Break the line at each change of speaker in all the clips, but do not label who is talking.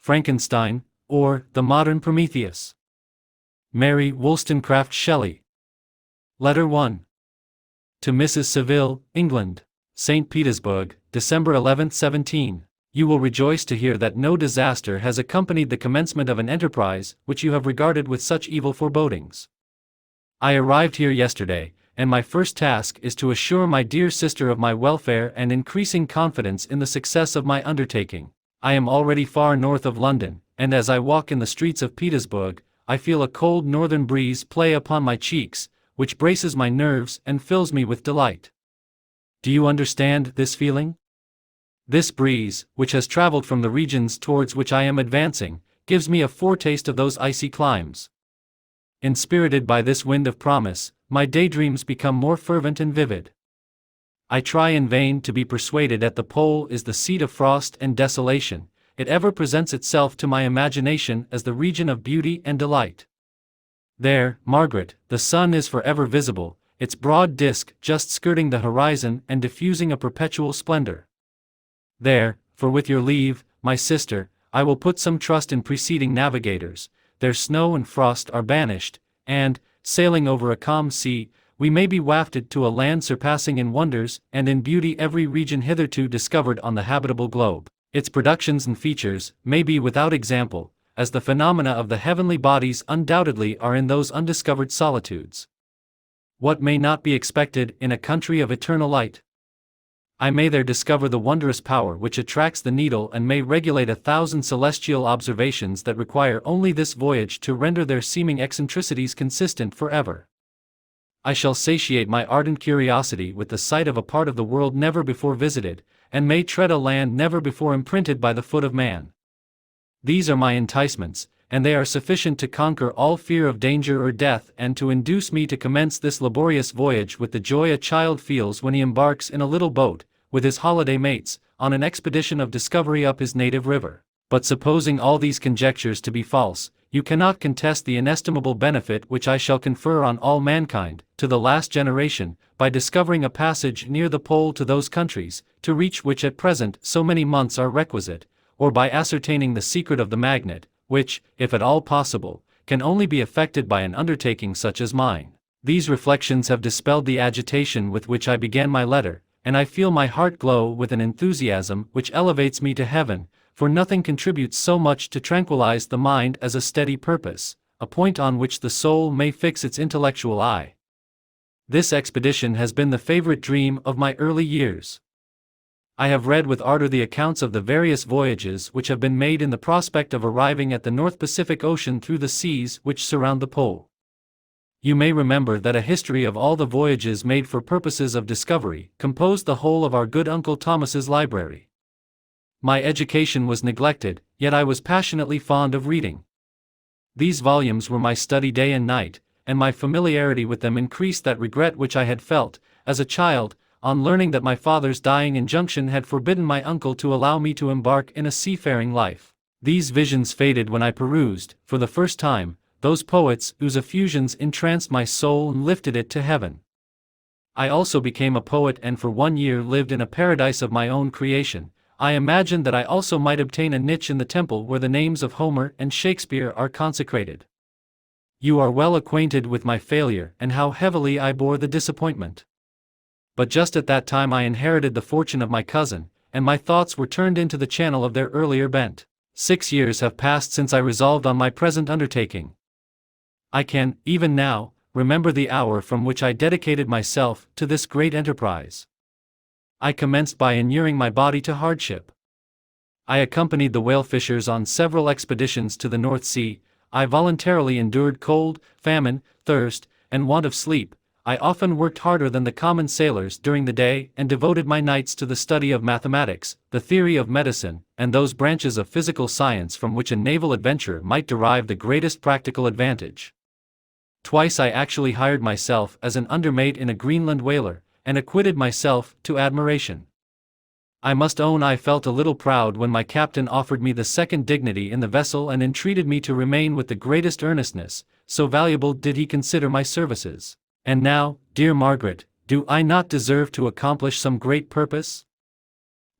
Frankenstein, or the modern Prometheus. Mary Wollstonecraft Shelley. Letter 1. To Mrs. Seville, England, St. Petersburg, December 11, 17. You will rejoice to hear that no disaster has accompanied the commencement of an enterprise which you have regarded with such evil forebodings. I arrived here yesterday, and my first task is to assure my dear sister of my welfare and increasing confidence in the success of my undertaking. I am already far north of London, and as I walk in the streets of Petersburg, I feel a cold northern breeze play upon my cheeks, which braces my nerves and fills me with delight. Do you understand this feeling? This breeze, which has traveled from the regions towards which I am advancing, gives me a foretaste of those icy climes. Inspirited by this wind of promise, my daydreams become more fervent and vivid. I try in vain to be persuaded that the pole is the seat of frost and desolation. It ever presents itself to my imagination as the region of beauty and delight. There, Margaret, the sun is forever visible, its broad disk just skirting the horizon and diffusing a perpetual splendor. There, for with your leave, my sister, I will put some trust in preceding navigators. Their snow and frost are banished, and, sailing over a calm sea, we may be wafted to a land surpassing in wonders and in beauty every region hitherto discovered on the habitable globe. Its productions and features may be without example, as the phenomena of the heavenly bodies undoubtedly are in those undiscovered solitudes. What may not be expected in a country of eternal light? I may there discover the wondrous power which attracts the needle and may regulate 1,000 celestial observations that require only this voyage to render their seeming eccentricities consistent forever. I shall satiate my ardent curiosity with the sight of a part of the world never before visited, and may tread a land never before imprinted by the foot of man. These are my enticements, and they are sufficient to conquer all fear of danger or death and to induce me to commence this laborious voyage with the joy a child feels when he embarks in a little boat, with his holiday mates, on an expedition of discovery up his native river. But supposing all these conjectures to be false, you cannot contest the inestimable benefit which I shall confer on all mankind, to the last generation, by discovering a passage near the pole to those countries, to reach which at present so many months are requisite, or by ascertaining the secret of the magnet, which, if at all possible, can only be effected by an undertaking such as mine. These reflections have dispelled the agitation with which I began my letter, and I feel my heart glow with an enthusiasm which elevates me to heaven, for nothing contributes so much to tranquilize the mind as a steady purpose, a point on which the soul may fix its intellectual eye. This expedition has been the favorite dream of my early years. I have read with ardor the accounts of the various voyages which have been made in the prospect of arriving at the North Pacific Ocean through the seas which surround the pole. You may remember that a history of all the voyages made for purposes of discovery composed the whole of our good Uncle Thomas's library. My education was neglected, yet I was passionately fond of reading. These volumes were my study day and night, and my familiarity with them increased that regret which I had felt, as a child, on learning that my father's dying injunction had forbidden my uncle to allow me to embark in a seafaring life. These visions faded when I perused, for the first time, those poets whose effusions entranced my soul and lifted it to heaven. I also became a poet and for 1 year lived in a paradise of my own creation. I imagined that I also might obtain a niche in the temple where the names of Homer and Shakespeare are consecrated. You are well acquainted with my failure and how heavily I bore the disappointment. But just at that time I inherited the fortune of my cousin, and my thoughts were turned into the channel of their earlier bent. 6 years have passed since I resolved on my present undertaking. I can, even now, remember the hour from which I dedicated myself to this great enterprise. I commenced by inuring my body to hardship. I accompanied the whale fishers on several expeditions to the North Sea. I voluntarily endured cold, famine, thirst, and want of sleep. I often worked harder than the common sailors during the day and devoted my nights to the study of mathematics, the theory of medicine, and those branches of physical science from which a naval adventurer might derive the greatest practical advantage. Twice I actually hired myself as an undermate in a Greenland whaler, and acquitted myself to admiration. I must own I felt a little proud when my captain offered me the second dignity in the vessel and entreated me to remain with the greatest earnestness, so valuable did he consider my services. And now, dear Margaret, do I not deserve to accomplish some great purpose?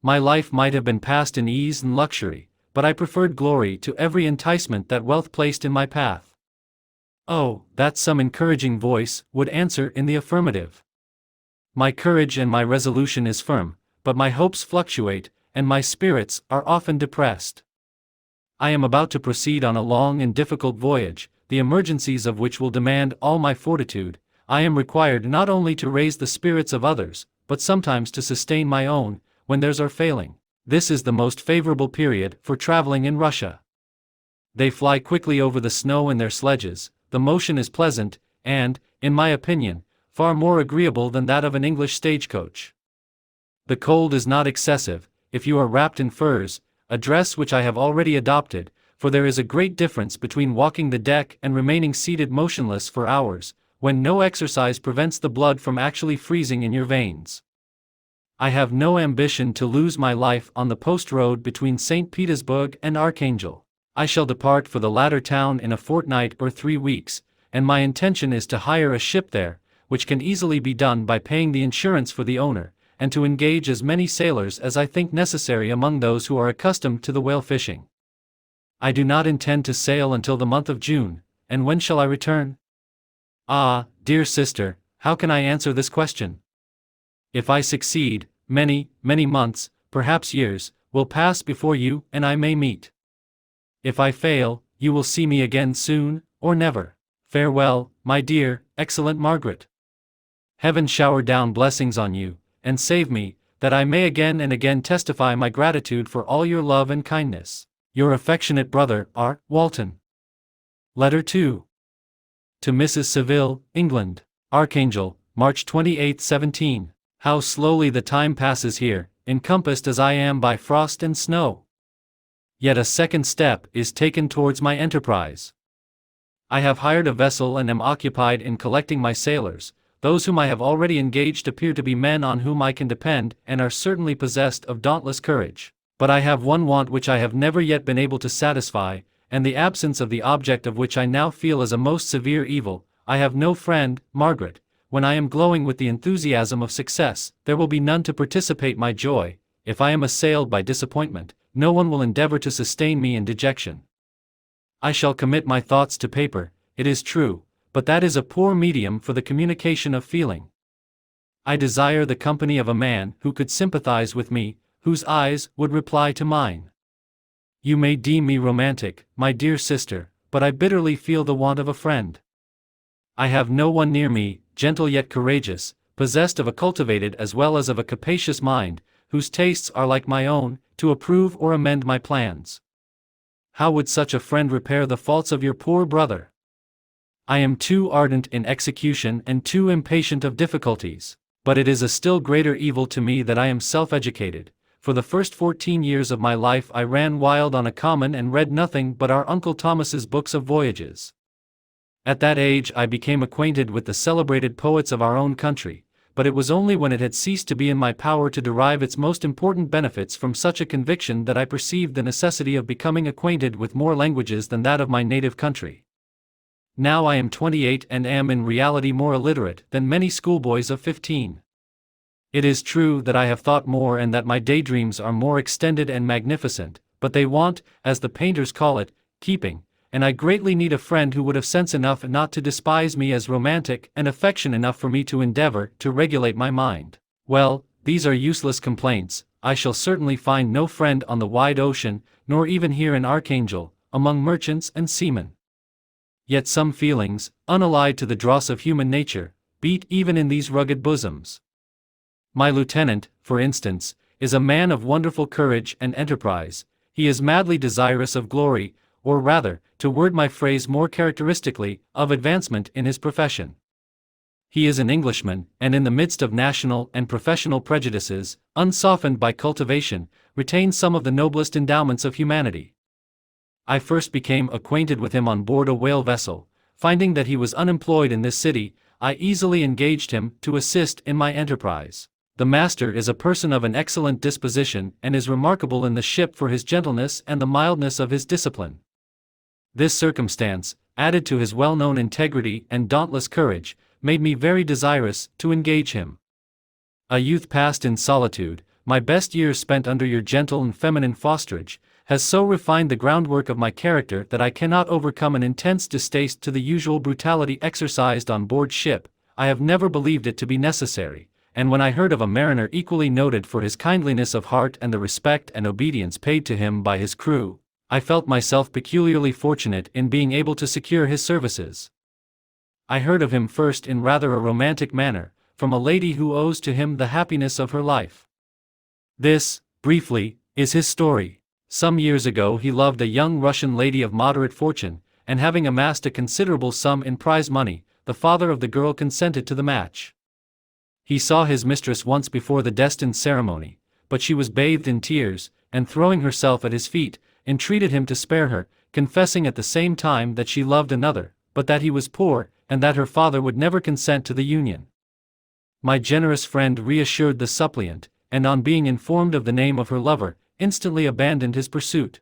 My life might have been passed in ease and luxury, but I preferred glory to every enticement that wealth placed in my path. Oh, that some encouraging voice would answer in the affirmative. My courage and my resolution is firm, but my hopes fluctuate, and my spirits are often depressed. I am about to proceed on a long and difficult voyage, the emergencies of which will demand all my fortitude. I am required not only to raise the spirits of others, but sometimes to sustain my own, when theirs are failing. This is the most favorable period for traveling in Russia. They fly quickly over the snow in their sledges, the motion is pleasant, and, in my opinion, far more agreeable than that of an English stagecoach. The cold is not excessive, if you are wrapped in furs, a dress which I have already adopted, for there is a great difference between walking the deck and remaining seated motionless for hours, when no exercise prevents the blood from actually freezing in your veins. I have no ambition to lose my life on the post road between St. Petersburg and Archangel. I shall depart for the latter town in a fortnight or 3 weeks, and my intention is to hire a ship there, which can easily be done by paying the insurance for the owner, and to engage as many sailors as I think necessary among those who are accustomed to the whale fishing. I do not intend to sail until the month of June, and when shall I return? Ah, dear sister, how can I answer this question? If I succeed, many, many months, perhaps years, will pass before you and I may meet. If I fail, you will see me again soon, or never. Farewell, my dear, excellent Margaret. Heaven shower down blessings on you, and save me, that I may again and again testify my gratitude for all your love and kindness. Your affectionate brother, R. Walton. Letter 2. To Mrs. Saville, England. Archangel, March 28, 17. How slowly the time passes here, encompassed as I am by frost and snow. Yet a second step is taken towards my enterprise. I have hired a vessel and am occupied in collecting my sailors. Those whom I have already engaged appear to be men on whom I can depend and are certainly possessed of dauntless courage. But I have one want which I have never yet been able to satisfy, and the absence of the object of which I now feel as a most severe evil. I have no friend, Margaret. When I am glowing with the enthusiasm of success, there will be none to participate my joy. If I am assailed by disappointment, no one will endeavor to sustain me in dejection. I shall commit my thoughts to paper, it is true, but that is a poor medium for the communication of feeling. I desire the company of a man who could sympathize with me, whose eyes would reply to mine. You may deem me romantic, my dear sister, but I bitterly feel the want of a friend. I have no one near me, gentle yet courageous, possessed of a cultivated as well as of a capacious mind, whose tastes are like my own, to approve or amend my plans. How would such a friend repair the faults of your poor brother? I am too ardent in execution and too impatient of difficulties, but it is a still greater evil to me that I am self-educated. For the first 14 years of my life I ran wild on a common and read nothing but our Uncle Thomas's books of voyages. At that age I became acquainted with the celebrated poets of our own country, but it was only when it had ceased to be in my power to derive its most important benefits from such a conviction that I perceived the necessity of becoming acquainted with more languages than that of my native country. Now I am 28 and am in reality more illiterate than many schoolboys of 15. It is true that I have thought more and that my daydreams are more extended and magnificent, but they want, as the painters call it, keeping, and I greatly need a friend who would have sense enough not to despise me as romantic and affection enough for me to endeavor to regulate my mind. Well, these are useless complaints. I shall certainly find no friend on the wide ocean, nor even here in Archangel, among merchants and seamen. Yet some feelings, unallied to the dross of human nature, beat even in these rugged bosoms. My lieutenant, for instance, is a man of wonderful courage and enterprise. He is madly desirous of glory, or rather, to word my phrase more characteristically, of advancement in his profession. He is an Englishman, and in the midst of national and professional prejudices, unsoftened by cultivation, retains some of the noblest endowments of humanity. I first became acquainted with him on board a whale vessel. Finding that he was unemployed in this city, I easily engaged him to assist in my enterprise. The master is a person of an excellent disposition and is remarkable in the ship for his gentleness and the mildness of his discipline. This circumstance, added to his well-known integrity and dauntless courage, made me very desirous to engage him. A youth passed in solitude, my best years spent under your gentle and feminine fosterage, has so refined the groundwork of my character that I cannot overcome an intense distaste to the usual brutality exercised on board ship. I have never believed it to be necessary, and when I heard of a mariner equally noted for his kindliness of heart and the respect and obedience paid to him by his crew, I felt myself peculiarly fortunate in being able to secure his services. I heard of him first in rather a romantic manner, from a lady who owes to him the happiness of her life. This, briefly, is his story. Some years ago he loved a young Russian lady of moderate fortune, and having amassed a considerable sum in prize money, the father of the girl consented to the match. He saw his mistress once before the destined ceremony, but she was bathed in tears, and throwing herself at his feet, entreated him to spare her, confessing at the same time that she loved another, but that he was poor, and that her father would never consent to the union. My generous friend reassured the suppliant, and on being informed of the name of her lover, instantly abandoned his pursuit.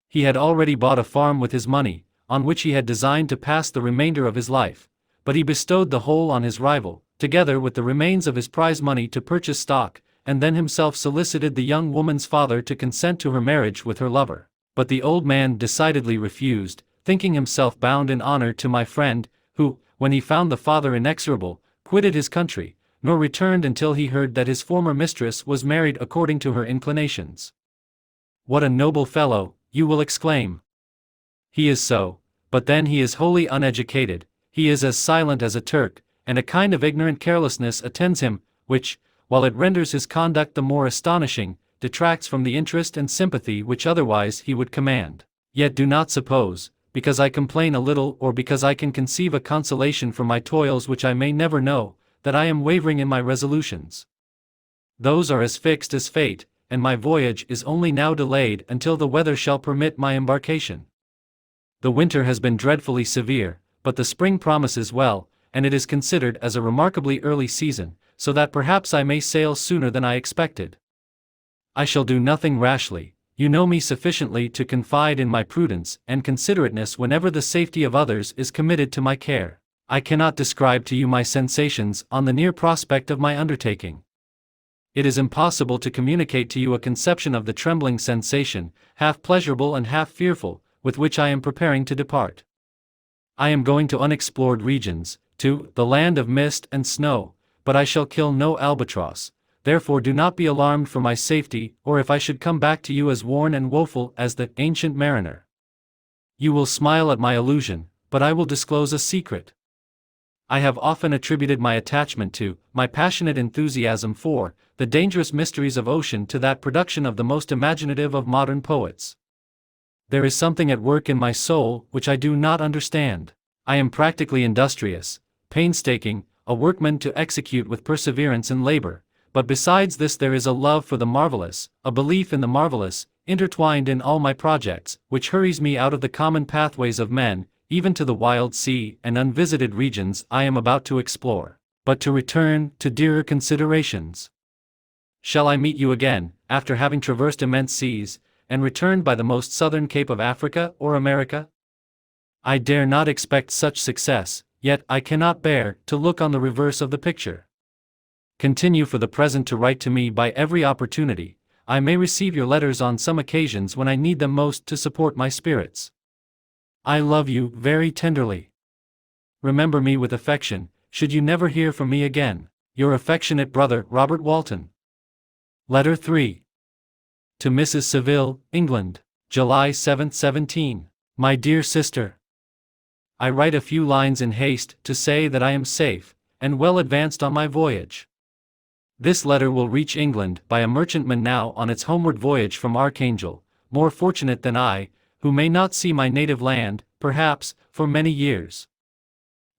He had already bought a farm with his money, on which he had designed to pass the remainder of his life, but he bestowed the whole on his rival, together with the remains of his prize money to purchase stock, and then himself solicited the young woman's father to consent to her marriage with her lover. But the old man decidedly refused, thinking himself bound in honor to my friend, who, when he found the father inexorable, quitted his country, nor returned until he heard that his former mistress was married according to her inclinations. What a noble fellow, you will exclaim. He is so, but then he is wholly uneducated, he is as silent as a Turk, and a kind of ignorant carelessness attends him, which, while it renders his conduct the more astonishing, detracts from the interest and sympathy which otherwise he would command. Yet do not suppose, because I complain a little or because I can conceive a consolation for my toils which I may never know, that I am wavering in my resolutions. Those are as fixed as fate, and my voyage is only now delayed until the weather shall permit my embarkation. The winter has been dreadfully severe, but the spring promises well, and it is considered as a remarkably early season, so that perhaps I may sail sooner than I expected. I shall do nothing rashly. You know me sufficiently to confide in my prudence and considerateness whenever the safety of others is committed to my care. I cannot describe to you my sensations on the near prospect of my undertaking. It is impossible to communicate to you a conception of the trembling sensation, half pleasurable and half fearful, with which I am preparing to depart. I am going to unexplored regions, to the land of mist and snow, but I shall kill no albatross, therefore do not be alarmed for my safety, or if I should come back to you as worn and woeful as the ancient mariner. You will smile at my allusion, but I will disclose a secret. I have often attributed my attachment to, my passionate enthusiasm for, the dangerous mysteries of ocean to that production of the most imaginative of modern poets. There is something at work in my soul which I do not understand. I am practically industrious, painstaking, a workman to execute with perseverance and labor, but besides this there is a love for the marvelous, a belief in the marvelous, intertwined in all my projects, which hurries me out of the common pathways of men, even to the wild sea and unvisited regions I am about to explore. But to return to dearer considerations. Shall I meet you again, after having traversed immense seas, and returned by the most southern cape of Africa or America? I dare not expect such success, yet I cannot bear to look on the reverse of the picture. Continue for the present to write to me by every opportunity. I may receive your letters on some occasions when I need them most to support my spirits. I love you very tenderly. Remember me with affection, should you never hear from me again. Your affectionate brother, Robert Walton. Letter 3. To Mrs. Saville, England, July 7, 17. My dear sister. I write a few lines in haste to say that I am safe, and well advanced on my voyage. This letter will reach England by a merchantman now on its homeward voyage from Archangel, more fortunate than I, who may not see my native land, perhaps, for many years.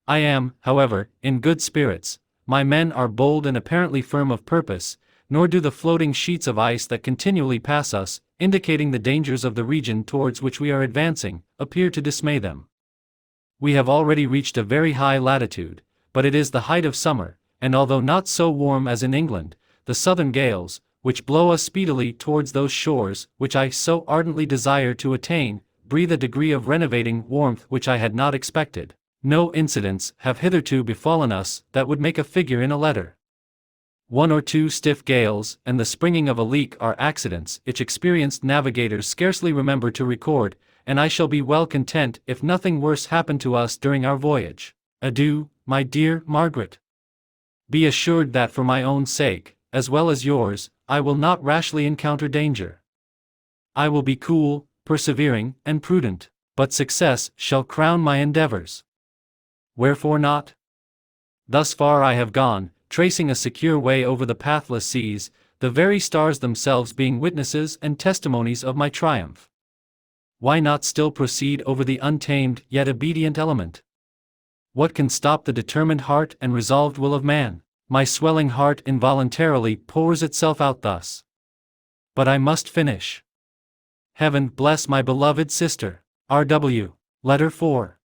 I am, however, in good spirits. My men are bold and apparently firm of purpose, nor do the floating sheets of ice that continually pass us, indicating the dangers of the region towards which we are advancing, appear to dismay them. We have already reached a very high latitude, but it is the height of summer, and although not so warm as in England, the southern gales, which blow us speedily towards those shores which I so ardently desire to attain, breathe a degree of renovating warmth which I had not expected. No incidents have hitherto befallen us that would make a figure in a letter. One or two stiff gales and the springing of a leak are accidents which experienced navigators scarcely remember to record, and I shall be well content if nothing worse happen to us during our voyage. Adieu, my dear Margaret. Be assured that for my own sake, as well as yours, I will not rashly encounter danger. I will be cool, persevering, and prudent, but success shall crown my endeavors. Wherefore not? Thus far I have gone, tracing a secure way over the pathless seas, the very stars themselves being witnesses and testimonies of my triumph. Why not still proceed over the untamed yet obedient element? What can stop the determined heart and resolved will of man? My swelling heart involuntarily pours itself out thus. But I must finish. Heaven bless my beloved sister. R.W. Letter 4.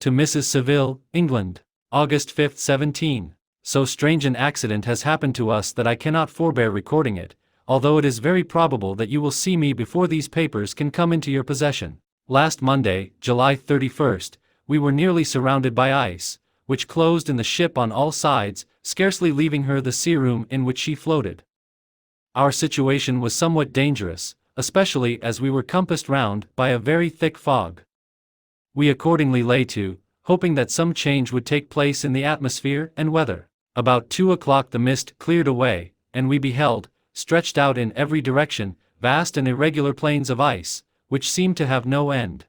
To Mrs. Saville, England, August 5, 17. So strange an accident has happened to us that I cannot forbear recording it, although it is very probable that you will see me before these papers can come into your possession. Last Monday, July 31st, we were nearly surrounded by ice, which closed in the ship on all sides, scarcely leaving her the sea room in which she floated. Our situation was somewhat dangerous, especially as we were compassed round by a very thick fog. We accordingly lay to, hoping that some change would take place in the atmosphere and weather. About 2 o'clock the mist cleared away, and we beheld, stretched out in every direction, vast and irregular plains of ice, which seemed to have no end.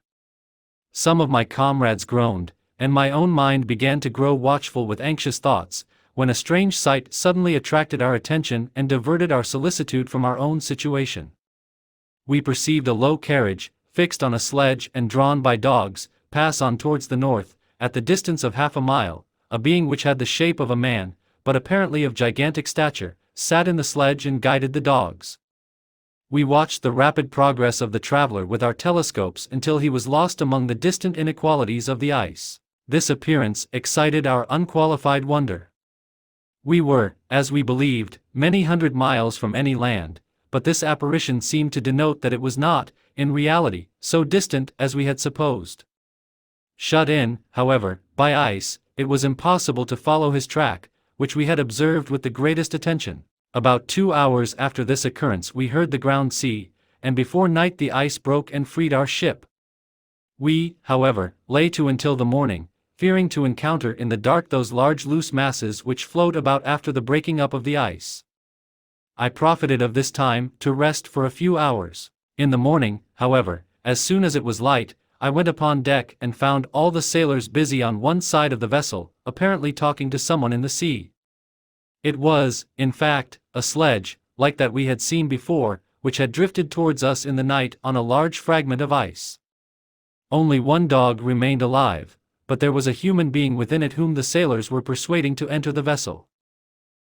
Some of my comrades groaned, and my own mind began to grow watchful with anxious thoughts, when a strange sight suddenly attracted our attention and diverted our solicitude from our own situation. We perceived a low carriage, fixed on a sledge and drawn by dogs, pass on towards the north, at the distance of half a mile. A being which had the shape of a man, but apparently of gigantic stature, sat in the sledge and guided the dogs. We watched the rapid progress of the traveler with our telescopes until he was lost among the distant inequalities of the ice. This appearance excited our unqualified wonder. We were, as we believed, many hundred miles from any land, but this apparition seemed to denote that it was not, in reality, so distant as we had supposed. Shut in, however, by ice, it was impossible to follow his track, which we had observed with the greatest attention. About 2 hours after this occurrence we heard the ground sea, and before night the ice broke and freed our ship. We, however, lay to until the morning, fearing to encounter in the dark those large loose masses which float about after the breaking up of the ice. I profited of this time to rest for a few hours. In the morning, however, as soon as it was light, I went upon deck and found all the sailors busy on one side of the vessel, apparently talking to someone in the sea. It was, in fact, a sledge, like that we had seen before, which had drifted towards us in the night on a large fragment of ice. Only one dog remained alive, but there was a human being within it whom the sailors were persuading to enter the vessel.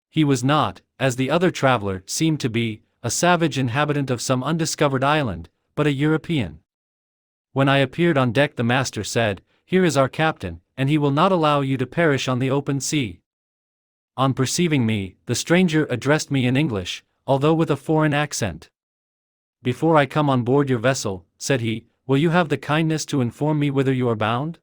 He was not, as the other traveler seemed to be, a savage inhabitant of some undiscovered island, but a European. When I appeared on deck the master said, "Here is our captain, and he will not allow you to perish on the open sea." On perceiving me, the stranger addressed me in English, although with a foreign accent. "Before I come on board your vessel," said he, "will you have the kindness to inform me whither you are bound?"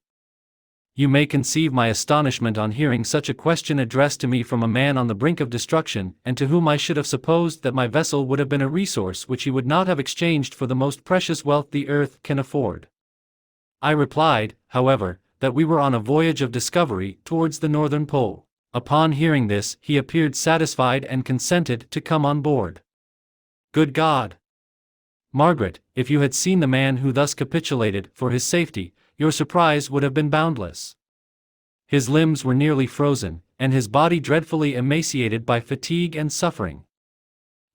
You may conceive my astonishment on hearing such a question addressed to me from a man on the brink of destruction, and to whom I should have supposed that my vessel would have been a resource which he would not have exchanged for the most precious wealth the earth can afford. I replied, however, that we were on a voyage of discovery towards the northern pole. Upon hearing this, he appeared satisfied and consented to come on board. Good God! Margaret, if you had seen the man who thus capitulated for his safety, your surprise would have been boundless. His limbs were nearly frozen, and his body dreadfully emaciated by fatigue and suffering.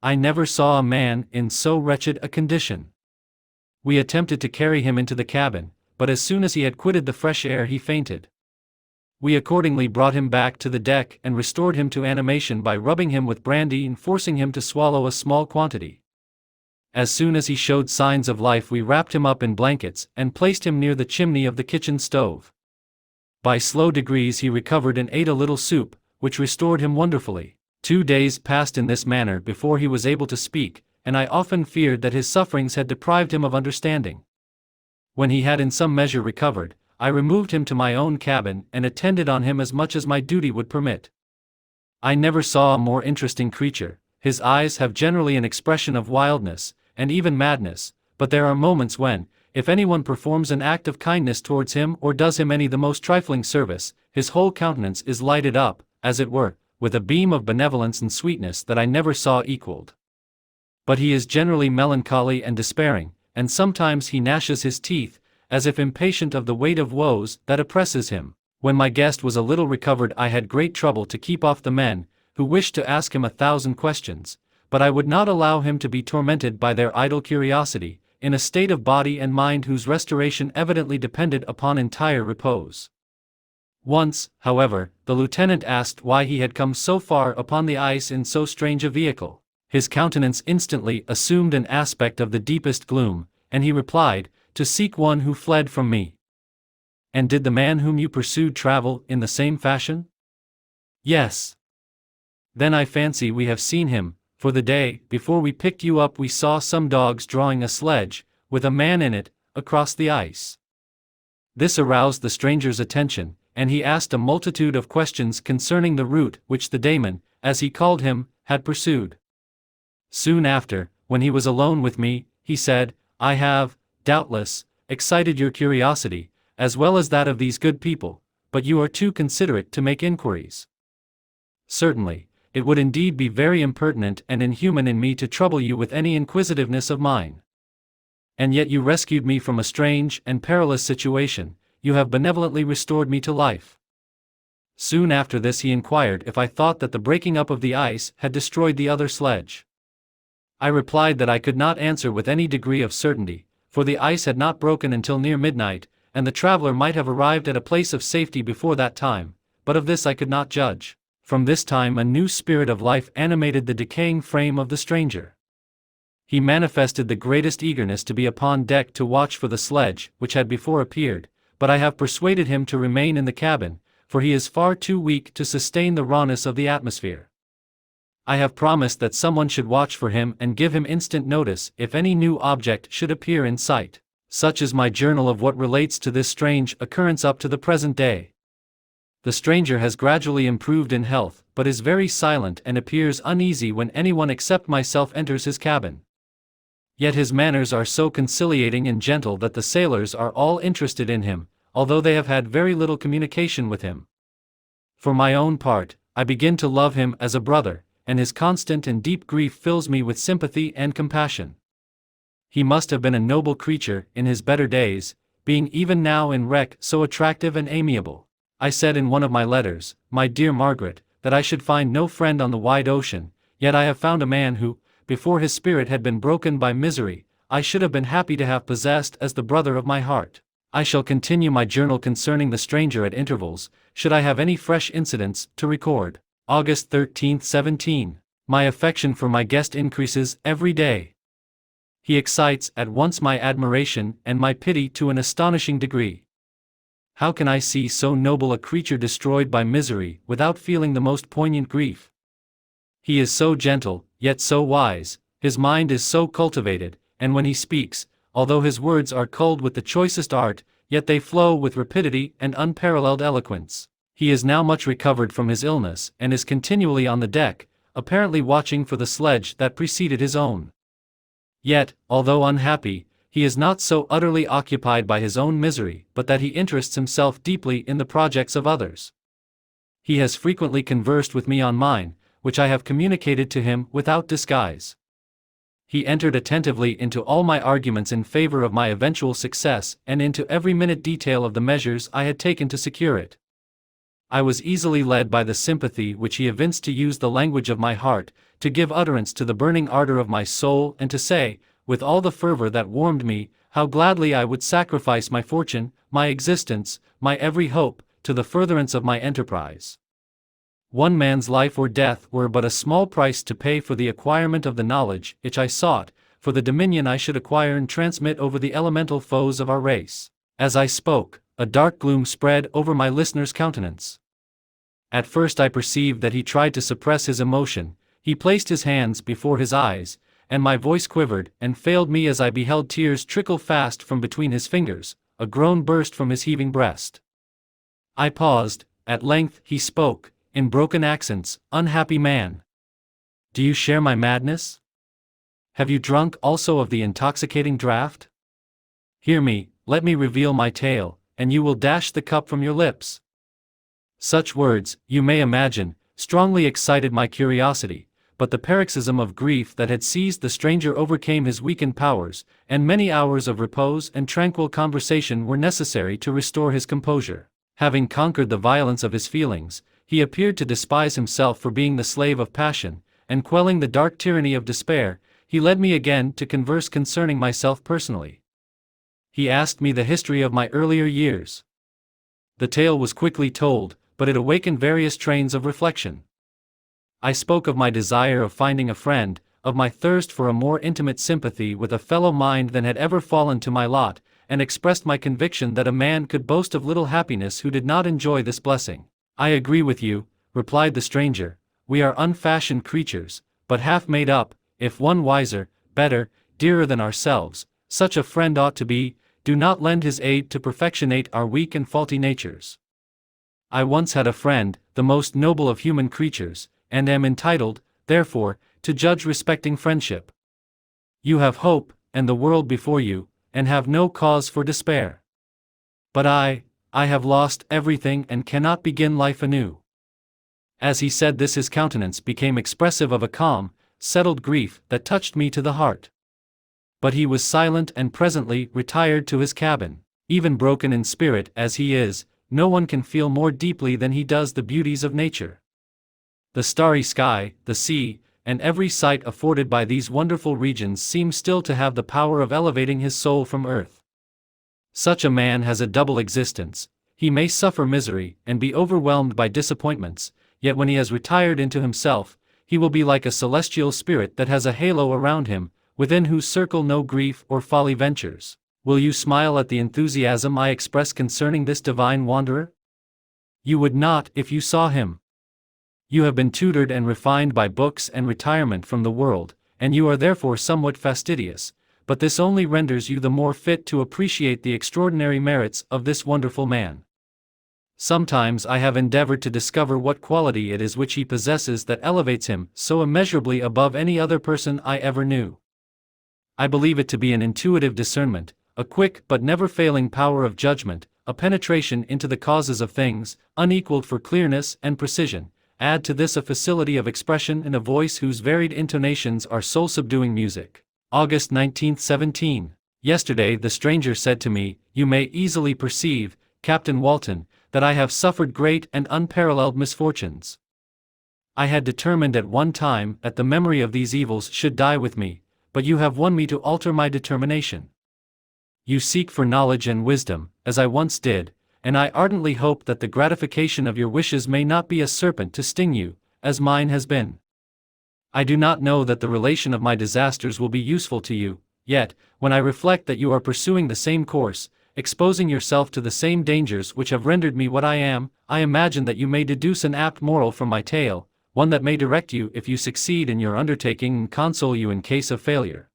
I never saw a man in so wretched a condition. We attempted to carry him into the cabin, but as soon as he had quitted the fresh air he fainted. We accordingly brought him back to the deck and restored him to animation by rubbing him with brandy and forcing him to swallow a small quantity. As soon as he showed signs of life we wrapped him up in blankets and placed him near the chimney of the kitchen stove. By slow degrees he recovered and ate a little soup, which restored him wonderfully. 2 days passed in this manner before he was able to speak, and I often feared that his sufferings had deprived him of understanding. When he had in some measure recovered, I removed him to my own cabin and attended on him as much as my duty would permit. I never saw a more interesting creature. His eyes have generally an expression of wildness, and even madness, but there are moments when, if anyone performs an act of kindness towards him or does him any the most trifling service, his whole countenance is lighted up, as it were, with a beam of benevolence and sweetness that I never saw equaled. But he is generally melancholy and despairing, and sometimes he gnashes his teeth, as if impatient of the weight of woes that oppresses him. When my guest was a little recovered, I had great trouble to keep off the men, who wished to ask him 1,000 questions, but I would not allow him to be tormented by their idle curiosity, in a state of body and mind whose restoration evidently depended upon entire repose. Once, however, the lieutenant asked why he had come so far upon the ice in so strange a vehicle. His countenance instantly assumed an aspect of the deepest gloom, and he replied, "To seek one who fled from me." "And did the man whom you pursued travel in the same fashion?" "Yes." "Then I fancy we have seen him, for the day before we picked you up we saw some dogs drawing a sledge, with a man in it, across the ice." This aroused the stranger's attention, and he asked a multitude of questions concerning the route which the daemon, as he called him, had pursued. Soon after, when he was alone with me, he said, "I have, doubtless, excited your curiosity, as well as that of these good people, but you are too considerate to make inquiries." "Certainly, it would indeed be very impertinent and inhuman in me to trouble you with any inquisitiveness of mine. And yet you rescued me from a strange and perilous situation, you have benevolently restored me to life." Soon after this he inquired if I thought that the breaking up of the ice had destroyed the other sledge. I replied that I could not answer with any degree of certainty, for the ice had not broken until near midnight, and the traveler might have arrived at a place of safety before that time, but of this I could not judge. From this time a new spirit of life animated the decaying frame of the stranger. He manifested the greatest eagerness to be upon deck to watch for the sledge which had before appeared, but I have persuaded him to remain in the cabin, for he is far too weak to sustain the rawness of the atmosphere. I have promised that someone should watch for him and give him instant notice if any new object should appear in sight. Such is my journal of what relates to this strange occurrence up to the present day. The stranger has gradually improved in health, but is very silent and appears uneasy when anyone except myself enters his cabin. Yet his manners are so conciliating and gentle that the sailors are all interested in him, although they have had very little communication with him. For my own part, I begin to love him as a brother, and his constant and deep grief fills me with sympathy and compassion. He must have been a noble creature in his better days, being even now in wreck so attractive and amiable. I said in one of my letters, "My dear Margaret, that I should find no friend on the wide ocean, yet I have found a man who, before his spirit had been broken by misery, I should have been happy to have possessed as the brother of my heart." I shall continue my journal concerning the stranger at intervals, should I have any fresh incidents to record. August 13, 17. My affection for my guest increases every day. He excites at once my admiration and my pity to an astonishing degree. How can I see so noble a creature destroyed by misery without feeling the most poignant grief? He is so gentle, yet so wise, his mind is so cultivated, and when he speaks, although his words are culled with the choicest art, yet they flow with rapidity and unparalleled eloquence. He is now much recovered from his illness and is continually on the deck, apparently watching for the sledge that preceded his own. Yet, although unhappy, he is not so utterly occupied by his own misery but that he interests himself deeply in the projects of others. He has frequently conversed with me on mine, which I have communicated to him without disguise. He entered attentively into all my arguments in favor of my eventual success and into every minute detail of the measures I had taken to secure it. I was easily led by the sympathy which he evinced to use the language of my heart, to give utterance to the burning ardor of my soul and to say, with all the fervor that warmed me, how gladly I would sacrifice my fortune, my existence, my every hope, to the furtherance of my enterprise. One man's life or death were but a small price to pay for the acquirement of the knowledge which I sought, for the dominion I should acquire and transmit over the elemental foes of our race. As I spoke, a dark gloom spread over my listener's countenance. At first I perceived that he tried to suppress his emotion. He placed his hands before his eyes, and my voice quivered and failed me as I beheld tears trickle fast from between his fingers, a groan burst from his heaving breast. I paused. At length he spoke, in broken accents, "Unhappy man! Do you share my madness? Have you drunk also of the intoxicating draught? Hear me, let me reveal my tale, and you will dash the cup from your lips." Such words, you may imagine, strongly excited my curiosity, but the paroxysm of grief that had seized the stranger overcame his weakened powers, and many hours of repose and tranquil conversation were necessary to restore his composure. Having conquered the violence of his feelings, he appeared to despise himself for being the slave of passion, and quelling the dark tyranny of despair, he led me again to converse concerning myself personally. He asked me the history of my earlier years. The tale was quickly told, but it awakened various trains of reflection. I spoke of my desire of finding a friend, of my thirst for a more intimate sympathy with a fellow mind than had ever fallen to my lot, and expressed my conviction that a man could boast of little happiness who did not enjoy this blessing. "I agree with you," replied the stranger, "we are unfashioned creatures, but half made up, if one wiser, better, dearer than ourselves, such a friend ought to be, do not lend his aid to perfectionate our weak and faulty natures. I once had a friend, the most noble of human creatures, and am entitled, therefore, to judge respecting friendship. You have hope, and the world before you, and have no cause for despair. But I have lost everything and cannot begin life anew." As he said this, his countenance became expressive of a calm, settled grief that touched me to the heart. But he was silent and presently retired to his cabin. Even broken in spirit as he is, no one can feel more deeply than he does the beauties of nature. The starry sky, the sea, and every sight afforded by these wonderful regions seem still to have the power of elevating his soul from earth. Such a man has a double existence. He may suffer misery and be overwhelmed by disappointments, yet when he has retired into himself, he will be like a celestial spirit that has a halo around him, within whose circle no grief or folly ventures. Will you smile at the enthusiasm I express concerning this divine wanderer? You would not if you saw him. You have been tutored and refined by books and retirement from the world, and you are therefore somewhat fastidious, but this only renders you the more fit to appreciate the extraordinary merits of this wonderful man. Sometimes I have endeavored to discover what quality it is which he possesses that elevates him so immeasurably above any other person I ever knew. I believe it to be an intuitive discernment, a quick but never failing power of judgment, a penetration into the causes of things, unequaled for clearness and precision. Add to this a facility of expression and a voice whose varied intonations are soul-subduing music. August 19, 17. Yesterday the stranger said to me, "You may easily perceive, Captain Walton, that I have suffered great and unparalleled misfortunes. I had determined at one time that the memory of these evils should die with me, but you have won me to alter my determination. You seek for knowledge and wisdom, as I once did, and I ardently hope that the gratification of your wishes may not be a serpent to sting you, as mine has been. I do not know that the relation of my disasters will be useful to you, yet, when I reflect that you are pursuing the same course, exposing yourself to the same dangers which have rendered me what I am, I imagine that you may deduce an apt moral from my tale, one that may direct you if you succeed in your undertaking and console you in case of failure.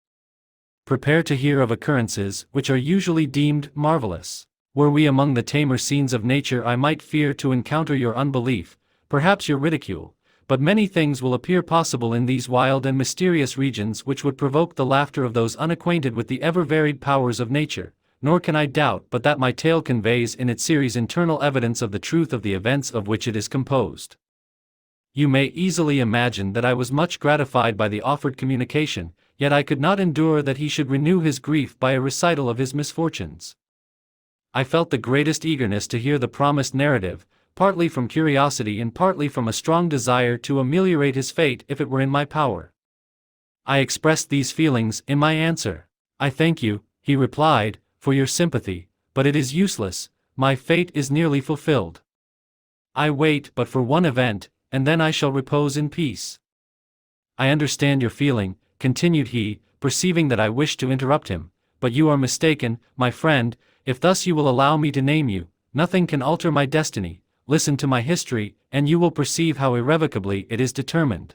Prepare to hear of occurrences which are usually deemed marvelous. Were we among the tamer scenes of nature, I might fear to encounter your unbelief, perhaps your ridicule, but many things will appear possible in these wild and mysterious regions which would provoke the laughter of those unacquainted with the ever-varied powers of nature, nor can I doubt but that my tale conveys in its series internal evidence of the truth of the events of which it is composed. You may easily imagine that I was much gratified by the offered communication, yet I could not endure that he should renew his grief by a recital of his misfortunes. I felt the greatest eagerness to hear the promised narrative, partly from curiosity and partly from a strong desire to ameliorate his fate if it were in my power. I expressed these feelings in my answer. "I thank you," he replied, "for your sympathy, but it is useless, my fate is nearly fulfilled. I wait but for one event, and then I shall repose in peace." "I understand your feeling," continued he, perceiving that I wished to interrupt him, "but you are mistaken, my friend. If thus you will allow me to name you, nothing can alter my destiny. Listen to my history, and you will perceive how irrevocably it is determined."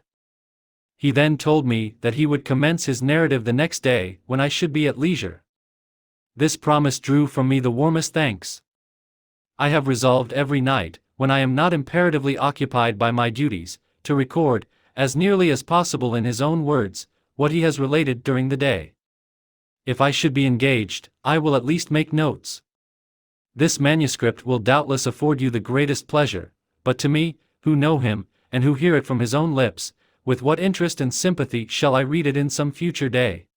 He then told me that he would commence his narrative the next day, when I should be at leisure. This promise drew from me the warmest thanks. I have resolved every night, when I am not imperatively occupied by my duties, to record, as nearly as possible in his own words, what he has related during the day. If I should be engaged, I will at least make notes. This manuscript will doubtless afford you the greatest pleasure, but to me, who know him, and who hear it from his own lips, with what interest and sympathy shall I read it in some future day?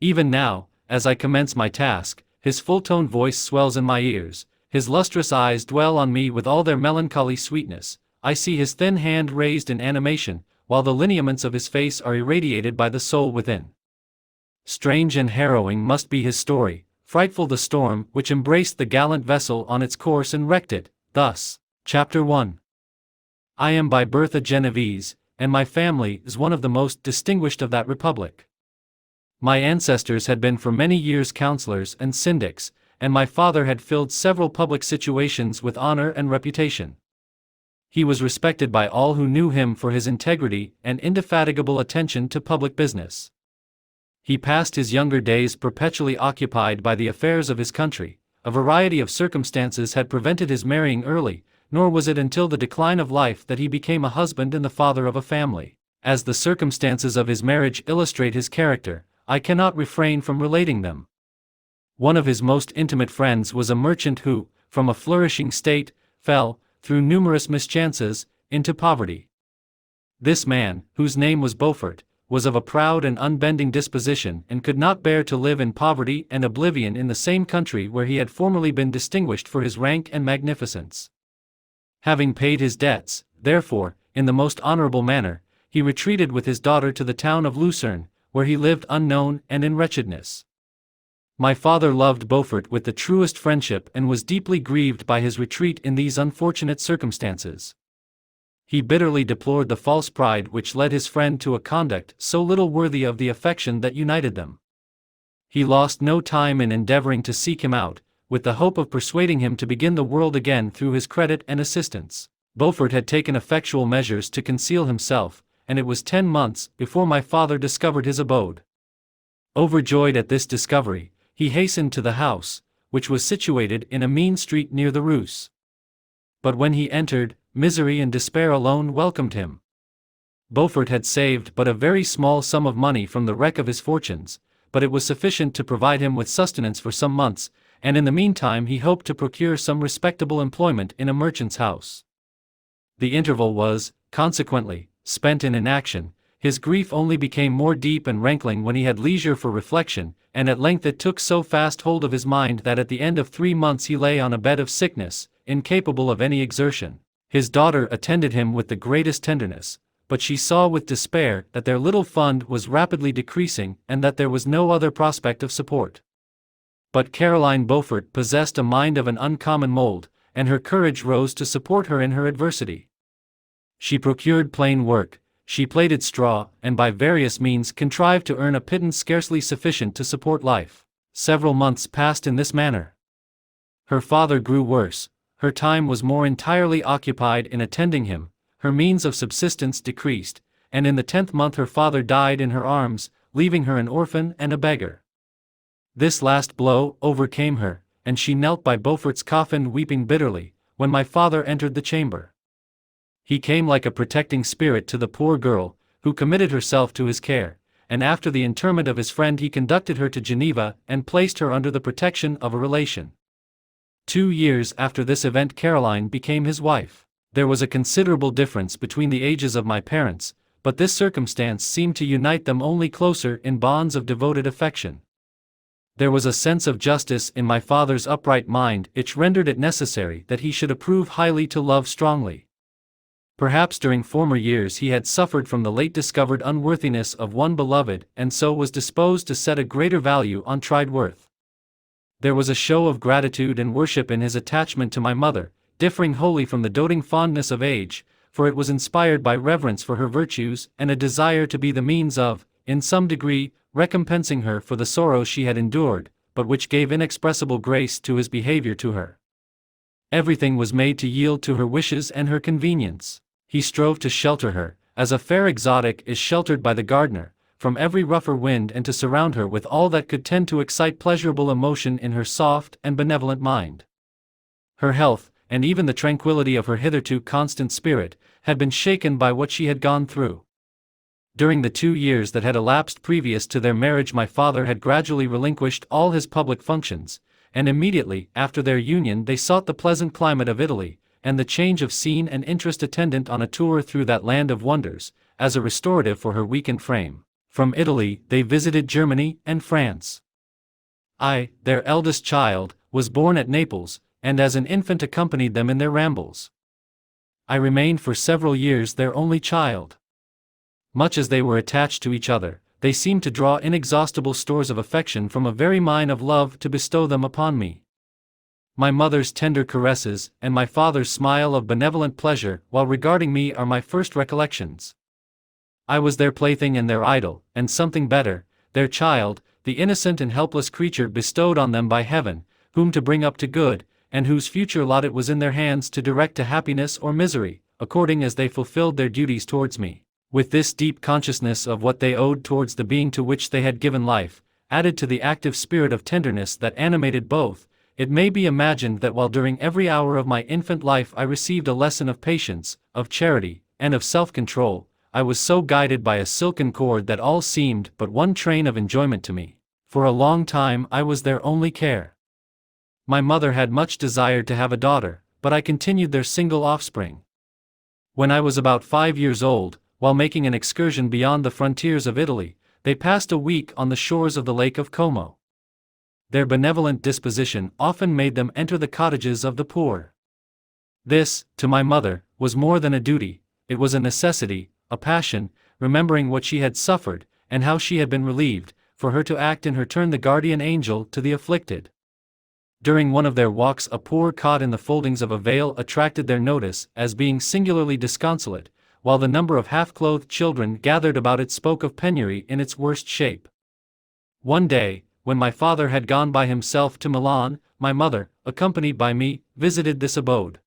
Even now, as I commence my task, his full-toned voice swells in my ears, his lustrous eyes dwell on me with all their melancholy sweetness, I see his thin hand raised in animation, while the lineaments of his face are irradiated by the soul within. Strange and harrowing must be his story, frightful the storm which embraced the gallant vessel on its course and wrecked it, thus. Chapter 1. I am by birth a Genevese, and my family is one of the most distinguished of that republic. My ancestors had been for many years councillors and syndics, and my father had filled several public situations with honor and reputation. He was respected by all who knew him for his integrity and indefatigable attention to public business. He passed his younger days perpetually occupied by the affairs of his country. A variety of circumstances had prevented his marrying early, nor was it until the decline of life that he became a husband and the father of a family. As the circumstances of his marriage illustrate his character, I cannot refrain from relating them. One of his most intimate friends was a merchant who, from a flourishing state, fell, through numerous mischances, into poverty. This man, whose name was Beaufort, was of a proud and unbending disposition and could not bear to live in poverty and oblivion in the same country where he had formerly been distinguished for his rank and magnificence. Having paid his debts, therefore, in the most honorable manner, he retreated with his daughter to the town of Lucerne, where he lived unknown and in wretchedness. My father loved Beaufort with the truest friendship and was deeply grieved by his retreat in these unfortunate circumstances. He bitterly deplored the false pride which led his friend to a conduct so little worthy of the affection that united them. He lost no time in endeavoring to seek him out, with the hope of persuading him to begin the world again through his credit and assistance. Beaufort had taken effectual measures to conceal himself, and it was 10 months before my father discovered his abode. Overjoyed at this discovery, he hastened to the house, which was situated in a mean street near the Rus. But when he entered, misery and despair alone welcomed him. Beaufort had saved but a very small sum of money from the wreck of his fortunes, but it was sufficient to provide him with sustenance for some months, and in the meantime he hoped to procure some respectable employment in a merchant's house. The interval was, consequently, spent in inaction. His grief only became more deep and rankling when he had leisure for reflection, and at length it took so fast hold of his mind that at the end of 3 months he lay on a bed of sickness, incapable of any exertion. His daughter attended him with the greatest tenderness, but she saw with despair that their little fund was rapidly decreasing and that there was no other prospect of support. But Caroline Beaufort possessed a mind of an uncommon mold, and her courage rose to support her in her adversity. She procured plain work, she plaited straw, and by various means contrived to earn a pittance scarcely sufficient to support life. Several months passed in this manner. Her father grew worse, her time was more entirely occupied in attending him, her means of subsistence decreased, and in the 10th month her father died in her arms, leaving her an orphan and a beggar. This last blow overcame her, and she knelt by Beaufort's coffin weeping bitterly, when my father entered the chamber. He came like a protecting spirit to the poor girl, who committed herself to his care, and after the interment of his friend he conducted her to Geneva and placed her under the protection of a relation. 2 years after this event Caroline became his wife. There was a considerable difference between the ages of my parents, but this circumstance seemed to unite them only closer in bonds of devoted affection. There was a sense of justice in my father's upright mind which rendered it necessary that he should approve highly to love strongly. Perhaps during former years he had suffered from the late discovered unworthiness of one beloved and so was disposed to set a greater value on tried worth. There was a show of gratitude and worship in his attachment to my mother, differing wholly from the doting fondness of age, for it was inspired by reverence for her virtues and a desire to be the means of, in some degree, recompensing her for the sorrows she had endured, but which gave inexpressible grace to his behavior to her. Everything was made to yield to her wishes and her convenience. He strove to shelter her, as a fair exotic is sheltered by the gardener, from every rougher wind and to surround her with all that could tend to excite pleasurable emotion in her soft and benevolent mind. Her health, and even the tranquility of her hitherto constant spirit, had been shaken by what she had gone through. During the 2 years that had elapsed previous to their marriage, my father had gradually relinquished all his public functions, and immediately after their union they sought the pleasant climate of Italy, and the change of scene and interest attendant on a tour through that land of wonders, as a restorative for her weakened frame. From Italy they visited Germany and France. I, their eldest child, was born at Naples, and as an infant accompanied them in their rambles. I remained for several years their only child. Much as they were attached to each other, they seemed to draw inexhaustible stores of affection from a very mine of love to bestow them upon me. My mother's tender caresses and my father's smile of benevolent pleasure while regarding me are my first recollections. I was their plaything and their idol, and something better, their child, the innocent and helpless creature bestowed on them by heaven, whom to bring up to good, and whose future lot it was in their hands to direct to happiness or misery, according as they fulfilled their duties towards me. With this deep consciousness of what they owed towards the being to which they had given life, added to the active spirit of tenderness that animated both, it may be imagined that while during every hour of my infant life I received a lesson of patience, of charity, and of self-control, I was so guided by a silken cord that all seemed but one train of enjoyment to me. For a long time I was their only care. My mother had much desired to have a daughter, but I continued their single offspring. When I was about 5 years old, while making an excursion beyond the frontiers of Italy, they passed a week on the shores of the Lake of Como. Their benevolent disposition often made them enter the cottages of the poor. This, to my mother, was more than a duty, it was a necessity, a passion, remembering what she had suffered, and how she had been relieved, for her to act in her turn the guardian angel to the afflicted. During one of their walks a poor cot in the foldings of a veil attracted their notice as being singularly disconsolate, while the number of half-clothed children gathered about it spoke of penury in its worst shape. One day, when my father had gone by himself to Milan, my mother, accompanied by me, visited this abode.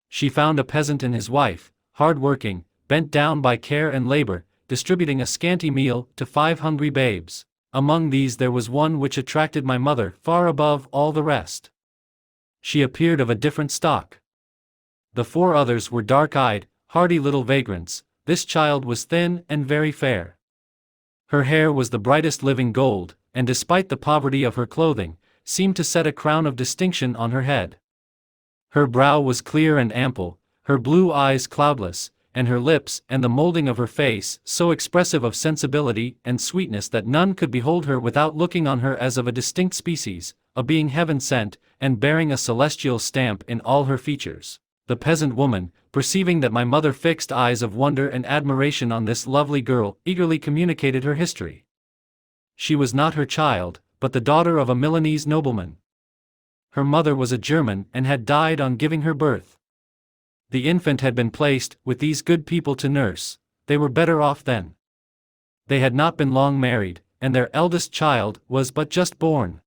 She found a peasant and his wife, hard-working, bent down by care and labor, distributing a scanty meal to 5 hungry babes. Among these there was one which attracted my mother far above all the rest. She appeared of a different stock. The 4 others were dark-eyed, hardy little vagrants. This child was thin and very fair. Her hair was the brightest living gold, and despite the poverty of her clothing, seemed to set a crown of distinction on her head. Her brow was clear and ample, her blue eyes cloudless, and her lips and the molding of her face so expressive of sensibility and sweetness that none could behold her without looking on her as of a distinct species, a being heaven-sent, and bearing a celestial stamp in all her features. The peasant woman, perceiving that my mother fixed eyes of wonder and admiration on this lovely girl, eagerly communicated her history. She was not her child, but the daughter of a Milanese nobleman. Her mother was a German and had died on giving her birth. The infant had been placed with these good people to nurse. They were better off then. They had not been long married, and their eldest child was but just born.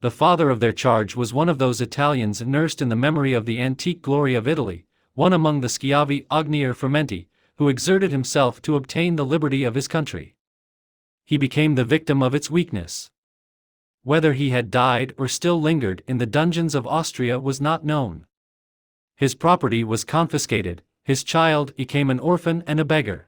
The father of their charge was one of those Italians nursed in the memory of the antique glory of Italy, one among the Schiavi Ognier Fermenti, who exerted himself to obtain the liberty of his country. He became the victim of its weakness. Whether he had died or still lingered in the dungeons of Austria was not known. His property was confiscated, his child became an orphan and a beggar.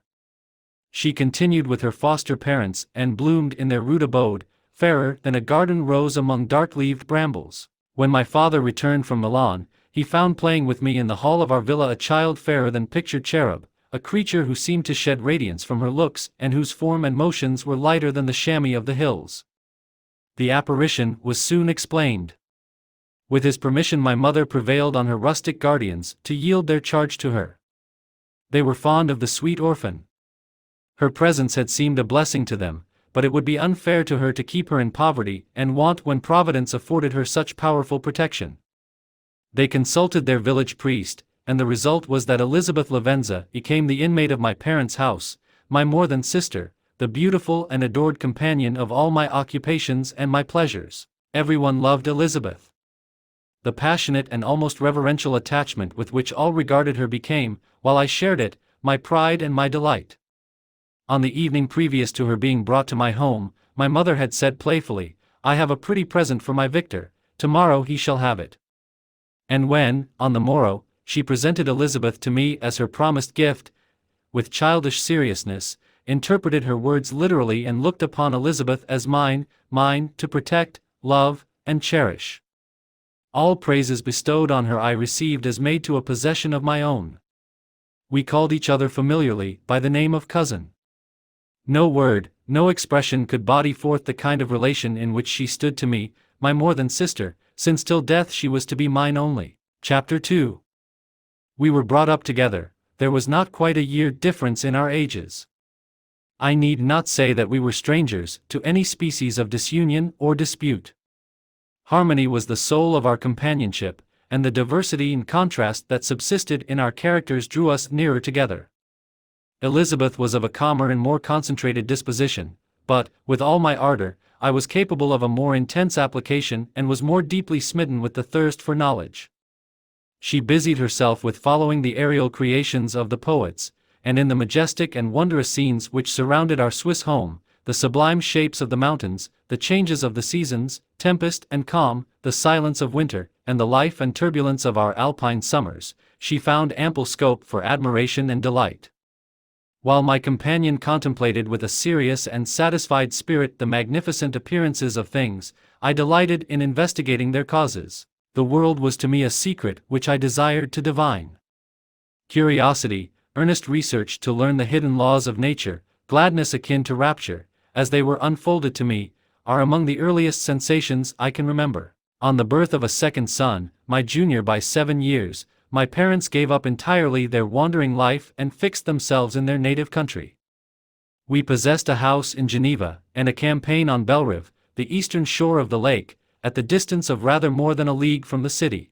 She continued with her foster parents and bloomed in their rude abode, fairer than a garden rose among dark-leaved brambles. When my father returned from Milan, he found playing with me in the hall of our villa a child fairer than pictured cherub, a creature who seemed to shed radiance from her looks and whose form and motions were lighter than the chamois of the hills. The apparition was soon explained. With his permission my mother prevailed on her rustic guardians to yield their charge to her. They were fond of the sweet orphan. Her presence had seemed a blessing to them, but it would be unfair to her to keep her in poverty and want when Providence afforded her such powerful protection. They consulted their village priest, and the result was that Elizabeth Lavenza became the inmate of my parents' house, my more than sister, the beautiful and adored companion of all my occupations and my pleasures. Everyone loved Elizabeth. The passionate and almost reverential attachment with which all regarded her became, while I shared it, my pride and my delight. On the evening previous to her being brought to my home, my mother had said playfully, "I have a pretty present for my Victor, tomorrow he shall have it." And when, on the morrow, she presented Elizabeth to me as her promised gift, with childish seriousness, interpreted her words literally and looked upon Elizabeth as mine, to protect, love, and cherish. All praises bestowed on her I received as made to a possession of my own. We called each other familiarly by the name of cousin. No word, no expression could body forth the kind of relation in which she stood to me, my more than sister, since till death she was to be mine only. Chapter 2. We were brought up together. There was not quite a year difference in our ages. I need not say that we were strangers to any species of disunion or dispute. Harmony was the soul of our companionship, and the diversity and contrast that subsisted in our characters drew us nearer together. Elizabeth was of a calmer and more concentrated disposition, but, with all my ardor, I was capable of a more intense application and was more deeply smitten with the thirst for knowledge. She busied herself with following the aerial creations of the poets, and in the majestic and wondrous scenes which surrounded our Swiss home, the sublime shapes of the mountains, the changes of the seasons, tempest and calm, the silence of winter, and the life and turbulence of our alpine summers, she found ample scope for admiration and delight. While my companion contemplated with a serious and satisfied spirit the magnificent appearances of things, I delighted in investigating their causes. The world was to me a secret which I desired to divine. Curiosity, earnest research to learn the hidden laws of nature, gladness akin to rapture, as they were unfolded to me, are among the earliest sensations I can remember. On the birth of a second son, my junior by 7 years, my parents gave up entirely their wandering life and fixed themselves in their native country. We possessed a house in Geneva, and a campaign on Belrive, the eastern shore of the lake, at the distance of rather more than a league from the city.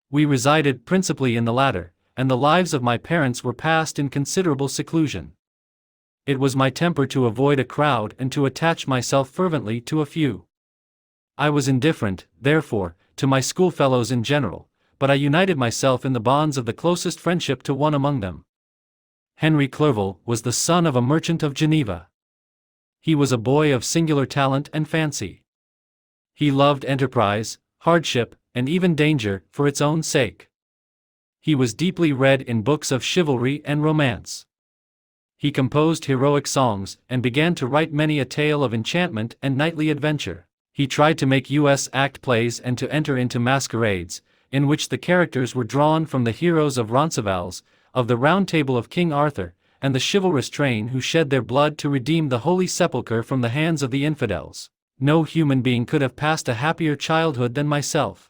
We resided principally in the latter, and the lives of my parents were passed in considerable seclusion. It was my temper to avoid a crowd and to attach myself fervently to a few. I was indifferent, therefore, to my schoolfellows in general, but I united myself in the bonds of the closest friendship to one among them. Henry Clerval was the son of a merchant of Geneva. He was a boy of singular talent and fancy. He loved enterprise, hardship, and even danger for its own sake. He was deeply read in books of chivalry and romance. He composed heroic songs, and began to write many a tale of enchantment and knightly adventure. He tried to make U.S. act plays and to enter into masquerades, in which the characters were drawn from the heroes of Roncesvalles, of the Round Table of King Arthur, and the chivalrous train who shed their blood to redeem the Holy Sepulchre from the hands of the infidels. No human being could have passed a happier childhood than myself.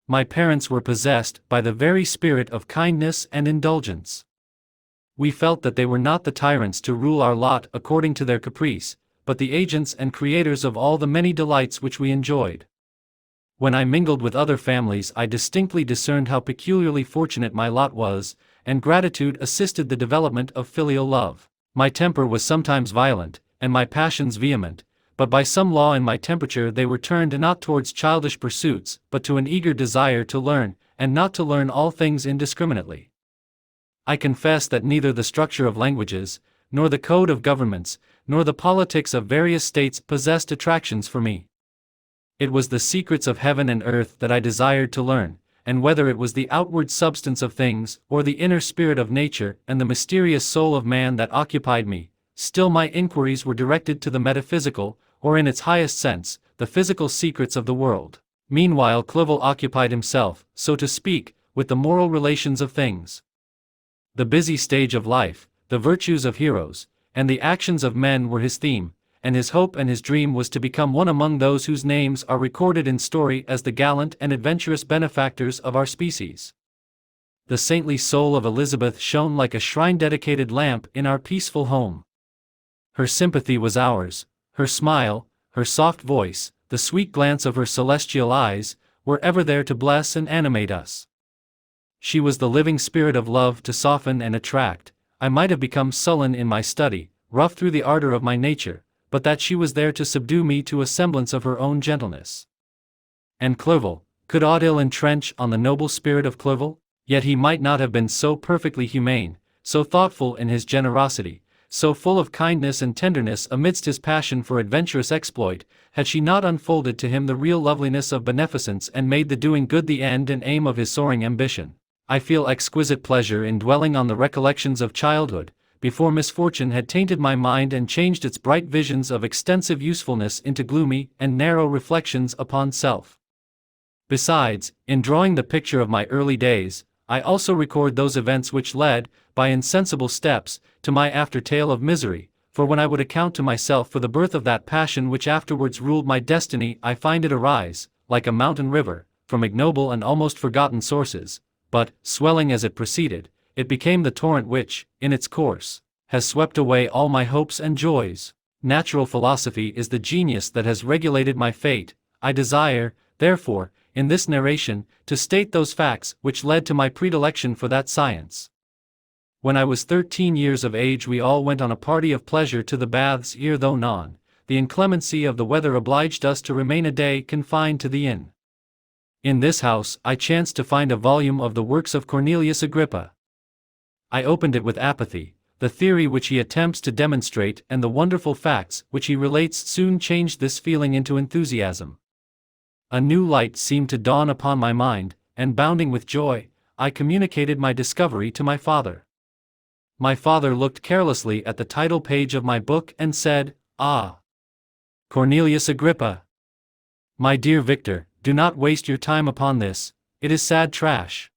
My parents were possessed by the very spirit of kindness and indulgence. We felt that they were not the tyrants to rule our lot according to their caprice, but the agents and creators of all the many delights which we enjoyed. When I mingled with other families I distinctly discerned how peculiarly fortunate my lot was, and gratitude assisted the development of filial love. My temper was sometimes violent, and my passions vehement, but by some law in my temperature they were turned not towards childish pursuits, but to an eager desire to learn, and not to learn all things indiscriminately. I confess that neither the structure of languages, nor the code of governments, nor the politics of various states possessed attractions for me. It was the secrets of heaven and earth that I desired to learn, and whether it was the outward substance of things, or the inner spirit of nature and the mysterious soul of man that occupied me, still my inquiries were directed to the metaphysical, or in its highest sense, the physical secrets of the world. Meanwhile Clerval occupied himself, so to speak, with the moral relations of things. The busy stage of life, the virtues of heroes, and the actions of men were his theme, and his hope and his dream was to become one among those whose names are recorded in story as the gallant and adventurous benefactors of our species. The saintly soul of Elizabeth shone like a shrine-dedicated lamp in our peaceful home. Her sympathy was ours, her smile, her soft voice, the sweet glance of her celestial eyes, were ever there to bless and animate us. She was the living spirit of love to soften and attract. I might have become sullen in my study, rough through the ardor of my nature, but that she was there to subdue me to a semblance of her own gentleness. And Clerval, could aught ill entrench on the noble spirit of Clerval? Yet he might not have been so perfectly humane, so thoughtful in his generosity, so full of kindness and tenderness amidst his passion for adventurous exploit, had she not unfolded to him the real loveliness of beneficence and made the doing good the end and aim of his soaring ambition. I feel exquisite pleasure in dwelling on the recollections of childhood, before misfortune had tainted my mind and changed its bright visions of extensive usefulness into gloomy and narrow reflections upon self. Besides, in drawing the picture of my early days, I also record those events which led, by insensible steps, to my after tale of misery, for when I would account to myself for the birth of that passion which afterwards ruled my destiny, I find it arise, like a mountain river, from ignoble and almost forgotten sources, but, swelling as it proceeded, it became the torrent which, in its course, has swept away all my hopes and joys. Natural philosophy is the genius that has regulated my fate. I desire, therefore, in this narration, to state those facts which led to my predilection for that science. When I was 13 years of age we all went on a party of pleasure to the baths ere though non, the inclemency of the weather obliged us to remain a day confined to the inn. In this house I chanced to find a volume of the works of Cornelius Agrippa. I opened it with apathy. The theory which he attempts to demonstrate and the wonderful facts which he relates soon changed this feeling into enthusiasm. A new light seemed to dawn upon my mind, and bounding with joy, I communicated my discovery to my father. My father looked carelessly at the title page of my book and said, "Ah! Cornelius Agrippa! My dear Victor, do not waste your time upon this, it is sad trash."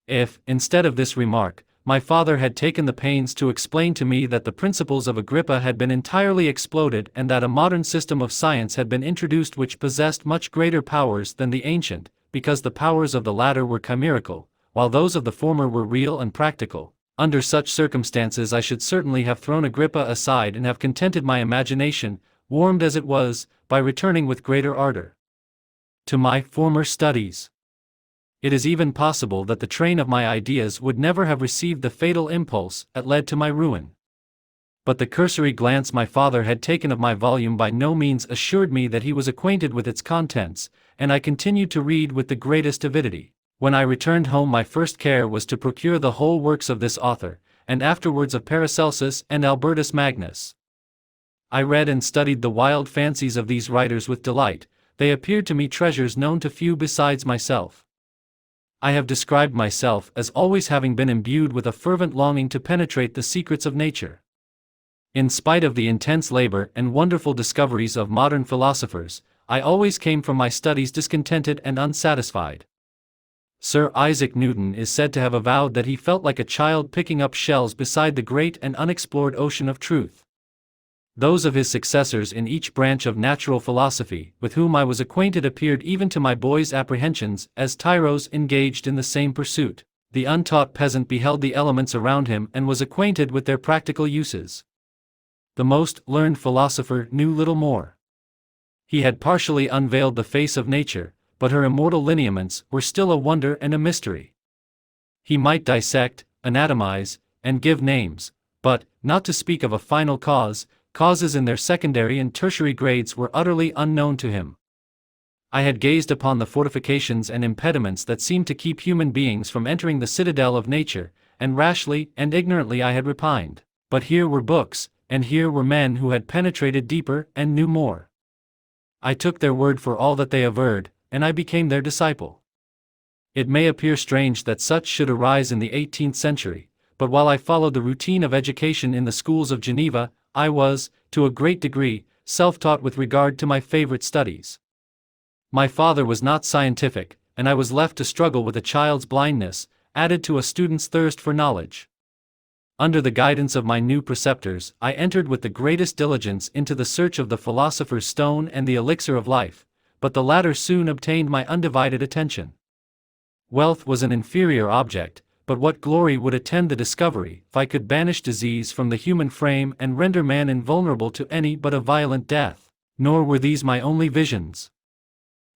If, instead of this remark, my father had taken the pains to explain to me that the principles of Agrippa had been entirely exploded and that a modern system of science had been introduced which possessed much greater powers than the ancient, because the powers of the latter were chimerical, while those of the former were real and practical, under such circumstances I should certainly have thrown Agrippa aside and have contented my imagination, warmed as it was, by returning with greater ardor to my former studies. It is even possible that the train of my ideas would never have received the fatal impulse that led to my ruin. But the cursory glance my father had taken of my volume by no means assured me that he was acquainted with its contents, and I continued to read with the greatest avidity. When I returned home my first care was to procure the whole works of this author, and afterwards of Paracelsus and Albertus Magnus. I read and studied the wild fancies of these writers with delight. They appeared to me treasures known to few besides myself. I have described myself as always having been imbued with a fervent longing to penetrate the secrets of nature. In spite of the intense labor and wonderful discoveries of modern philosophers, I always came from my studies discontented and unsatisfied. Sir Isaac Newton is said to have avowed that he felt like a child picking up shells beside the great and unexplored ocean of truth. Those of his successors in each branch of natural philosophy, with whom I was acquainted, appeared even to my boy's apprehensions as tyros engaged in the same pursuit. The untaught peasant beheld the elements around him and was acquainted with their practical uses. The most learned philosopher knew little more. He had partially unveiled the face of nature, but her immortal lineaments were still a wonder and a mystery. He might dissect, anatomize, and give names, but, not to speak of a final cause, causes in their secondary and tertiary grades were utterly unknown to him. I had gazed upon the fortifications and impediments that seemed to keep human beings from entering the citadel of nature, and rashly and ignorantly I had repined. But here were books, and here were men who had penetrated deeper and knew more. I took their word for all that they averred, and I became their disciple. It may appear strange that such should arise in the 18th century, but while I followed the routine of education in the schools of Geneva, I was, to a great degree, self-taught with regard to my favorite studies. My father was not scientific, and I was left to struggle with a child's blindness, added to a student's thirst for knowledge. Under the guidance of my new preceptors, I entered with the greatest diligence into the search of the philosopher's stone and the elixir of life, but the latter soon obtained my undivided attention. Wealth was an inferior object, but what glory would attend the discovery if I could banish disease from the human frame and render man invulnerable to any but a violent death? Nor were these my only visions.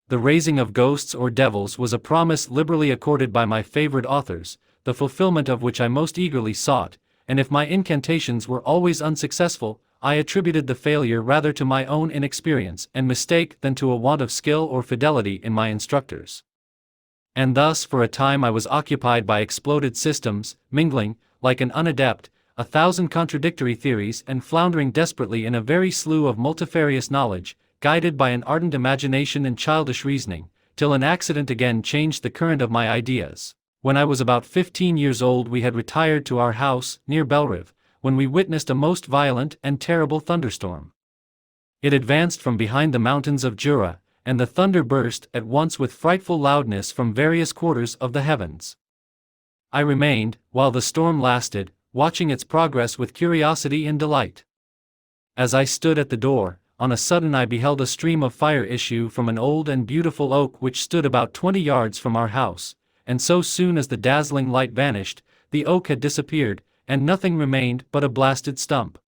The raising of ghosts or devils was a promise liberally accorded by my favorite authors, the fulfillment of which I most eagerly sought, and if my incantations were always unsuccessful, I attributed the failure rather to my own inexperience and mistake than to a want of skill or fidelity in my instructors. And thus for a time I was occupied by exploded systems, mingling, like an unadept, 1,000 contradictory theories and floundering desperately in a very slough of multifarious knowledge, guided by an ardent imagination and childish reasoning, till an accident again changed the current of my ideas. When I was about 15 years old we had retired to our house, near Belrive, when we witnessed a most violent and terrible thunderstorm. It advanced from behind the mountains of Jura, and the thunder burst at once with frightful loudness from various quarters of the heavens. I remained, while the storm lasted, watching its progress with curiosity and delight. As I stood at the door, on a sudden I beheld a stream of fire issue from an old and beautiful oak which stood about 20 yards from our house, and so soon as the dazzling light vanished, the oak had disappeared, and nothing remained but a blasted stump.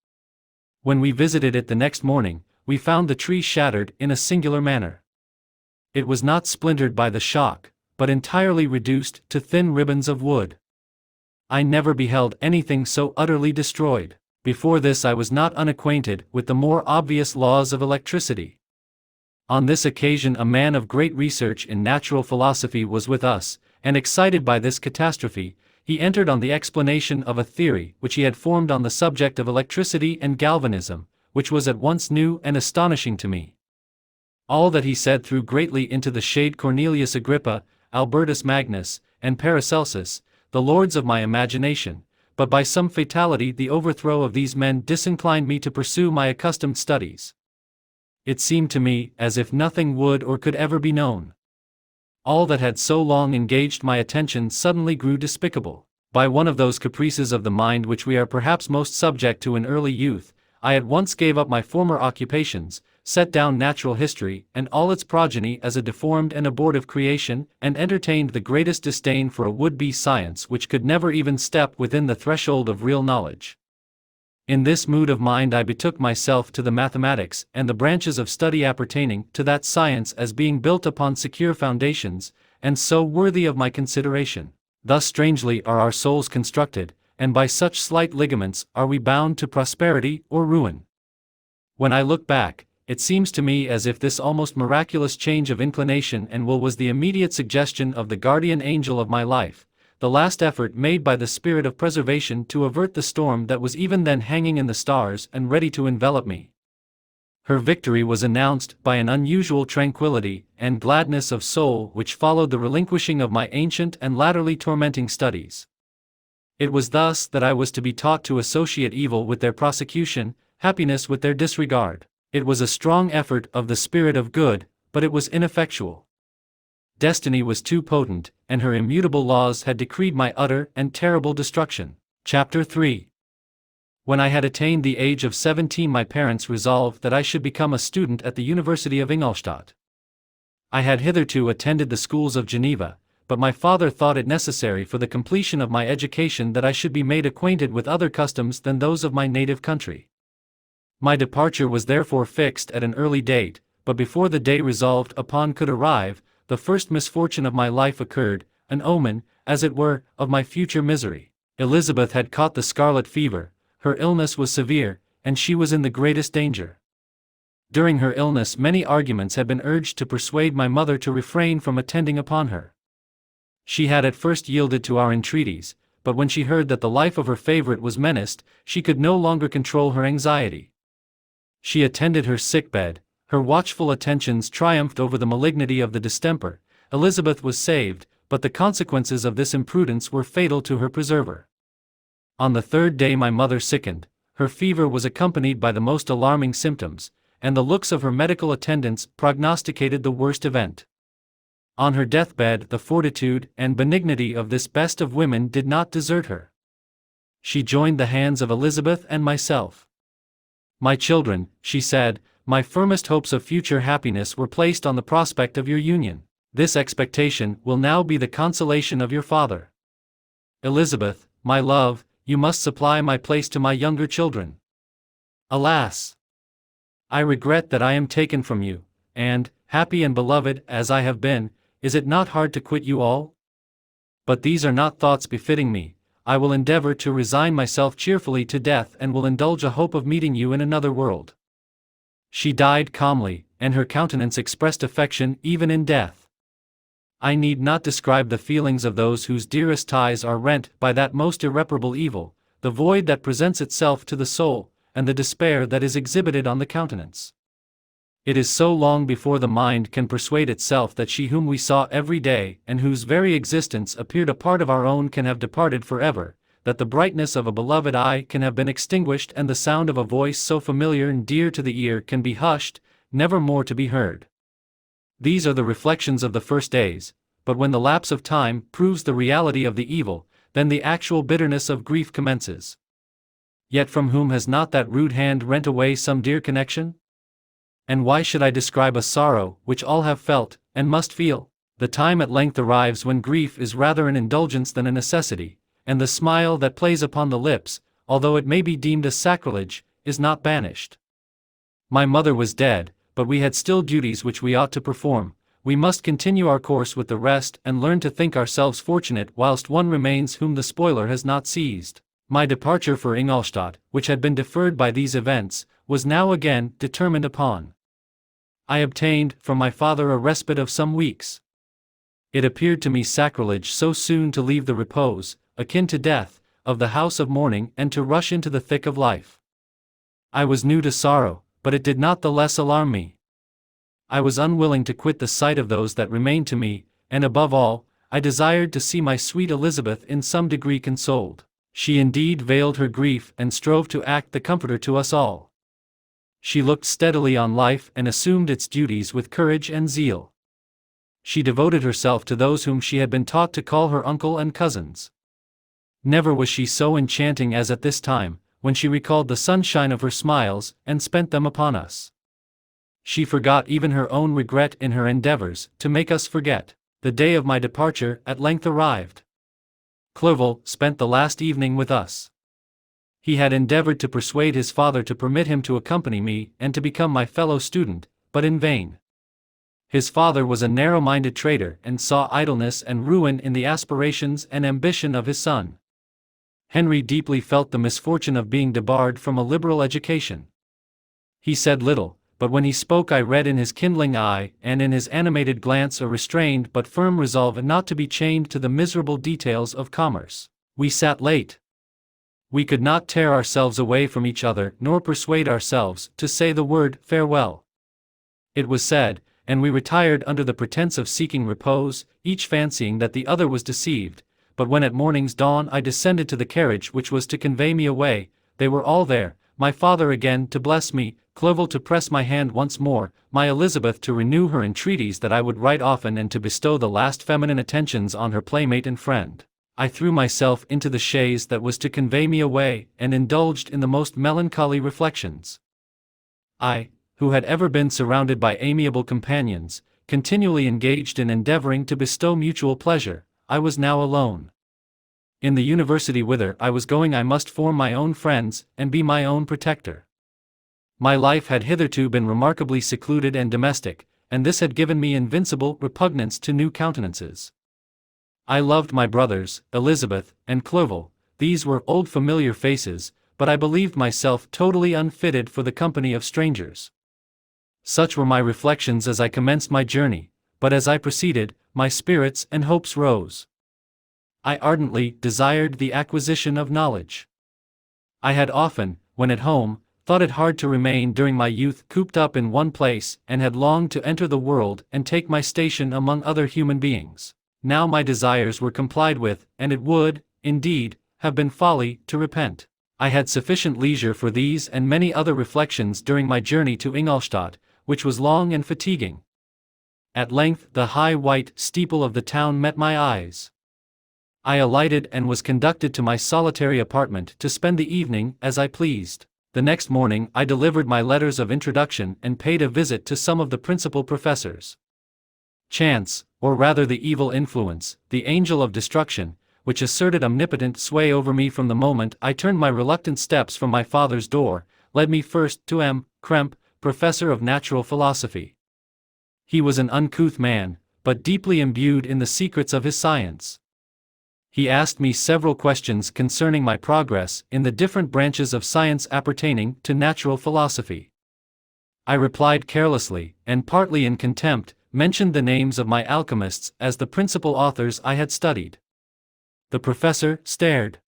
When we visited it the next morning, we found the tree shattered in a singular manner. It was not splintered by the shock, but entirely reduced to thin ribbons of wood. I never beheld anything so utterly destroyed. Before this I was not unacquainted with the more obvious laws of electricity. On this occasion a man of great research in natural philosophy was with us, and excited by this catastrophe, he entered on the explanation of a theory which he had formed on the subject of electricity and galvanism, which was at once new and astonishing to me. All that he said threw greatly into the shade Cornelius Agrippa, Albertus Magnus, and Paracelsus, the lords of my imagination, but by some fatality the overthrow of these men disinclined me to pursue my accustomed studies. It seemed to me as if nothing would or could ever be known. All that had so long engaged my attention suddenly grew despicable. By one of those caprices of the mind which we are perhaps most subject to in early youth, I at once gave up my former occupations, set down natural history and all its progeny as a deformed and abortive creation, and entertained the greatest disdain for a would-be science which could never even step within the threshold of real knowledge. In this mood of mind I betook myself to the mathematics and the branches of study appertaining to that science as being built upon secure foundations, and so worthy of my consideration. Thus strangely are our souls constructed, and by such slight ligaments are we bound to prosperity or ruin. When I look back, it seems to me as if this almost miraculous change of inclination and will was the immediate suggestion of the guardian angel of my life, the last effort made by the spirit of preservation to avert the storm that was even then hanging in the stars and ready to envelop me. Her victory was announced by an unusual tranquility and gladness of soul which followed the relinquishing of my ancient and latterly tormenting studies. It was thus that I was to be taught to associate evil with their prosecution, happiness with their disregard. It was a strong effort of the spirit of good, but it was ineffectual. Destiny was too potent, and her immutable laws had decreed my utter and terrible destruction. Chapter 3. When I had attained the age of 17 my parents resolved that I should become a student at the University of Ingolstadt. I had hitherto attended the schools of Geneva, but my father thought it necessary for the completion of my education that I should be made acquainted with other customs than those of my native country. My departure was therefore fixed at an early date, but before the day resolved upon could arrive, the first misfortune of my life occurred, an omen, as it were, of my future misery. Elizabeth had caught the scarlet fever, her illness was severe, and she was in the greatest danger. During her illness many arguments had been urged to persuade my mother to refrain from attending upon her. She had at first yielded to our entreaties, but when she heard that the life of her favorite was menaced, she could no longer control her anxiety. She attended her sickbed, her watchful attentions triumphed over the malignity of the distemper. Elizabeth was saved, but the consequences of this imprudence were fatal to her preserver. On the third day my mother sickened, her fever was accompanied by the most alarming symptoms, and the looks of her medical attendants prognosticated the worst event. On her deathbed the fortitude and benignity of this best of women did not desert her. She joined the hands of Elizabeth and myself. "My children," she said, "my firmest hopes of future happiness were placed on the prospect of your union. This expectation will now be the consolation of your father. Elizabeth, my love, you must supply my place to my younger children. Alas! I regret that I am taken from you, and, happy and beloved as I have been, is it not hard to quit you all? But these are not thoughts befitting me. I will endeavor to resign myself cheerfully to death and will indulge a hope of meeting you in another world." She died calmly, and her countenance expressed affection even in death. I need not describe the feelings of those whose dearest ties are rent by that most irreparable evil, the void that presents itself to the soul, and the despair that is exhibited on the countenance. It is so long before the mind can persuade itself that she whom we saw every day, and whose very existence appeared a part of our own, can have departed forever, that the brightness of a beloved eye can have been extinguished, and the sound of a voice so familiar and dear to the ear can be hushed, never more to be heard. These are the reflections of the first days, but when the lapse of time proves the reality of the evil, then the actual bitterness of grief commences. Yet from whom has not that rude hand rent away some dear connection? And why should I describe a sorrow which all have felt, and must feel? The time at length arrives when grief is rather an indulgence than a necessity, and the smile that plays upon the lips, although it may be deemed a sacrilege, is not banished. My mother was dead, but we had still duties which we ought to perform. We must continue our course with the rest and learn to think ourselves fortunate whilst one remains whom the spoiler has not seized. My departure for Ingolstadt, which had been deferred by these events, was now again determined upon. I obtained from my father a respite of some weeks. It appeared to me sacrilege so soon to leave the repose, akin to death, of the house of mourning and to rush into the thick of life. I was new to sorrow, but it did not the less alarm me. I was unwilling to quit the sight of those that remained to me, and above all, I desired to see my sweet Elizabeth in some degree consoled. She indeed veiled her grief and strove to act the comforter to us all. She looked steadily on life and assumed its duties with courage and zeal. She devoted herself to those whom she had been taught to call her uncle and cousins. Never was she so enchanting as at this time, when she recalled the sunshine of her smiles and spent them upon us. She forgot even her own regret in her endeavors to make us forget. The day of my departure at length arrived. Clerval spent the last evening with us. He had endeavored to persuade his father to permit him to accompany me and to become my fellow student, but in vain. His father was a narrow-minded trader and saw idleness and ruin in the aspirations and ambition of his son. Henry deeply felt the misfortune of being debarred from a liberal education. He said little, but when he spoke I read in his kindling eye and in his animated glance a restrained but firm resolve not to be chained to the miserable details of commerce. We sat late. We could not tear ourselves away from each other nor persuade ourselves to say the word farewell. It was said, and we retired under the pretense of seeking repose, each fancying that the other was deceived, but when at morning's dawn I descended to the carriage which was to convey me away, they were all there, my father again to bless me, Clerval to press my hand once more, my Elizabeth to renew her entreaties that I would write often and to bestow the last feminine attentions on her playmate and friend. I threw myself into the chaise that was to convey me away, and indulged in the most melancholy reflections. I, who had ever been surrounded by amiable companions, continually engaged in endeavoring to bestow mutual pleasure, I was now alone. In the university whither I was going I must form my own friends, and be my own protector. My life had hitherto been remarkably secluded and domestic, and this had given me invincible repugnance to new countenances. I loved my brothers, Elizabeth, and Clerval. These were old familiar faces, but I believed myself totally unfitted for the company of strangers. Such were my reflections as I commenced my journey, but as I proceeded, my spirits and hopes rose. I ardently desired the acquisition of knowledge. I had often, when at home, thought it hard to remain during my youth cooped up in one place, and had longed to enter the world and take my station among other human beings. Now my desires were complied with, and it would, indeed, have been folly to repent. I had sufficient leisure for these and many other reflections during my journey to Ingolstadt, which was long and fatiguing. At length the high white steeple of the town met my eyes. I alighted and was conducted to my solitary apartment to spend the evening as I pleased. The next morning I delivered my letters of introduction and paid a visit to some of the principal professors. Chance, or rather the evil influence, the angel of destruction, which asserted omnipotent sway over me from the moment I turned my reluctant steps from my father's door, led me first to M. Krempe, professor of natural philosophy. He was an uncouth man, but deeply imbued in the secrets of his science. He asked me several questions concerning my progress in the different branches of science appertaining to natural philosophy. I replied carelessly, and partly in contempt, mentioned the names of my alchemists as the principal authors I had studied. The professor stared.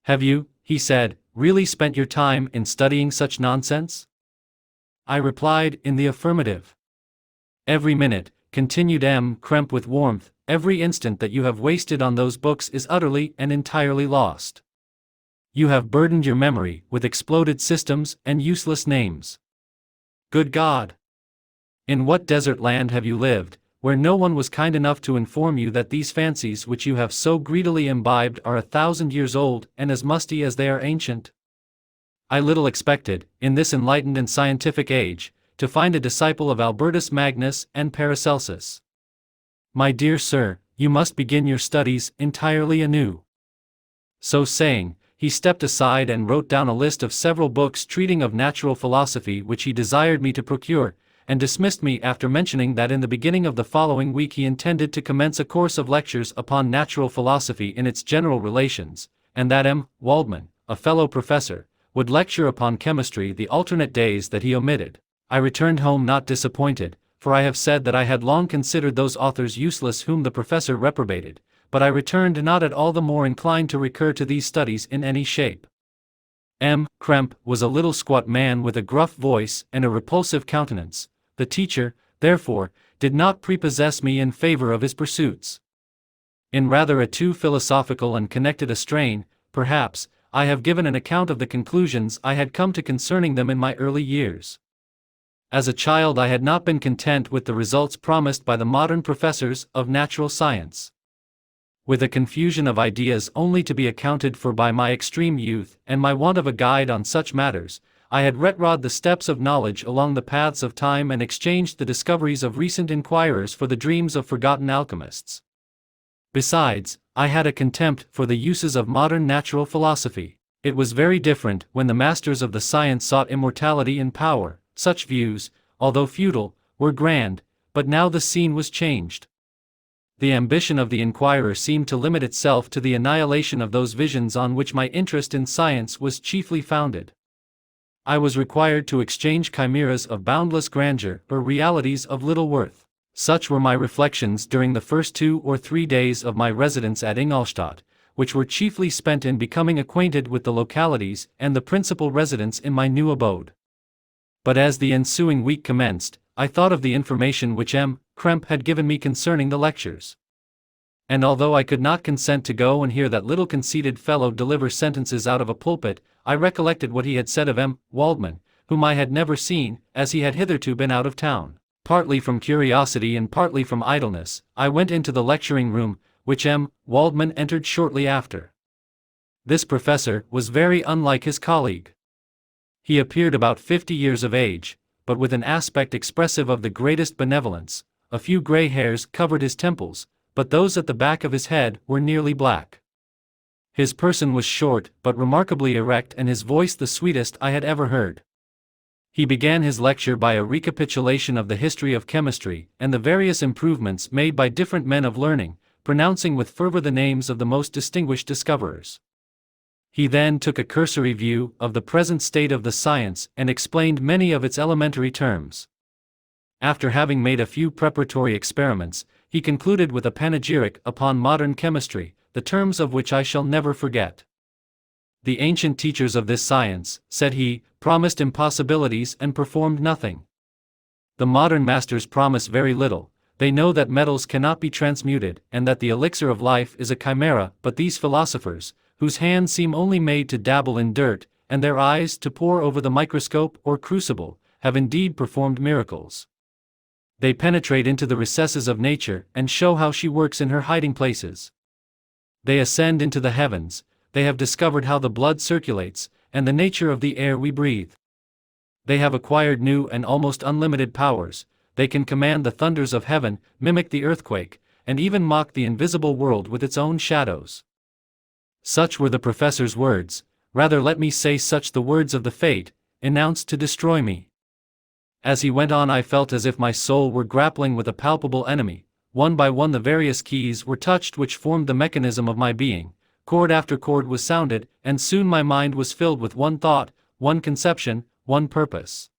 "Have you," he said, really spent your time in studying such nonsense? I replied in the affirmative. Every minute, continued M. Kremp with warmth, every instant that you have wasted on those books is utterly and entirely lost. You have burdened your memory with exploded systems and useless names. Good God! In what desert land have you lived, where no one was kind enough to inform you that these fancies which you have so greedily imbibed are 1,000 years old and as musty as they are ancient? I little expected, in this enlightened and scientific age, to find a disciple of Albertus Magnus and Paracelsus. My dear sir, you must begin your studies entirely anew. So saying, he stepped aside and wrote down a list of several books treating of natural philosophy which he desired me to procure, and dismissed me after mentioning that in the beginning of the following week he intended to commence a course of lectures upon natural philosophy in its general relations, and that M. Waldman, a fellow professor, would lecture upon chemistry the alternate days that he omitted. I returned home not disappointed, for I have said that I had long considered those authors useless whom the professor reprobated, but I returned not at all the more inclined to recur to these studies in any shape. M. Kremp was a little squat man with a gruff voice and a repulsive countenance. The teacher, therefore, did not prepossess me in favor of his pursuits. In rather a too philosophical and connected a strain, perhaps, I have given an account of the conclusions I had come to concerning them in my early years. As a child I had not been content with the results promised by the modern professors of natural science. With a confusion of ideas only to be accounted for by my extreme youth and my want of a guide on such matters, I had retrod the steps of knowledge along the paths of time and exchanged the discoveries of recent inquirers for the dreams of forgotten alchemists. Besides, I had a contempt for the uses of modern natural philosophy. It was very different when the masters of the science sought immortality and power. Such views, although futile, were grand, but now the scene was changed. The ambition of the inquirer seemed to limit itself to the annihilation of those visions on which my interest in science was chiefly founded. I was required to exchange chimeras of boundless grandeur for realities of little worth. Such were my reflections during the first 2 or 3 days of my residence at Ingolstadt, which were chiefly spent in becoming acquainted with the localities and the principal residents in my new abode. But as the ensuing week commenced, I thought of the information which M. Kremp had given me concerning the lectures. And although I could not consent to go and hear that little conceited fellow deliver sentences out of a pulpit, I recollected what he had said of M. Waldman, whom I had never seen, as he had hitherto been out of town. Partly from curiosity and partly from idleness, I went into the lecturing room, which M. Waldman entered shortly after. This professor was very unlike his colleague. He appeared about 50 years of age, but with an aspect expressive of the greatest benevolence. A few gray hairs covered his temples, but those at the back of his head were nearly black. His person was short but remarkably erect and his voice the sweetest I had ever heard. He began his lecture by a recapitulation of the history of chemistry and the various improvements made by different men of learning, pronouncing with fervor the names of the most distinguished discoverers. He then took a cursory view of the present state of the science and explained many of its elementary terms. After having made a few preparatory experiments, he concluded with a panegyric upon modern chemistry, the terms of which I shall never forget. The ancient teachers of this science, said he, promised impossibilities and performed nothing. The modern masters promise very little. They know that metals cannot be transmuted and that the elixir of life is a chimera, but these philosophers, whose hands seem only made to dabble in dirt, and their eyes to pore over the microscope or crucible, have indeed performed miracles. They penetrate into the recesses of nature and show how she works in her hiding places. They ascend into the heavens. They have discovered how the blood circulates, and the nature of the air we breathe. They have acquired new and almost unlimited powers. They can command the thunders of heaven, mimic the earthquake, and even mock the invisible world with its own shadows. Such were the professor's words, rather let me say such the words of the fate, announced to destroy me. As he went on I felt as if my soul were grappling with a palpable enemy. One by one the various keys were touched which formed the mechanism of my being. Chord after chord was sounded, and soon my mind was filled with one thought, one conception, one purpose.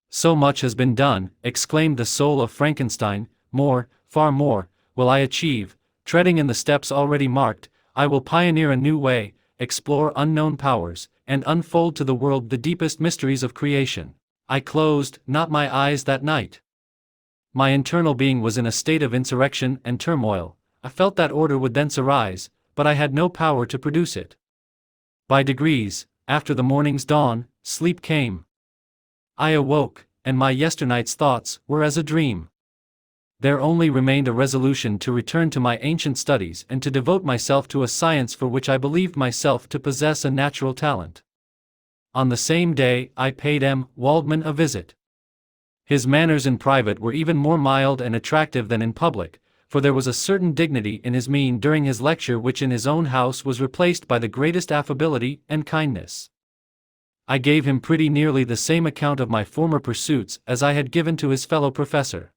So much has been done, exclaimed the soul of Frankenstein, more, far more, will I achieve. Treading in the steps already marked, I will pioneer a new way, explore unknown powers, and unfold to the world the deepest mysteries of creation. I closed not my eyes that night. My internal being was in a state of insurrection and turmoil. I felt that order would thence arise, but I had no power to produce it. By degrees, after the morning's dawn, sleep came. I awoke, and my yesternight's thoughts were as a dream. There only remained a resolution to return to my ancient studies and to devote myself to a science for which I believed myself to possess a natural talent. On the same day, I paid M. Waldman a visit. His manners in private were even more mild and attractive than in public, for there was a certain dignity in his mien during his lecture which in his own house was replaced by the greatest affability and kindness. I gave him pretty nearly the same account of my former pursuits as I had given to his fellow professor.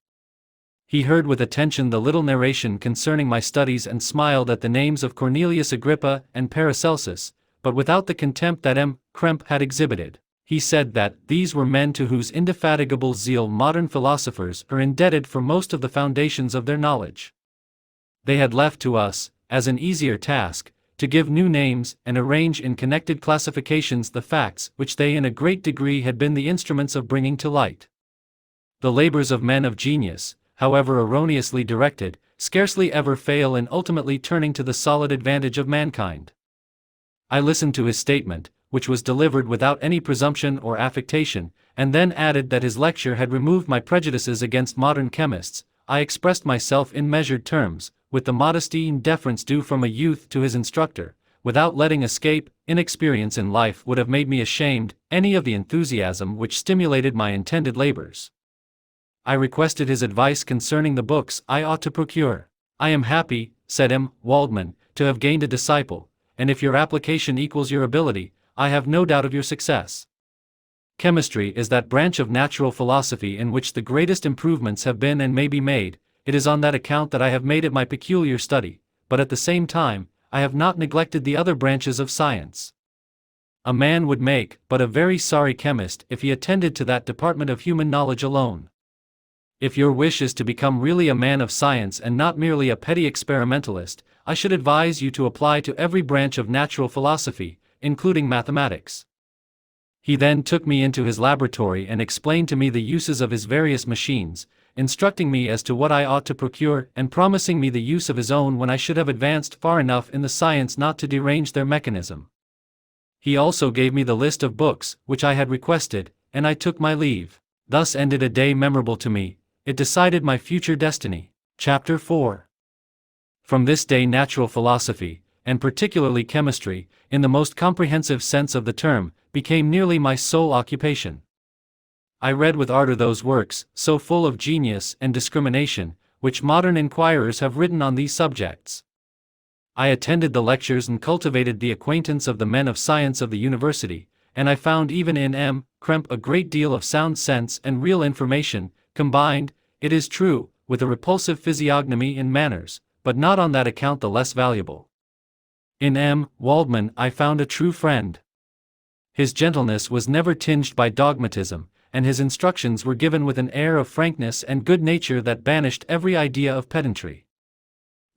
He heard with attention the little narration concerning my studies and smiled at the names of Cornelius Agrippa and Paracelsus, but without the contempt that M. Krempe had exhibited. He said that these were men to whose indefatigable zeal modern philosophers are indebted for most of the foundations of their knowledge. They had left to us, as an easier task, to give new names and arrange in connected classifications the facts which they in a great degree had been the instruments of bringing to light. The labors of men of genius, however erroneously directed, scarcely ever fail in ultimately turning to the solid advantage of mankind. I listened to his statement, which was delivered without any presumption or affectation, and then added that his lecture had removed my prejudices against modern chemists. I expressed myself in measured terms, with the modesty and deference due from a youth to his instructor, without letting escape. Inexperience in life would have made me ashamed any of the enthusiasm which stimulated my intended labors. I requested his advice concerning the books I ought to procure. I am happy, said M. Waldman, to have gained a disciple, and if your application equals your ability, I have no doubt of your success. Chemistry is that branch of natural philosophy in which the greatest improvements have been and may be made. It is on that account that I have made it my peculiar study, but at the same time, I have not neglected the other branches of science. A man would make but a very sorry chemist if he attended to that department of human knowledge alone. If your wish is to become really a man of science and not merely a petty experimentalist, I should advise you to apply to every branch of natural philosophy, including mathematics. He then took me into his laboratory and explained to me the uses of his various machines, instructing me as to what I ought to procure and promising me the use of his own when I should have advanced far enough in the science not to derange their mechanism. He also gave me the list of books which I had requested, and I took my leave. Thus ended a day memorable to me. It decided my future destiny. Chapter 4. From this day natural philosophy, and particularly chemistry, in the most comprehensive sense of the term, became nearly my sole occupation. I read with ardor those works, so full of genius and discrimination, which modern inquirers have written on these subjects. I attended the lectures and cultivated the acquaintance of the men of science of the university, and I found even in M. Krempe a great deal of sound sense and real information, combined, it is true, with a repulsive physiognomy and manners, but not on that account the less valuable. In M. Waldman I found a true friend. His gentleness was never tinged by dogmatism, and his instructions were given with an air of frankness and good nature that banished every idea of pedantry.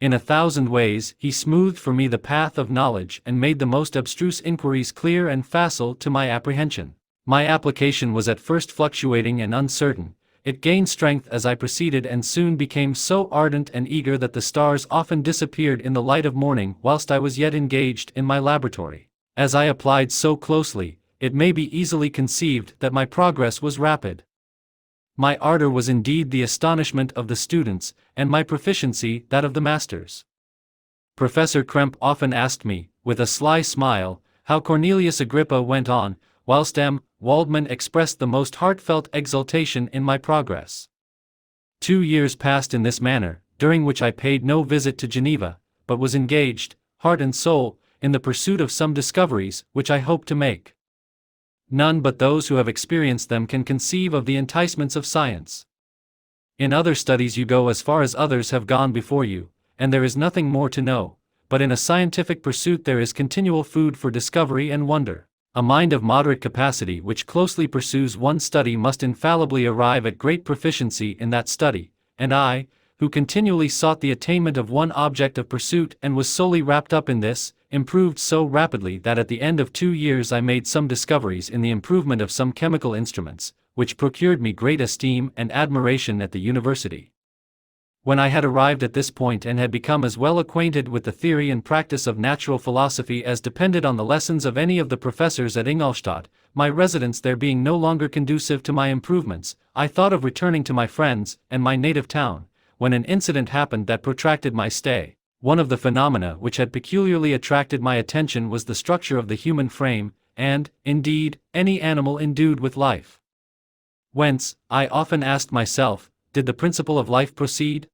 In 1,000 ways he smoothed for me the path of knowledge and made the most abstruse inquiries clear and facile to my apprehension. My application was at first fluctuating and uncertain. It gained strength as I proceeded and soon became so ardent and eager that the stars often disappeared in the light of morning whilst I was yet engaged in my laboratory. As I applied so closely, it may be easily conceived that my progress was rapid. My ardor was indeed the astonishment of the students, and my proficiency that of the masters. Professor Krempe often asked me, with a sly smile, how Cornelius Agrippa went on, whilst M. Waldman expressed the most heartfelt exultation in my progress. 2 years passed in this manner, during which I paid no visit to Geneva, but was engaged, heart and soul, in the pursuit of some discoveries which I hoped to make. None but those who have experienced them can conceive of the enticements of science. In other studies you go as far as others have gone before you, and there is nothing more to know, but in a scientific pursuit there is continual food for discovery and wonder. A mind of moderate capacity which closely pursues one study must infallibly arrive at great proficiency in that study, and I, who continually sought the attainment of one object of pursuit and was solely wrapped up in this, improved so rapidly that at the end of 2 years I made some discoveries in the improvement of some chemical instruments, which procured me great esteem and admiration at the university. When I had arrived at this point and had become as well acquainted with the theory and practice of natural philosophy as depended on the lessons of any of the professors at Ingolstadt, my residence there being no longer conducive to my improvements, I thought of returning to my friends and my native town, when an incident happened that protracted my stay. One of the phenomena which had peculiarly attracted my attention was the structure of the human frame, and, indeed, any animal endued with life. Whence, I often asked myself, did the principle of life proceed?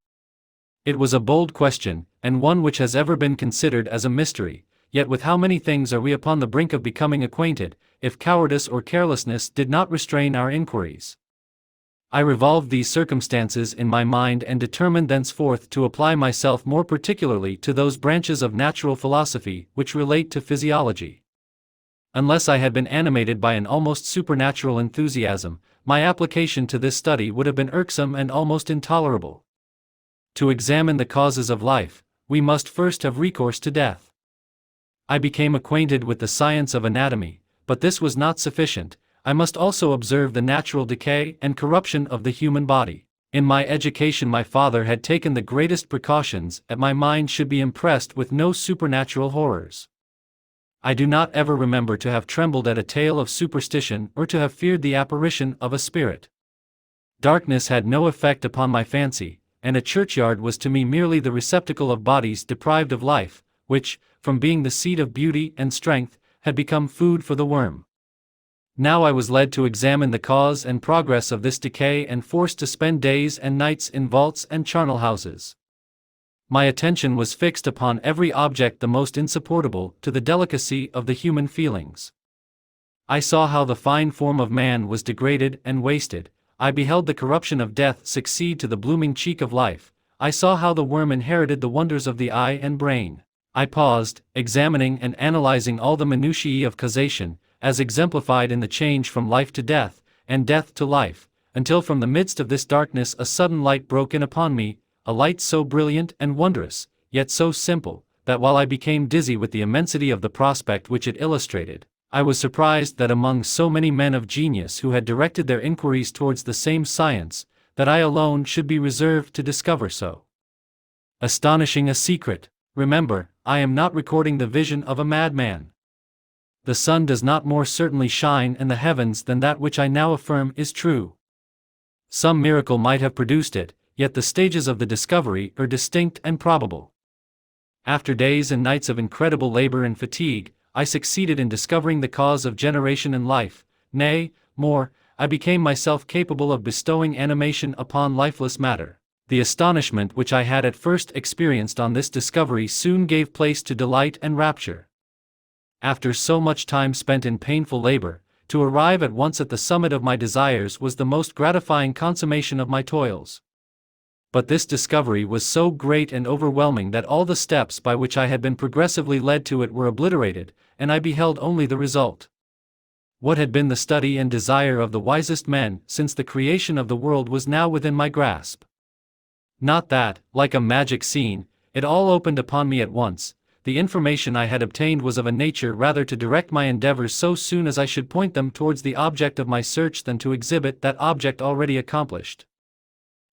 It was a bold question, and one which has ever been considered as a mystery, yet with how many things are we upon the brink of becoming acquainted, if cowardice or carelessness did not restrain our inquiries. I revolved these circumstances in my mind and determined thenceforth to apply myself more particularly to those branches of natural philosophy which relate to physiology. Unless I had been animated by an almost supernatural enthusiasm, my application to this study would have been irksome and almost intolerable. To examine the causes of life, we must first have recourse to death. I became acquainted with the science of anatomy, but this was not sufficient. I must also observe the natural decay and corruption of the human body. In my education my father had taken the greatest precautions that my mind should be impressed with no supernatural horrors. I do not ever remember to have trembled at a tale of superstition or to have feared the apparition of a spirit. Darkness had no effect upon my fancy, and a churchyard was to me merely the receptacle of bodies deprived of life, which, from being the seat of beauty and strength, had become food for the worm. Now I was led to examine the cause and progress of this decay and forced to spend days and nights in vaults and charnel houses. My attention was fixed upon every object the most insupportable to the delicacy of the human feelings. I saw how the fine form of man was degraded and wasted. I beheld the corruption of death succeed to the blooming cheek of life. I saw how the worm inherited the wonders of the eye and brain. I paused, examining and analyzing all the minutiae of causation, as exemplified in the change from life to death, and death to life, until from the midst of this darkness a sudden light broke in upon me, a light so brilliant and wondrous, yet so simple, that while I became dizzy with the immensity of the prospect which it illustrated, I was surprised that among so many men of genius who had directed their inquiries towards the same science, that I alone should be reserved to discover so astonishing a secret. Remember, I am not recording the vision of a madman. The sun does not more certainly shine in the heavens than that which I now affirm is true. Some miracle might have produced it, yet the stages of the discovery are distinct and probable. After days and nights of incredible labor and fatigue, I succeeded in discovering the cause of generation and life. Nay, more, I became myself capable of bestowing animation upon lifeless matter. The astonishment which I had at first experienced on this discovery soon gave place to delight and rapture. After so much time spent in painful labor, to arrive at once at the summit of my desires was the most gratifying consummation of my toils. But this discovery was so great and overwhelming that all the steps by which I had been progressively led to it were obliterated, and I beheld only the result. What had been the study and desire of the wisest men since the creation of the world was now within my grasp. Not that, like a magic scene, it all opened upon me at once. The information I had obtained was of a nature rather to direct my endeavors so soon as I should point them towards the object of my search than to exhibit that object already accomplished.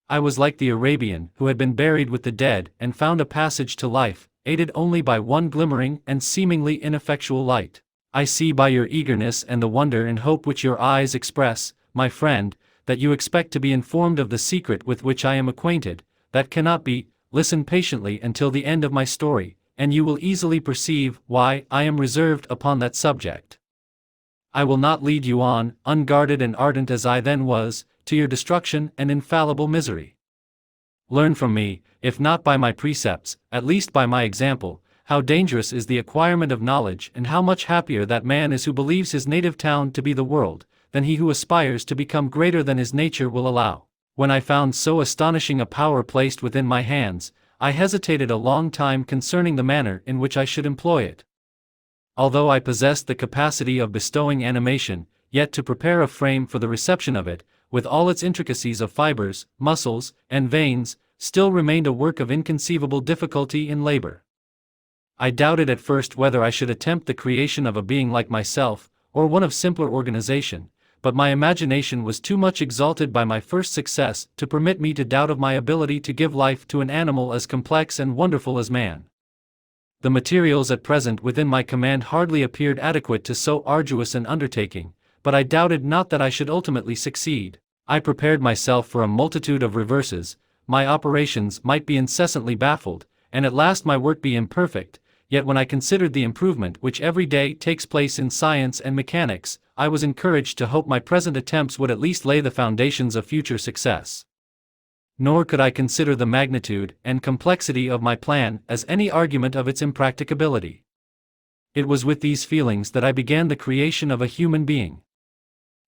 I was like the Arabian who had been buried with the dead and found a passage to life, aided only by one glimmering and seemingly ineffectual light. I see by your eagerness and the wonder and hope which your eyes express, my friend, that you expect to be informed of the secret with which I am acquainted. That cannot be. Listen patiently until the end of my story, and you will easily perceive why I am reserved upon that subject. I will not lead you on, unguarded and ardent as I then was, to your destruction and infallible misery. Learn from me, if not by my precepts, at least by my example, how dangerous is the acquirement of knowledge and how much happier that man is who believes his native town to be the world, than he who aspires to become greater than his nature will allow. When I found so astonishing a power placed within my hands, I hesitated a long time concerning the manner in which I should employ it. Although I possessed the capacity of bestowing animation, yet to prepare a frame for the reception of it, with all its intricacies of fibers, muscles, and veins, still remained a work of inconceivable difficulty and labor. I doubted at first whether I should attempt the creation of a being like myself, or one of simpler organization, but my imagination was too much exalted by my first success to permit me to doubt of my ability to give life to an animal as complex and wonderful as man. The materials at present within my command hardly appeared adequate to so arduous an undertaking, but I doubted not that I should ultimately succeed. I prepared myself for a multitude of reverses, my operations might be incessantly baffled, and at last my work be imperfect, yet when I considered the improvement which every day takes place in science and mechanics, I was encouraged to hope my present attempts would at least lay the foundations of future success. Nor could I consider the magnitude and complexity of my plan as any argument of its impracticability. It was with these feelings that I began the creation of a human being.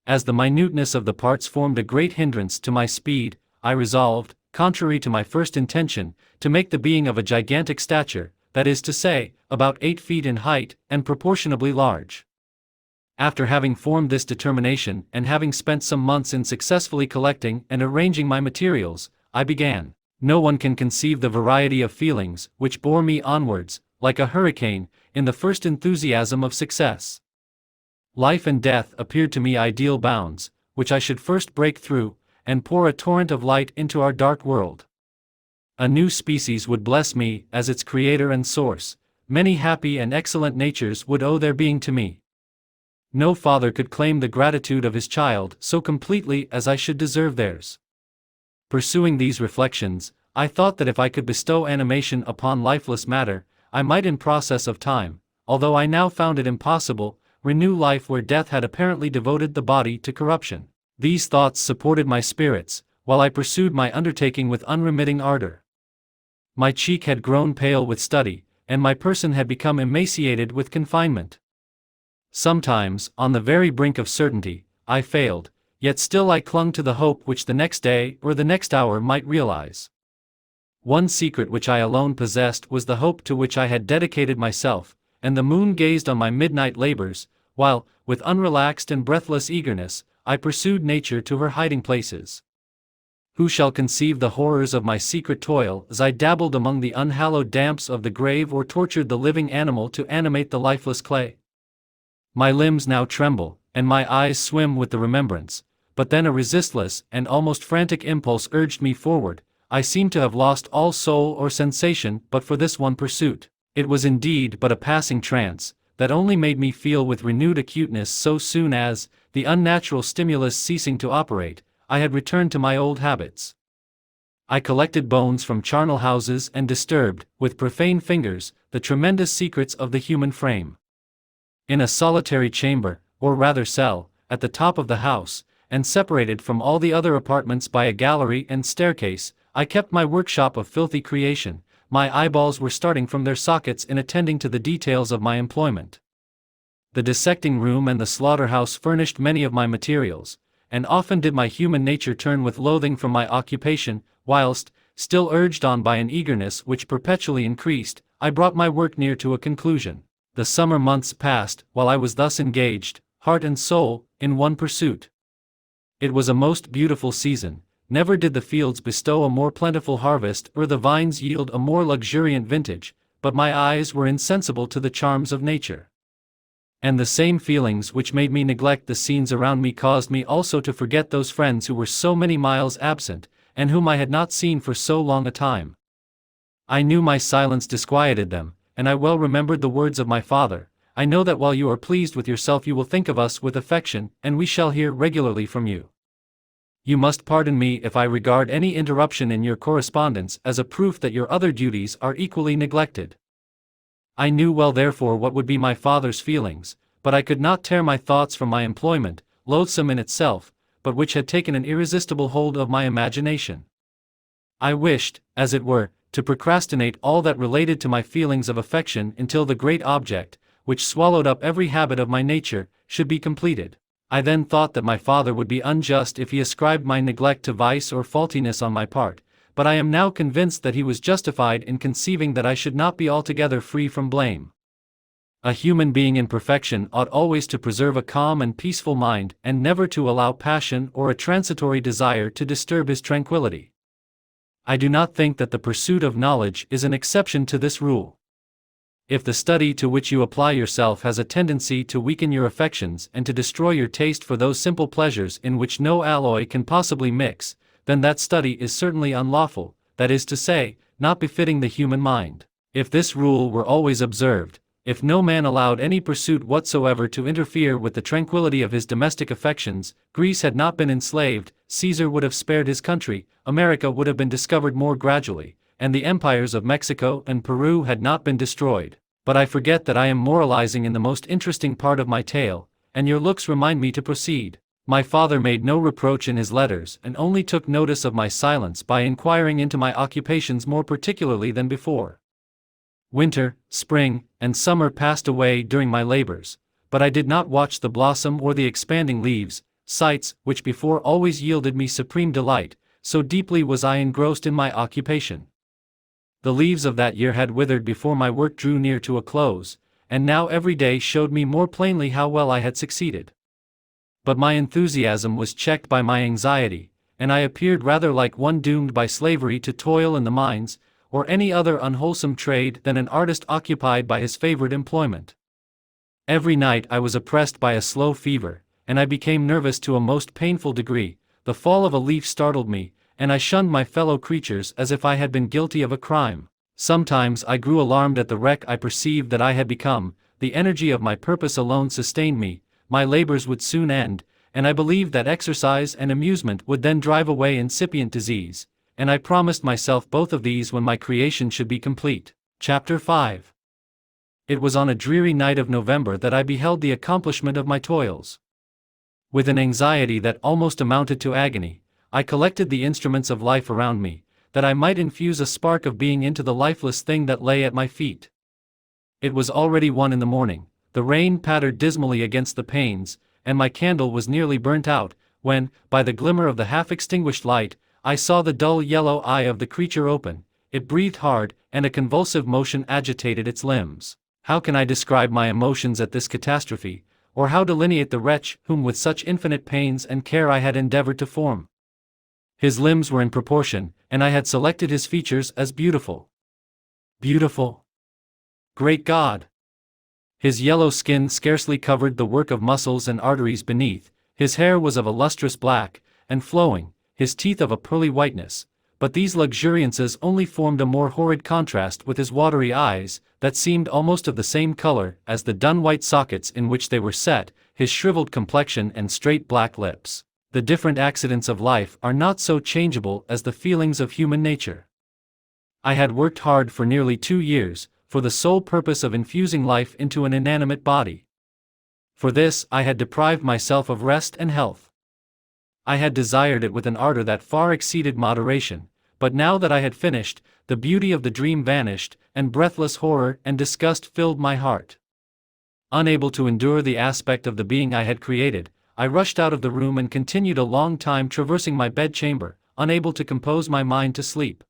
As the minuteness of the parts formed a great hindrance to my speed, I resolved, contrary to my first intention, to make the being of a gigantic stature, that is to say, about 8 feet in height, and proportionably large. After having formed this determination, and having spent some months in successfully collecting and arranging my materials, I began. No one can conceive the variety of feelings which bore me onwards, like a hurricane, in the first enthusiasm of success. Life and death appeared to me ideal bounds, which I should first break through, and pour a torrent of light into our dark world. A new species would bless me as its creator and source, many happy and excellent natures would owe their being to me. No father could claim the gratitude of his child so completely as I should deserve theirs. Pursuing these reflections, I thought that if I could bestow animation upon lifeless matter, I might in process of time, although I now found it impossible, renew life where death had apparently devoted the body to corruption. These thoughts supported my spirits, while I pursued my undertaking with unremitting ardor. My cheek had grown pale with study, and my person had become emaciated with confinement. Sometimes, on the very brink of certainty, I failed, yet still I clung to the hope which the next day or the next hour might realize. One secret which I alone possessed was the hope to which I had dedicated myself, and the moon gazed on my midnight labors, while, with unrelaxed and breathless eagerness, I pursued nature to her hiding places. Who shall conceive the horrors of my secret toil as I dabbled among the unhallowed damps of the grave or tortured the living animal to animate the lifeless clay? My limbs now tremble, and my eyes swim with the remembrance, but then a resistless and almost frantic impulse urged me forward. I seemed to have lost all soul or sensation but for this one pursuit. It was indeed but a passing trance, that only made me feel with renewed acuteness so soon as, the unnatural stimulus ceasing to operate, I had returned to my old habits. I collected bones from charnel houses and disturbed, with profane fingers, the tremendous secrets of the human frame. In a solitary chamber, or rather cell, at the top of the house, and separated from all the other apartments by a gallery and staircase, I kept my workshop of filthy creation. My eyeballs were starting from their sockets in attending to the details of my employment. The dissecting room and the slaughterhouse furnished many of my materials, and often did my human nature turn with loathing from my occupation, whilst, still urged on by an eagerness which perpetually increased, I brought my work near to a conclusion. The summer months passed while I was thus engaged, heart and soul, in one pursuit. It was a most beautiful season. Never did the fields bestow a more plentiful harvest or the vines yield a more luxuriant vintage, but my eyes were insensible to the charms of nature. And the same feelings which made me neglect the scenes around me caused me also to forget those friends who were so many miles absent, and whom I had not seen for so long a time. I knew my silence disquieted them, and I well remembered the words of my father. I know that while you are pleased with yourself you will think of us with affection, and we shall hear regularly from you. You must pardon me if I regard any interruption in your correspondence as a proof that your other duties are equally neglected. I knew well therefore what would be my father's feelings, but I could not tear my thoughts from my employment, loathsome in itself, but which had taken an irresistible hold of my imagination. I wished, as it were, to procrastinate all that related to my feelings of affection until the great object, which swallowed up every habit of my nature, should be completed. I then thought that my father would be unjust if he ascribed my neglect to vice or faultiness on my part, but I am now convinced that he was justified in conceiving that I should not be altogether free from blame. A human being in perfection ought always to preserve a calm and peaceful mind and never to allow passion or a transitory desire to disturb his tranquility. I do not think that the pursuit of knowledge is an exception to this rule. If the study to which you apply yourself has a tendency to weaken your affections and to destroy your taste for those simple pleasures in which no alloy can possibly mix, then that study is certainly unlawful, that is to say, not befitting the human mind. If this rule were always observed, if no man allowed any pursuit whatsoever to interfere with the tranquility of his domestic affections, Greece had not been enslaved, Caesar would have spared his country, America would have been discovered more gradually, and the empires of Mexico and Peru had not been destroyed. But I forget that I am moralizing in the most interesting part of my tale, and your looks remind me to proceed. My father made no reproach in his letters and only took notice of my silence by inquiring into my occupations more particularly than before. Winter, spring, and summer passed away during my labors, but I did not watch the blossom or the expanding leaves, sights which before always yielded me supreme delight, so deeply was I engrossed in my occupation. The leaves of that year had withered before my work drew near to a close, and now every day showed me more plainly how well I had succeeded. But my enthusiasm was checked by my anxiety, and I appeared rather like one doomed by slavery to toil in the mines, or any other unwholesome trade than an artist occupied by his favorite employment. Every night I was oppressed by a slow fever, and I became nervous to a most painful degree. The fall of a leaf startled me, and I shunned my fellow creatures as if I had been guilty of a crime. Sometimes I grew alarmed at the wreck I perceived that I had become. The energy of my purpose alone sustained me, my labors would soon end, and I believed that exercise and amusement would then drive away incipient disease, and I promised myself both of these when my creation should be complete. Chapter 5. It was on a dreary night of November that I beheld the accomplishment of my toils. With an anxiety that almost amounted to agony, I collected the instruments of life around me, that I might infuse a spark of being into the lifeless thing that lay at my feet. It was already 1 in the morning, the rain pattered dismally against the panes, and my candle was nearly burnt out, when, by the glimmer of the half-extinguished light, I saw the dull yellow eye of the creature open. It breathed hard, and a convulsive motion agitated its limbs. How can I describe my emotions at this catastrophe, or how delineate the wretch whom with such infinite pains and care I had endeavored to form? His limbs were in proportion, and I had selected his features as beautiful. Beautiful! Great God! His yellow skin scarcely covered the work of muscles and arteries beneath, his hair was of a lustrous black, and flowing, his teeth of a pearly whiteness, but these luxuriances only formed a more horrid contrast with his watery eyes, that seemed almost of the same color as the dun-white sockets in which they were set, his shriveled complexion and straight black lips. The different accidents of life are not so changeable as the feelings of human nature. I had worked hard for nearly 2 years, for the sole purpose of infusing life into an inanimate body. For this I had deprived myself of rest and health. I had desired it with an ardor that far exceeded moderation, but now that I had finished, the beauty of the dream vanished, and breathless horror and disgust filled my heart. Unable to endure the aspect of the being I had created, I rushed out of the room and continued a long time traversing my bedchamber, unable to compose my mind to sleep.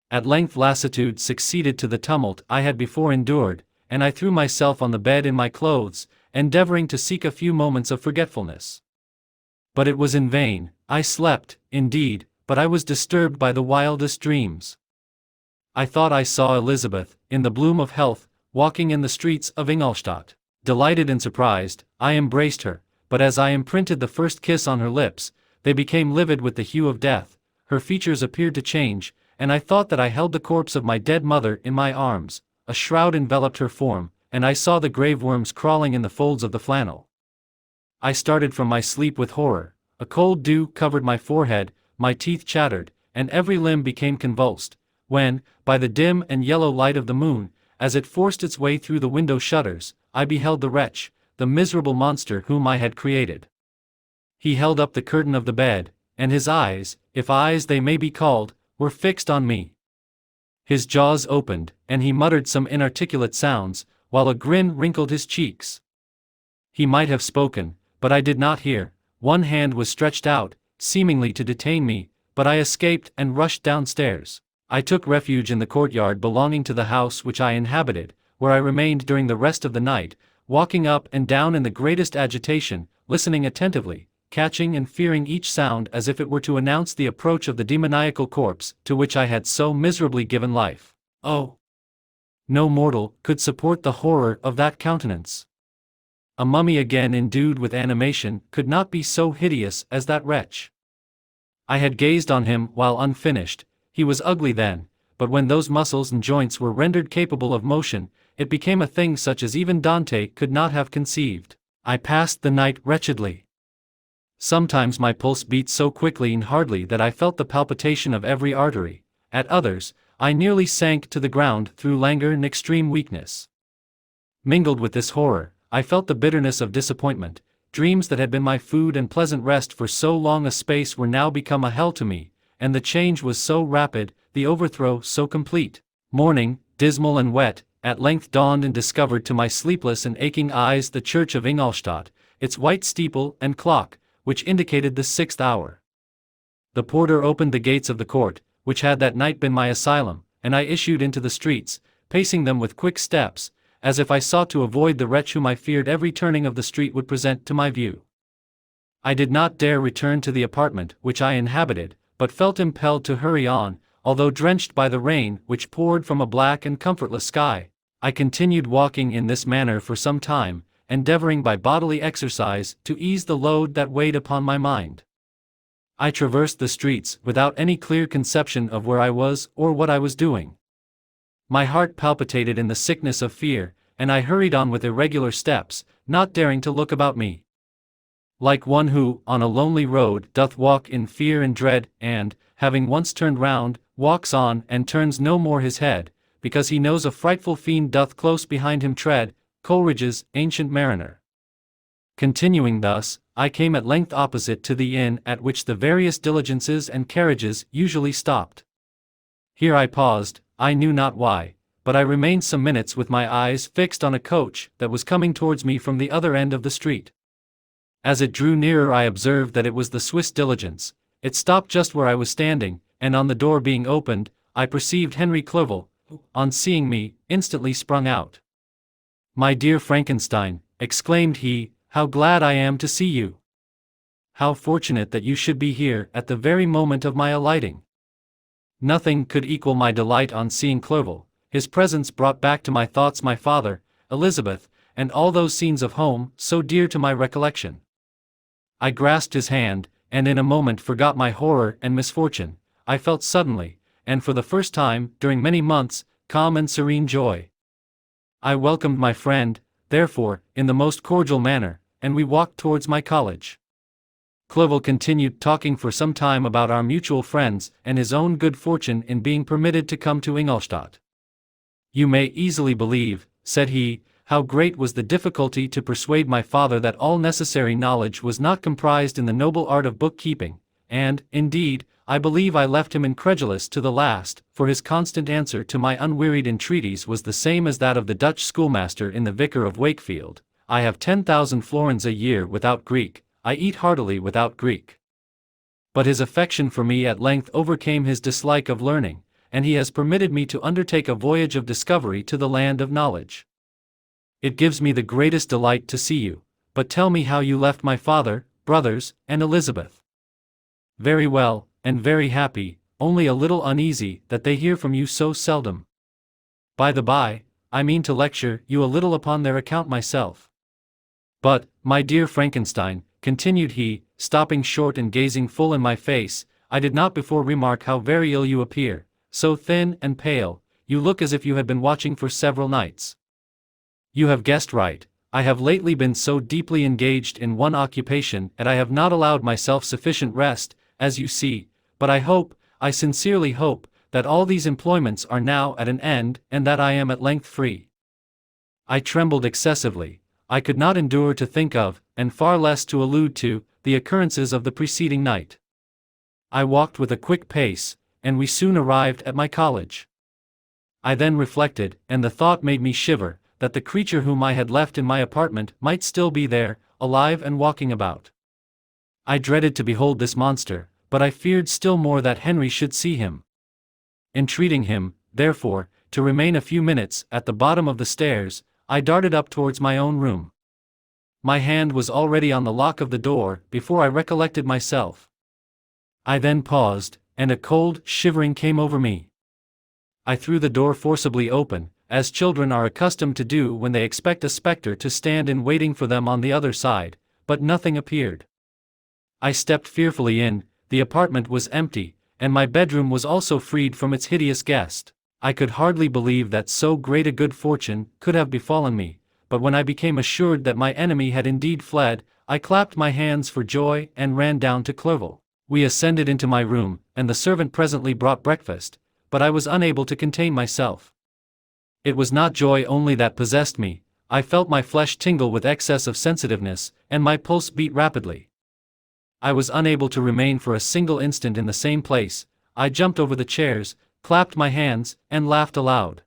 At length lassitude succeeded to the tumult I had before endured, and I threw myself on the bed in my clothes, endeavoring to seek a few moments of forgetfulness. But it was in vain. I slept, indeed, but I was disturbed by the wildest dreams. I thought I saw Elizabeth, in the bloom of health, walking in the streets of Ingolstadt. Delighted and surprised, I embraced her, but as I imprinted the first kiss on her lips, they became livid with the hue of death, her features appeared to change, and I thought that I held the corpse of my dead mother in my arms. A shroud enveloped her form, and I saw the grave worms crawling in the folds of the flannel. I started from my sleep with horror, a cold dew covered my forehead, my teeth chattered, and every limb became convulsed, when, by the dim and yellow light of the moon, as it forced its way through the window shutters, I beheld the wretch, the miserable monster whom I had created. He held up the curtain of the bed, and his eyes, if eyes they may be called, were fixed on me. His jaws opened, and he muttered some inarticulate sounds, while a grin wrinkled his cheeks. He might have spoken, but I did not hear. One hand was stretched out, seemingly to detain me, but I escaped and rushed downstairs. I took refuge in the courtyard belonging to the house which I inhabited, where I remained during the rest of the night, walking up and down in the greatest agitation, listening attentively, catching and fearing each sound as if it were to announce the approach of the demoniacal corpse to which I had so miserably given life. Oh! No mortal could support the horror of that countenance. A mummy again endued with animation could not be so hideous as that wretch. I had gazed on him while unfinished. He was ugly then, but when those muscles and joints were rendered capable of motion, it became a thing such as even Dante could not have conceived. I passed the night wretchedly. Sometimes my pulse beat so quickly and hardly that I felt the palpitation of every artery. At others, I nearly sank to the ground through languor and extreme weakness. Mingled with this horror, I felt the bitterness of disappointment. Dreams that had been my food and pleasant rest for so long a space were now become a hell to me, and the change was so rapid, the overthrow so complete. Morning, dismal and wet, at length dawned and discovered to my sleepless and aching eyes the church of Ingolstadt, its white steeple and clock, which indicated the 6th hour. The porter opened the gates of the court, which had that night been my asylum, and I issued into the streets, pacing them with quick steps, as if I sought to avoid the wretch whom I feared every turning of the street would present to my view. I did not dare return to the apartment which I inhabited, but felt impelled to hurry on, although drenched by the rain which poured from a black and comfortless sky. I continued walking in this manner for some time, endeavoring by bodily exercise to ease the load that weighed upon my mind. I traversed the streets without any clear conception of where I was or what I was doing. My heart palpitated in the sickness of fear, and I hurried on with irregular steps, not daring to look about me. Like one who, on a lonely road, doth walk in fear and dread, and, having once turned round, walks on and turns no more his head, because he knows a frightful fiend doth close behind him tread, Coleridge's Ancient Mariner. Continuing thus, I came at length opposite to the inn at which the various diligences and carriages usually stopped. Here I paused, I knew not why, but I remained some minutes with my eyes fixed on a coach that was coming towards me from the other end of the street. As it drew nearer I observed that it was the Swiss diligence. It stopped just where I was standing, and on the door being opened, I perceived Henry Clerval, who, on seeing me, instantly sprung out. "My dear Frankenstein," exclaimed he, "how glad I am to see you! How fortunate that you should be here at the very moment of my alighting!" Nothing could equal my delight on seeing Clerval. His presence brought back to my thoughts my father, Elizabeth, and all those scenes of home so dear to my recollection. I grasped his hand, and in a moment forgot my horror and misfortune. I felt suddenly, and for the first time during many months, calm and serene joy. I welcomed my friend, therefore, in the most cordial manner, and we walked towards my college. Clerval continued talking for some time about our mutual friends and his own good fortune in being permitted to come to Ingolstadt. "You may easily believe," said he, "how great was the difficulty to persuade my father that all necessary knowledge was not comprised in the noble art of bookkeeping, and, indeed, I believe I left him incredulous to the last, for his constant answer to my unwearied entreaties was the same as that of the Dutch schoolmaster in the Vicar of Wakefield: 'I have 10,000 florins a year without Greek, I eat heartily without Greek.' But his affection for me at length overcame his dislike of learning, and he has permitted me to undertake a voyage of discovery to the land of knowledge. It gives me the greatest delight to see you, but tell me how you left my father, brothers, and Elizabeth." "Very well, and very happy, only a little uneasy that they hear from you so seldom. By the by, I mean to lecture you a little upon their account myself. But, my dear Frankenstein," continued he, stopping short and gazing full in my face, "I did not before remark how very ill you appear, so thin and pale, you look as if you had been watching for several nights." "You have guessed right. I have lately been so deeply engaged in one occupation that I have not allowed myself sufficient rest, as you see, but I sincerely hope, that all these employments are now at an end, and that I am at length free." I trembled excessively. I could not endure to think of, and far less to allude to, the occurrences of the preceding night. I walked with a quick pace, and we soon arrived at my college. I then reflected, and the thought made me shiver, that the creature whom I had left in my apartment might still be there, alive and walking about. I dreaded to behold this monster, but I feared still more that Henry should see him. Entreating him, therefore, to remain a few minutes at the bottom of the stairs, I darted up towards my own room. My hand was already on the lock of the door before I recollected myself. I then paused, and a cold shivering came over me. I threw the door forcibly open, as children are accustomed to do when they expect a spectre to stand in waiting for them on the other side, but nothing appeared. I stepped fearfully in. The apartment was empty, and my bedroom was also freed from its hideous guest. I could hardly believe that so great a good fortune could have befallen me, but when I became assured that my enemy had indeed fled, I clapped my hands for joy and ran down to Clerval. We ascended into my room, and the servant presently brought breakfast, but I was unable to contain myself. It was not joy only that possessed me. I felt my flesh tingle with excess of sensitiveness, and my pulse beat rapidly. I was unable to remain for a single instant in the same place. I jumped over the chairs, clapped my hands, and laughed aloud.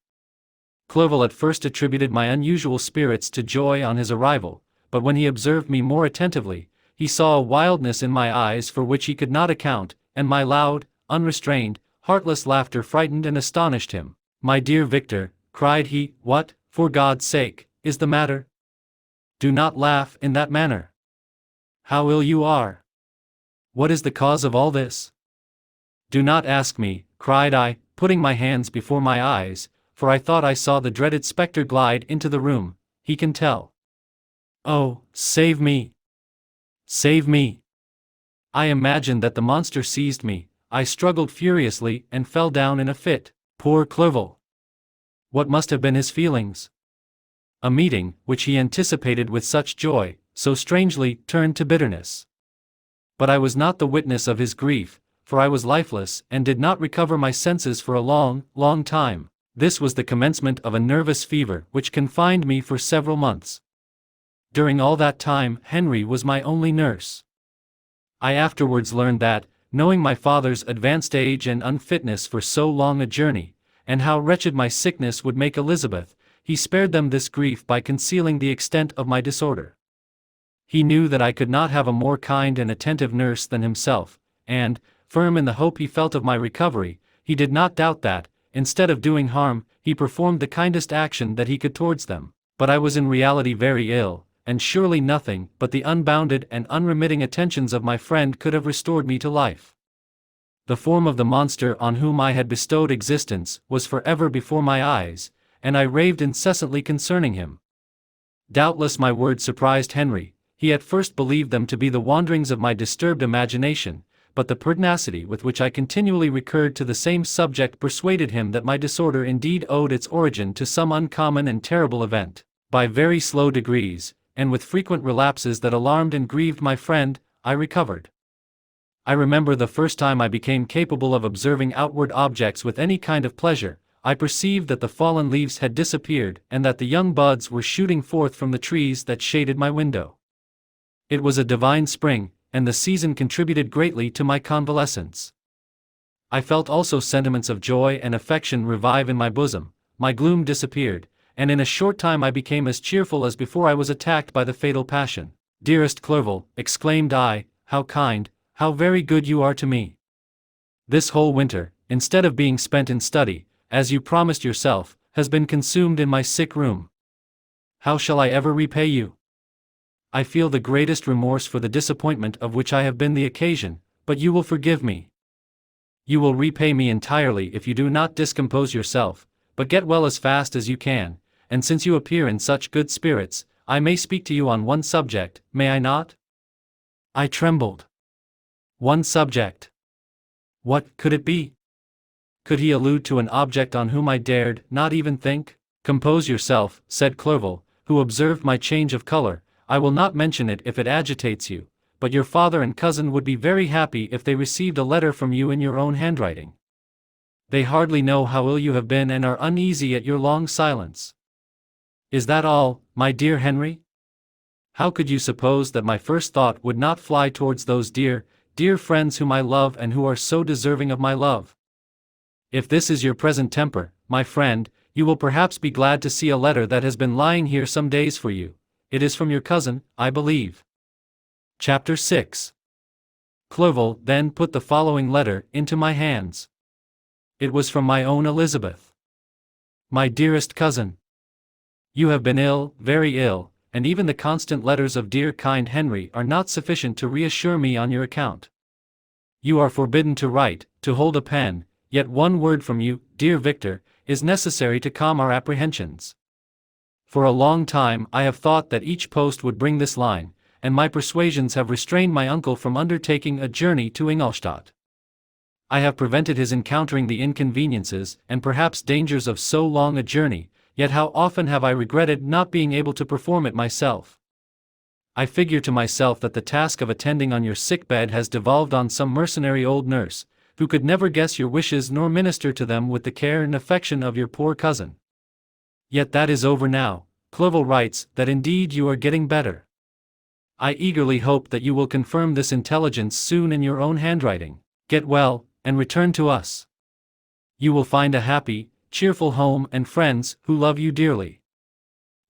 Clerval at first attributed my unusual spirits to joy on his arrival, but when he observed me more attentively, he saw a wildness in my eyes for which he could not account, and my loud, unrestrained, heartless laughter frightened and astonished him. "My dear Victor," cried he, "what, for God's sake, is the matter? Do not laugh in that manner. How ill you are! What is the cause of all this?" "Do not ask me," cried I, putting my hands before my eyes, for I thought I saw the dreaded spectre glide into the room. "He can tell. Oh, save me! Save me!" I imagined that the monster seized me. I struggled furiously and fell down in a fit. Poor Clerval! What must have been his feelings? A meeting, which he anticipated with such joy, so strangely turned to bitterness. But I was not the witness of his grief, for I was lifeless and did not recover my senses for a long, long time. This was the commencement of a nervous fever which confined me for several months. During all that time Henry was my only nurse. I afterwards learned that, knowing my father's advanced age and unfitness for so long a journey, and how wretched my sickness would make Elizabeth, he spared them this grief by concealing the extent of my disorder. He knew that I could not have a more kind and attentive nurse than himself, and, firm in the hope he felt of my recovery, he did not doubt that, instead of doing harm, he performed the kindest action that he could towards them. But I was in reality very ill, and surely nothing but the unbounded and unremitting attentions of my friend could have restored me to life. The form of the monster on whom I had bestowed existence was forever before my eyes, and I raved incessantly concerning him. Doubtless my words surprised Henry. He at first believed them to be the wanderings of my disturbed imagination, but the pertinacity with which I continually recurred to the same subject persuaded him that my disorder indeed owed its origin to some uncommon and terrible event. By very slow degrees, and with frequent relapses that alarmed and grieved my friend, I recovered. I remember the first time I became capable of observing outward objects with any kind of pleasure. I perceived that the fallen leaves had disappeared and that the young buds were shooting forth from the trees that shaded my window. It was a divine spring, and the season contributed greatly to my convalescence. I felt also sentiments of joy and affection revive in my bosom. My gloom disappeared, and in a short time I became as cheerful as before I was attacked by the fatal passion. "Dearest Clerval," exclaimed I, "how kind, how very good you are to me! This whole winter, instead of being spent in study, as you promised yourself, has been consumed in my sick room. How shall I ever repay you? I feel the greatest remorse for the disappointment of which I have been the occasion, but you will forgive me. You will repay me entirely if you do not discompose yourself, but get well as fast as you can, and since you appear in such good spirits, I may speak to you on one subject, may I not?" I trembled. One subject. What could it be? Could he allude to an object on whom I dared not even think? "Compose yourself," said Clerval, who observed my change of color. "I will not mention it if it agitates you, but your father and cousin would be very happy if they received a letter from you in your own handwriting. They hardly know how ill you have been and are uneasy at your long silence. Is that all, my dear Henry? How could you suppose that my first thought would not fly towards those dear, dear friends whom I love and who are so deserving of my love? If this is your present temper, my friend, you will perhaps be glad to see a letter that has been lying here some days for you. It is from your cousin, I believe." Chapter 6. Clerval then put the following letter into my hands. It was from my own Elizabeth. "My dearest cousin, you have been ill, very ill, and even the constant letters of dear kind Henry are not sufficient to reassure me on your account. You are forbidden to write, to hold a pen, yet one word from you, dear Victor, is necessary to calm our apprehensions. For a long time I have thought that each post would bring this line, and my persuasions have restrained my uncle from undertaking a journey to Ingolstadt. I have prevented his encountering the inconveniences and perhaps dangers of so long a journey, yet how often have I regretted not being able to perform it myself. I figure to myself that the task of attending on your sick bed has devolved on some mercenary old nurse, who could never guess your wishes nor minister to them with the care and affection of your poor cousin. Yet that is over now. Clovel writes that indeed you are getting better. I eagerly hope that you will confirm this intelligence soon in your own handwriting. Get well, and return to us. You will find a happy, cheerful home and friends who love you dearly.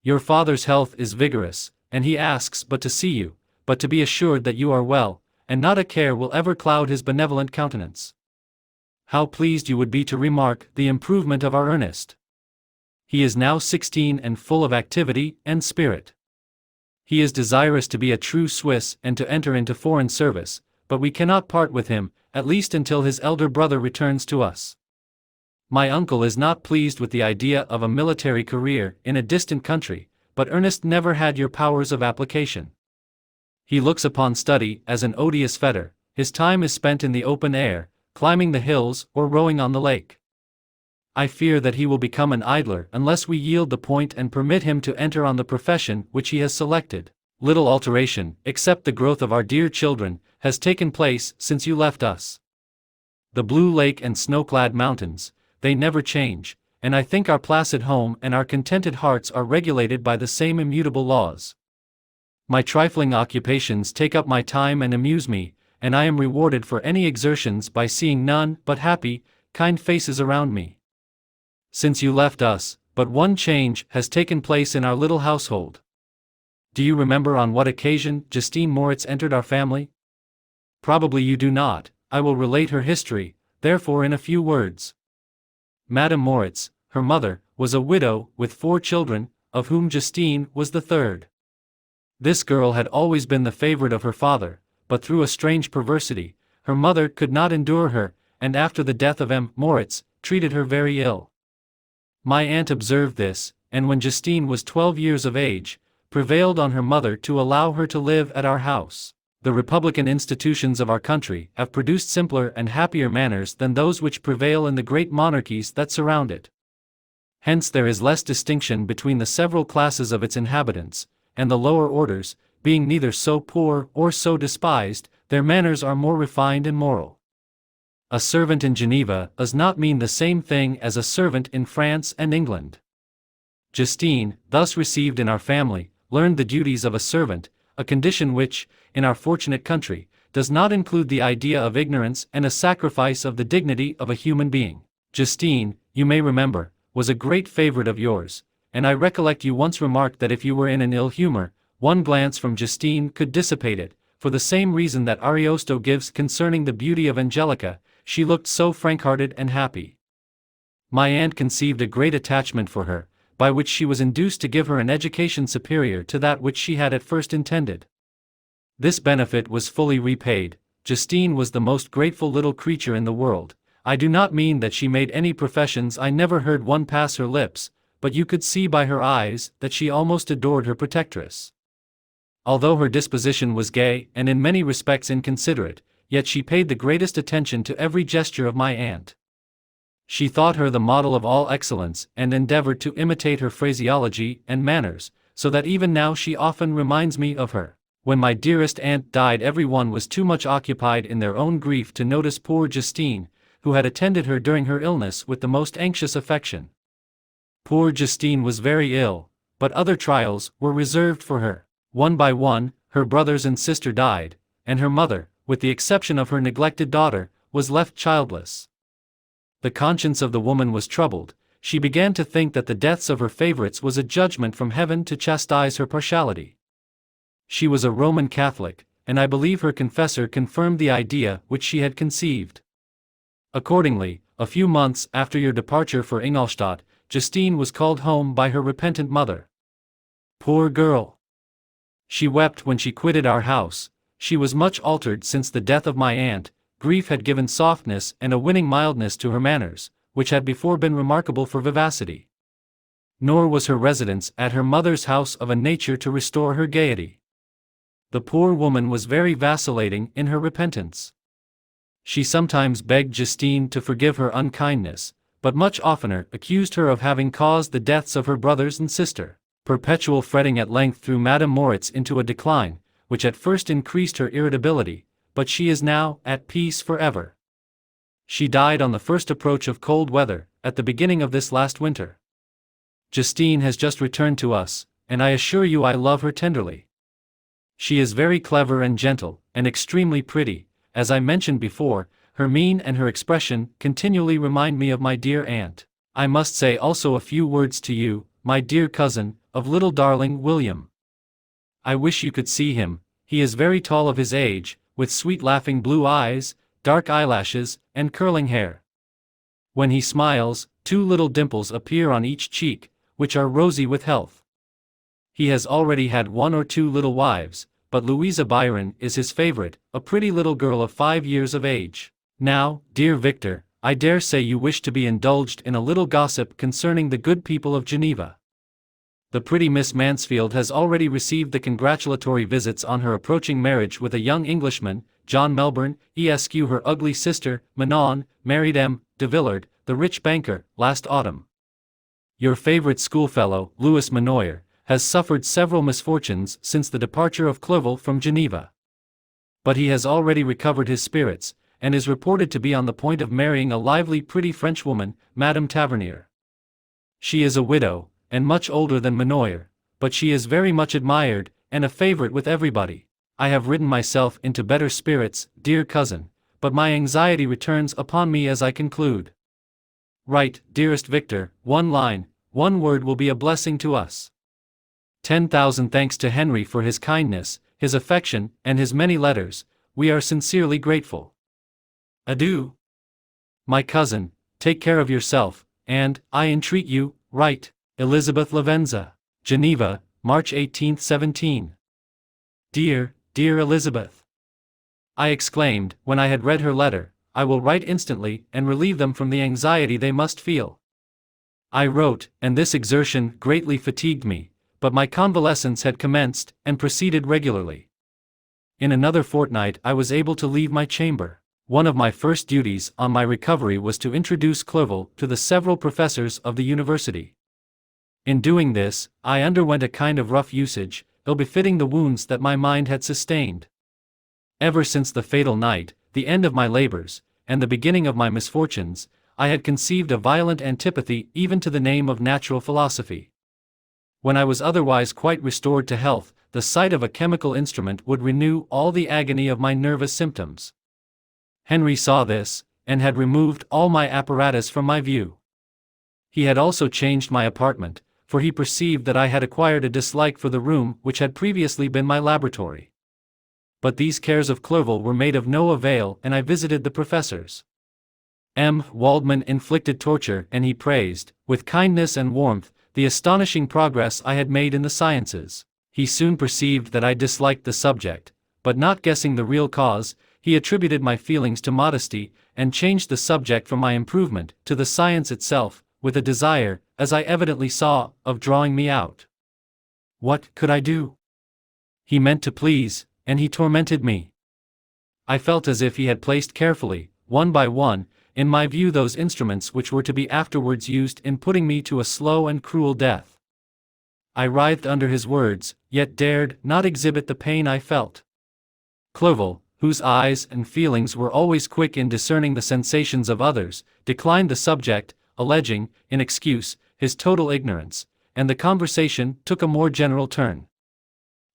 Your father's health is vigorous, and he asks but to see you, but to be assured that you are well, and not a care will ever cloud his benevolent countenance. How pleased you would be to remark the improvement of our Ernest. He is now 16 and full of activity and spirit. He is desirous to be a true Swiss and to enter into foreign service, but we cannot part with him, at least until his elder brother returns to us. My uncle is not pleased with the idea of a military career in a distant country, but Ernest never had your powers of application. He looks upon study as an odious fetter. His time is spent in the open air, climbing the hills or rowing on the lake. I fear that he will become an idler unless we yield the point and permit him to enter on the profession which he has selected. Little alteration, except the growth of our dear children, has taken place since you left us. The blue lake and snow-clad mountains, they never change, and I think our placid home and our contented hearts are regulated by the same immutable laws. My trifling occupations take up my time and amuse me, and I am rewarded for any exertions by seeing none but happy, kind faces around me. Since you left us, but one change has taken place in our little household. Do you remember on what occasion Justine Moritz entered our family? Probably you do not. I will relate her history, therefore, in a few words. Madame Moritz, her mother, was a widow with 4 children, of whom Justine was the third. This girl had always been the favorite of her father, but through a strange perversity, her mother could not endure her, and after the death of M. Moritz, treated her very ill. My aunt observed this, and when Justine was 12 years of age, prevailed on her mother to allow her to live at our house. The republican institutions of our country have produced simpler and happier manners than those which prevail in the great monarchies that surround it. Hence there is less distinction between the several classes of its inhabitants, and the lower orders, being neither so poor or so despised, their manners are more refined and moral. A servant in Geneva does not mean the same thing as a servant in France and England. Justine, thus received in our family, learned the duties of a servant, a condition which, in our fortunate country, does not include the idea of ignorance and a sacrifice of the dignity of a human being. Justine, you may remember, was a great favorite of yours, and I recollect you once remarked that if you were in an ill humor, one glance from Justine could dissipate it, for the same reason that Ariosto gives concerning the beauty of Angelica. She looked so frank-hearted and happy. My aunt conceived a great attachment for her, by which she was induced to give her an education superior to that which she had at first intended. This benefit was fully repaid. Justine was the most grateful little creature in the world. I do not mean that she made any professions. I never heard one pass her lips, but you could see by her eyes that she almost adored her protectress. Although her disposition was gay and in many respects inconsiderate, yet she paid the greatest attention to every gesture of my aunt. She thought her the model of all excellence and endeavored to imitate her phraseology and manners, so that even now she often reminds me of her. When my dearest aunt died, everyone was too much occupied in their own grief to notice poor Justine, who had attended her during her illness with the most anxious affection. Poor Justine was very ill, but other trials were reserved for her. One by one, her brothers and sister died, and her mother, with the exception of her neglected daughter, was left childless. The conscience of the woman was troubled. She began to think that the deaths of her favorites was a judgment from heaven to chastise her partiality. She was a Roman Catholic, and I believe her confessor confirmed the idea which she had conceived. Accordingly, a few months after your departure for Ingolstadt, Justine was called home by her repentant mother. Poor girl! She wept when she quitted our house. She was much altered since the death of my aunt. Grief had given softness and a winning mildness to her manners, which had before been remarkable for vivacity. Nor was her residence at her mother's house of a nature to restore her gaiety. The poor woman was very vacillating in her repentance. She sometimes begged Justine to forgive her unkindness, but much oftener accused her of having caused the deaths of her brothers and sister. Perpetual fretting at length threw Madame Moritz into a decline, which at first increased her irritability, but she is now at peace forever. She died on the first approach of cold weather, at the beginning of this last winter. Justine has just returned to us, and I assure you I love her tenderly. She is very clever and gentle, and extremely pretty. As I mentioned before, her mien and her expression continually remind me of my dear aunt. I must say also a few words to you, my dear cousin, of little darling William. I wish you could see him. He is very tall of his age, with sweet laughing blue eyes, dark eyelashes, and curling hair. When he smiles, 2 little dimples appear on each cheek, which are rosy with health. He has already had 1 or 2 little wives, but Louisa Byron is his favorite, a pretty little girl of 5 years of age. Now, dear Victor, I dare say you wish to be indulged in a little gossip concerning the good people of Geneva. The pretty Miss Mansfield has already received the congratulatory visits on her approaching marriage with a young Englishman, John Melbourne, Esq. Her ugly sister, Manon, married M. de Villard, the rich banker, last autumn. Your favorite schoolfellow, Louis Manoyer, has suffered several misfortunes since the departure of Clerval from Geneva. But he has already recovered his spirits, and is reported to be on the point of marrying a lively pretty Frenchwoman, Madame Tavernier. She is a widow, and much older than Manoyer, but she is very much admired, and a favorite with everybody. I have ridden myself into better spirits, dear cousin, but my anxiety returns upon me as I conclude. Write, dearest Victor, 1 line, 1 word will be a blessing to us. 10,000 thanks to Henry for his kindness, his affection, and his many letters. We are sincerely grateful. Adieu. My cousin, take care of yourself, and, I entreat you, write. Elizabeth Lavenza, Geneva, March 18, 17. Dear, dear Elizabeth! I exclaimed, when I had read her letter, I will write instantly and relieve them from the anxiety they must feel. I wrote, and this exertion greatly fatigued me, but my convalescence had commenced, and proceeded regularly. In another fortnight I was able to leave my chamber. One of my first duties on my recovery was to introduce Clerval to the several professors of the university. In doing this, I underwent a kind of rough usage, ill-befitting the wounds that my mind had sustained. Ever since the fatal night, the end of my labors, and the beginning of my misfortunes, I had conceived a violent antipathy even to the name of natural philosophy. When I was otherwise quite restored to health, the sight of a chemical instrument would renew all the agony of my nervous symptoms. Henry saw this, and had removed all my apparatus from my view. He had also changed my apartment, for he perceived that I had acquired a dislike for the room which had previously been my laboratory. But these cares of Clerval were made of no avail, and I visited the professors. M. Waldman inflicted torture, and he praised, with kindness and warmth, the astonishing progress I had made in the sciences. He soon perceived that I disliked the subject, but not guessing the real cause, he attributed my feelings to modesty, and changed the subject from my improvement to the science itself, with a desire, as I evidently saw, of drawing me out. What could I do? He meant to please, and he tormented me. I felt as if he had placed carefully, one by one, in my view those instruments which were to be afterwards used in putting me to a slow and cruel death. I writhed under his words, yet dared not exhibit the pain I felt. Clerval, whose eyes and feelings were always quick in discerning the sensations of others, declined the subject, alleging, in excuse, his total ignorance, and the conversation took a more general turn.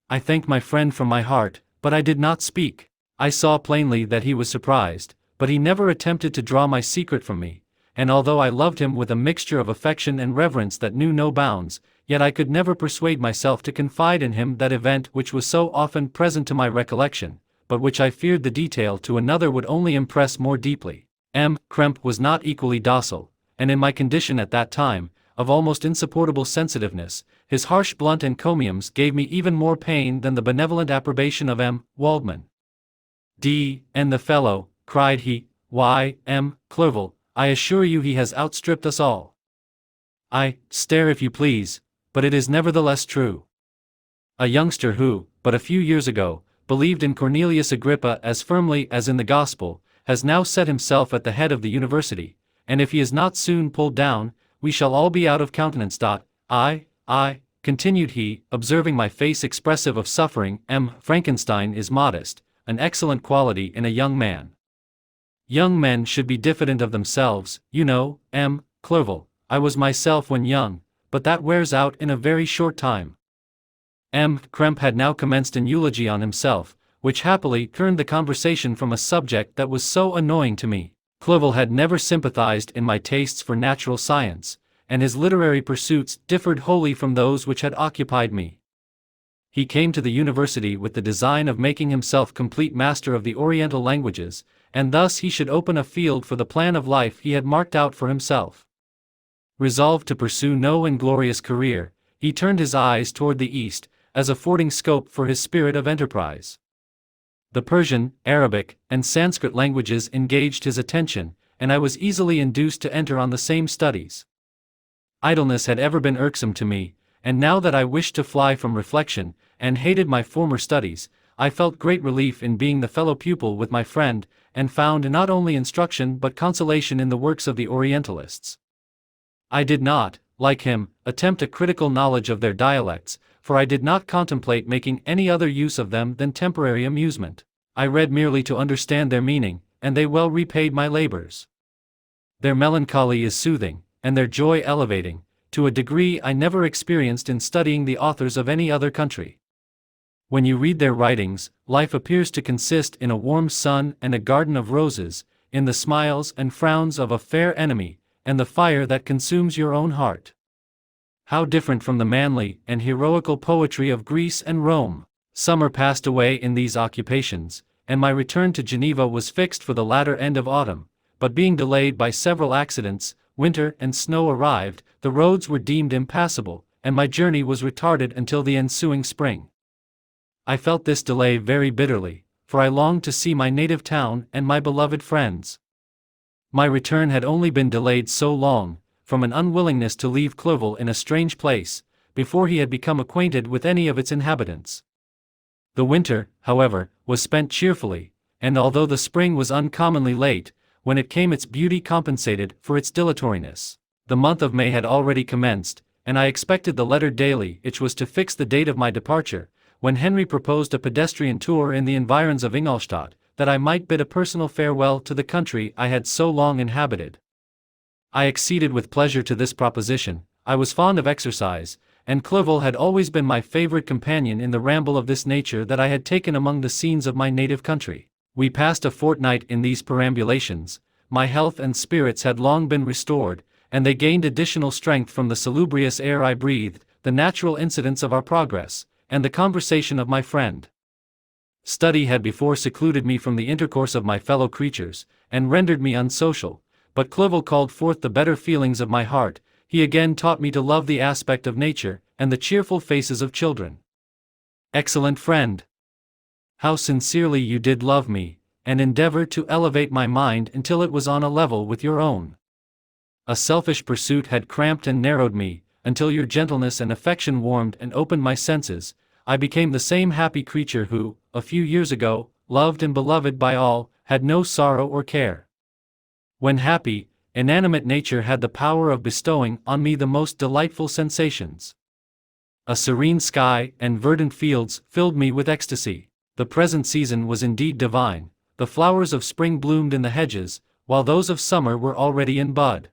I thanked my friend from my heart, but I did not speak. I saw plainly that he was surprised, but he never attempted to draw my secret from me, and although I loved him with a mixture of affection and reverence that knew no bounds, yet I could never persuade myself to confide in him that event which was so often present to my recollection, but which I feared the detail to another would only impress more deeply. M. Krempe was not equally docile, and in my condition at that time, of almost insupportable sensitiveness, his harsh blunt encomiums gave me even more pain than the benevolent approbation of M. Waldman. D. and the fellow, cried he, why, M. Clerval, I assure you he has outstripped us all. I stare if you please, but it is nevertheless true. A youngster who, but a few years ago, believed in Cornelius Agrippa as firmly as in the gospel, has now set himself at the head of the university, and if he is not soon pulled down, we shall all be out of countenance. I, continued he, observing my face expressive of suffering, Frankenstein is modest, an excellent quality in a young man. Young men should be diffident of themselves, you know, Clerval. I was myself when young, but that wears out in a very short time. Kremp had now commenced an eulogy on himself, which happily turned the conversation from a subject that was so annoying to me. Clerval had never sympathized in my tastes for natural science, and his literary pursuits differed wholly from those which had occupied me. He came to the university with the design of making himself complete master of the Oriental languages, and thus he should open a field for the plan of life he had marked out for himself. Resolved to pursue no inglorious career, he turned his eyes toward the east, as affording scope for his spirit of enterprise. The Persian, Arabic, and Sanskrit languages engaged his attention, and I was easily induced to enter on the same studies. Idleness had ever been irksome to me, and now that I wished to fly from reflection, and hated my former studies, I felt great relief in being the fellow pupil with my friend, and found not only instruction but consolation in the works of the Orientalists. I did not, like him, attempt a critical knowledge of their dialects, for I did not contemplate making any other use of them than temporary amusement. I read merely to understand their meaning, and they well repaid my labors. Their melancholy is soothing, and their joy elevating, to a degree I never experienced in studying the authors of any other country. When you read their writings, life appears to consist in a warm sun and a garden of roses, in the smiles and frowns of a fair enemy, and the fire that consumes your own heart. How different from the manly and heroical poetry of Greece and Rome! Summer passed away in these occupations, and my return to Geneva was fixed for the latter end of autumn, but being delayed by several accidents, winter and snow arrived, the roads were deemed impassable, and my journey was retarded until the ensuing spring. I felt this delay very bitterly, for I longed to see my native town and my beloved friends. My return had only been delayed so long, from an unwillingness to leave Clerval in a strange place, before he had become acquainted with any of its inhabitants. The winter, however, was spent cheerfully, and although the spring was uncommonly late, when it came its beauty compensated for its dilatoriness. The month of May had already commenced, and I expected the letter daily which was to fix the date of my departure, when Henry proposed a pedestrian tour in the environs of Ingolstadt, that I might bid a personal farewell to the country I had so long inhabited. I acceded with pleasure to this proposition. I was fond of exercise, and Clerval had always been my favorite companion in the ramble of this nature that I had taken among the scenes of my native country. We passed a fortnight in these perambulations. My health and spirits had long been restored, and they gained additional strength from the salubrious air I breathed, the natural incidents of our progress, and the conversation of my friend. Study had before secluded me from the intercourse of my fellow creatures, and rendered me unsocial, but Clerval called forth the better feelings of my heart. He again taught me to love the aspect of nature, and the cheerful faces of children. Excellent friend! How sincerely you did love me, and endeavor to elevate my mind until it was on a level with your own. A selfish pursuit had cramped and narrowed me, until your gentleness and affection warmed and opened my senses. I became the same happy creature who, a few years ago, loved and beloved by all, had no sorrow or care. When happy, inanimate nature had the power of bestowing on me the most delightful sensations. A serene sky and verdant fields filled me with ecstasy. The present season was indeed divine. The flowers of spring bloomed in the hedges, while those of summer were already in bud.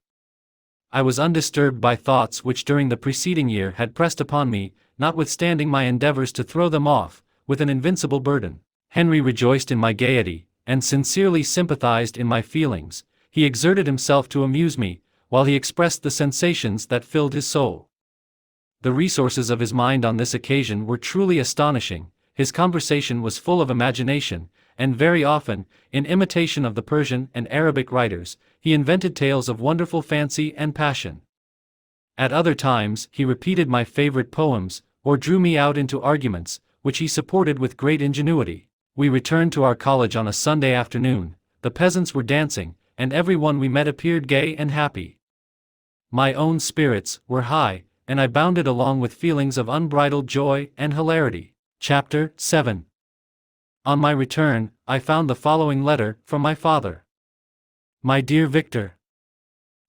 I was undisturbed by thoughts which during the preceding year had pressed upon me, notwithstanding my endeavors to throw them off, with an invincible burden. Henry rejoiced in my gaiety, and sincerely sympathized in my feelings. He exerted himself to amuse me, while he expressed the sensations that filled his soul. The resources of his mind on this occasion were truly astonishing. His conversation was full of imagination, and very often, in imitation of the Persian and Arabic writers, he invented tales of wonderful fancy and passion. At other times, he repeated my favorite poems, or drew me out into arguments, which he supported with great ingenuity. We returned to our college on a Sunday afternoon. The peasants were dancing, and everyone we met appeared gay and happy. My own spirits were high, and I bounded along with feelings of unbridled joy and hilarity. Chapter 7. On my return, I found the following letter from my father. My dear Victor,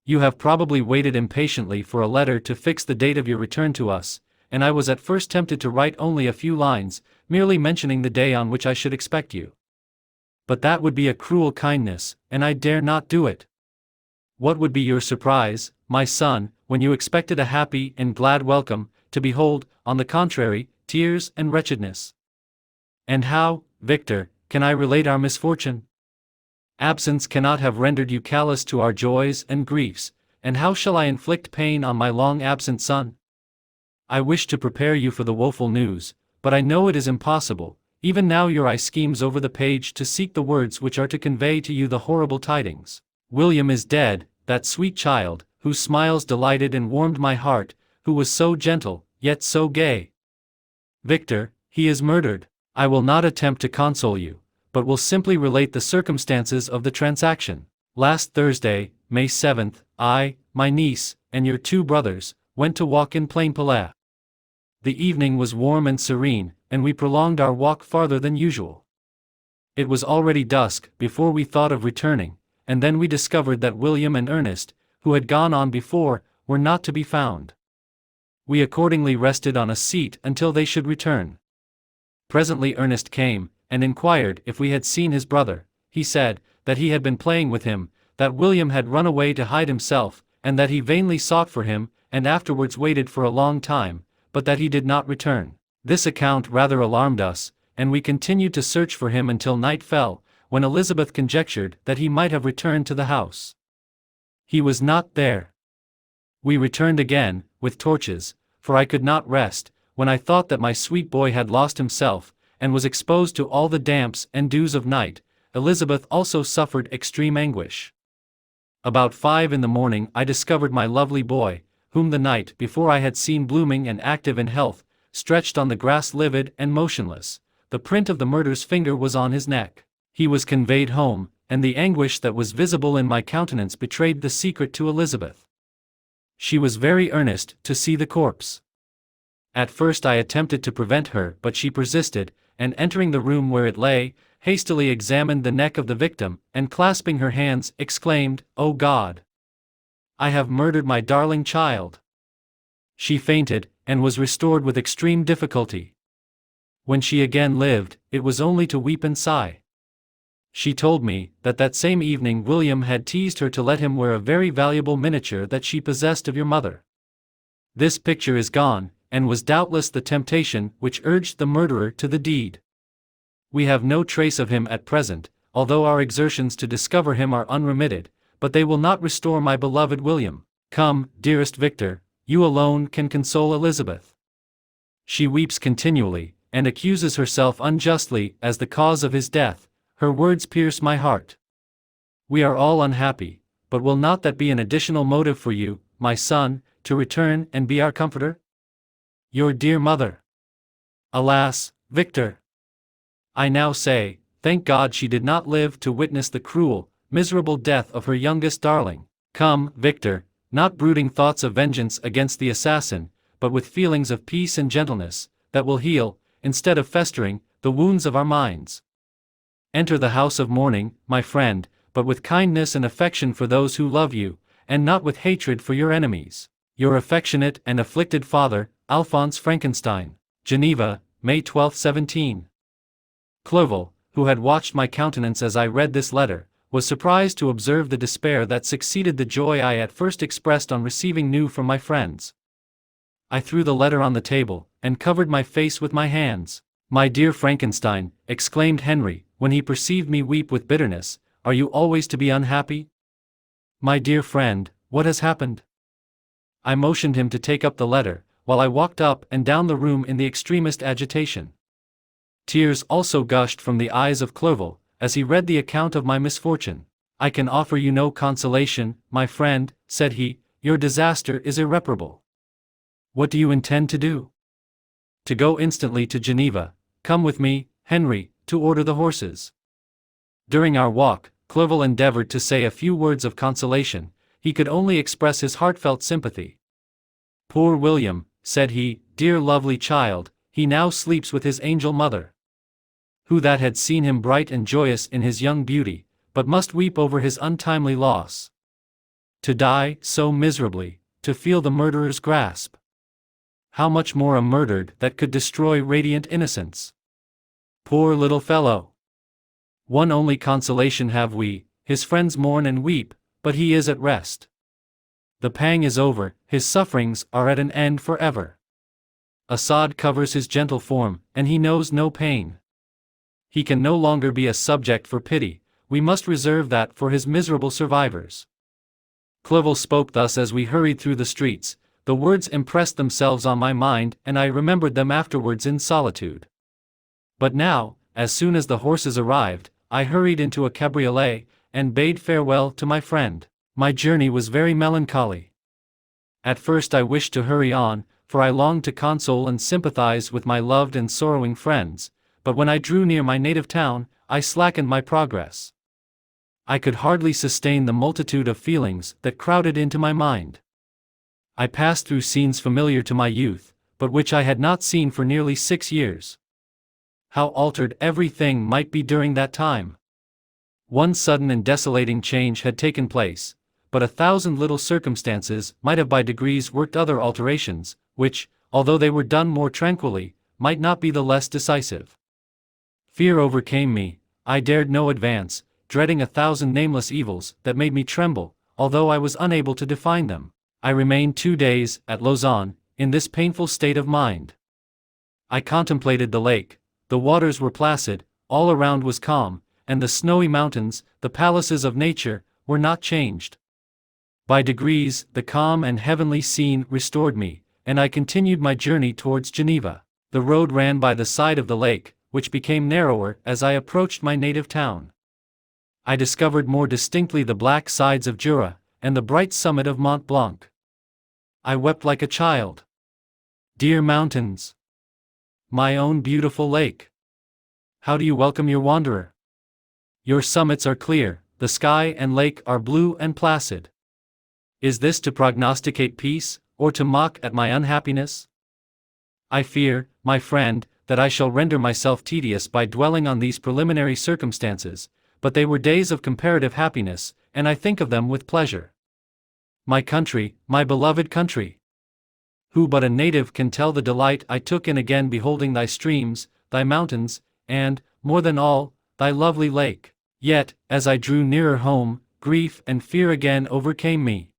you have probably waited impatiently for a letter to fix the date of your return to us, and I was at first tempted to write only a few lines, merely mentioning the day on which I should expect you. But that would be a cruel kindness, and I dare not do it. What would be your surprise, my son, when you expected a happy and glad welcome, to behold, on the contrary, tears and wretchedness? And how, Victor, can I relate our misfortune? Absence cannot have rendered you callous to our joys and griefs, and how shall I inflict pain on my long-absent son? I wish to prepare you for the woeful news, but I know it is impossible. Even now your eye schemes over the page to seek the words which are to convey to you the horrible tidings. William is dead, that sweet child, whose smiles delighted and warmed my heart, who was so gentle, yet so gay. Victor, he is murdered. I will not attempt to console you, but will simply relate the circumstances of the transaction. Last Thursday, May 7th, I, my niece, and your 2 brothers, went to walk in Playback. The evening was warm and serene, and we prolonged our walk farther than usual. It was already dusk before we thought of returning, and then we discovered that William and Ernest, who had gone on before, were not to be found. We accordingly rested on a seat until they should return. Presently Ernest came, and inquired if we had seen his brother. He said that he had been playing with him, that William had run away to hide himself, and that he vainly sought for him, and afterwards waited for a long time, but that he did not return. This account rather alarmed us, and we continued to search for him until night fell, when Elizabeth conjectured that he might have returned to the house. He was not there. We returned again, with torches, for I could not rest, when I thought that my sweet boy had lost himself, and was exposed to all the damps and dews of night. Elizabeth also suffered extreme anguish. About 5 in the morning I discovered my lovely boy, whom the night before I had seen blooming and active in health, stretched on the grass livid and motionless. The print of the murderer's finger was on his neck. He was conveyed home, and the anguish that was visible in my countenance betrayed the secret to Elizabeth. She was very earnest to see the corpse. At first I attempted to prevent her, but she persisted, and entering the room where it lay, hastily examined the neck of the victim, and clasping her hands, exclaimed, "O God! I have murdered my darling child." She fainted, and was restored with extreme difficulty. When she again lived, it was only to weep and sigh. She told me that same evening William had teased her to let him wear a very valuable miniature that she possessed of your mother. This picture is gone, and was doubtless the temptation which urged the murderer to the deed. We have no trace of him at present, although our exertions to discover him are unremitted, but they will not restore my beloved William. Come, dearest Victor, you alone can console Elizabeth. She weeps continually, and accuses herself unjustly as the cause of his death. Her words pierce my heart. We are all unhappy, but will not that be an additional motive for you, my son, to return and be our comforter? Your dear mother. Alas, Victor! I now say, thank God she did not live to witness the cruel, miserable death of her youngest darling. Come, Victor, not brooding thoughts of vengeance against the assassin, but with feelings of peace and gentleness, that will heal, instead of festering, the wounds of our minds. Enter the house of mourning, my friend, but with kindness and affection for those who love you, and not with hatred for your enemies. Your affectionate and afflicted father, Alphonse Frankenstein. Geneva, May 12, 17. Clerval, who had watched my countenance as I read this letter, was surprised to observe the despair that succeeded the joy I at first expressed on receiving news from my friends. I threw the letter on the table, and covered my face with my hands. "My dear Frankenstein," exclaimed Henry, when he perceived me weep with bitterness, "are you always to be unhappy? My dear friend, what has happened?" I motioned him to take up the letter, while I walked up and down the room in the extremest agitation. Tears also gushed from the eyes of Clerval, as he read the account of my misfortune. "I can offer you no consolation, my friend," said he, "your disaster is irreparable. What do you intend to do?" "To go instantly to Geneva. Come with me, Henry, to order the horses." During our walk, Clerval endeavored to say a few words of consolation. He could only express his heartfelt sympathy. "Poor William," said he, "dear lovely child, he now sleeps with his angel mother. Who that had seen him bright and joyous in his young beauty, but must weep over his untimely loss. To die so miserably, to feel the murderer's grasp. How much more a murdered that could destroy radiant innocence. Poor little fellow! One only consolation have we, his friends mourn and weep, but he is at rest. The pang is over, his sufferings are at an end forever. A sod covers his gentle form, and he knows no pain. He can no longer be a subject for pity, we must reserve that for his miserable survivors." Clerval spoke thus as we hurried through the streets. The words impressed themselves on my mind, and I remembered them afterwards in solitude. But now, as soon as the horses arrived, I hurried into a cabriolet, and bade farewell to my friend. My journey was very melancholy. At first I wished to hurry on, for I longed to console and sympathize with my loved and sorrowing friends, but when I drew near my native town, I slackened my progress. I could hardly sustain the multitude of feelings that crowded into my mind. I passed through scenes familiar to my youth, but which I had not seen for nearly 6 years. How altered everything might be during that time! One sudden and desolating change had taken place, but 1,000 little circumstances might have by degrees worked other alterations, which, although they were done more tranquilly, might not be the less decisive. Fear overcame me, I dared no advance, dreading 1,000 nameless evils that made me tremble, although I was unable to define them. I remained 2 days, at Lausanne, in this painful state of mind. I contemplated the lake, the waters were placid, all around was calm, and the snowy mountains, the palaces of nature, were not changed. By degrees, the calm and heavenly scene restored me, and I continued my journey towards Geneva. The road ran by the side of the lake, which became narrower as I approached my native town. I discovered more distinctly the black sides of Jura, and the bright summit of Mont Blanc. I wept like a child. Dear mountains! My own beautiful lake! How do you welcome your wanderer? Your summits are clear, the sky and lake are blue and placid. Is this to prognosticate peace, or to mock at my unhappiness? I fear, my friend, that I shall render myself tedious by dwelling on these preliminary circumstances, but they were days of comparative happiness, and I think of them with pleasure. My country, my beloved country! Who but a native can tell the delight I took in again beholding thy streams, thy mountains, and, more than all, thy lovely lake? Yet, as I drew nearer home, grief and fear again overcame me.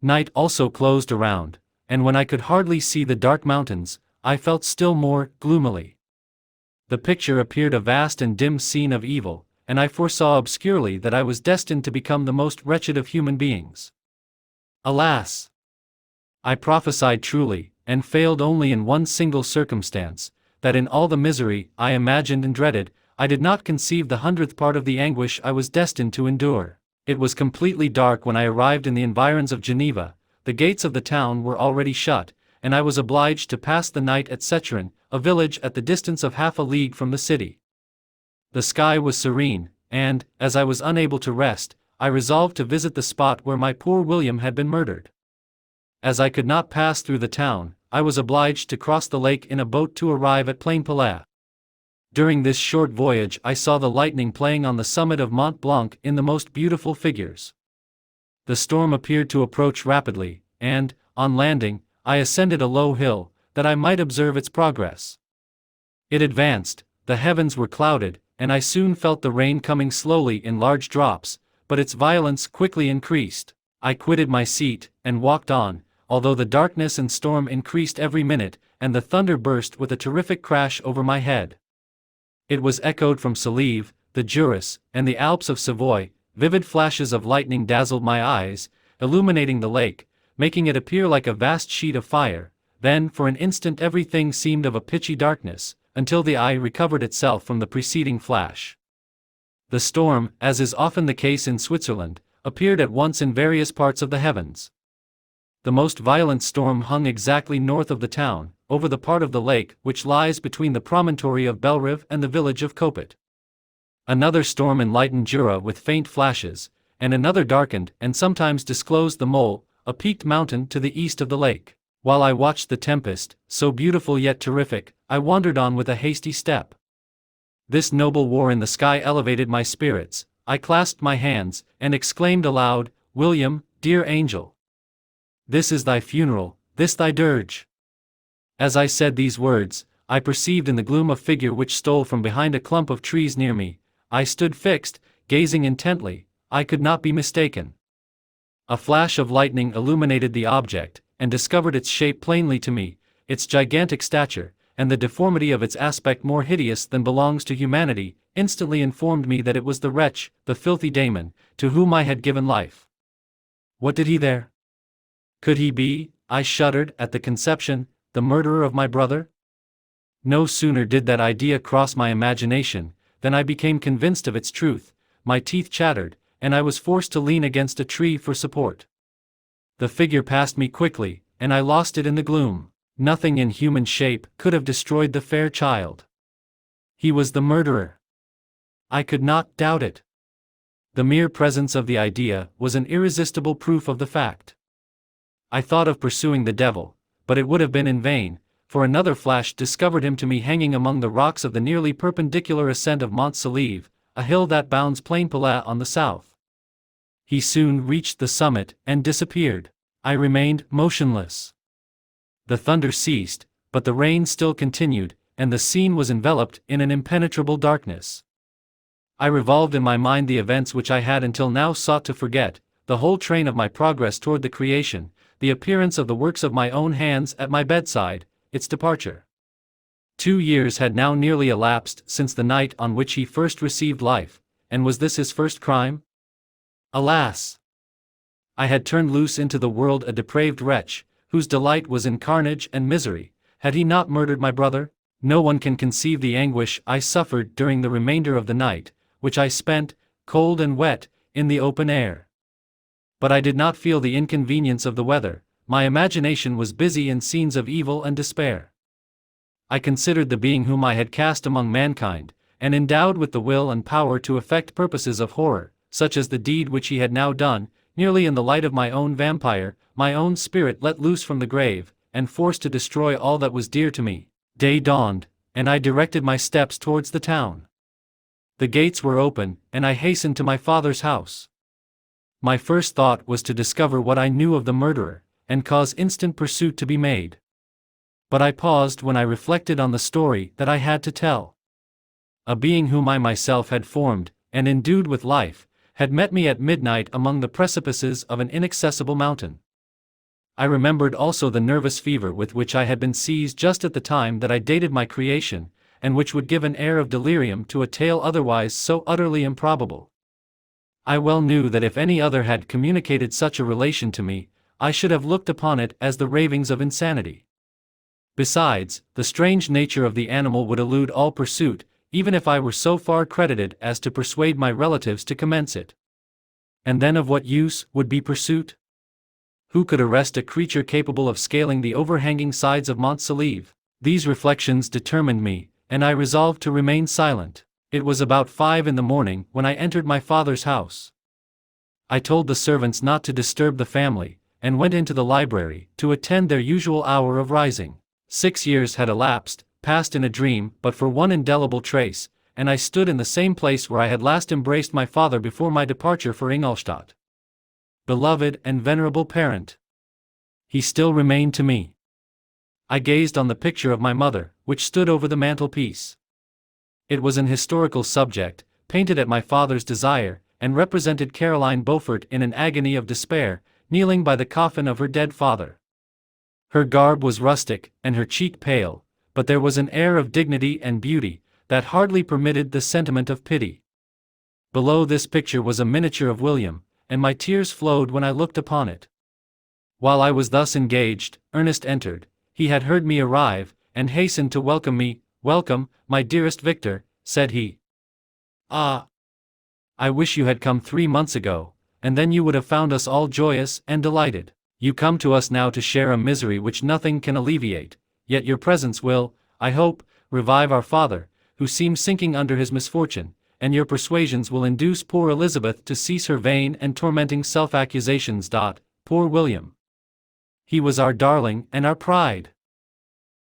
Night also closed around, and when I could hardly see the dark mountains, I felt still more gloomily. The picture appeared a vast and dim scene of evil, and I foresaw obscurely that I was destined to become the most wretched of human beings. Alas! I prophesied truly, and failed only in one single circumstance, that in all the misery I imagined and dreaded, I did not conceive the 100th part of the anguish I was destined to endure. It was completely dark when I arrived in the environs of Geneva. The gates of the town were already shut, and I was obliged to pass the night at Secherin, a village at the distance of half a league from the city. The sky was serene, and, as I was unable to rest, I resolved to visit the spot where my poor William had been murdered. As I could not pass through the town, I was obliged to cross the lake in a boat to arrive at Plainpalais. During this short voyage I saw the lightning playing on the summit of Mont Blanc in the most beautiful figures. The storm appeared to approach rapidly, and, on landing, I ascended a low hill, that I might observe its progress. It advanced, the heavens were clouded, and I soon felt the rain coming slowly in large drops, but its violence quickly increased. I quitted my seat, and walked on, although the darkness and storm increased every minute, and the thunder burst with a terrific crash over my head. It was echoed from Salive, the Jura, and the Alps of Savoy. Vivid flashes of lightning dazzled my eyes, illuminating the lake, making it appear like a vast sheet of fire. Then for an instant everything seemed of a pitchy darkness, until the eye recovered itself from the preceding flash. The storm, as is often the case in Switzerland, appeared at once in various parts of the heavens. The most violent storm hung exactly north of the town, over the part of the lake which lies between the promontory of Bellerive and the village of Copet. Another storm enlightened Jura with faint flashes, and another darkened and sometimes disclosed the mole, a peaked mountain to the east of the lake. While I watched the tempest, so beautiful yet terrific, I wandered on with a hasty step. This noble war in the sky elevated my spirits. I clasped my hands, and exclaimed aloud, "William, dear angel! This is thy funeral, this thy dirge." As I said these words, I perceived in the gloom a figure which stole from behind a clump of trees near me. I stood fixed, gazing intently. I could not be mistaken. A flash of lightning illuminated the object, and discovered its shape plainly to me, its gigantic stature, and the deformity of its aspect more hideous than belongs to humanity, instantly informed me that it was the wretch, the filthy Damon, to whom I had given life. What did he there? Could he be, I shuddered at the conception, the murderer of my brother? No sooner did that idea cross my imagination, than I became convinced of its truth. My teeth chattered, and I was forced to lean against a tree for support. The figure passed me quickly, and I lost it in the gloom. Nothing in human shape could have destroyed the fair child. He was the murderer. I could not doubt it. The mere presence of the idea was an irresistible proof of the fact. I thought of pursuing the devil, but it would have been in vain, for another flash discovered him to me hanging among the rocks of the nearly perpendicular ascent of Mont Saleve, a hill that bounds Plain Pellat on the south. He soon reached the summit and disappeared. I remained motionless. The thunder ceased, but the rain still continued, and the scene was enveloped in an impenetrable darkness. I revolved in my mind the events which I had until now sought to forget, the whole train of my progress toward the creation, the appearance of the works of my own hands at my bedside, its departure. 2 years had now nearly elapsed since the night on which he first received life, and was this his first crime? Alas! I had turned loose into the world a depraved wretch, whose delight was in carnage and misery. Had he not murdered my brother? No one can conceive the anguish I suffered during the remainder of the night, which I spent, cold and wet, in the open air. But I did not feel the inconvenience of the weather. My imagination was busy in scenes of evil and despair. I considered the being whom I had cast among mankind, and endowed with the will and power to effect purposes of horror, such as the deed which he had now done, nearly in the light of my own vampire, my own spirit let loose from the grave, and forced to destroy all that was dear to me. Day dawned, and I directed my steps towards the town. The gates were open, and I hastened to my father's house. My first thought was to discover what I knew of the murderer, and cause instant pursuit to be made. But I paused when I reflected on the story that I had to tell. A being whom I myself had formed, and endued with life, had met me at midnight among the precipices of an inaccessible mountain. I remembered also the nervous fever with which I had been seized just at the time that I dated my creation, and which would give an air of delirium to a tale otherwise so utterly improbable. I well knew that if any other had communicated such a relation to me, I should have looked upon it as the ravings of insanity. Besides, the strange nature of the animal would elude all pursuit, even if I were so far credited as to persuade my relatives to commence it. And then of what use would be pursuit? Who could arrest a creature capable of scaling the overhanging sides of Mont Saleve? These reflections determined me, and I resolved to remain silent. It was about 5 in the morning when I entered my father's house. I told the servants not to disturb the family, and went into the library to attend their usual hour of rising. 6 years had elapsed, passed in a dream but for one indelible trace, and I stood in the same place where I had last embraced my father before my departure for Ingolstadt. Beloved and venerable parent! He still remained to me. I gazed on the picture of my mother, which stood over the mantelpiece. It was an historical subject, painted at my father's desire, and represented Caroline Beaufort in an agony of despair, kneeling by the coffin of her dead father. Her garb was rustic, and her cheek pale, but there was an air of dignity and beauty that hardly permitted the sentiment of pity. Below this picture was a miniature of William, and my tears flowed when I looked upon it. While I was thus engaged, Ernest entered. He had heard me arrive, and hastened to welcome me. "Welcome, my dearest Victor," said he. "Ah! I wish you had come 3 months ago, and then you would have found us all joyous and delighted. You come to us now to share a misery which nothing can alleviate, yet your presence will, I hope, revive our father, who seems sinking under his misfortune, and your persuasions will induce poor Elizabeth to cease her vain and tormenting self-accusations. Poor William. He was our darling and our pride.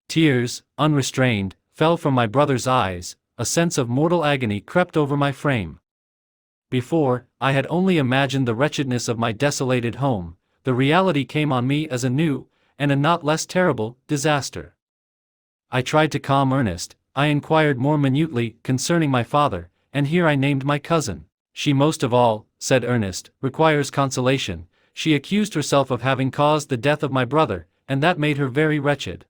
Tears, unrestrained, fell from my brother's eyes, a sense of mortal agony crept over my frame. Before, I had only imagined the wretchedness of my desolated home, the reality came on me as a new, and a not less terrible, disaster. I tried to calm Ernest, I inquired more minutely concerning my father, and here I named my cousin. She most of all, said Ernest, requires consolation. She accused herself of having caused the death of my brother, and that made her very wretched.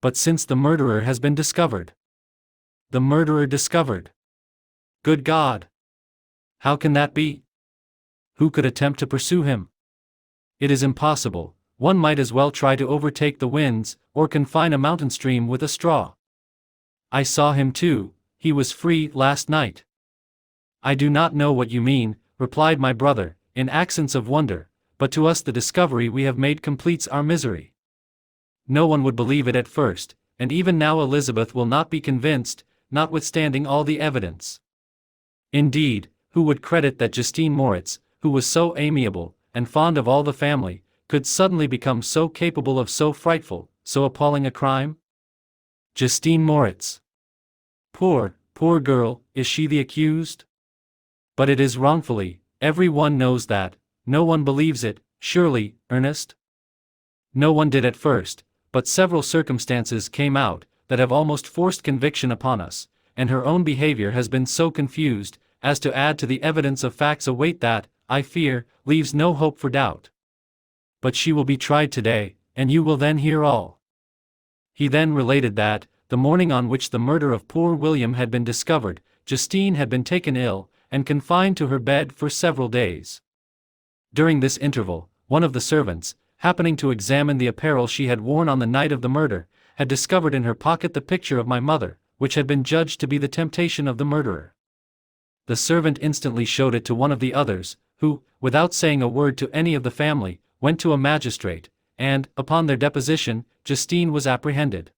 But since the murderer has been discovered. The murderer discovered. Good God! How can that be? Who could attempt to pursue him? It is impossible. One might as well try to overtake the winds, or confine a mountain stream with a straw. I saw him too, he was free last night. I do not know what you mean, replied my brother, in accents of wonder, but to us the discovery we have made completes our misery. No one would believe it at first, and even now Elizabeth will not be convinced, notwithstanding all the evidence. Indeed, who would credit that Justine Moritz, who was so amiable, and fond of all the family, could suddenly become so capable of so frightful, so appalling a crime? Justine Moritz. Poor girl, is she the accused? But it is wrongfully, every one knows that, no one believes it, surely, Ernest? No one did at first, but several circumstances came out, that have almost forced conviction upon us, and her own behavior has been so confused, as to add to the evidence of facts await that, I fear, leaves no hope for doubt. But she will be tried today, and you will then hear all. He then related that, the morning on which the murder of poor William had been discovered, Justine had been taken ill, and confined to her bed for several days. During this interval, one of the servants, happening to examine the apparel she had worn on the night of the murder, had discovered in her pocket the picture of my mother, which had been judged to be the temptation of the murderer. The servant instantly showed it to one of the others, who, without saying a word to any of the family, went to a magistrate, and, upon their deposition, Justine was apprehended.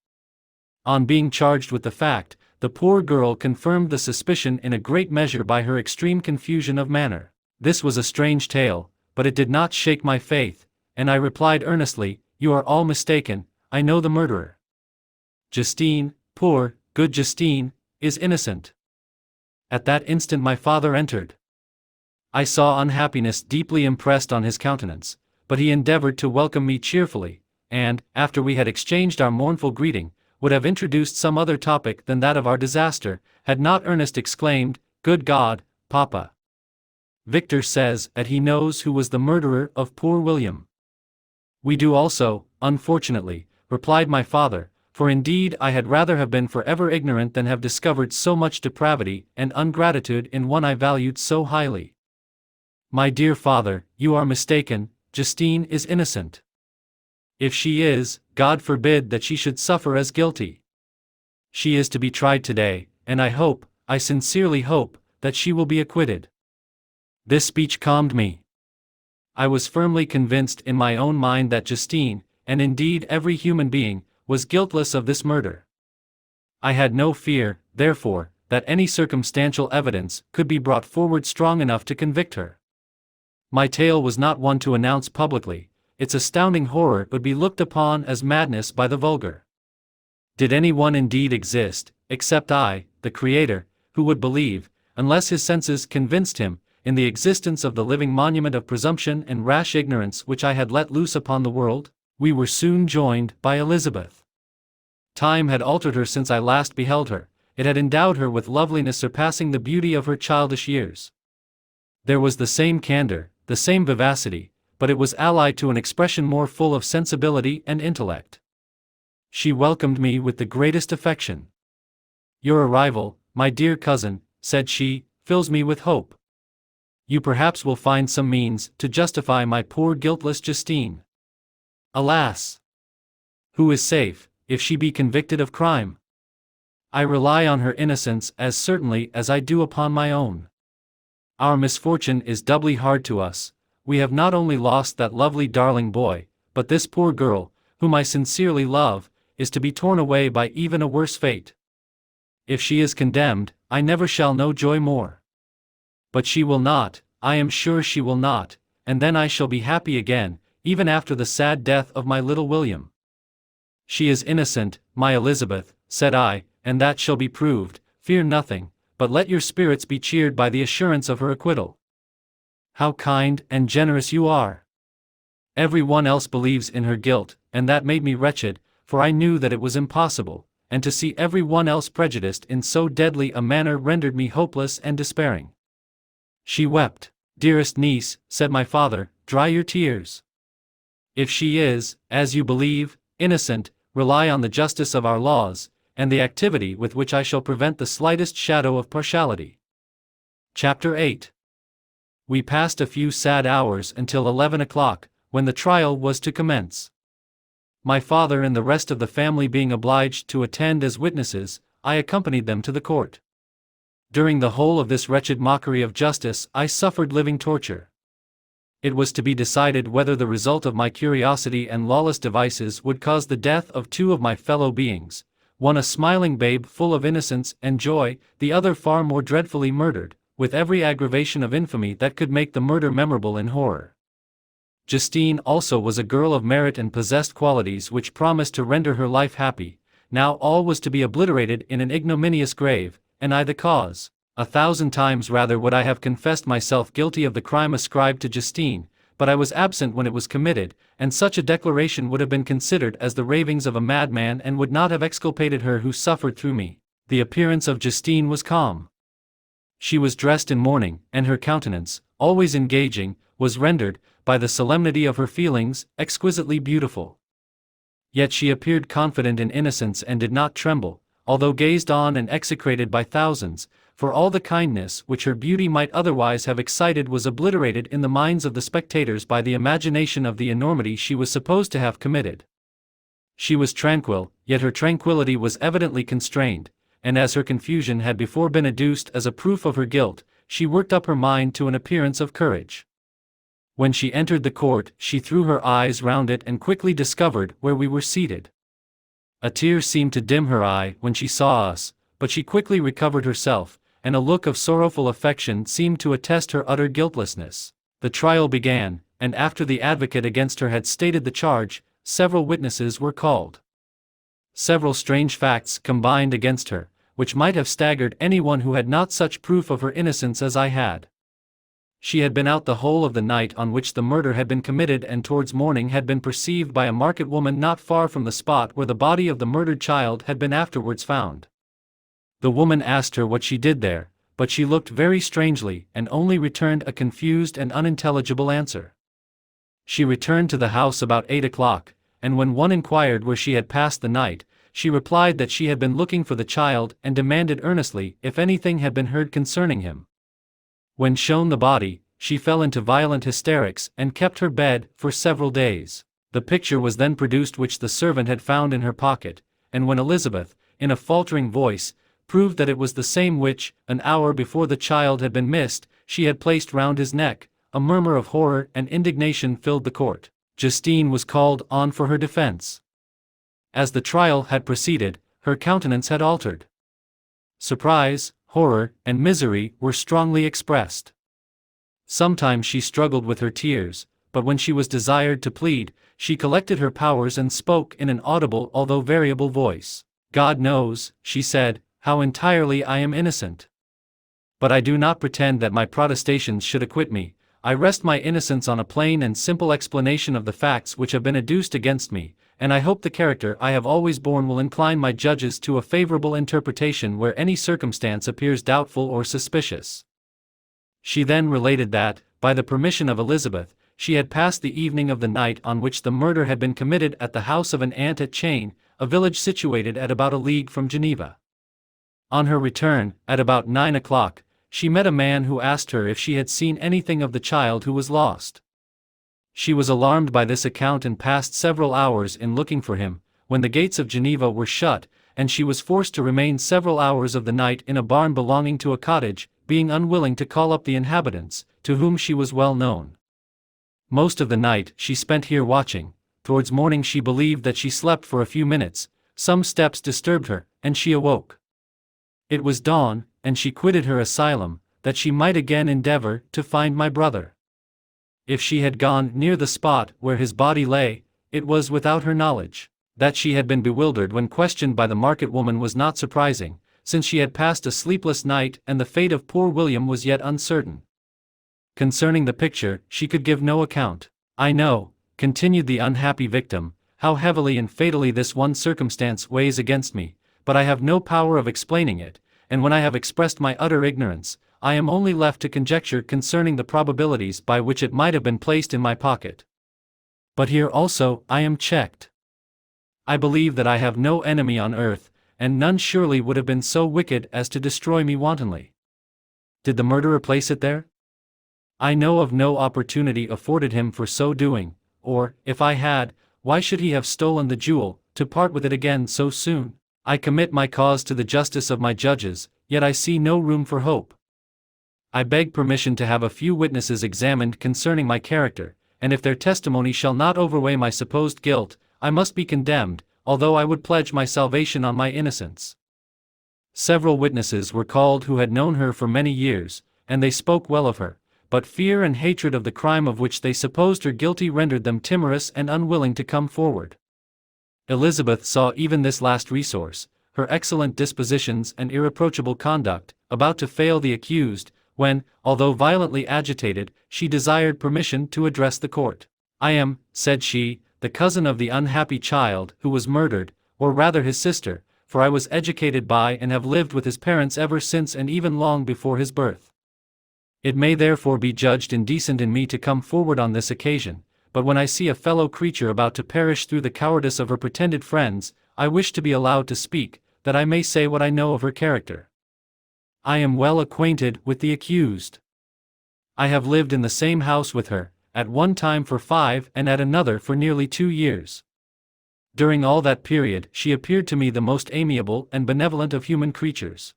On being charged with the fact, the poor girl confirmed the suspicion in a great measure by her extreme confusion of manner. This was a strange tale, but it did not shake my faith, and I replied earnestly, "You are all mistaken, I know the murderer. Justine, poor, good Justine, is innocent." At that instant my father entered. I saw unhappiness deeply impressed on his countenance, but he endeavored to welcome me cheerfully, and, after we had exchanged our mournful greeting, would have introduced some other topic than that of our disaster, had not Ernest exclaimed, "Good God, Papa! Victor says that he knows who was the murderer of poor William." "We do also, unfortunately," replied my father, "for indeed I had rather have been forever ignorant than have discovered so much depravity and ungratitude in one I valued so highly." "My dear father, you are mistaken, Justine is innocent. If she is, God forbid that she should suffer as guilty. She is to be tried today, and I sincerely hope, that she will be acquitted." This speech calmed me. I was firmly convinced in my own mind that Justine, and indeed every human being, was guiltless of this murder. I had no fear, therefore, that any circumstantial evidence could be brought forward strong enough to convict her. My tale was not one to announce publicly, its astounding horror would be looked upon as madness by the vulgar. Did any one indeed exist, except I, the Creator, who would believe, unless his senses convinced him, in the existence of the living monument of presumption and rash ignorance which I had let loose upon the world? We were soon joined by Elizabeth. Time had altered her since I last beheld her, it had endowed her with loveliness surpassing the beauty of her childish years. There was the same candor, the same vivacity, but it was allied to an expression more full of sensibility and intellect. She welcomed me with the greatest affection. "Your arrival, my dear cousin," said she, "fills me with hope. You perhaps will find some means to justify my poor guiltless Justine. Alas! Who is safe, if she be convicted of crime? I rely on her innocence as certainly as I do upon my own. Our misfortune is doubly hard to us. We have not only lost that lovely darling boy, but this poor girl, whom I sincerely love, is to be torn away by even a worse fate. If she is condemned, I never shall know joy more. But she will not, I am sure she will not, and then I shall be happy again, even after the sad death of my little William. She is innocent, my Elizabeth, said I, and that shall be proved. Fear nothing, but let your spirits be cheered by the assurance of her acquittal. How kind and generous you are! Every one else believes in her guilt, and that made me wretched, for I knew that it was impossible, and to see every one else prejudiced in so deadly a manner rendered me hopeless and despairing. She wept. Dearest niece, said my father, dry your tears. If she is, as you believe, innocent, rely on the justice of our laws, and the activity with which I shall prevent the slightest shadow of partiality. Chapter 8. We passed a few sad hours until 11 o'clock, when the trial was to commence. My father and the rest of the family being obliged to attend as witnesses, I accompanied them to the court. During the whole of this wretched mockery of justice I suffered living torture. It was to be decided whether the result of my curiosity and lawless devices would cause the death of two of my fellow beings, one a smiling babe full of innocence and joy, the other far more dreadfully murdered, with every aggravation of infamy that could make the murder memorable in horror. Justine also was a girl of merit and possessed qualities which promised to render her life happy. Now all was to be obliterated in an ignominious grave, and I the cause. 1,000 times rather would I have confessed myself guilty of the crime ascribed to Justine, but I was absent when it was committed, and such a declaration would have been considered as the ravings of a madman and would not have exculpated her who suffered through me. The appearance of Justine was calm. She was dressed in mourning, and her countenance, always engaging, was rendered, by the solemnity of her feelings, exquisitely beautiful. Yet she appeared confident in innocence and did not tremble, although gazed on and execrated by thousands, for all the kindness which her beauty might otherwise have excited was obliterated in the minds of the spectators by the imagination of the enormity she was supposed to have committed. She was tranquil, yet her tranquillity was evidently constrained, and as her confusion had before been adduced as a proof of her guilt, she worked up her mind to an appearance of courage. When she entered the court, she threw her eyes round it and quickly discovered where we were seated. A tear seemed to dim her eye when she saw us, but she quickly recovered herself, and a look of sorrowful affection seemed to attest her utter guiltlessness. The trial began, and after the advocate against her had stated the charge, several witnesses were called. Several strange facts combined against her, which might have staggered anyone who had not such proof of her innocence as I had. She had been out the whole of the night on which the murder had been committed, and towards morning had been perceived by a market woman not far from the spot where the body of the murdered child had been afterwards found. The woman asked her what she did there, but she looked very strangely and only returned a confused and unintelligible answer. She returned to the house about 8 o'clock, and when one inquired where she had passed the night, she replied that she had been looking for the child and demanded earnestly if anything had been heard concerning him. When shown the body, she fell into violent hysterics and kept her bed for several days. The picture was then produced which the servant had found in her pocket, and when Elizabeth, in a faltering voice, proved that it was the same which, an hour before the child had been missed, she had placed round his neck, a murmur of horror and indignation filled the court. Justine was called on for her defense. As the trial had proceeded, her countenance had altered. Surprise, horror, and misery were strongly expressed. Sometimes she struggled with her tears, but when she was desired to plead, she collected her powers and spoke in an audible although variable voice. God knows, she said, how entirely I am innocent. But I do not pretend that my protestations should acquit me. I rest my innocence on a plain and simple explanation of the facts which have been adduced against me, and I hope the character I have always borne will incline my judges to a favorable interpretation where any circumstance appears doubtful or suspicious. She then related that, by the permission of Elizabeth, she had passed the evening of the night on which the murder had been committed at the house of an aunt at Chain, a village situated at about a league from Geneva. On her return, at about 9 o'clock, she met a man who asked her if she had seen anything of the child who was lost. She was alarmed by this account and passed several hours in looking for him, when the gates of Geneva were shut, and she was forced to remain several hours of the night in a barn belonging to a cottage, being unwilling to call up the inhabitants, to whom she was well known. Most of the night she spent here watching. Towards morning she believed that she slept for a few minutes. Some steps disturbed her, and she awoke. It was dawn, and she quitted her asylum, that she might again endeavor to find my brother. If she had gone near the spot where his body lay, it was without her knowledge. That she had been bewildered when questioned by the market woman was not surprising, since she had passed a sleepless night and the fate of poor William was yet uncertain. Concerning the picture, she could give no account. I know, continued the unhappy victim, how heavily and fatally this one circumstance weighs against me, but I have no power of explaining it, and when I have expressed my utter ignorance, I am only left to conjecture concerning the probabilities by which it might have been placed in my pocket. But here also I am checked. I believe that I have no enemy on earth, and none surely would have been so wicked as to destroy me wantonly. Did the murderer place it there? I know of no opportunity afforded him for so doing, or, if I had, why should he have stolen the jewel, to part with it again so soon? I commit my cause to the justice of my judges, yet I see no room for hope. I beg permission to have a few witnesses examined concerning my character, and if their testimony shall not overweigh my supposed guilt, I must be condemned, although I would pledge my salvation on my innocence. Several witnesses were called who had known her for many years, and they spoke well of her, but fear and hatred of the crime of which they supposed her guilty rendered them timorous and unwilling to come forward. Elizabeth saw even this last resource, her excellent dispositions and irreproachable conduct, about to fail the accused, when, although violently agitated, she desired permission to address the court. I am, said she, the cousin of the unhappy child who was murdered, or rather his sister, for I was educated by and have lived with his parents ever since and even long before his birth. It may therefore be judged indecent in me to come forward on this occasion, but when I see a fellow creature about to perish through the cowardice of her pretended friends, I wish to be allowed to speak, that I may say what I know of her character. I am well acquainted with the accused. I have lived in the same house with her, at one time for 5 and at another for nearly 2 years. During all that period she appeared to me the most amiable and benevolent of human creatures.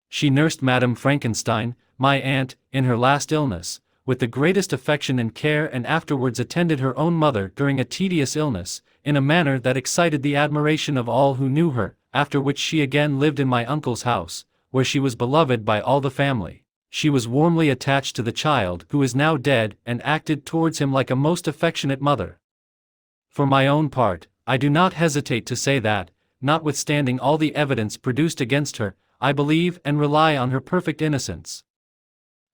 She nursed Madame Frankenstein, my aunt, in her last illness, with the greatest affection and care, and afterwards attended her own mother during a tedious illness, in a manner that excited the admiration of all who knew her, after which she again lived in my uncle's house, where she was beloved by all the family. She was warmly attached to the child who is now dead and acted towards him like a most affectionate mother. For my own part, I do not hesitate to say that, notwithstanding all the evidence produced against her, I believe and rely on her perfect innocence.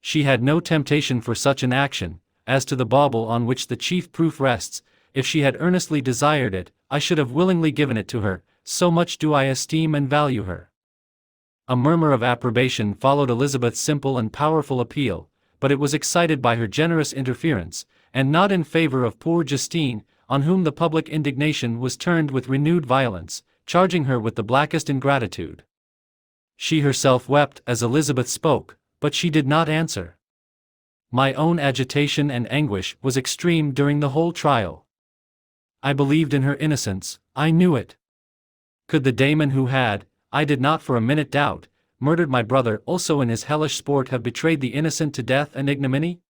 She had no temptation for such an action. As to the bauble on which the chief proof rests, if she had earnestly desired it, I should have willingly given it to her, so much do I esteem and value her. A murmur of approbation followed Elizabeth's simple and powerful appeal, but it was excited by her generous interference, and not in favor of poor Justine, on whom the public indignation was turned with renewed violence, charging her with the blackest ingratitude. She herself wept as Elizabeth spoke, but she did not answer. My own agitation and anguish was extreme during the whole trial. I believed in her innocence, I knew it. Could the Damon who had, I did not for a minute doubt, murdered my brother also in his hellish sport have betrayed the innocent to death and ignominy?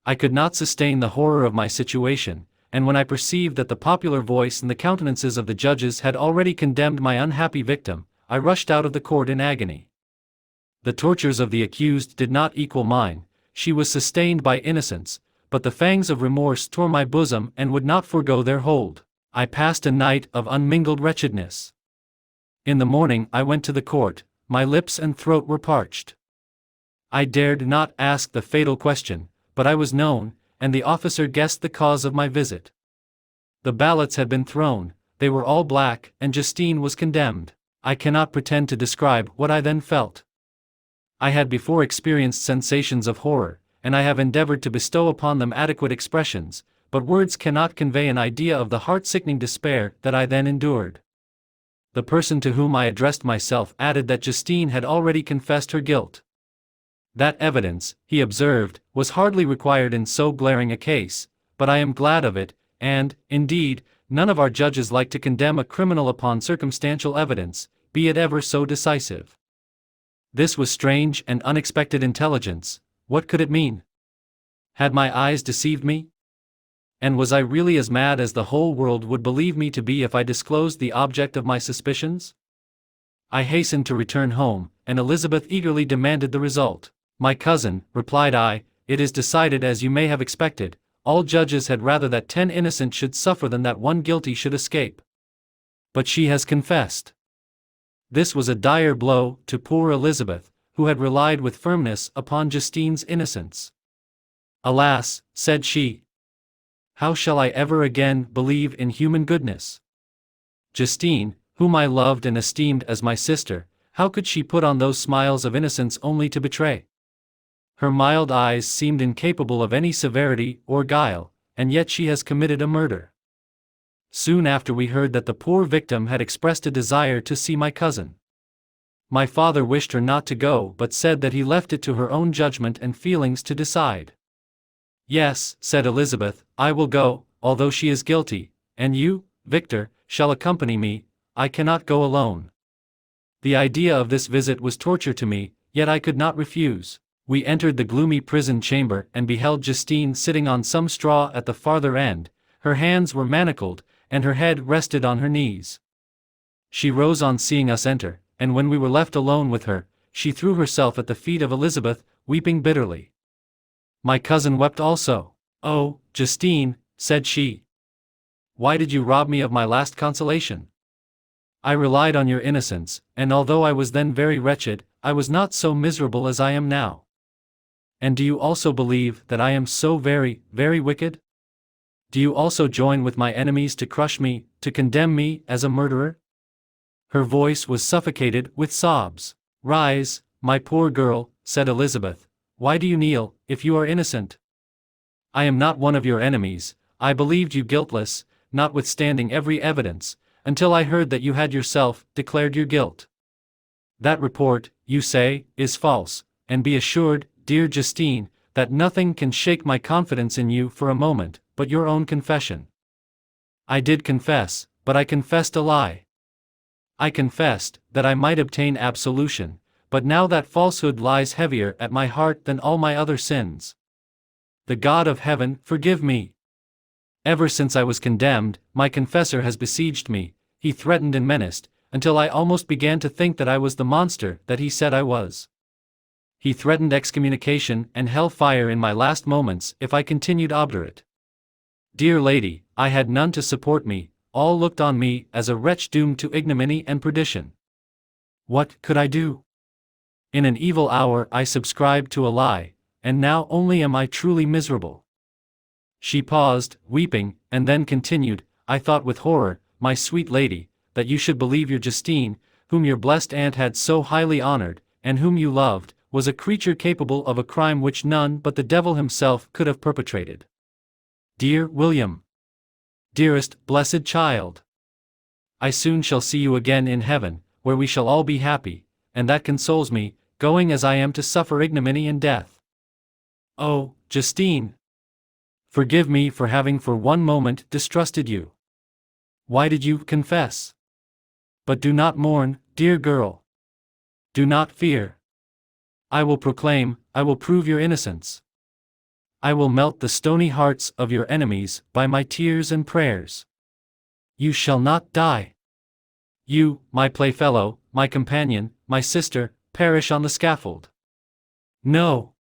I could not sustain the horror of my situation, and when I perceived that the popular voice and the countenances of the judges had already condemned my unhappy victim, I rushed out of the court in agony. The tortures of the accused did not equal mine. She was sustained by innocence, but the fangs of remorse tore my bosom and would not forego their hold. I passed a night of unmingled wretchedness. In the morning I went to the court, my lips and throat were parched. I dared not ask the fatal question, but I was known, and the officer guessed the cause of my visit. The ballots had been thrown, they were all black, and Justine was condemned. I cannot pretend to describe what I then felt. I had before experienced sensations of horror, and I have endeavored to bestow upon them adequate expressions, but words cannot convey an idea of the heart-sickening despair that I then endured. The person to whom I addressed myself added that Justine had already confessed her guilt. That evidence, he observed, was hardly required in so glaring a case, but I am glad of it, and, indeed, none of our judges like to condemn a criminal upon circumstantial evidence, be it ever so decisive. This was strange and unexpected intelligence. What could it mean? Had my eyes deceived me? And was I really as mad as the whole world would believe me to be if I disclosed the object of my suspicions? I hastened to return home, and Elizabeth eagerly demanded the result. "My cousin," replied I, "it is decided as you may have expected. All judges had rather that 10 innocent should suffer than that 1 guilty should escape. But she has confessed." This was a dire blow to poor Elizabeth, who had relied with firmness upon Justine's innocence. "Alas," said she, "how shall I ever again believe in human goodness? Justine, whom I loved and esteemed as my sister, how could she put on those smiles of innocence only to betray? Her mild eyes seemed incapable of any severity or guile, and yet she has committed a murder." Soon after we heard that the poor victim had expressed a desire to see my cousin. My father wished her not to go but said that he left it to her own judgment and feelings to decide. "Yes," said Elizabeth, "I will go, although she is guilty, and you, Victor, shall accompany me. I cannot go alone." The idea of this visit was torture to me, yet I could not refuse. We entered the gloomy prison chamber and beheld Justine sitting on some straw at the farther end. Her hands were manacled, and her head rested on her knees. She rose on seeing us enter, and when we were left alone with her, she threw herself at the feet of Elizabeth, weeping bitterly. My cousin wept also. "Oh, Justine," said she, "why did you rob me of my last consolation? I relied on your innocence, and although I was then very wretched, I was not so miserable as I am now. And do you also believe that I am so very, very wicked? Do you also join with my enemies to crush me, to condemn me as a murderer?" Her voice was suffocated with sobs. "Rise, my poor girl," said Elizabeth. "Why do you kneel, if you are innocent? I am not one of your enemies. I believed you guiltless, notwithstanding every evidence, until I heard that you had yourself declared your guilt. That report, you say, is false, and be assured, dear Justine, that nothing can shake my confidence in you for a moment, but your own confession. I did confess, but I confessed a lie. I confessed that I might obtain absolution, but now that falsehood lies heavier at my heart than all my other sins. The God of heaven forgive me. Ever since I was condemned, my confessor has besieged me. He threatened and menaced, until I almost began to think that I was the monster that he said I was. He threatened excommunication and hell fire in my last moments if I continued obdurate. Dear lady, I had none to support me, all looked on me as a wretch doomed to ignominy and perdition. What could I do? In an evil hour I subscribed to a lie, and now only am I truly miserable." She paused, weeping, and then continued, "I thought with horror, my sweet lady, that you should believe your Justine, whom your blessed aunt had so highly honored, and whom you loved, was a creature capable of a crime which none but the devil himself could have perpetrated. Dear William! Dearest, blessed child! I soon shall see you again in heaven, where we shall all be happy, and that consoles me, going as I am to suffer ignominy and death. Oh, Justine! Forgive me for having for one moment distrusted you. Why did you confess? But do not mourn, dear girl. Do not fear. I will proclaim, I will prove your innocence. I will melt the stony hearts of your enemies by my tears and prayers. You shall not die. You, my playfellow, my companion, my sister, perish on the scaffold. No.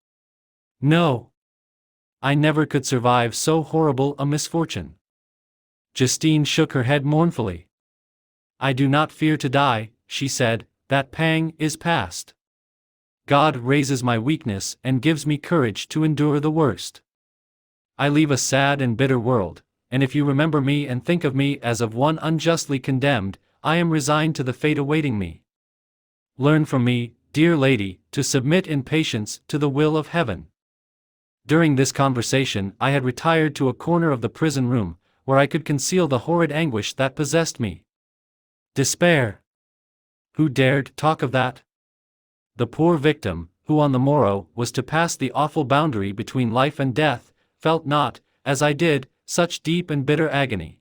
No. I never could survive so horrible a misfortune." Justine shook her head mournfully. "I do not fear to die," she said, "that pang is past. God raises my weakness and gives me courage to endure the worst. I leave a sad and bitter world, and if you remember me and think of me as of one unjustly condemned, I am resigned to the fate awaiting me. Learn from me, dear lady, to submit in patience to the will of heaven." During this conversation I had retired to a corner of the prison room, where I could conceal the horrid anguish that possessed me. Despair! Who dared talk of that? The poor victim, who on the morrow was to pass the awful boundary between life and death, felt not, as I did, such deep and bitter agony.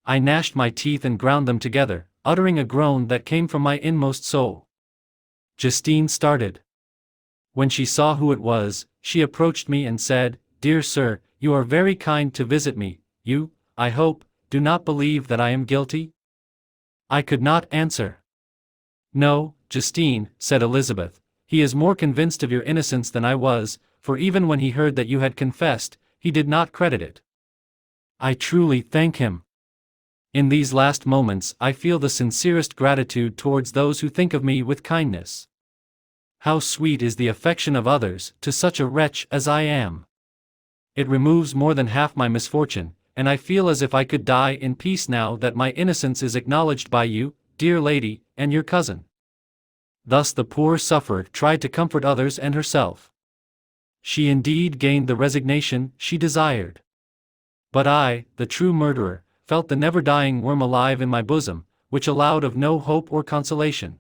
I gnashed my teeth and ground them together, uttering a groan that came from my inmost soul. Justine started. When she saw who it was, she approached me and said, "Dear sir, you are very kind to visit me. You, I hope, do not believe that I am guilty?" I could not answer. No, Justine, said Elizabeth, he is more convinced of your innocence than I was, for even when he heard that you had confessed, he did not credit it. I truly thank him. In these last moments I feel the sincerest gratitude towards those who think of me with kindness. How sweet is the affection of others to such a wretch as I am! It removes more than half my misfortune, and I feel as if I could die in peace now that my innocence is acknowledged by you, dear lady, and your cousin. Thus the poor sufferer tried to comfort others and herself. She indeed gained the resignation she desired. But I, the true murderer, felt the never-dying worm alive in my bosom, which allowed of no hope or consolation.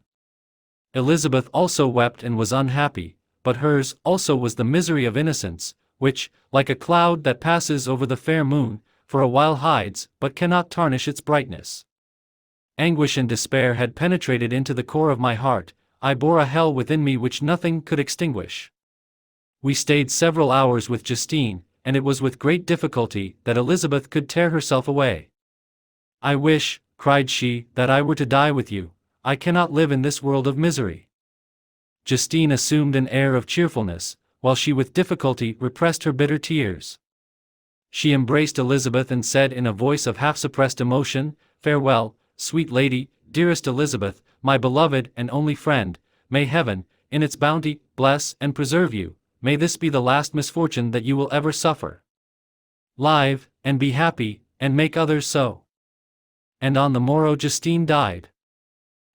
Elizabeth also wept and was unhappy, but hers also was the misery of innocence, which, like a cloud that passes over the fair moon, for a while hides, but cannot tarnish its brightness. Anguish and despair had penetrated into the core of my heart. I bore a hell within me which nothing could extinguish. We stayed several hours with Justine, and it was with great difficulty that Elizabeth could tear herself away. I wish, cried she, that I were to die with you. I cannot live in this world of misery. Justine assumed an air of cheerfulness, while she with difficulty repressed her bitter tears. She embraced Elizabeth and said in a voice of half-suppressed emotion, "Farewell, sweet lady, dearest Elizabeth, my beloved and only friend. May heaven, in its bounty, bless and preserve you. May this be the last misfortune that you will ever suffer. Live, and be happy, and make others so." And on the morrow Justine died.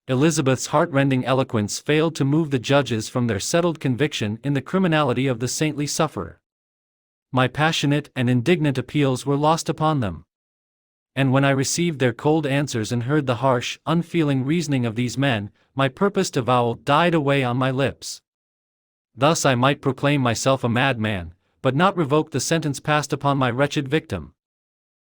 Elizabeth's heart-rending eloquence failed to move the judges from their settled conviction in the criminality of the saintly sufferer. My passionate and indignant appeals were lost upon them. And when I received their cold answers and heard the harsh, unfeeling reasoning of these men, my purposed avowal died away on my lips. Thus I might proclaim myself a madman, but not revoke the sentence passed upon my wretched victim.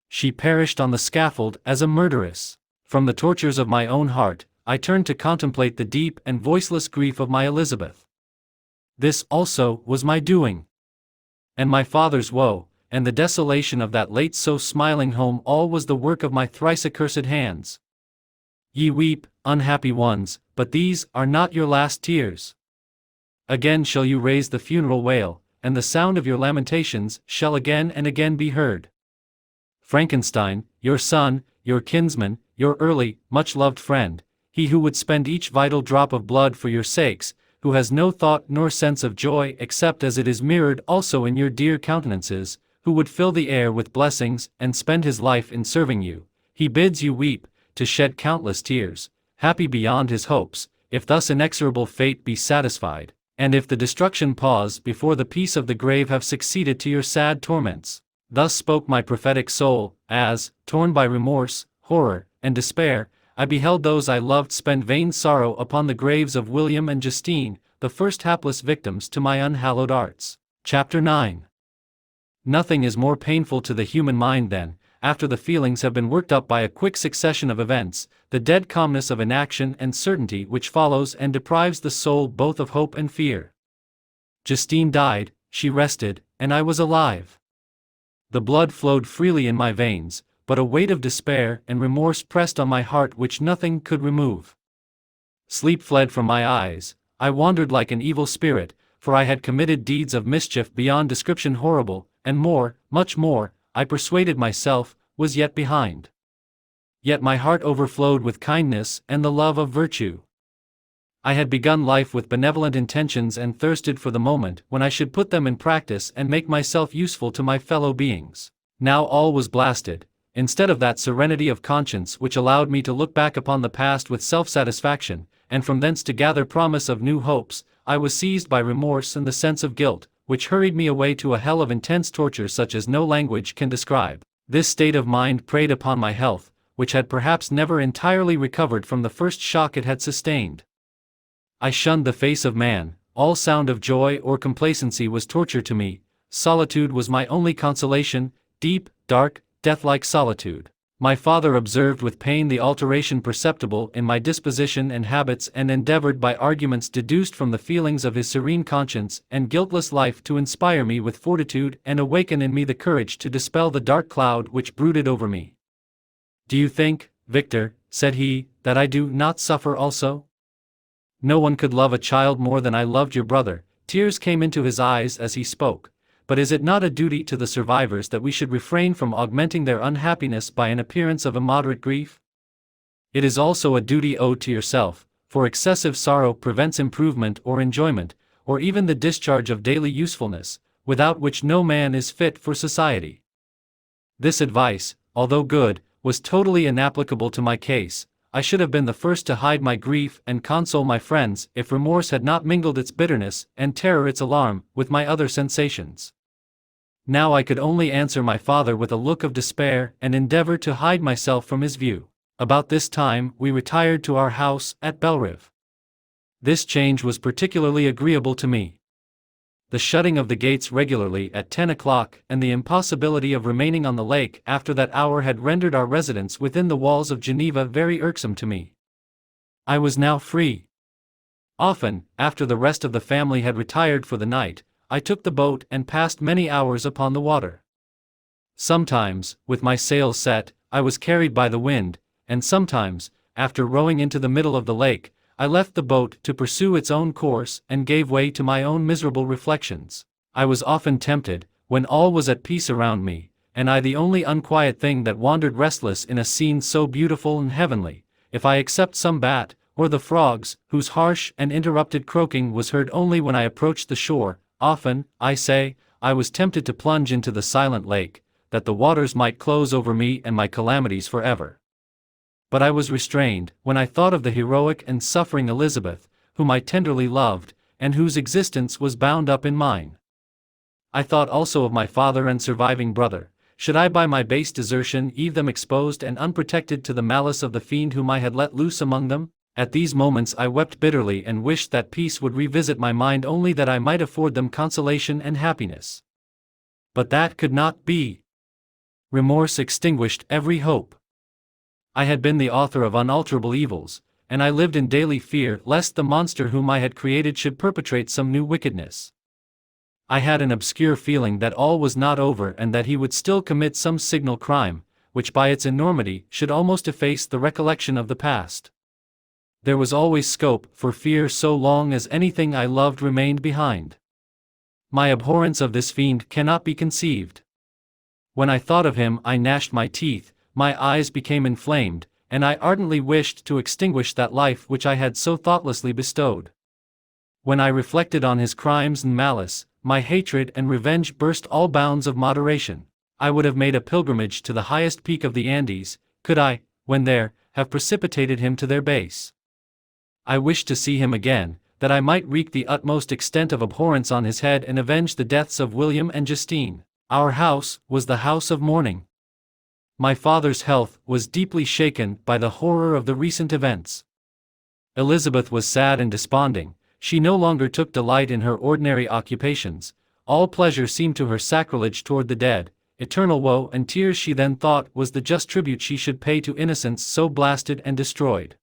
She perished on the scaffold as a murderess. From the tortures of my own heart, I turned to contemplate the deep and voiceless grief of my Elizabeth. This also was my doing. And my father's woe, and the desolation of that late so smiling home, all was the work of my thrice accursed hands. Ye weep, unhappy ones, but these are not your last tears. Again shall you raise the funeral wail, and the sound of your lamentations shall again and again be heard. Frankenstein, your son, your kinsman, your early, much-loved friend, he who would spend each vital drop of blood for your sakes, who has no thought nor sense of joy except as it is mirrored also in your dear countenances, who would fill the air with blessings and spend his life in serving you, he bids you weep, to shed countless tears, happy beyond his hopes, if thus inexorable fate be satisfied, and if the destruction pause before the peace of the grave have succeeded to your sad torments. Thus spoke my prophetic soul, as, torn by remorse, horror, and despair, I beheld those I loved spend vain sorrow upon the graves of William and Justine, the first hapless victims to my unhallowed arts. Chapter 9. Nothing is more painful to the human mind than, after the feelings have been worked up by a quick succession of events, the dead calmness of inaction and certainty which follows and deprives the soul both of hope and fear. Justine died, she rested, and I was alive. The blood flowed freely in my veins, but a weight of despair and remorse pressed on my heart which nothing could remove. Sleep fled from my eyes, I wandered like an evil spirit, for I had committed deeds of mischief beyond description horrible, and more, much more, I persuaded myself, was yet behind. Yet my heart overflowed with kindness and the love of virtue. I had begun life with benevolent intentions and thirsted for the moment when I should put them in practice and make myself useful to my fellow beings. Now all was blasted. Instead of that serenity of conscience which allowed me to look back upon the past with self-satisfaction, and from thence to gather promise of new hopes, I was seized by remorse and the sense of guilt, which hurried me away to a hell of intense torture such as no language can describe. This state of mind preyed upon my health, which had perhaps never entirely recovered from the first shock it had sustained. I shunned the face of man, all sound of joy or complacency was torture to me, solitude was my only consolation, deep, dark, death-like solitude. My father observed with pain the alteration perceptible in my disposition and habits and endeavored by arguments deduced from the feelings of his serene conscience and guiltless life to inspire me with fortitude and awaken in me the courage to dispel the dark cloud which brooded over me. "Do you think, Victor," said he, "that I do not suffer also? No one could love a child more than I loved your brother." Tears came into his eyes as he spoke. "But is it not a duty to the survivors that we should refrain from augmenting their unhappiness by an appearance of immoderate grief? It is also a duty owed to yourself, for excessive sorrow prevents improvement or enjoyment, or even the discharge of daily usefulness, without which no man is fit for society." This advice, although good, was totally inapplicable to my case. I should have been the first to hide my grief and console my friends if remorse had not mingled its bitterness, and terror its alarm, with my other sensations. Now I could only answer my father with a look of despair and endeavor to hide myself from his view. About this time we retired to our house at Belrive. This change was particularly agreeable to me. The shutting of the gates regularly at 10 o'clock and the impossibility of remaining on the lake after that hour had rendered our residence within the walls of Geneva very irksome to me. I was now free. Often, after the rest of the family had retired for the night, I took the boat and passed many hours upon the water. Sometimes, with my sails set, I was carried by the wind, and sometimes, after rowing into the middle of the lake, I left the boat to pursue its own course and gave way to my own miserable reflections. I was often tempted, when all was at peace around me, and I the only unquiet thing that wandered restless in a scene so beautiful and heavenly, if I except some bat, or the frogs, whose harsh and interrupted croaking was heard only when I approached the shore, often, I say, I was tempted to plunge into the silent lake, that the waters might close over me and my calamities forever. But I was restrained, when I thought of the heroic and suffering Elizabeth, whom I tenderly loved, and whose existence was bound up in mine. I thought also of my father and surviving brother. Should I by my base desertion leave them exposed and unprotected to the malice of the fiend whom I had let loose among them? At these moments I wept bitterly and wished that peace would revisit my mind only that I might afford them consolation and happiness. But that could not be. Remorse extinguished every hope. I had been the author of unalterable evils, and I lived in daily fear lest the monster whom I had created should perpetrate some new wickedness. I had an obscure feeling that all was not over and that he would still commit some signal crime, which by its enormity should almost efface the recollection of the past. There was always scope for fear so long as anything I loved remained behind. My abhorrence of this fiend cannot be conceived. When I thought of him I gnashed my teeth, my eyes became inflamed, and I ardently wished to extinguish that life which I had so thoughtlessly bestowed. When I reflected on his crimes and malice, my hatred and revenge burst all bounds of moderation. I would have made a pilgrimage to the highest peak of the Andes, could I, when there, have precipitated him to their base. I wished to see him again, that I might wreak the utmost extent of abhorrence on his head and avenge the deaths of William and Justine. Our house was the house of mourning. My father's health was deeply shaken by the horror of the recent events. Elizabeth was sad and desponding. She no longer took delight in her ordinary occupations. All pleasure seemed to her sacrilege toward the dead. Eternal woe and tears she then thought was the just tribute she should pay to innocence so blasted and destroyed.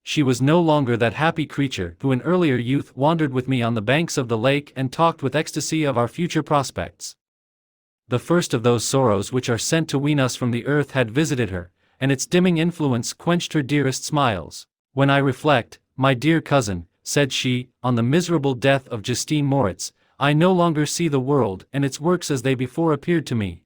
She was no longer that happy creature who in earlier youth wandered with me on the banks of the lake and talked with ecstasy of our future prospects. The first of those sorrows which are sent to wean us from the earth had visited her, and its dimming influence quenched her dearest smiles. When I reflect, my dear cousin, said she, on the miserable death of Justine Moritz, I no longer see the world and its works as they before appeared to me.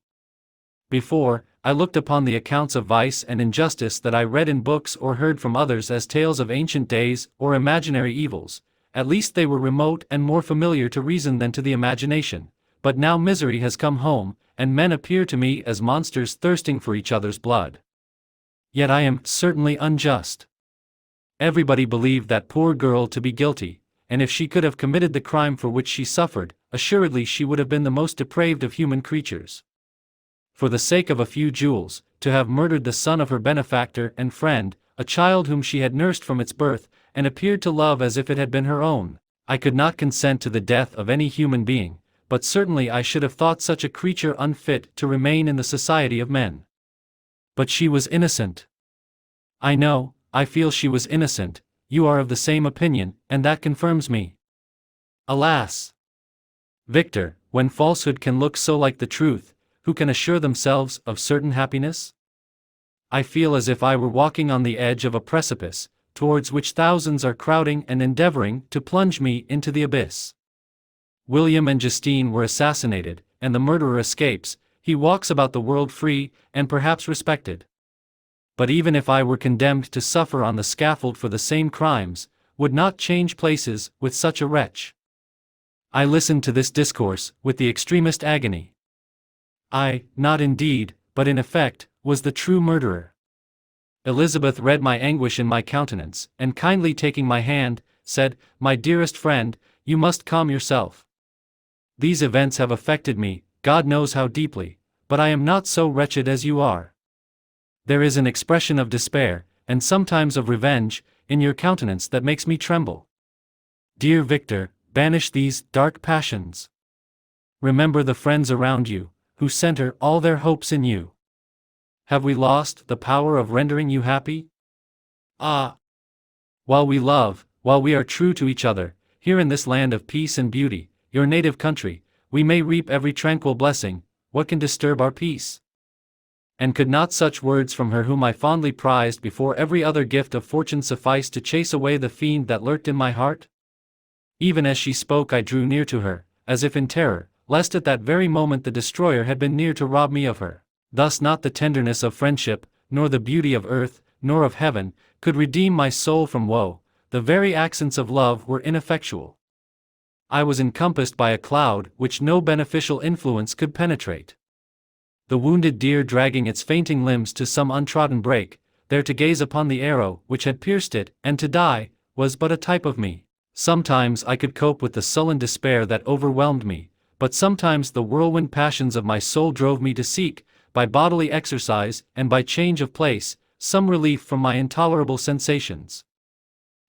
Before, I looked upon the accounts of vice and injustice that I read in books or heard from others as tales of ancient days or imaginary evils. At least they were remote and more familiar to reason than to the imagination. But now misery has come home, and men appear to me as monsters thirsting for each other's blood. Yet I am certainly unjust. Everybody believed that poor girl to be guilty, and if she could have committed the crime for which she suffered, assuredly she would have been the most depraved of human creatures. For the sake of a few jewels, to have murdered the son of her benefactor and friend, a child whom she had nursed from its birth, and appeared to love as if it had been her own, I could not consent to the death of any human being. But certainly I should have thought such a creature unfit to remain in the society of men. But she was innocent. I know, I feel she was innocent. You are of the same opinion, and that confirms me. Alas! Victor, when falsehood can look so like the truth, who can assure themselves of certain happiness? I feel as if I were walking on the edge of a precipice, towards which thousands are crowding and endeavoring to plunge me into the abyss. William and Justine were assassinated, and the murderer escapes. He walks about the world free, and perhaps respected. But even if I were condemned to suffer on the scaffold for the same crimes, would not change places with such a wretch. I listened to this discourse with the extremest agony. I, not indeed, but in effect, was the true murderer. Elizabeth read my anguish in my countenance, and kindly taking my hand, said, "My dearest friend, you must calm yourself. These events have affected me, God knows how deeply, but I am not so wretched as you are. There is an expression of despair, and sometimes of revenge, in your countenance that makes me tremble. Dear Victor, banish these dark passions. Remember the friends around you, who center all their hopes in you. Have we lost the power of rendering you happy? Ah! While we love, while we are true to each other, here in this land of peace and beauty, your native country, we may reap every tranquil blessing. What can disturb our peace?" And could not such words from her whom I fondly prized before every other gift of fortune suffice to chase away the fiend that lurked in my heart? Even as she spoke I drew near to her, as if in terror, lest at that very moment the destroyer had been near to rob me of her. Thus not the tenderness of friendship, nor the beauty of earth, nor of heaven, could redeem my soul from woe. The very accents of love were ineffectual. I was encompassed by a cloud which no beneficial influence could penetrate. The wounded deer dragging its fainting limbs to some untrodden brake, there to gaze upon the arrow which had pierced it, and to die, was but a type of me. Sometimes I could cope with the sullen despair that overwhelmed me, but sometimes the whirlwind passions of my soul drove me to seek, by bodily exercise and by change of place, some relief from my intolerable sensations.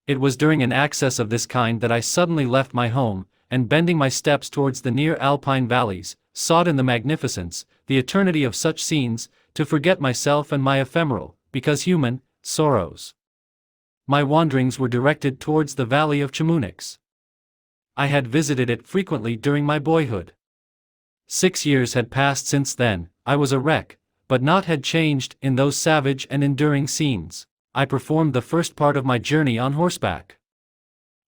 It was during an access of this kind that I suddenly left my home, and bending my steps towards the near alpine valleys, sought in the magnificence, the eternity of such scenes, to forget myself and my ephemeral, because human, sorrows. My wanderings were directed towards the valley of Chamonix. I had visited it frequently during my boyhood. 6 years had passed since then. I was a wreck, but naught had changed in those savage and enduring scenes. I performed the first part of my journey on horseback.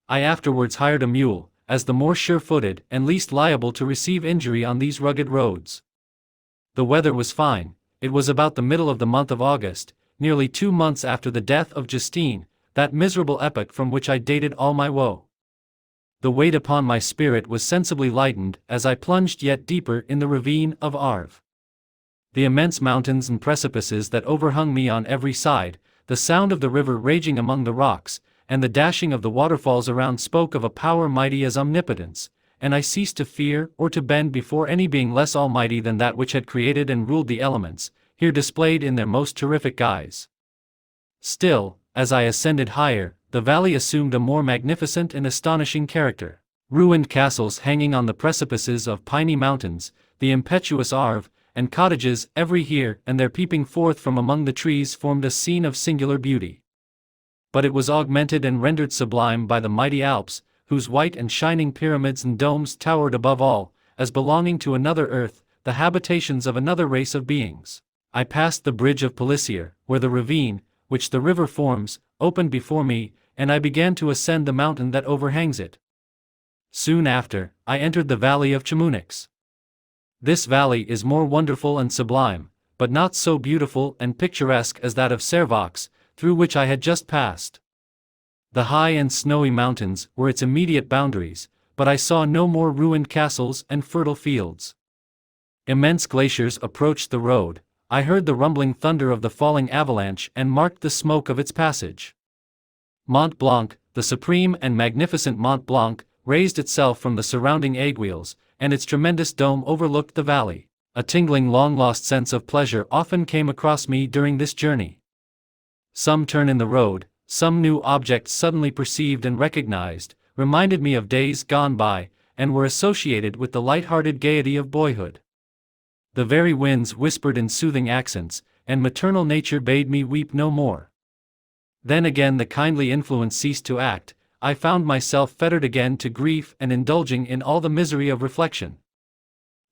I afterwards hired a mule, as the more sure-footed and least liable to receive injury on these rugged roads. The weather was fine. It was about the middle of the month of August, nearly 2 months after the death of Justine, that miserable epoch from which I dated all my woe. The weight upon my spirit was sensibly lightened as I plunged yet deeper in the ravine of Arve. The immense mountains and precipices that overhung me on every side, the sound of the river raging among the rocks, and the dashing of the waterfalls around spoke of a power mighty as omnipotence, and I ceased to fear or to bend before any being less almighty than that which had created and ruled the elements, here displayed in their most terrific guise. Still, as I ascended higher, the valley assumed a more magnificent and astonishing character. Ruined castles hanging on the precipices of piny mountains, the impetuous Arve, and cottages every here and there peeping forth from among the trees formed a scene of singular beauty. But it was augmented and rendered sublime by the mighty Alps, whose white and shining pyramids and domes towered above all, as belonging to another earth, the habitations of another race of beings. I passed the bridge of Pelissier, where the ravine, which the river forms, opened before me, and I began to ascend the mountain that overhangs it. Soon after, I entered the valley of Chamonix. This valley is more wonderful and sublime, but not so beautiful and picturesque as that of Servox, through which I had just passed. The high and snowy mountains were its immediate boundaries, but I saw no more ruined castles and fertile fields. Immense glaciers approached the road. I heard the rumbling thunder of the falling avalanche and marked the smoke of its passage. Mont Blanc, the supreme and magnificent Mont Blanc, raised itself from the surrounding aiguilles, and its tremendous dome overlooked the valley. A tingling long-lost sense of pleasure often came across me during this journey. Some turn in the road, some new object suddenly perceived and recognized, reminded me of days gone by, and were associated with the light-hearted gaiety of boyhood. The very winds whispered in soothing accents, and maternal nature bade me weep no more. Then again the kindly influence ceased to act. I found myself fettered again to grief and indulging in all the misery of reflection.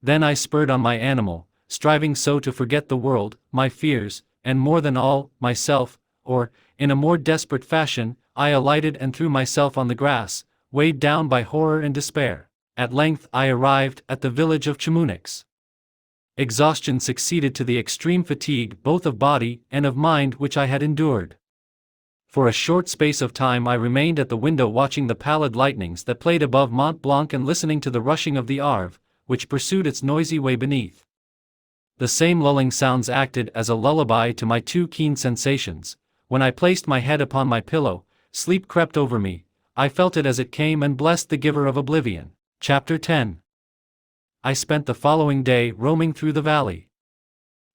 Then I spurred on my animal, striving so to forget the world, my fears, and more than all, myself, or, in a more desperate fashion, I alighted and threw myself on the grass, weighed down by horror and despair. At length I arrived at the village of Chamonix. Exhaustion succeeded to the extreme fatigue both of body and of mind which I had endured. For a short space of time I remained at the window watching the pallid lightnings that played above Mont Blanc and listening to the rushing of the Arve, which pursued its noisy way beneath. The same lulling sounds acted as a lullaby to my too keen sensations. When I placed my head upon my pillow, sleep crept over me. I felt it as it came and blessed the giver of oblivion. Chapter 10. I spent the following day roaming through the valley.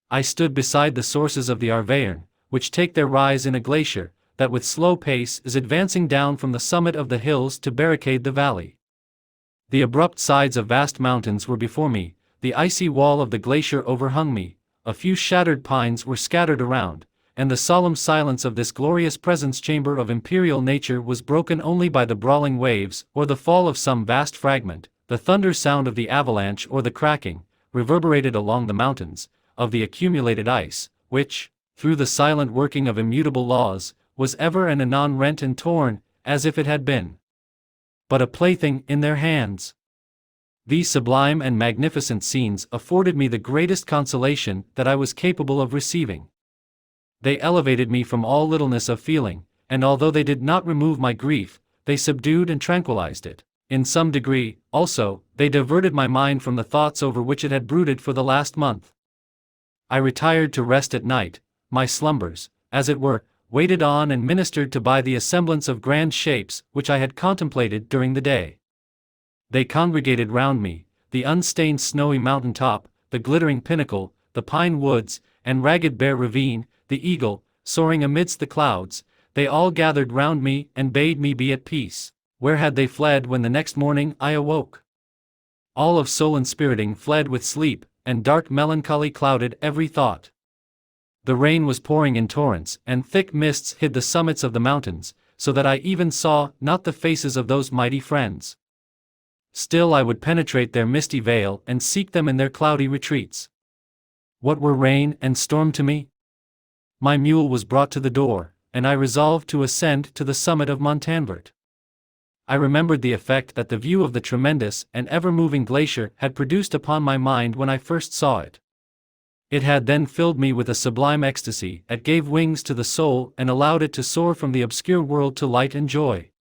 I stood beside the sources of the Arverne, which take their rise in a glacier that with slow pace is advancing down from the summit of the hills to barricade the valley. The abrupt sides of vast mountains were before me, the icy wall of the glacier overhung me, a few shattered pines were scattered around, and the solemn silence of this glorious presence chamber of imperial nature was broken only by the brawling waves or the fall of some vast fragment, the thunder sound of the avalanche or the cracking, reverberated along the mountains, of the accumulated ice, which, through the silent working of immutable laws, was ever and anon rent and torn, as if it had been but a plaything in their hands. These sublime and magnificent scenes afforded me the greatest consolation that I was capable of receiving. They elevated me from all littleness of feeling, and although they did not remove my grief, they subdued and tranquilized it. In some degree, also, they diverted my mind from the thoughts over which it had brooded for the last month. I retired to rest at night, my slumbers, as it were, waited on and ministered to by the assemblance of grand shapes which I had contemplated during the day. They congregated round me, the unstained snowy mountain top, the glittering pinnacle, the pine woods, and ragged bare ravine, the eagle, soaring amidst the clouds, they all gathered round me and bade me be at peace. Where had they fled when the next morning I awoke? All of soul inspiriting fled with sleep, and dark melancholy clouded every thought. The rain was pouring in torrents, and thick mists hid the summits of the mountains, so that I even saw not the faces of those mighty friends. Still I would penetrate their misty veil and seek them in their cloudy retreats. What were rain and storm to me? My mule was brought to the door, and I resolved to ascend to the summit of Montanvert. I remembered the effect that the view of the tremendous and ever-moving glacier had produced upon my mind when I first saw it. It had then filled me with a sublime ecstasy that gave wings to the soul and allowed it to soar from the obscure world to light and joy.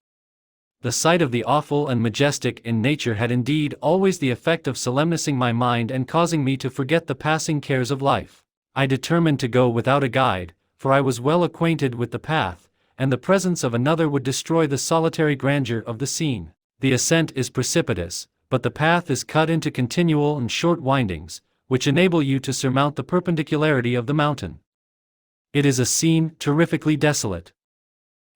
The sight of the awful and majestic in nature had indeed always the effect of solemnizing my mind and causing me to forget the passing cares of life. I determined to go without a guide, for I was well acquainted with the path, and the presence of another would destroy the solitary grandeur of the scene. The ascent is precipitous, but the path is cut into continual and short windings, which enable you to surmount the perpendicularity of the mountain. It is a scene terrifically desolate.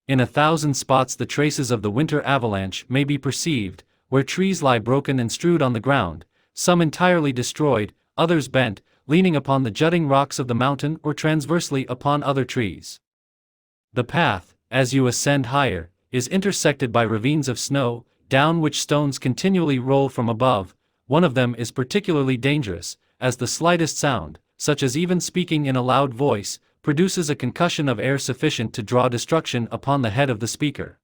In 1,000 spots the traces of the winter avalanche may be perceived, where trees lie broken and strewed on the ground, some entirely destroyed, others bent, leaning upon the jutting rocks of the mountain or transversely upon other trees. The path, as you ascend higher, is intersected by ravines of snow, down which stones continually roll from above. One of them is particularly dangerous, as the slightest sound, such as even speaking in a loud voice, produces a concussion of air sufficient to draw destruction upon the head of the speaker.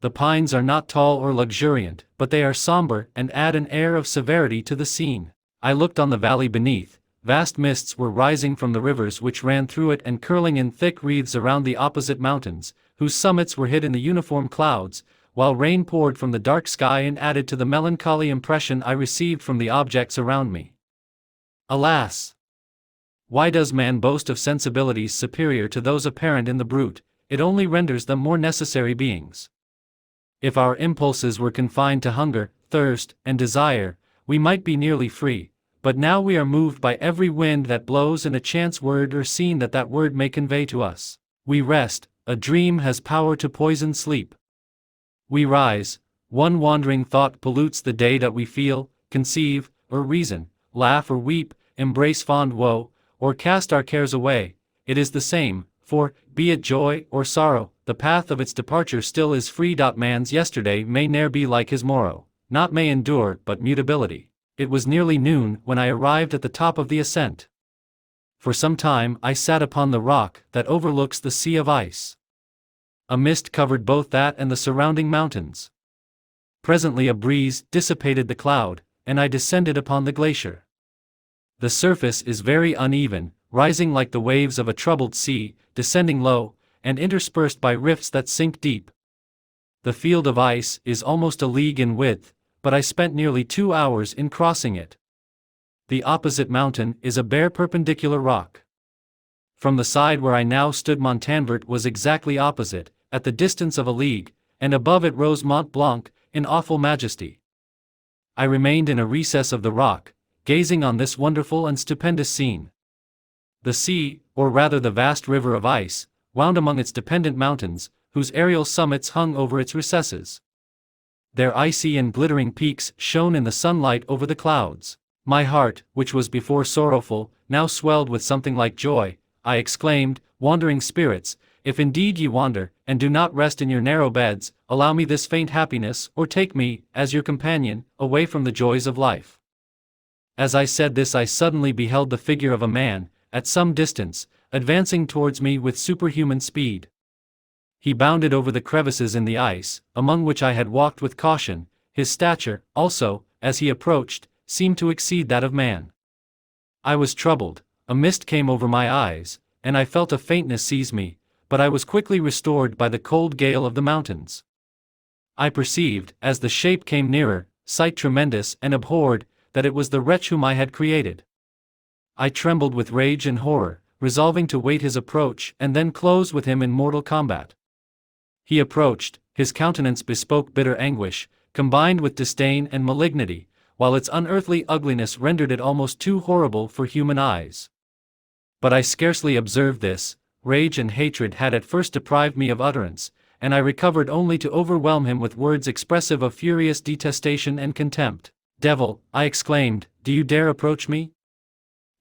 The pines are not tall or luxuriant, but they are somber and add an air of severity to the scene. I looked on the valley beneath. Vast mists were rising from the rivers which ran through it and curling in thick wreaths around the opposite mountains, whose summits were hid in the uniform clouds, while rain poured from the dark sky and added to the melancholy impression I received from the objects around me. Alas! Why does man boast of sensibilities superior to those apparent in the brute? It only renders them more necessary beings. If our impulses were confined to hunger, thirst, and desire, we might be nearly free, but now we are moved by every wind that blows and a chance word or scene that word may convey to us. We rest, a dream has power to poison sleep. We rise, one wandering thought pollutes the day that we feel, conceive, or reason, laugh or weep, embrace fond woe, or cast our cares away. It is the same, for, be it joy or sorrow, the path of its departure still is free. Man's yesterday may ne'er be like his morrow, not may endure but mutability. It was nearly noon when I arrived at the top of the ascent. For some time I sat upon the rock that overlooks the sea of ice. A mist covered both that and the surrounding mountains. Presently a breeze dissipated the cloud, and I descended upon the glacier. The surface is very uneven, rising like the waves of a troubled sea, descending low, and interspersed by rifts that sink deep. The field of ice is almost a league in width, but I spent nearly 2 hours in crossing it. The opposite mountain is a bare perpendicular rock. From the side where I now stood Montanvert was exactly opposite, at the distance of a league, and above it rose Mont Blanc, in awful majesty. I remained in a recess of the rock, gazing on this wonderful and stupendous scene. The sea, or rather the vast river of ice, wound among its dependent mountains, whose aerial summits hung over its recesses. Their icy and glittering peaks shone in the sunlight over the clouds. My heart, which was before sorrowful, now swelled with something like joy. I exclaimed, "Wandering spirits, if indeed ye wander, and do not rest in your narrow beds, allow me this faint happiness, or take me, as your companion, away from the joys of life." As I said this I suddenly beheld the figure of a man, at some distance, advancing towards me with superhuman speed. He bounded over the crevices in the ice, among which I had walked with caution. His stature, also, as he approached, seemed to exceed that of man. I was troubled, a mist came over my eyes, and I felt a faintness seize me, but I was quickly restored by the cold gale of the mountains. I perceived, as the shape came nearer, sight tremendous, and abhorred, that it was the wretch whom I had created. I trembled with rage and horror, resolving to wait his approach and then close with him in mortal combat. He approached, his countenance bespoke bitter anguish, combined with disdain and malignity, while its unearthly ugliness rendered it almost too horrible for human eyes. But I scarcely observed this. Rage and hatred had at first deprived me of utterance, and I recovered only to overwhelm him with words expressive of furious detestation and contempt. "Devil," I exclaimed, "do you dare approach me?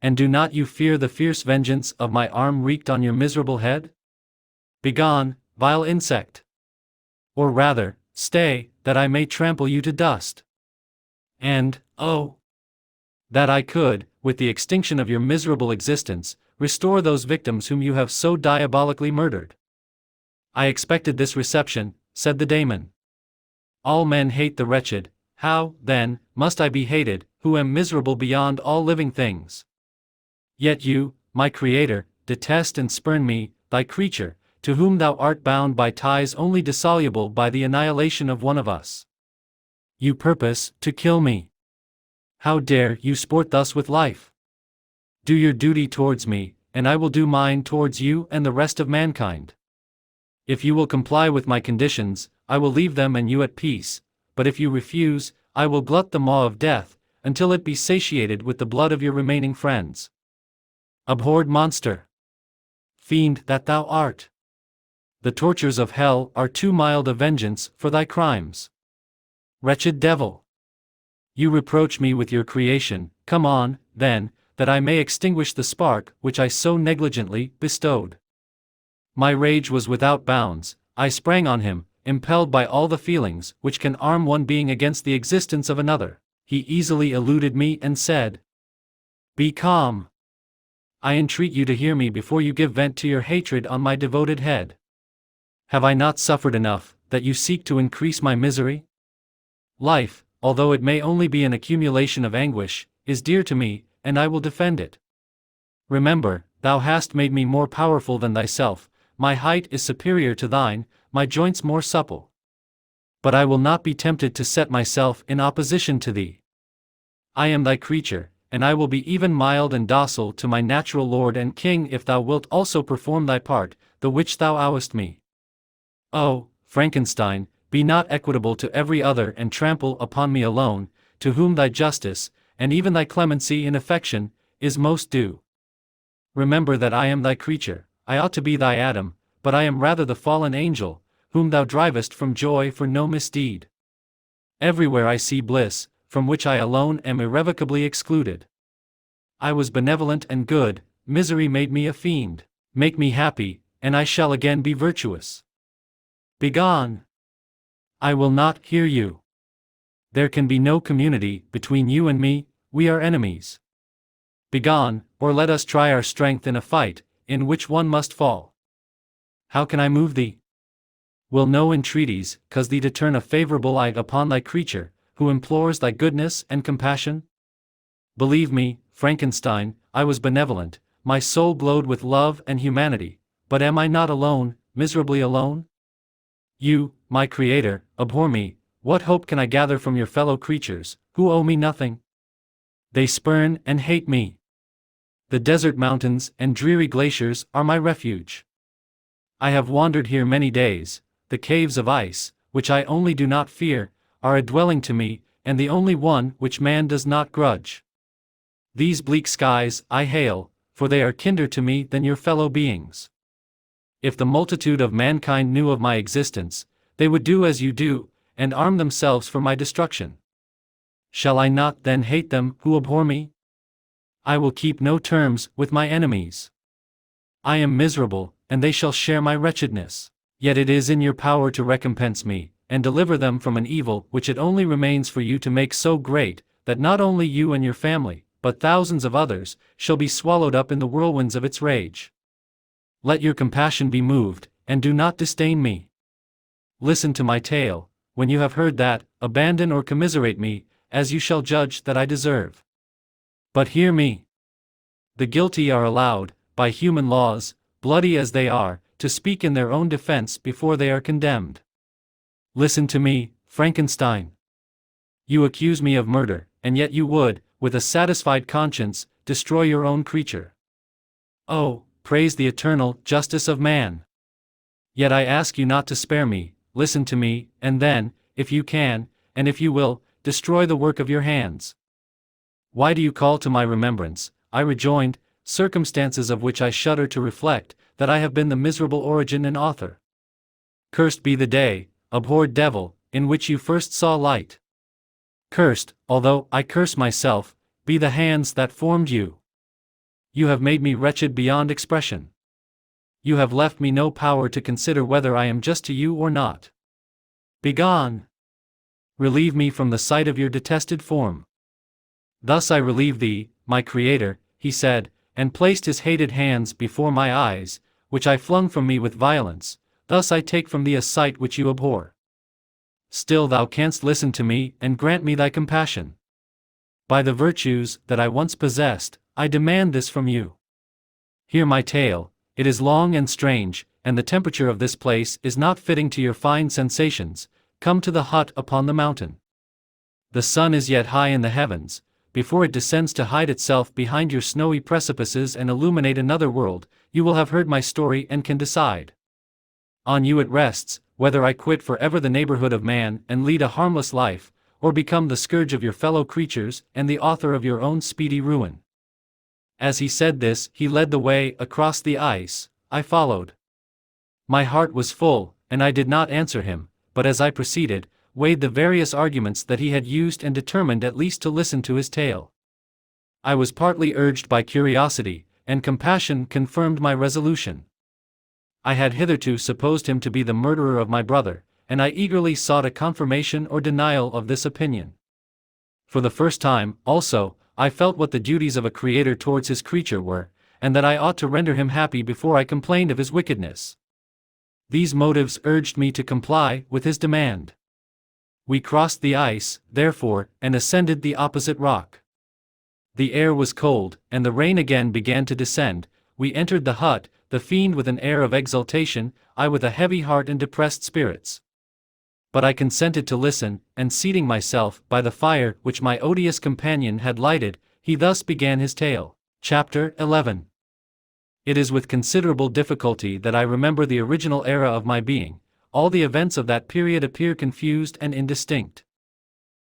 And do not you fear the fierce vengeance of my arm wreaked on your miserable head? Begone, vile insect! Or rather, stay, that I may trample you to dust. And, oh, that I could, with the extinction of your miserable existence, restore those victims whom you have so diabolically murdered." "I expected this reception," said the daemon. "All men hate the wretched. How, then, must I be hated, who am miserable beyond all living things? Yet you, my Creator, detest and spurn me, thy creature, to whom thou art bound by ties only dissoluble by the annihilation of one of us. You purpose to kill me. How dare you sport thus with life? Do your duty towards me, and I will do mine towards you and the rest of mankind. If you will comply with my conditions, I will leave them and you at peace, but if you refuse, I will glut the maw of death, until it be satiated with the blood of your remaining friends. Abhorred monster! Fiend that thou art! The tortures of hell are too mild a vengeance for thy crimes. Wretched devil! You reproach me with your creation. Come on, then, that I may extinguish the spark which I so negligently bestowed." My rage was without bounds. I sprang on him, impelled by all the feelings which can arm one being against the existence of another. He easily eluded me and said, "Be calm. I entreat you to hear me before you give vent to your hatred on my devoted head. Have I not suffered enough, that you seek to increase my misery? Life, although it may only be an accumulation of anguish, is dear to me, and I will defend it. Remember, thou hast made me more powerful than thyself, my height is superior to thine, my joints more supple. But I will not be tempted to set myself in opposition to thee. I am thy creature, and I will be even mild and docile to my natural lord and king if thou wilt also perform thy part, the which thou owest me. Oh, Frankenstein, be not equitable to every other and trample upon me alone, to whom thy justice, and even thy clemency in affection, is most due. Remember that I am thy creature. I ought to be thy Adam, but I am rather the fallen angel, whom thou drivest from joy for no misdeed. Everywhere I see bliss, from which I alone am irrevocably excluded. I was benevolent and good, misery made me a fiend. Make me happy, and I shall again be virtuous. Begone! I will not hear you. There can be no community between you and me, we are enemies. Begone, or let us try our strength in a fight, in which one must fall. How can I move thee? will no entreaties cause thee to turn a favorable eye upon thy creature, who implores thy goodness and compassion? Believe me, Frankenstein, I was benevolent, my soul glowed with love and humanity, but am I not alone, miserably alone? You, my creator, abhor me. What hope can I gather from your fellow creatures, who owe me nothing? They spurn and hate me. The desert mountains and dreary glaciers are my refuge. I have wandered here many days. The caves of ice, which I only do not fear, are a dwelling to me, and the only one which man does not grudge. These bleak skies I hail, for they are kinder to me than your fellow beings. If the multitude of mankind knew of my existence, they would do as you do, and arm themselves for my destruction. Shall I not then hate them who abhor me? I will keep no terms with my enemies. I am miserable, and they shall share my wretchedness. Yet it is in your power to recompense me, and deliver them from an evil which it only remains for you to make so great, that not only you and your family, but thousands of others, shall be swallowed up in the whirlwinds of its rage. Let your compassion be moved, and do not disdain me. Listen to my tale. When you have heard that, abandon or commiserate me, as you shall judge that I deserve. But hear me. The guilty are allowed, by human laws, bloody as they are, to speak in their own defense before they are condemned. Listen to me, Frankenstein. You accuse me of murder, and yet you would, with a satisfied conscience, destroy your own creature. Oh, praise the eternal justice of man! Yet I ask you not to spare me. Listen to me, and then, if you can, and if you will, destroy the work of your hands. Why do you call to my remembrance, I rejoined, circumstances of which I shudder to reflect, that I have been the miserable origin and author? Cursed be the day, abhorred devil, in which you first saw light. Cursed, although I curse myself, be the hands that formed you. You have made me wretched beyond expression. You have left me no power to consider whether I am just to you or not. Begone! Relieve me from the sight of your detested form. Thus I relieve thee, my creator, he said, and placed his hated hands before my eyes, which I flung from me with violence. Thus I take from thee a sight which you abhor. Still thou canst listen to me and grant me thy compassion. By the virtues that I once possessed, I demand this from you. Hear my tale. It is long and strange, and the temperature of this place is not fitting to your fine sensations. Come to the hut upon the mountain. The sun is yet high in the heavens. Before it descends to hide itself behind your snowy precipices and illuminate another world, you will have heard my story and can decide. On you it rests, whether I quit forever the neighborhood of man and lead a harmless life, or become the scourge of your fellow creatures and the author of your own speedy ruin. As he said this, he led the way across the ice. I followed. My heart was full, and I did not answer him, but as I proceeded, weighed the various arguments that he had used and determined at least to listen to his tale. I was partly urged by curiosity, and compassion confirmed my resolution. I had hitherto supposed him to be the murderer of my brother, and I eagerly sought a confirmation or denial of this opinion. For the first time, also, I felt what the duties of a creator towards his creature were, and that I ought to render him happy before I complained of his wickedness. These motives urged me to comply with his demand. We crossed the ice, therefore, and ascended the opposite rock. The air was cold, and the rain again began to descend. We entered the hut, the fiend with an air of exultation, I with a heavy heart and depressed spirits. But I consented to listen, and seating myself by the fire which my odious companion had lighted, he thus began his tale. Chapter 11. It is with considerable difficulty that I remember the original era of my being. All the events of that period appear confused and indistinct.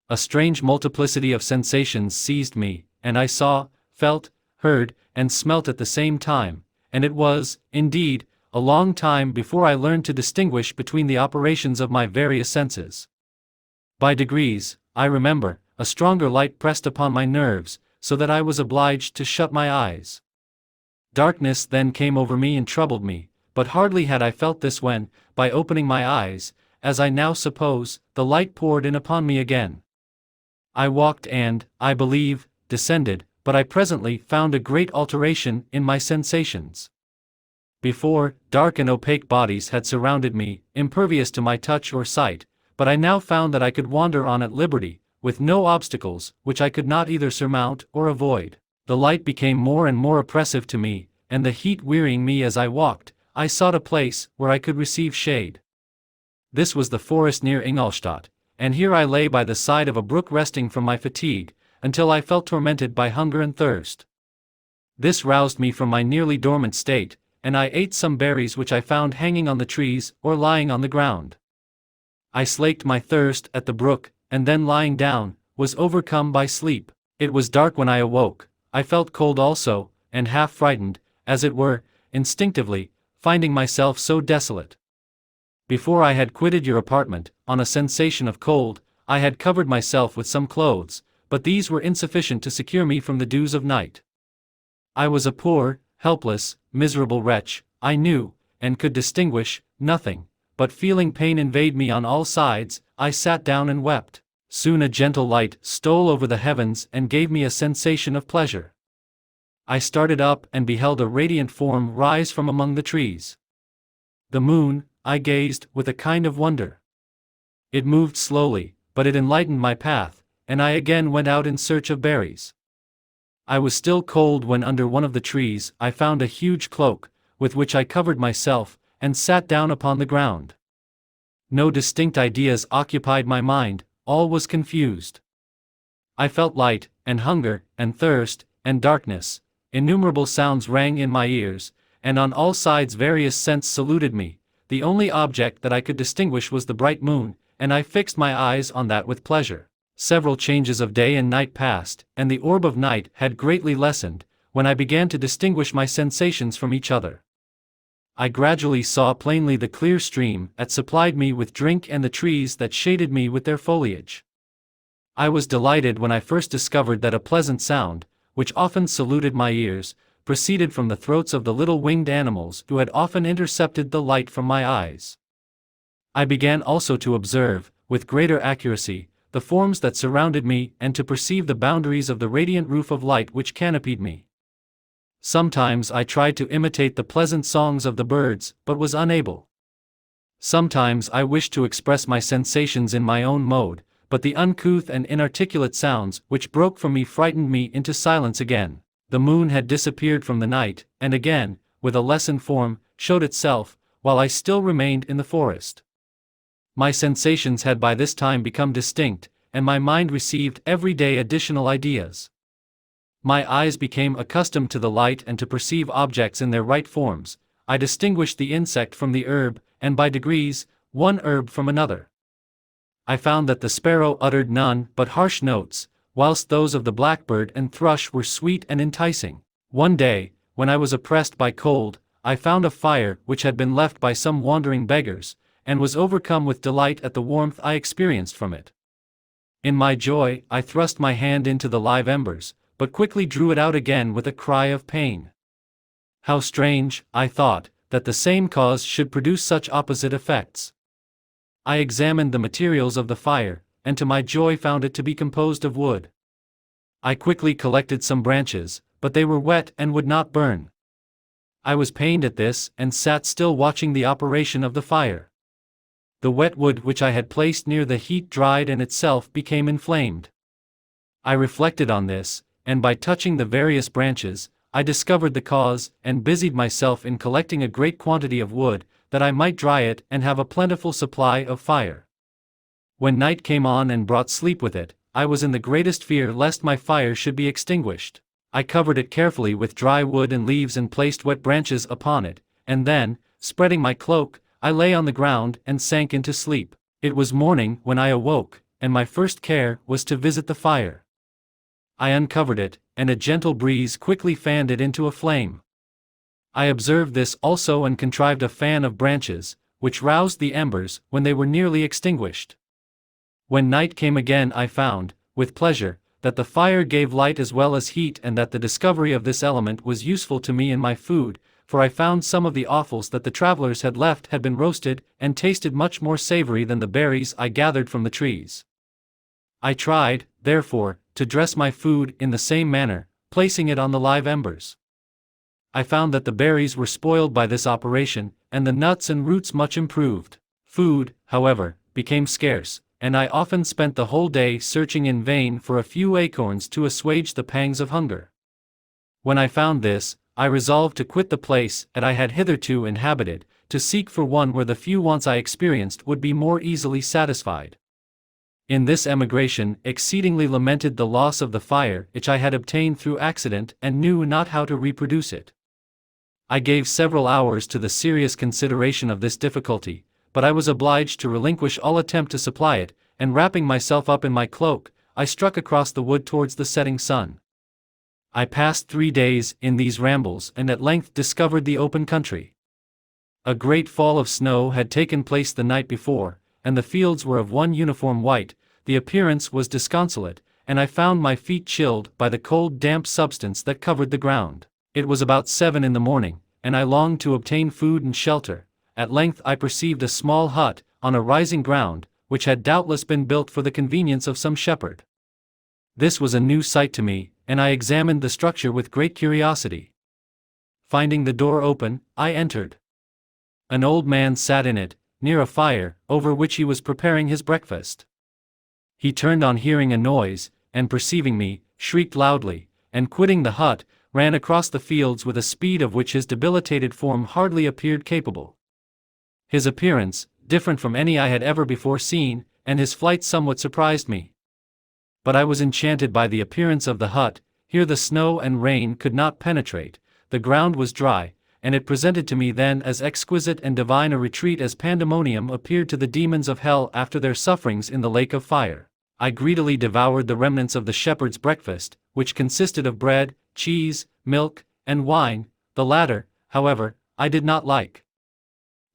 A strange multiplicity of sensations seized me, and I saw, felt, heard, and smelt at the same time, and it was, indeed, a long time before I learned to distinguish between the operations of my various senses. By degrees, I remember, a stronger light pressed upon my nerves, so that I was obliged to shut my eyes. Darkness then came over me and troubled me, but hardly had I felt this when, by opening my eyes, as I now suppose, the light poured in upon me again. I walked and, I believe, descended, but I presently found a great alteration in my sensations. Before, dark and opaque bodies had surrounded me, impervious to my touch or sight, but I now found that I could wander on at liberty, with no obstacles, which I could not either surmount or avoid. The light became more and more oppressive to me, and the heat wearying me as I walked, I sought a place where I could receive shade. This was the forest near Ingolstadt, and here I lay by the side of a brook resting from my fatigue, until I felt tormented by hunger and thirst. This roused me from my nearly dormant state, and I ate some berries which I found hanging on the trees or lying on the ground. I slaked my thirst at the brook, and then lying down, was overcome by sleep. It was dark when I awoke. I felt cold also, and half frightened, as it were, instinctively, finding myself so desolate. Before I had quitted your apartment, on a sensation of cold, I had covered myself with some clothes, but these were insufficient to secure me from the dews of night. I was a poor, helpless, miserable wretch, I knew, and could distinguish nothing, but feeling pain invade me on all sides, I sat down and wept. Soon a gentle light stole over the heavens and gave me a sensation of pleasure. I started up and beheld a radiant form rise from among the trees. The moon, I gazed with a kind of wonder. It moved slowly, but it enlightened my path, and I again went out in search of berries. I was still cold when under one of the trees I found a huge cloak, with which I covered myself, and sat down upon the ground. No distinct ideas occupied my mind, all was confused. I felt light, and hunger, and thirst, and darkness. Innumerable sounds rang in my ears, and on all sides various scents saluted me. The only object that I could distinguish was the bright moon, and I fixed my eyes on that with pleasure. Several changes of day and night passed, and the orb of night had greatly lessened, when I began to distinguish my sensations from each other. I gradually saw plainly the clear stream that supplied me with drink and the trees that shaded me with their foliage. I was delighted when I first discovered that a pleasant sound, which often saluted my ears, proceeded from the throats of the little winged animals who had often intercepted the light from my eyes. I began also to observe, with greater accuracy, the forms that surrounded me and to perceive the boundaries of the radiant roof of light which canopied me. Sometimes I tried to imitate the pleasant songs of the birds, but was unable. Sometimes I wished to express my sensations in my own mode, but the uncouth and inarticulate sounds which broke from me frightened me into silence again. The moon had disappeared from the night, and again, with a lessened form, showed itself, while I still remained in the forest. My sensations had by this time become distinct, and my mind received every day additional ideas. My eyes became accustomed to the light and to perceive objects in their right forms. I distinguished the insect from the herb, and by degrees, one herb from another. I found that the sparrow uttered none but harsh notes, whilst those of the blackbird and thrush were sweet and enticing. One day, when I was oppressed by cold, I found a fire which had been left by some wandering beggars, and was overcome with delight at the warmth I experienced from it. In my joy, I thrust my hand into the live embers, but quickly drew it out again with a cry of pain. How strange, I thought, that the same cause should produce such opposite effects. I examined the materials of the fire, and to my joy found it to be composed of wood. I quickly collected some branches, but they were wet and would not burn. I was pained at this, and sat still watching the operation of the fire. The wet wood which I had placed near the heat dried and itself became inflamed. I reflected on this, and by touching the various branches, I discovered the cause, and busied myself in collecting a great quantity of wood, that I might dry it and have a plentiful supply of fire. When night came on and brought sleep with it, I was in the greatest fear lest my fire should be extinguished. I covered it carefully with dry wood and leaves and placed wet branches upon it, and then, spreading my cloak, I lay on the ground and sank into sleep. It was morning when I awoke, and my first care was to visit the fire. I uncovered it, and a gentle breeze quickly fanned it into a flame. I observed this also and contrived a fan of branches, which roused the embers when they were nearly extinguished. When night came again I found, with pleasure, that the fire gave light as well as heat and that the discovery of this element was useful to me in my food, for I found some of the offals that the travelers had left had been roasted and tasted much more savory than the berries I gathered from the trees. I tried, therefore, to dress my food in the same manner, placing it on the live embers. I found that the berries were spoiled by this operation, and the nuts and roots much improved. Food, however, became scarce, and I often spent the whole day searching in vain for a few acorns to assuage the pangs of hunger. When I found this, I resolved to quit the place that I had hitherto inhabited, to seek for one where the few wants I experienced would be more easily satisfied. In this emigration, exceedingly lamented the loss of the fire which I had obtained through accident and knew not how to reproduce it. I gave several hours to the serious consideration of this difficulty, but I was obliged to relinquish all attempt to supply it, and wrapping myself up in my cloak, I struck across the wood towards the setting sun. I passed 3 days in these rambles and at length discovered the open country. A great fall of snow had taken place the night before, and the fields were of one uniform white. The appearance was disconsolate, and I found my feet chilled by the cold damp substance that covered the ground. It was about 7 in the morning, and I longed to obtain food and shelter. At length I perceived a small hut, on a rising ground, which had doubtless been built for the convenience of some shepherd. This was a new sight to me, and I examined the structure with great curiosity. Finding the door open, I entered. An old man sat in it, near a fire, over which he was preparing his breakfast. He turned on hearing a noise, and perceiving me, shrieked loudly, and quitting the hut, ran across the fields with a speed of which his debilitated form hardly appeared capable. His appearance, different from any I had ever before seen, and his flight somewhat surprised me. But I was enchanted by the appearance of the hut. Here the snow and rain could not penetrate, the ground was dry, and it presented to me then as exquisite and divine a retreat as pandemonium appeared to the demons of hell after their sufferings in the lake of fire. I greedily devoured the remnants of the shepherd's breakfast, which consisted of bread, cheese, milk, and wine. The latter, however, I did not like.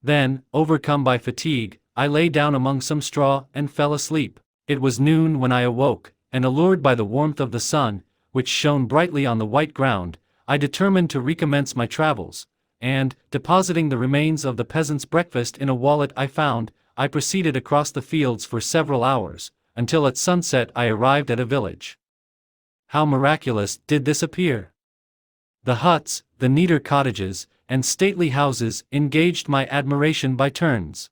Then, overcome by fatigue, I lay down among some straw and fell asleep. It was noon when I awoke, and allured by the warmth of the sun, which shone brightly on the white ground, I determined to recommence my travels, and, depositing the remains of the peasant's breakfast in a wallet I found, I proceeded across the fields for several hours, until at sunset I arrived at a village. How miraculous did this appear! The huts, the neater cottages, and stately houses engaged my admiration by turns.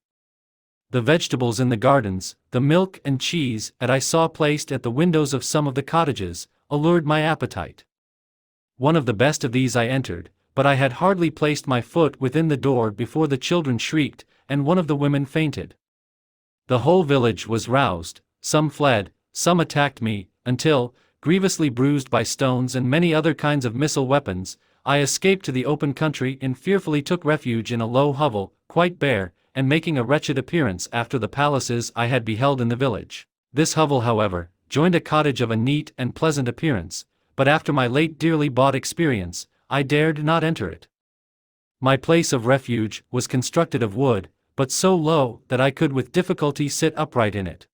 The vegetables in the gardens, the milk and cheese that I saw placed at the windows of some of the cottages, allured my appetite. One of the best of these I entered, but I had hardly placed my foot within the door before the children shrieked, and one of the women fainted. The whole village was roused, some fled, some attacked me, until, grievously bruised by stones and many other kinds of missile weapons, I escaped to the open country and fearfully took refuge in a low hovel, quite bare, and making a wretched appearance after the palaces I had beheld in the village. This hovel, however, joined a cottage of a neat and pleasant appearance, but after my late dearly bought experience, I dared not enter it. My place of refuge was constructed of wood, but so low that I could with difficulty sit upright in it.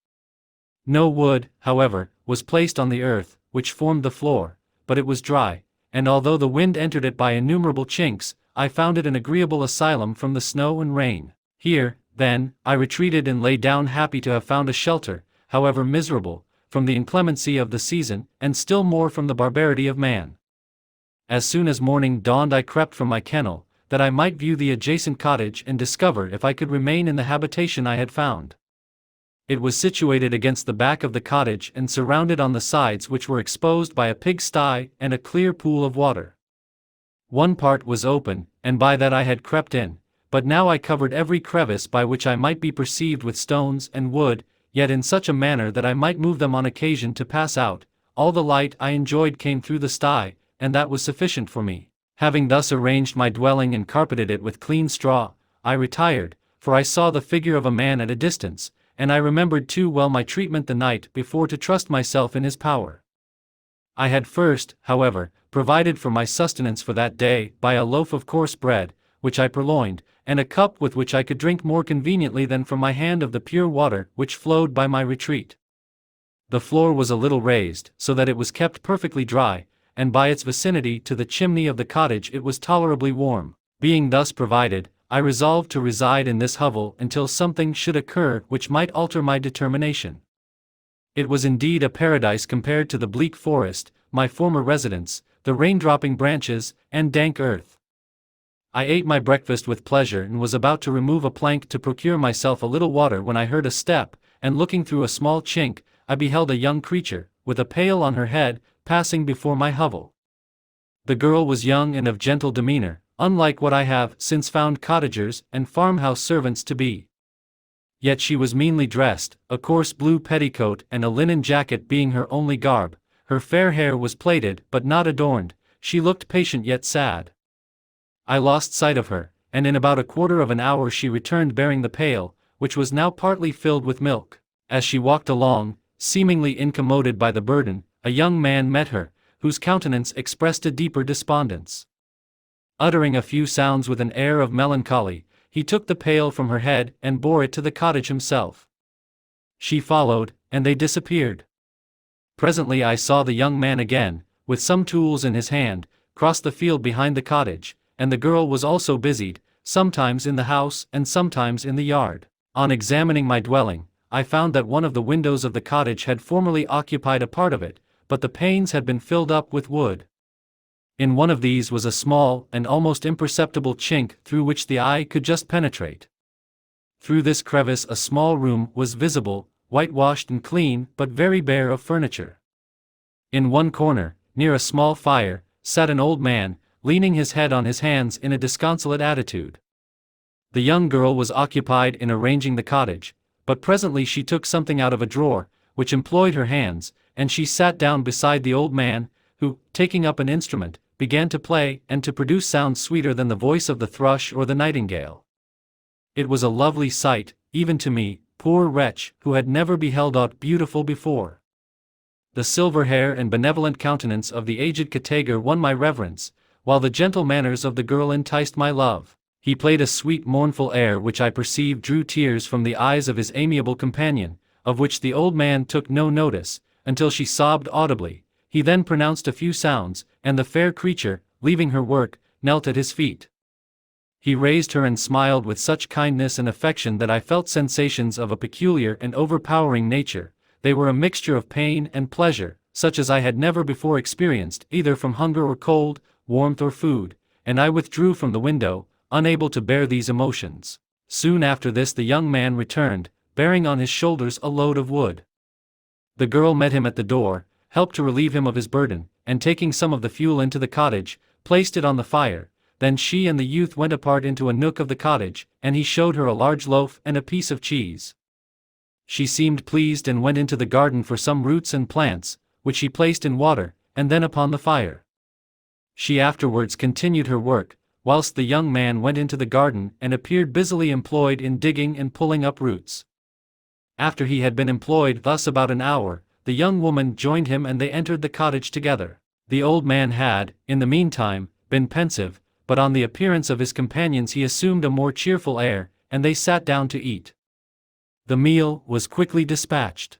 No wood, however, was placed on the earth, which formed the floor, but it was dry, and although the wind entered it by innumerable chinks, I found it an agreeable asylum from the snow and rain. Here, then, I retreated and lay down happy to have found a shelter, however miserable, from the inclemency of the season, and still more from the barbarity of man. As soon as morning dawned I crept from my kennel, that I might view the adjacent cottage and discover if I could remain in the habitation I had found. It was situated against the back of the cottage and surrounded on the sides which were exposed by a pig-sty and a clear pool of water. One part was open, and by that I had crept in, but now I covered every crevice by which I might be perceived with stones and wood, yet in such a manner that I might move them on occasion to pass out. All the light I enjoyed came through the sty, and that was sufficient for me. Having thus arranged my dwelling and carpeted it with clean straw, I retired, for I saw the figure of a man at a distance, and I remembered too well my treatment the night before to trust myself in his power. I had first, however, provided for my sustenance for that day by a loaf of coarse bread, which I purloined, and a cup with which I could drink more conveniently than from my hand of the pure water which flowed by my retreat. The floor was a little raised, so that it was kept perfectly dry, and by its vicinity to the chimney of the cottage it was tolerably warm. Being thus provided, I resolved to reside in this hovel until something should occur which might alter my determination. It was indeed a paradise compared to the bleak forest, my former residence, the raindropping branches, and dank earth. I ate my breakfast with pleasure and was about to remove a plank to procure myself a little water when I heard a step, and looking through a small chink, I beheld a young creature, with a pail on her head, passing before my hovel. The girl was young and of gentle demeanor, unlike what I have since found cottagers and farmhouse servants to be. Yet she was meanly dressed, a coarse blue petticoat and a linen jacket being her only garb. Her fair hair was plaited but not adorned. She looked patient yet sad. I lost sight of her, and in about a quarter of an hour she returned bearing the pail, which was now partly filled with milk. As she walked along, seemingly incommoded by the burden, a young man met her, whose countenance expressed a deeper despondence. Uttering a few sounds with an air of melancholy, he took the pail from her head and bore it to the cottage himself. She followed, and they disappeared. Presently I saw the young man again, with some tools in his hand, cross the field behind the cottage, and the girl was also busied, sometimes in the house and sometimes in the yard. On examining my dwelling, I found that one of the windows of the cottage had formerly occupied a part of it, but the panes had been filled up with wood. In one of these was a small and almost imperceptible chink through which the eye could just penetrate. Through this crevice a small room was visible, whitewashed and clean but very bare of furniture. In one corner, near a small fire, sat an old man, leaning his head on his hands in a disconsolate attitude. The young girl was occupied in arranging the cottage, but presently she took something out of a drawer, which employed her hands, and she sat down beside the old man, who, taking up an instrument, began to play and to produce sounds sweeter than the voice of the thrush or the nightingale. It was a lovely sight, even to me, poor wretch, who had never beheld aught beautiful before. The silver hair and benevolent countenance of the aged Katager won my reverence, while the gentle manners of the girl enticed my love. He played a sweet mournful air which I perceived drew tears from the eyes of his amiable companion, of which the old man took no notice, until she sobbed audibly. He then pronounced a few sounds, and the fair creature, leaving her work, knelt at his feet. He raised her and smiled with such kindness and affection that I felt sensations of a peculiar and overpowering nature. They were a mixture of pain and pleasure, such as I had never before experienced, either from hunger or cold, warmth or food, and I withdrew from the window, unable to bear these emotions. Soon after this the young man returned, bearing on his shoulders a load of wood. The girl met him at the door, helped to relieve him of his burden, and taking some of the fuel into the cottage, placed it on the fire. Then she and the youth went apart into a nook of the cottage, and he showed her a large loaf and a piece of cheese. She seemed pleased and went into the garden for some roots and plants, which she placed in water, and then upon the fire. She afterwards continued her work, whilst the young man went into the garden and appeared busily employed in digging and pulling up roots. After he had been employed thus about an hour, the young woman joined him and they entered the cottage together. The old man had, in the meantime, been pensive, but on the appearance of his companions he assumed a more cheerful air, and they sat down to eat. The meal was quickly dispatched.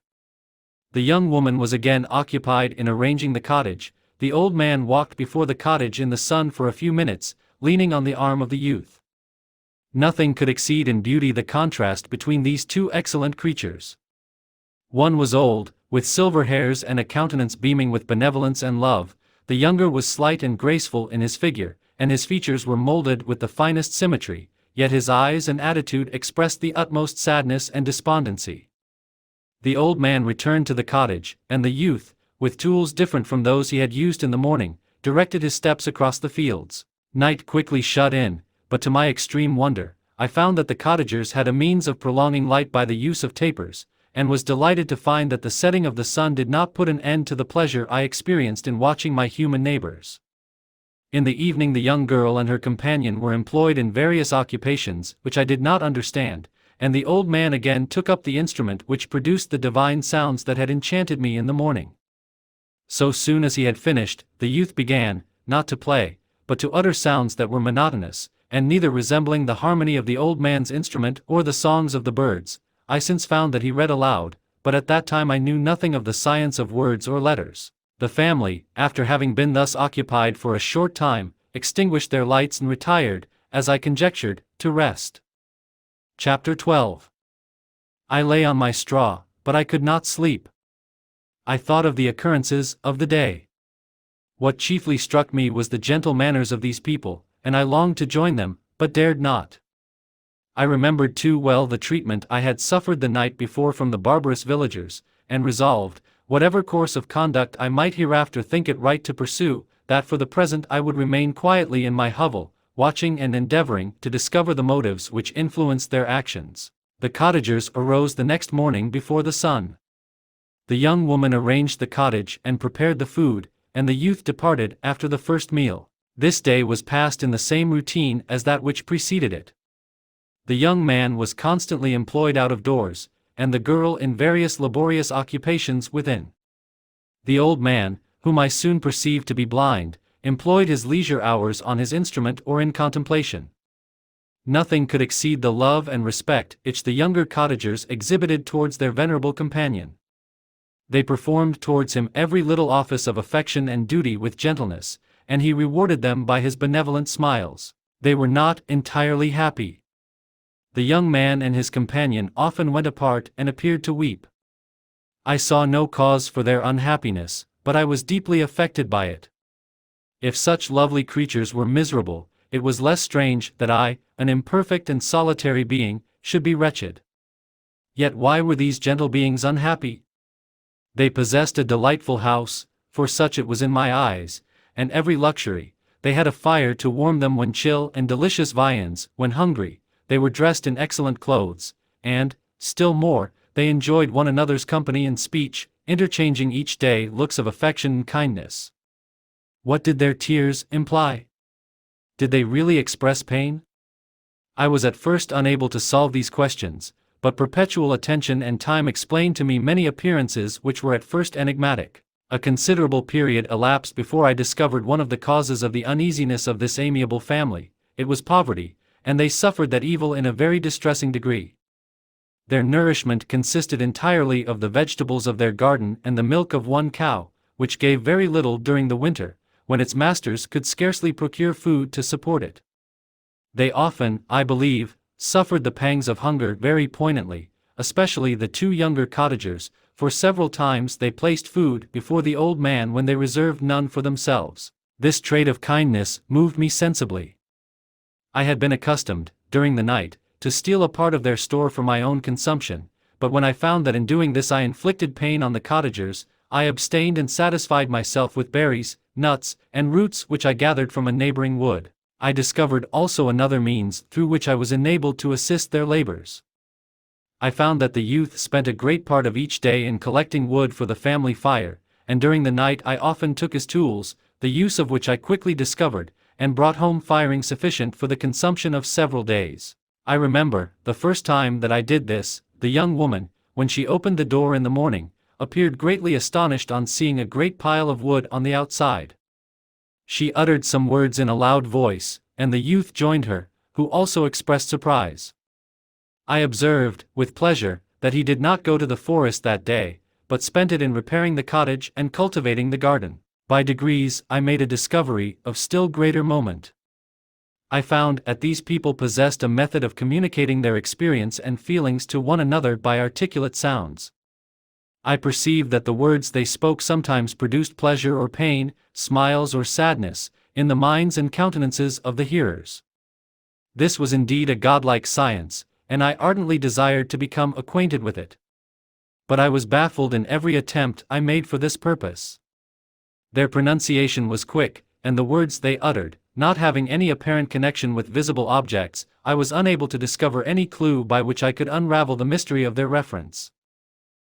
The young woman was again occupied in arranging the cottage. The old man walked before the cottage in the sun for a few minutes, leaning on the arm of the youth. Nothing could exceed in beauty the contrast between these two excellent creatures. One was old, with silver hairs and a countenance beaming with benevolence and love. The younger was slight and graceful in his figure, and his features were molded with the finest symmetry, yet his eyes and attitude expressed the utmost sadness and despondency. The old man returned to the cottage, and the youth, with tools different from those he had used in the morning, directed his steps across the fields. Night quickly shut in, but to my extreme wonder, I found that the cottagers had a means of prolonging light by the use of tapers, and was delighted to find that the setting of the sun did not put an end to the pleasure I experienced in watching my human neighbors. In the evening the young girl and her companion were employed in various occupations which I did not understand, and the old man again took up the instrument which produced the divine sounds that had enchanted me in the morning. So soon as he had finished, the youth began, not to play, but to utter sounds that were monotonous, and neither resembling the harmony of the old man's instrument or the songs of the birds. I since found that he read aloud, but at that time I knew nothing of the science of words or letters. The family, after having been thus occupied for a short time, extinguished their lights and retired, as I conjectured, to rest. Chapter 12. I lay on my straw, but I could not sleep. I thought of the occurrences of the day. What chiefly struck me was the gentle manners of these people, and I longed to join them, but dared not. I remembered too well the treatment I had suffered the night before from the barbarous villagers, and resolved, whatever course of conduct I might hereafter think it right to pursue, that for the present I would remain quietly in my hovel, watching and endeavoring to discover the motives which influenced their actions. The cottagers arose the next morning before the sun. The young woman arranged the cottage and prepared the food, and the youth departed after the first meal. This day was passed in the same routine as that which preceded it. The young man was constantly employed out of doors, and the girl in various laborious occupations within. The old man, whom I soon perceived to be blind, employed his leisure hours on his instrument or in contemplation. Nothing could exceed the love and respect which the younger cottagers exhibited towards their venerable companion. They performed towards him every little office of affection and duty with gentleness, and he rewarded them by his benevolent smiles. They were not entirely happy. The young man and his companion often went apart and appeared to weep. I saw no cause for their unhappiness, but I was deeply affected by it. If such lovely creatures were miserable, it was less strange that I, an imperfect and solitary being, should be wretched. Yet why were these gentle beings unhappy? They possessed a delightful house, for such it was in my eyes, and every luxury. They had a fire to warm them when chill and delicious viands when hungry. They were dressed in excellent clothes, and, still more, they enjoyed one another's company and speech, interchanging each day looks of affection and kindness. What did their tears imply? Did they really express pain? I was at first unable to solve these questions, but perpetual attention and time explained to me many appearances which were at first enigmatic. A considerable period elapsed before I discovered one of the causes of the uneasiness of this amiable family. It was poverty, and they suffered that evil in a very distressing degree. Their nourishment consisted entirely of the vegetables of their garden and the milk of one cow, which gave very little during the winter, when its masters could scarcely procure food to support it. They often, I believe, suffered the pangs of hunger very poignantly, especially the two younger cottagers, for several times they placed food before the old man when they reserved none for themselves. This trait of kindness moved me sensibly. I had been accustomed, during the night, to steal a part of their store for my own consumption, but when I found that in doing this I inflicted pain on the cottagers, I abstained and satisfied myself with berries, nuts, and roots which I gathered from a neighboring wood. I discovered also another means through which I was enabled to assist their labors. I found that the youth spent a great part of each day in collecting wood for the family fire, and during the night I often took his tools, the use of which I quickly discovered, and brought home firing sufficient for the consumption of several days. I remember, the first time that I did this, the young woman, when she opened the door in the morning, appeared greatly astonished on seeing a great pile of wood on the outside. She uttered some words in a loud voice, and the youth joined her, who also expressed surprise. I observed, with pleasure, that he did not go to the forest that day, but spent it in repairing the cottage and cultivating the garden. By degrees I made a discovery of still greater moment. I found that these people possessed a method of communicating their experience and feelings to one another by articulate sounds. I perceived that the words they spoke sometimes produced pleasure or pain, smiles or sadness, in the minds and countenances of the hearers. This was indeed a godlike science, and I ardently desired to become acquainted with it. But I was baffled in every attempt I made for this purpose. Their pronunciation was quick, and the words they uttered, not having any apparent connection with visible objects, I was unable to discover any clue by which I could unravel the mystery of their reference.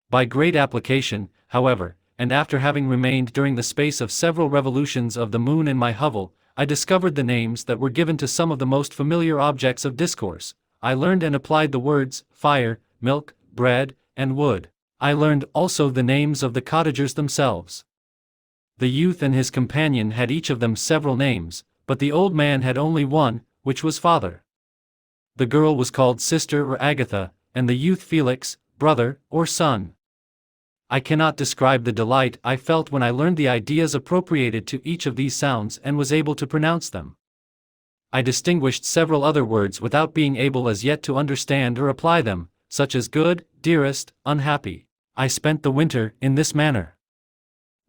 By great application, however, and after having remained during the space of several revolutions of the moon in my hovel, I discovered the names that were given to some of the most familiar objects of discourse. I learned and applied the words fire, milk, bread, and wood. I learned also the names of the cottagers themselves. The youth and his companion had each of them several names, but the old man had only one, which was father. The girl was called sister or Agatha, and the youth Felix, brother, or son. I cannot describe the delight I felt when I learned the ideas appropriated to each of these sounds and was able to pronounce them. I distinguished several other words without being able as yet to understand or apply them, such as good, dearest, unhappy. I spent the winter in this manner.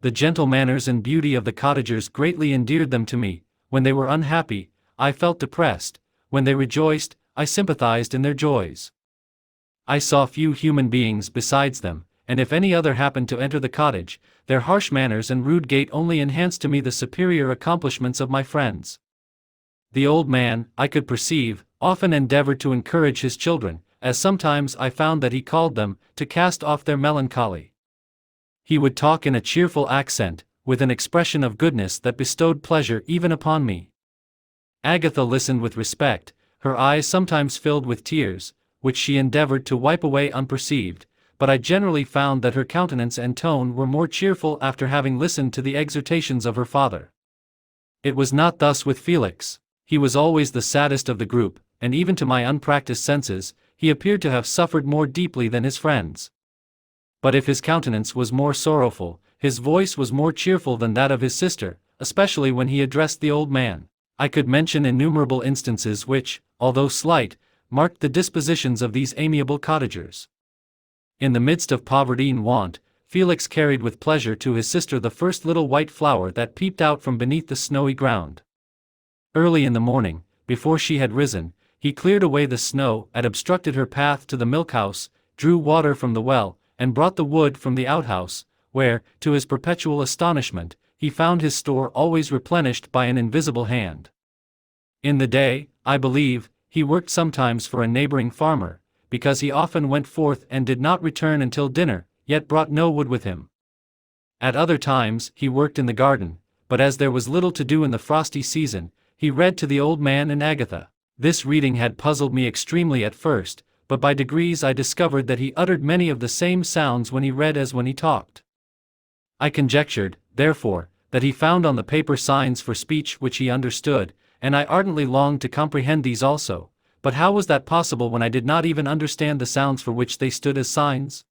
The gentle manners and beauty of the cottagers greatly endeared them to me. When they were unhappy, I felt depressed; when they rejoiced, I sympathized in their joys. I saw few human beings besides them, and if any other happened to enter the cottage, their harsh manners and rude gait only enhanced to me the superior accomplishments of my friends. The old man, I could perceive, often endeavored to encourage his children, as sometimes I found that he called them, to cast off their melancholy. He would talk in a cheerful accent, with an expression of goodness that bestowed pleasure even upon me. Agatha listened with respect, her eyes sometimes filled with tears, which she endeavored to wipe away unperceived, but I generally found that her countenance and tone were more cheerful after having listened to the exhortations of her father. It was not thus with Felix. He was always the saddest of the group, and even to my unpracticed senses, he appeared to have suffered more deeply than his friends. But if his countenance was more sorrowful, his voice was more cheerful than that of his sister, especially when he addressed the old man. I could mention innumerable instances which, although slight, marked the dispositions of these amiable cottagers. In the midst of poverty and want, Felix carried with pleasure to his sister the first little white flower that peeped out from beneath the snowy ground. Early in the morning, before she had risen, he cleared away the snow that obstructed her path to the milk-house, drew water from the well, and brought the wood from the outhouse, where, to his perpetual astonishment, he found his store always replenished by an invisible hand. In the day, I believe, he worked sometimes for a neighboring farmer, because he often went forth and did not return until dinner, yet brought no wood with him. At other times he worked in the garden, but as there was little to do in the frosty season, he read to the old man and Agatha. This reading had puzzled me extremely at first, but by degrees I discovered that he uttered many of the same sounds when he read as when he talked. I conjectured, therefore, that he found on the paper signs for speech which he understood, and I ardently longed to comprehend these also, but how was that possible when I did not even understand the sounds for which they stood as signs?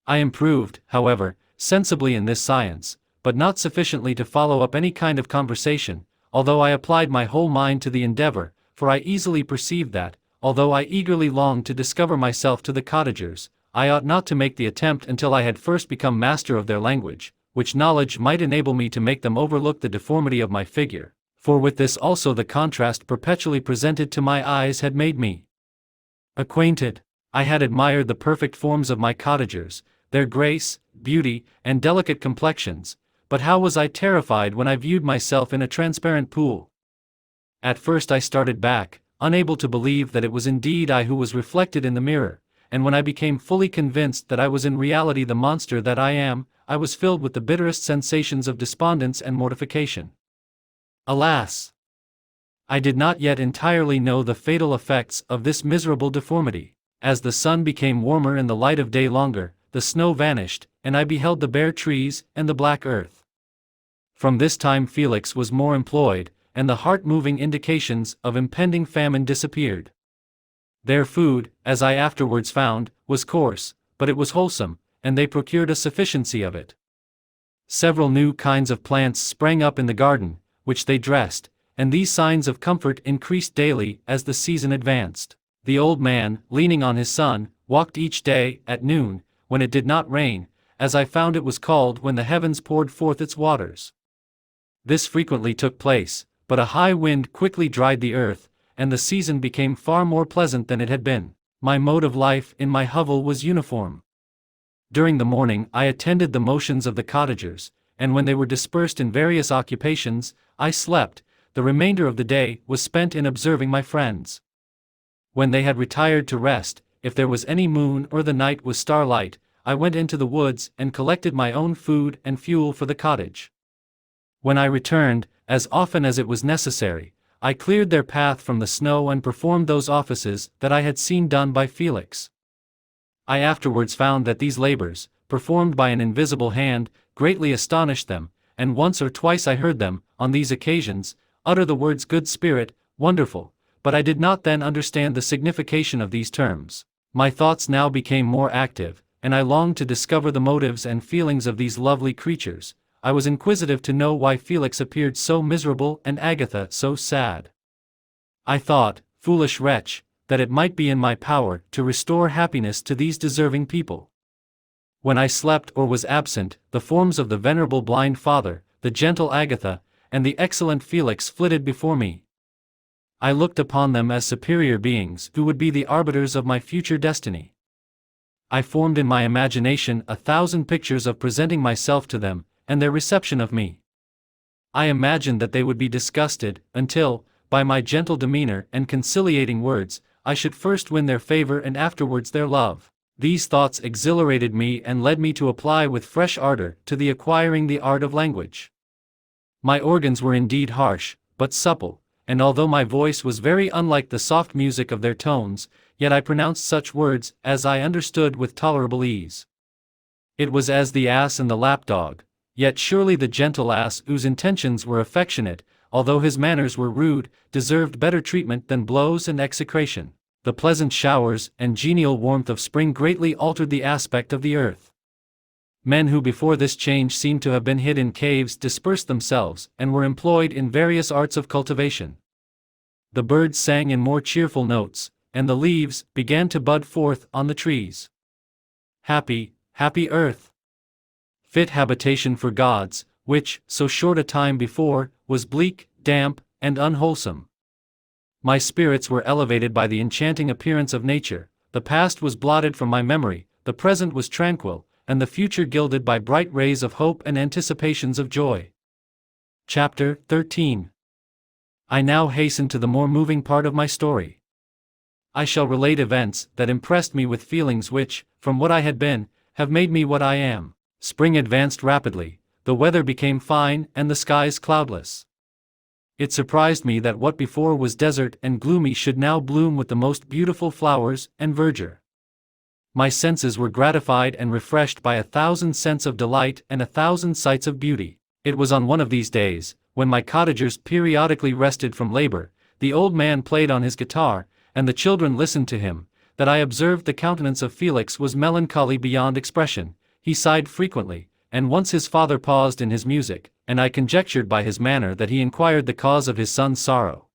I improved, however, sensibly in this science, but not sufficiently to follow up any kind of conversation, although I applied my whole mind to the endeavor, for I easily perceived that, although I eagerly longed to discover myself to the cottagers, I ought not to make the attempt until I had first become master of their language, which knowledge might enable me to make them overlook the deformity of my figure, for with this also the contrast perpetually presented to my eyes had made me acquainted. I had admired the perfect forms of my cottagers, their grace, beauty, and delicate complexions, but how was I terrified when I viewed myself in a transparent pool. At first I started back, unable to believe that it was indeed I who was reflected in the mirror, and when I became fully convinced that I was in reality the monster that I am, I was filled with the bitterest sensations of despondence and mortification. Alas! I did not yet entirely know the fatal effects of this miserable deformity. As the sun became warmer and the light of day longer, the snow vanished, and I beheld the bare trees and the black earth. From this time Felix was more employed, and the heart-moving indications of impending famine disappeared. Their food, as I afterwards found, was coarse, but it was wholesome, and they procured a sufficiency of it. Several new kinds of plants sprang up in the garden, which they dressed, and these signs of comfort increased daily as the season advanced. The old man, leaning on his son, walked each day, at noon, when it did not rain, as I found it was called when the heavens poured forth its waters. This frequently took place, but a high wind quickly dried the earth, and the season became far more pleasant than it had been. My mode of life in my hovel was uniform. During the morning I attended the motions of the cottagers, and when they were dispersed in various occupations, I slept. The remainder of the day was spent in observing my friends. When they had retired to rest, if there was any moon or the night was starlight, I went into the woods and collected my own food and fuel for the cottage. When I returned, as often as it was necessary, I cleared their path from the snow and performed those offices that I had seen done by Felix. I afterwards found that these labors, performed by an invisible hand, greatly astonished them, and once or twice I heard them, on these occasions, utter the words good spirit, wonderful, but I did not then understand the signification of these terms. My thoughts now became more active, and I longed to discover the motives and feelings of these lovely creatures. I was inquisitive to know why Felix appeared so miserable and Agatha so sad. I thought, foolish wretch, that it might be in my power to restore happiness to these deserving people. When I slept or was absent, the forms of the venerable blind father, the gentle Agatha, and the excellent Felix flitted before me. I looked upon them as superior beings who would be the arbiters of my future destiny. I formed in my imagination 1,000 pictures of presenting myself to them, and their reception of me. I imagined that they would be disgusted, until, by my gentle demeanor and conciliating words, I should first win their favor and afterwards their love. These thoughts exhilarated me and led me to apply with fresh ardor to the acquiring the art of language. My organs were indeed harsh, but supple, and although my voice was very unlike the soft music of their tones, yet I pronounced such words as I understood with tolerable ease. It was as the ass and the lapdog, yet surely the gentle ass, whose intentions were affectionate, although his manners were rude, deserved better treatment than blows and execration. The pleasant showers and genial warmth of spring greatly altered the aspect of the earth. Men who before this change seemed to have been hid in caves dispersed themselves and were employed in various arts of cultivation. The birds sang in more cheerful notes, and the leaves began to bud forth on the trees. Happy, happy earth! Fit habitation for gods, which, so short a time before, was bleak, damp, and unwholesome. My spirits were elevated by the enchanting appearance of nature, the past was blotted from my memory, the present was tranquil, and the future gilded by bright rays of hope and anticipations of joy. Chapter 13. I now hasten to the more moving part of my story. I shall relate events that impressed me with feelings which, from what I had been, have made me what I am. Spring advanced rapidly, the weather became fine and the skies cloudless. It surprised me that what before was desert and gloomy should now bloom with the most beautiful flowers and verdure. My senses were gratified and refreshed by 1,000 scents of delight and 1,000 sights of beauty. It was on one of these days, when my cottagers periodically rested from labor, the old man played on his guitar, and the children listened to him, that I observed the countenance of Felix was melancholy beyond expression. He sighed frequently, and once his father paused in his music, and I conjectured by his manner that he inquired the cause of his son's sorrow.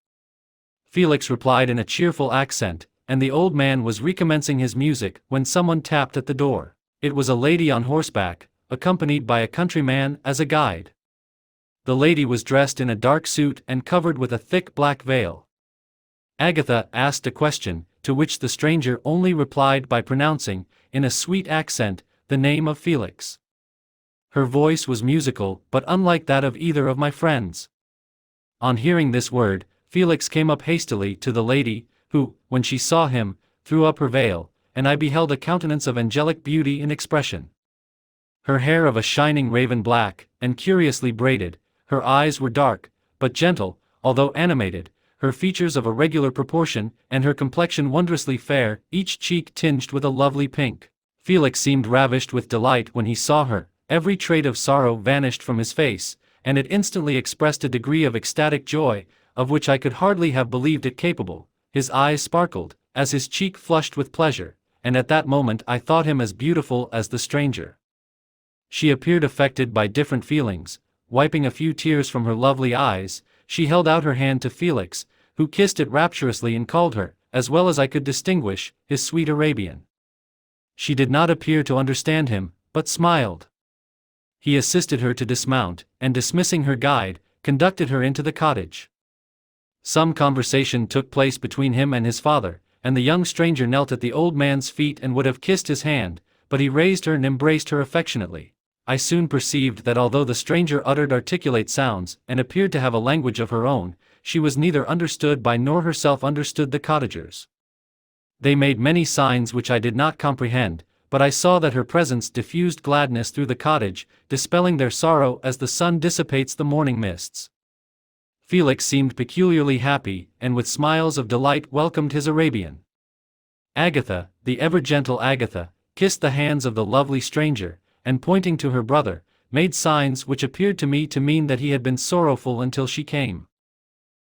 Felix replied in a cheerful accent, and the old man was recommencing his music when someone tapped at the door. It was a lady on horseback, accompanied by a countryman as a guide. The lady was dressed in a dark suit and covered with a thick black veil. Agatha asked a question, to which the stranger only replied by pronouncing, in a sweet accent, the name of Felix. Her voice was musical, but unlike that of either of my friends. On hearing this word, Felix came up hastily to the lady, who, when she saw him, threw up her veil, and I beheld a countenance of angelic beauty in expression. Her hair of a shining raven black, and curiously braided, her eyes were dark, but gentle, although animated, her features of a regular proportion, and her complexion wondrously fair, each cheek tinged with a lovely pink. Felix seemed ravished with delight when he saw her. Every trait of sorrow vanished from his face, and it instantly expressed a degree of ecstatic joy, of which I could hardly have believed it capable. His eyes sparkled, as his cheek flushed with pleasure, and at that moment I thought him as beautiful as the stranger. She appeared affected by different feelings. Wiping a few tears from her lovely eyes, she held out her hand to Felix, who kissed it rapturously and called her, as well as I could distinguish, his sweet Arabian. She did not appear to understand him, but smiled. He assisted her to dismount, and dismissing her guide, conducted her into the cottage. Some conversation took place between him and his father, and the young stranger knelt at the old man's feet and would have kissed his hand, but he raised her and embraced her affectionately. I soon perceived that although the stranger uttered articulate sounds, and appeared to have a language of her own, she was neither understood by nor herself understood the cottagers. They made many signs which I did not comprehend, but I saw that her presence diffused gladness through the cottage, dispelling their sorrow as the sun dissipates the morning mists. Felix seemed peculiarly happy, and with smiles of delight welcomed his Arabian. Agatha, the ever-gentle Agatha, kissed the hands of the lovely stranger, and pointing to her brother, made signs which appeared to me to mean that he had been sorrowful until she came.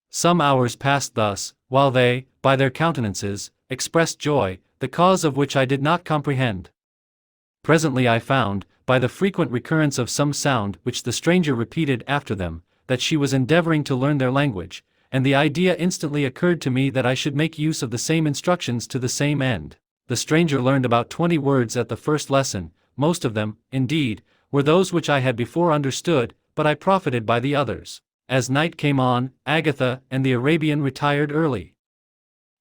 Some hours passed thus, while they, by their countenances, expressed joy, the cause of which I did not comprehend. Presently I found, by the frequent recurrence of some sound which the stranger repeated after them, that she was endeavoring to learn their language, and the idea instantly occurred to me that I should make use of the same instructions to the same end. The stranger learned about 20 words at the first lesson. Most of them, indeed, were those which I had before understood, but I profited by the others. As night came on, Agatha and the Arabian retired early.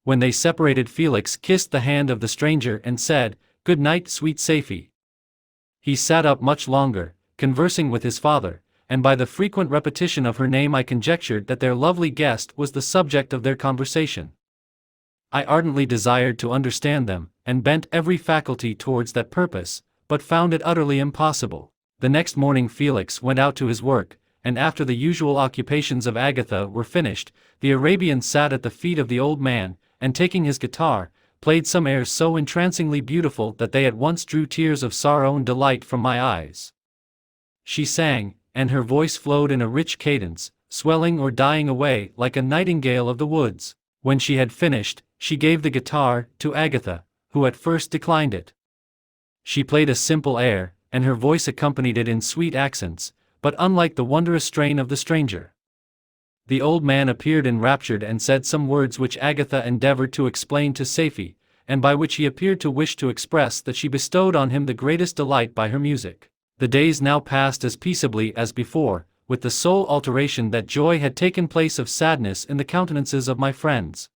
When they separated, Felix kissed the hand of the stranger and said, "Good night, sweet Safie." He sat up much longer, conversing with his father, and by the frequent repetition of her name I conjectured that their lovely guest was the subject of their conversation. I ardently desired to understand them, and bent every faculty towards that purpose, but found it utterly impossible. The next morning Felix went out to his work, and after the usual occupations of Agatha were finished, the Arabian sat at the feet of the old man, and taking his guitar, played some airs so entrancingly beautiful that they at once drew tears of sorrow and delight from my eyes. She sang, and her voice flowed in a rich cadence, swelling or dying away like a nightingale of the woods. When she had finished, she gave the guitar to Agatha, who at first declined it. She played a simple air, and her voice accompanied it in sweet accents, but unlike the wondrous strain of the stranger. The old man appeared enraptured and said some words which Agatha endeavored to explain to Safie, and by which he appeared to wish to express that she bestowed on him the greatest delight by her music. The days now passed as peaceably as before, with the sole alteration that joy had taken place of sadness in the countenances of my friends.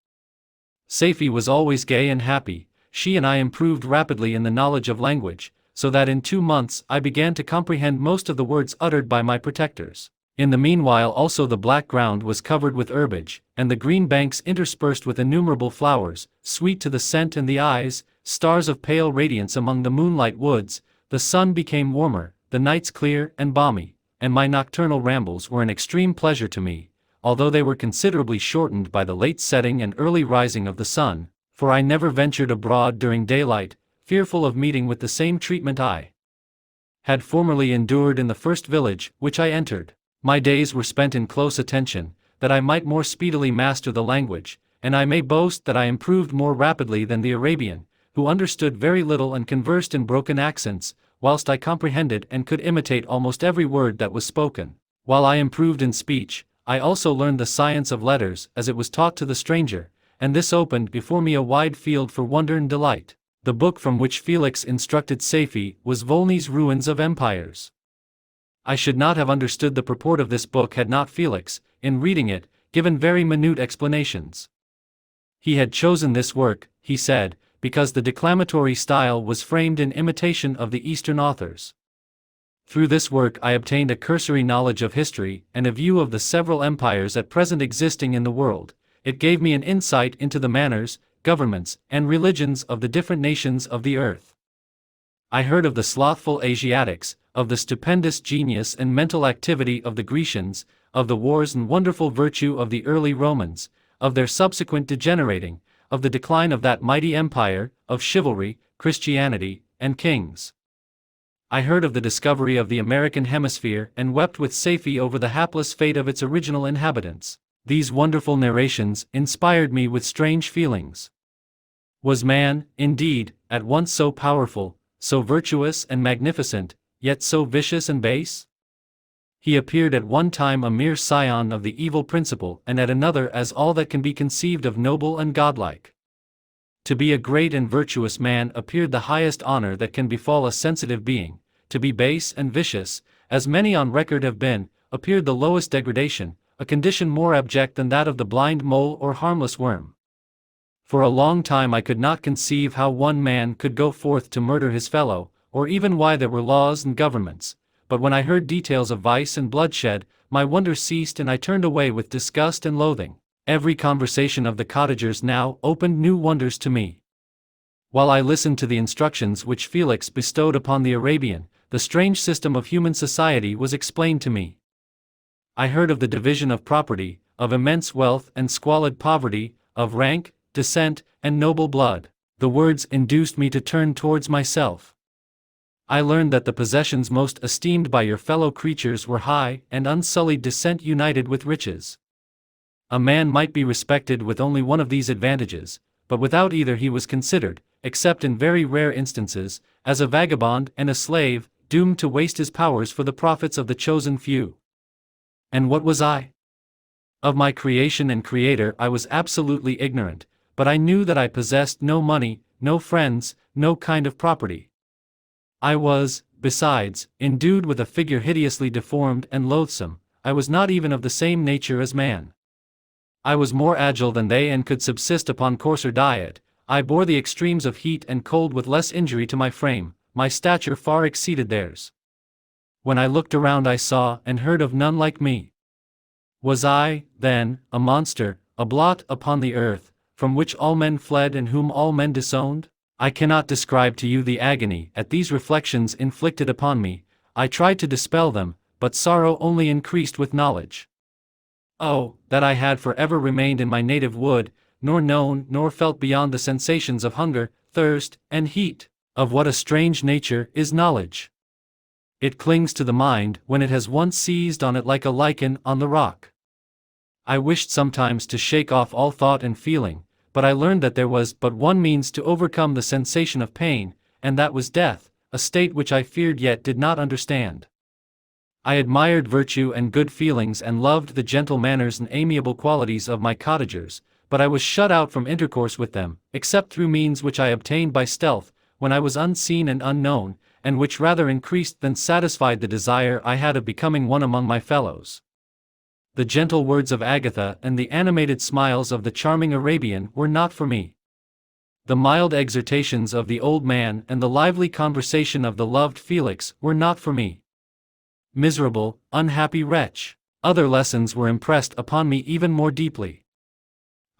Safie was always gay and happy. She and I improved rapidly in the knowledge of language, so that in 2 months I began to comprehend most of the words uttered by my protectors. In the meanwhile also the black ground was covered with herbage, and the green banks interspersed with innumerable flowers, sweet to the scent and the eyes, stars of pale radiance among the moonlight woods. The sun became warmer, the nights clear and balmy, and my nocturnal rambles were an extreme pleasure to me, although they were considerably shortened by the late setting and early rising of the sun, for I never ventured abroad during daylight, fearful of meeting with the same treatment I had formerly endured in the first village which I entered. My days were spent in close attention, that I might more speedily master the language, and I may boast that I improved more rapidly than the Arabian, who understood very little and conversed in broken accents, whilst I comprehended and could imitate almost every word that was spoken. While I improved in speech, I also learned the science of letters as it was taught to the stranger, and this opened before me a wide field for wonder and delight. The book from which Felix instructed Safie was Volney's Ruins of Empires. I should not have understood the purport of this book had not Felix, in reading it, given very minute explanations. He had chosen this work, he said, because the declamatory style was framed in imitation of the Eastern authors. Through this work I obtained a cursory knowledge of history and a view of the several empires at present existing in the world. It gave me an insight into the manners, governments, and religions of the different nations of the earth. I heard of the slothful Asiatics, of the stupendous genius and mental activity of the Grecians, of the wars and wonderful virtue of the early Romans, of their subsequent degenerating, of the decline of that mighty empire, of chivalry, Christianity, and kings. I heard of the discovery of the American hemisphere and wept with Safie over the hapless fate of its original inhabitants. These wonderful narrations inspired me with strange feelings. Was man, indeed, at once so powerful, so virtuous and magnificent, yet so vicious and base? He appeared at one time a mere scion of the evil principle and at another as all that can be conceived of noble and godlike. To be a great and virtuous man appeared the highest honor that can befall a sensitive being. To be base and vicious, as many on record have been, appeared the lowest degradation, a condition more abject than that of the blind mole or harmless worm. For a long time I could not conceive how one man could go forth to murder his fellow, or even why there were laws and governments, but when I heard details of vice and bloodshed, my wonder ceased and I turned away with disgust and loathing. Every conversation of the cottagers now opened new wonders to me. While I listened to the instructions which Felix bestowed upon the Arabian, the strange system of human society was explained to me. I heard of the division of property, of immense wealth and squalid poverty, of rank, descent, and noble blood. The words induced me to turn towards myself. I learned that the possessions most esteemed by your fellow creatures were high and unsullied descent united with riches. A man might be respected with only one of these advantages, but without either he was considered, except in very rare instances, as a vagabond and a slave, doomed to waste his powers for the profits of the chosen few. And what was I? Of my creation and creator I was absolutely ignorant, but I knew that I possessed no money, no friends, no kind of property. I was, besides, endued with a figure hideously deformed and loathsome. I was not even of the same nature as man. I was more agile than they and could subsist upon coarser diet. I bore the extremes of heat and cold with less injury to my frame, my stature far exceeded theirs. When I looked around I saw and heard of none like me. Was I, then, a monster, a blot upon the earth, from which all men fled and whom all men disowned? I cannot describe to you the agony at these reflections inflicted upon me. I tried to dispel them, but sorrow only increased with knowledge. Oh, that I had forever remained in my native wood, nor known nor felt beyond the sensations of hunger, thirst, and heat. Of what a strange nature is knowledge! It clings to the mind when it has once seized on it like a lichen on the rock. I wished sometimes to shake off all thought and feeling, but I learned that there was but one means to overcome the sensation of pain, and that was death, a state which I feared yet did not understand. I admired virtue and good feelings and loved the gentle manners and amiable qualities of my cottagers, but I was shut out from intercourse with them, except through means which I obtained by stealth, when I was unseen and unknown, and which rather increased than satisfied the desire I had of becoming one among my fellows. The gentle words of Agatha and the animated smiles of the charming Arabian were not for me. The mild exhortations of the old man and the lively conversation of the loved Felix were not for me. Miserable, unhappy wretch! Other lessons were impressed upon me even more deeply.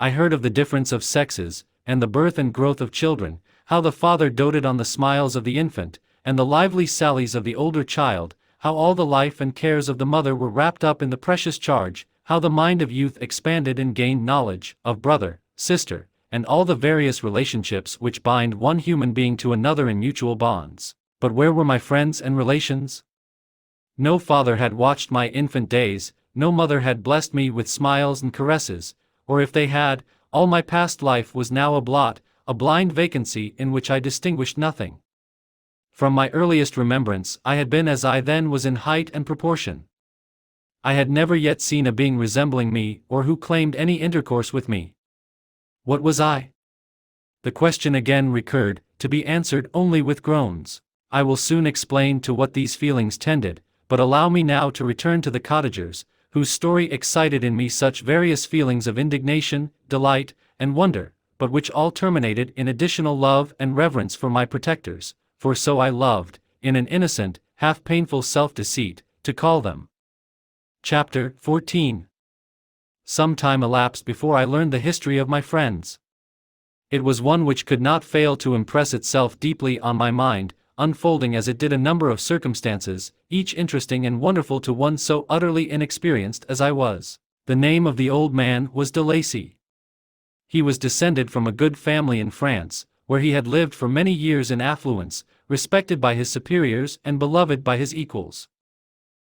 I heard of the difference of sexes, and the birth and growth of children, how the father doted on the smiles of the infant, and the lively sallies of the older child, how all the life and cares of the mother were wrapped up in the precious charge, how the mind of youth expanded and gained knowledge of brother, sister, and all the various relationships which bind one human being to another in mutual bonds. But where were my friends and relations? No father had watched my infant days, no mother had blessed me with smiles and caresses, or if they had, all my past life was now a blot, a blind vacancy in which I distinguished nothing. From my earliest remembrance I had been as I then was in height and proportion. I had never yet seen a being resembling me or who claimed any intercourse with me. What was I? The question again recurred, to be answered only with groans. I will soon explain to what these feelings tended, but allow me now to return to the cottagers, whose story excited in me such various feelings of indignation, delight, and wonder, but which all terminated in additional love and reverence for my protectors, for so I loved, in an innocent, half-painful self-deceit, to call them. Chapter 14. Some time elapsed before I learned the history of my friends. It was one which could not fail to impress itself deeply on my mind, unfolding as it did a number of circumstances, each interesting and wonderful to one so utterly inexperienced as I was. The name of the old man was de Lacy. He was descended from a good family in France, where he had lived for many years in affluence, respected by his superiors and beloved by his equals.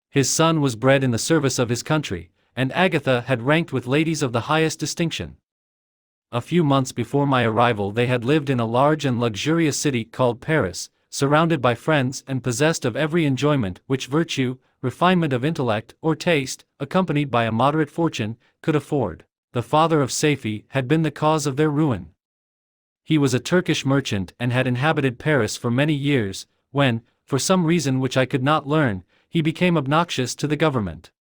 His son was bred in the service of his country, and Agatha had ranked with ladies of the highest distinction. A few months before my arrival they had lived in a large and luxurious city called Paris, surrounded by friends and possessed of every enjoyment which virtue, refinement of intellect, or taste, accompanied by a moderate fortune, could afford. The father of Safie had been the cause of their ruin. He was a Turkish merchant and had inhabited Paris for many years, when, for some reason which I could not learn, he became obnoxious to the government.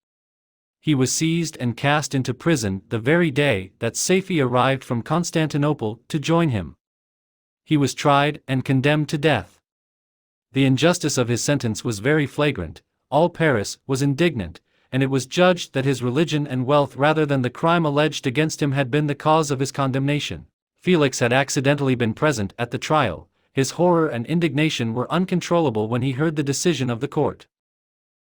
He was seized and cast into prison the very day that Safie arrived from Constantinople to join him. He was tried and condemned to death. The injustice of his sentence was very flagrant, all Paris was indignant, and it was judged that his religion and wealth rather than the crime alleged against him had been the cause of his condemnation. Felix had accidentally been present at the trial. His horror and indignation were uncontrollable when he heard the decision of the court.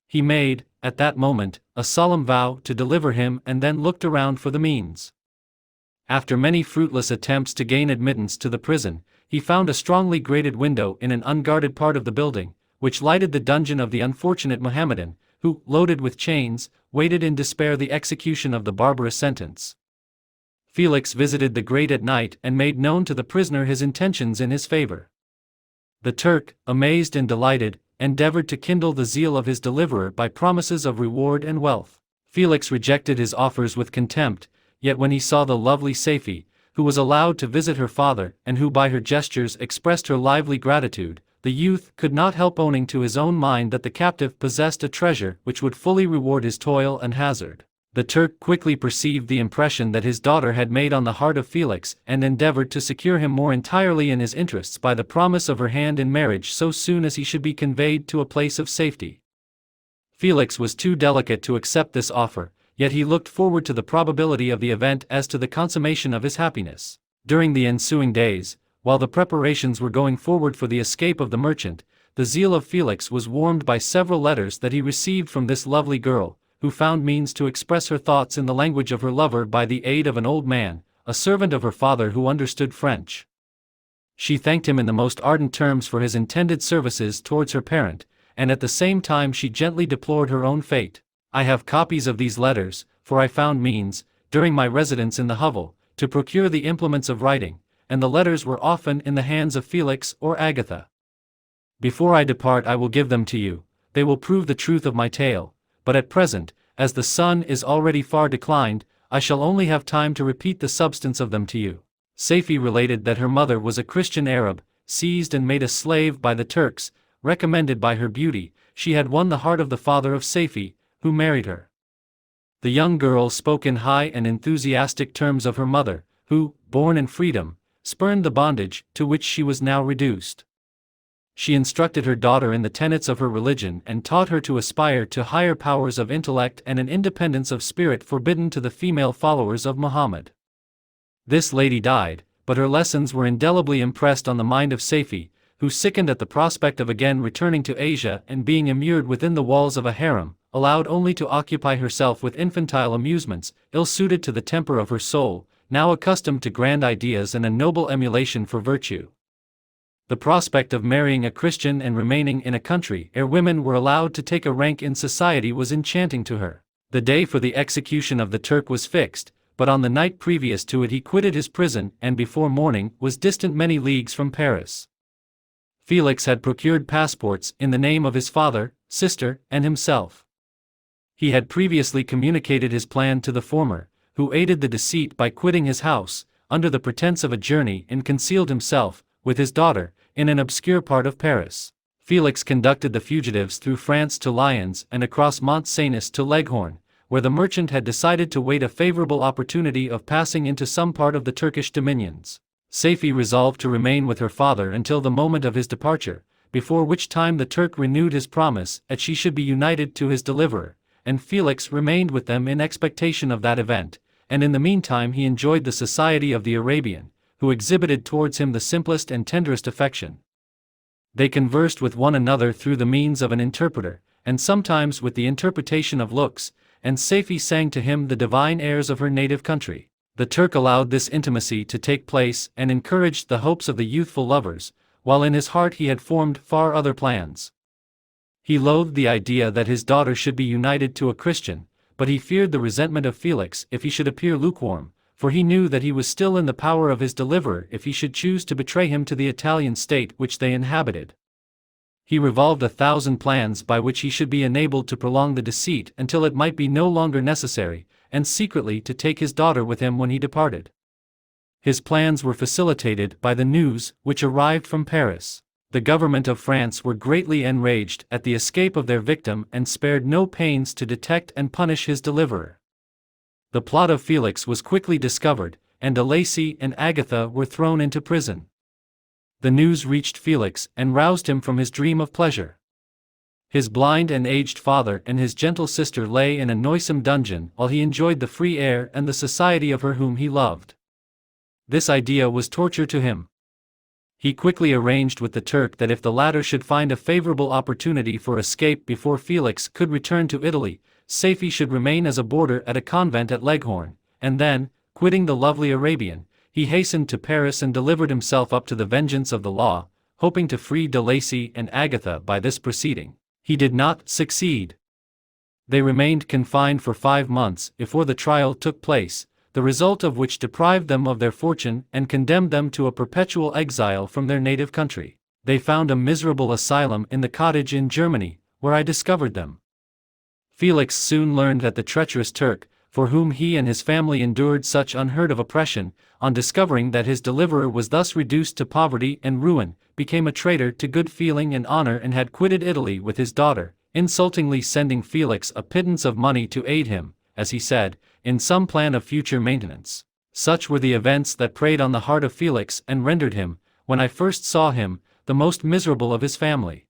He made, at that moment, a solemn vow to deliver him and then looked around for the means. After many fruitless attempts to gain admittance to the prison, he found a strongly grated window in an unguarded part of the building, which lighted the dungeon of the unfortunate Mohammedan, who, loaded with chains, waited in despair the execution of the barbarous sentence. Felix visited the grate at night and made known to the prisoner his intentions in his favor. The Turk, amazed and delighted, endeavored to kindle the zeal of his deliverer by promises of reward and wealth. Felix rejected his offers with contempt, yet when he saw the lovely Safie, who was allowed to visit her father and who by her gestures expressed her lively gratitude, the youth could not help owning to his own mind that the captive possessed a treasure which would fully reward his toil and hazard. The Turk quickly perceived the impression that his daughter had made on the heart of Felix and endeavored to secure him more entirely in his interests by the promise of her hand in marriage so soon as he should be conveyed to a place of safety. Felix was too delicate to accept this offer, yet he looked forward to the probability of the event as to the consummation of his happiness. During the ensuing days, while the preparations were going forward for the escape of the merchant, the zeal of Felix was warmed by several letters that he received from this lovely girl, who found means to express her thoughts in the language of her lover by the aid of an old man, a servant of her father who understood French. She thanked him in the most ardent terms for his intended services towards her parent, and at the same time she gently deplored her own fate. I have copies of these letters, for I found means, during my residence in the hovel, to procure the implements of writing, and the letters were often in the hands of Felix or Agatha. Before I depart I will give them to you, they will prove the truth of my tale, but at present, as the sun is already far declined, I shall only have time to repeat the substance of them to you. Saifi related that her mother was a Christian Arab, seized and made a slave by the Turks. Recommended by her beauty, she had won the heart of the father of Saifi, who married her. The young girl spoke in high and enthusiastic terms of her mother, who, born in freedom, spurned the bondage to which she was now reduced. She instructed her daughter in the tenets of her religion and taught her to aspire to higher powers of intellect and an independence of spirit forbidden to the female followers of Muhammad. This lady died, but her lessons were indelibly impressed on the mind of Saifi, who sickened at the prospect of again returning to Asia and being immured within the walls of a harem, allowed only to occupy herself with infantile amusements, ill-suited to the temper of her soul, now accustomed to grand ideas and a noble emulation for virtue. The prospect of marrying a Christian and remaining in a country ere women were allowed to take a rank in society was enchanting to her. The day for the execution of the Turk was fixed, but on the night previous to it he quitted his prison and before morning was distant many leagues from Paris. Felix had procured passports in the name of his father, sister, and himself. He had previously communicated his plan to the former, who aided the deceit by quitting his house, under the pretense of a journey, and concealed himself, with his daughter, in an obscure part of Paris. Felix conducted the fugitives through France to Lyons and across Mont Cenis to Leghorn, where the merchant had decided to wait a favorable opportunity of passing into some part of the Turkish dominions. Saifi resolved to remain with her father until the moment of his departure, before which time the Turk renewed his promise that she should be united to his deliverer, and Felix remained with them in expectation of that event, and in the meantime he enjoyed the society of the Arabian, who exhibited towards him the simplest and tenderest affection. They conversed with one another through the means of an interpreter, and sometimes with the interpretation of looks, and Saifi sang to him the divine airs of her native country. The Turk allowed this intimacy to take place and encouraged the hopes of the youthful lovers, while in his heart he had formed far other plans. He loathed the idea that his daughter should be united to a Christian, but he feared the resentment of Felix if he should appear lukewarm, for he knew that he was still in the power of his deliverer if he should choose to betray him to the Italian state which they inhabited. He revolved 1,000 plans by which he should be enabled to prolong the deceit until it might be no longer necessary, and secretly to take his daughter with him when he departed. His plans were facilitated by the news which arrived from Paris. The government of France were greatly enraged at the escape of their victim and spared no pains to detect and punish his deliverer. The plot of Felix was quickly discovered, and de Lacy and Agatha were thrown into prison. The news reached Felix and roused him from his dream of pleasure. His blind and aged father and his gentle sister lay in a noisome dungeon while he enjoyed the free air and the society of her whom he loved. This idea was torture to him. He quickly arranged with the Turk that if the latter should find a favorable opportunity for escape before Felix could return to Italy, Saifi should remain as a boarder at a convent at Leghorn, and then, quitting the lovely Arabian, he hastened to Paris and delivered himself up to the vengeance of the law, hoping to free de Lacy and Agatha by this proceeding. He did not succeed. They remained confined for 5 months before the trial took place, the result of which deprived them of their fortune and condemned them to a perpetual exile from their native country. They found a miserable asylum in the cottage in Germany, where I discovered them. Felix soon learned that the treacherous Turk, for whom he and his family endured such unheard of oppression, on discovering that his deliverer was thus reduced to poverty and ruin, became a traitor to good feeling and honor and had quitted Italy with his daughter, insultingly sending Felix a pittance of money to aid him, as he said, in some plan of future maintenance. Such were the events that preyed on the heart of Felix and rendered him, when I first saw him, the most miserable of his family.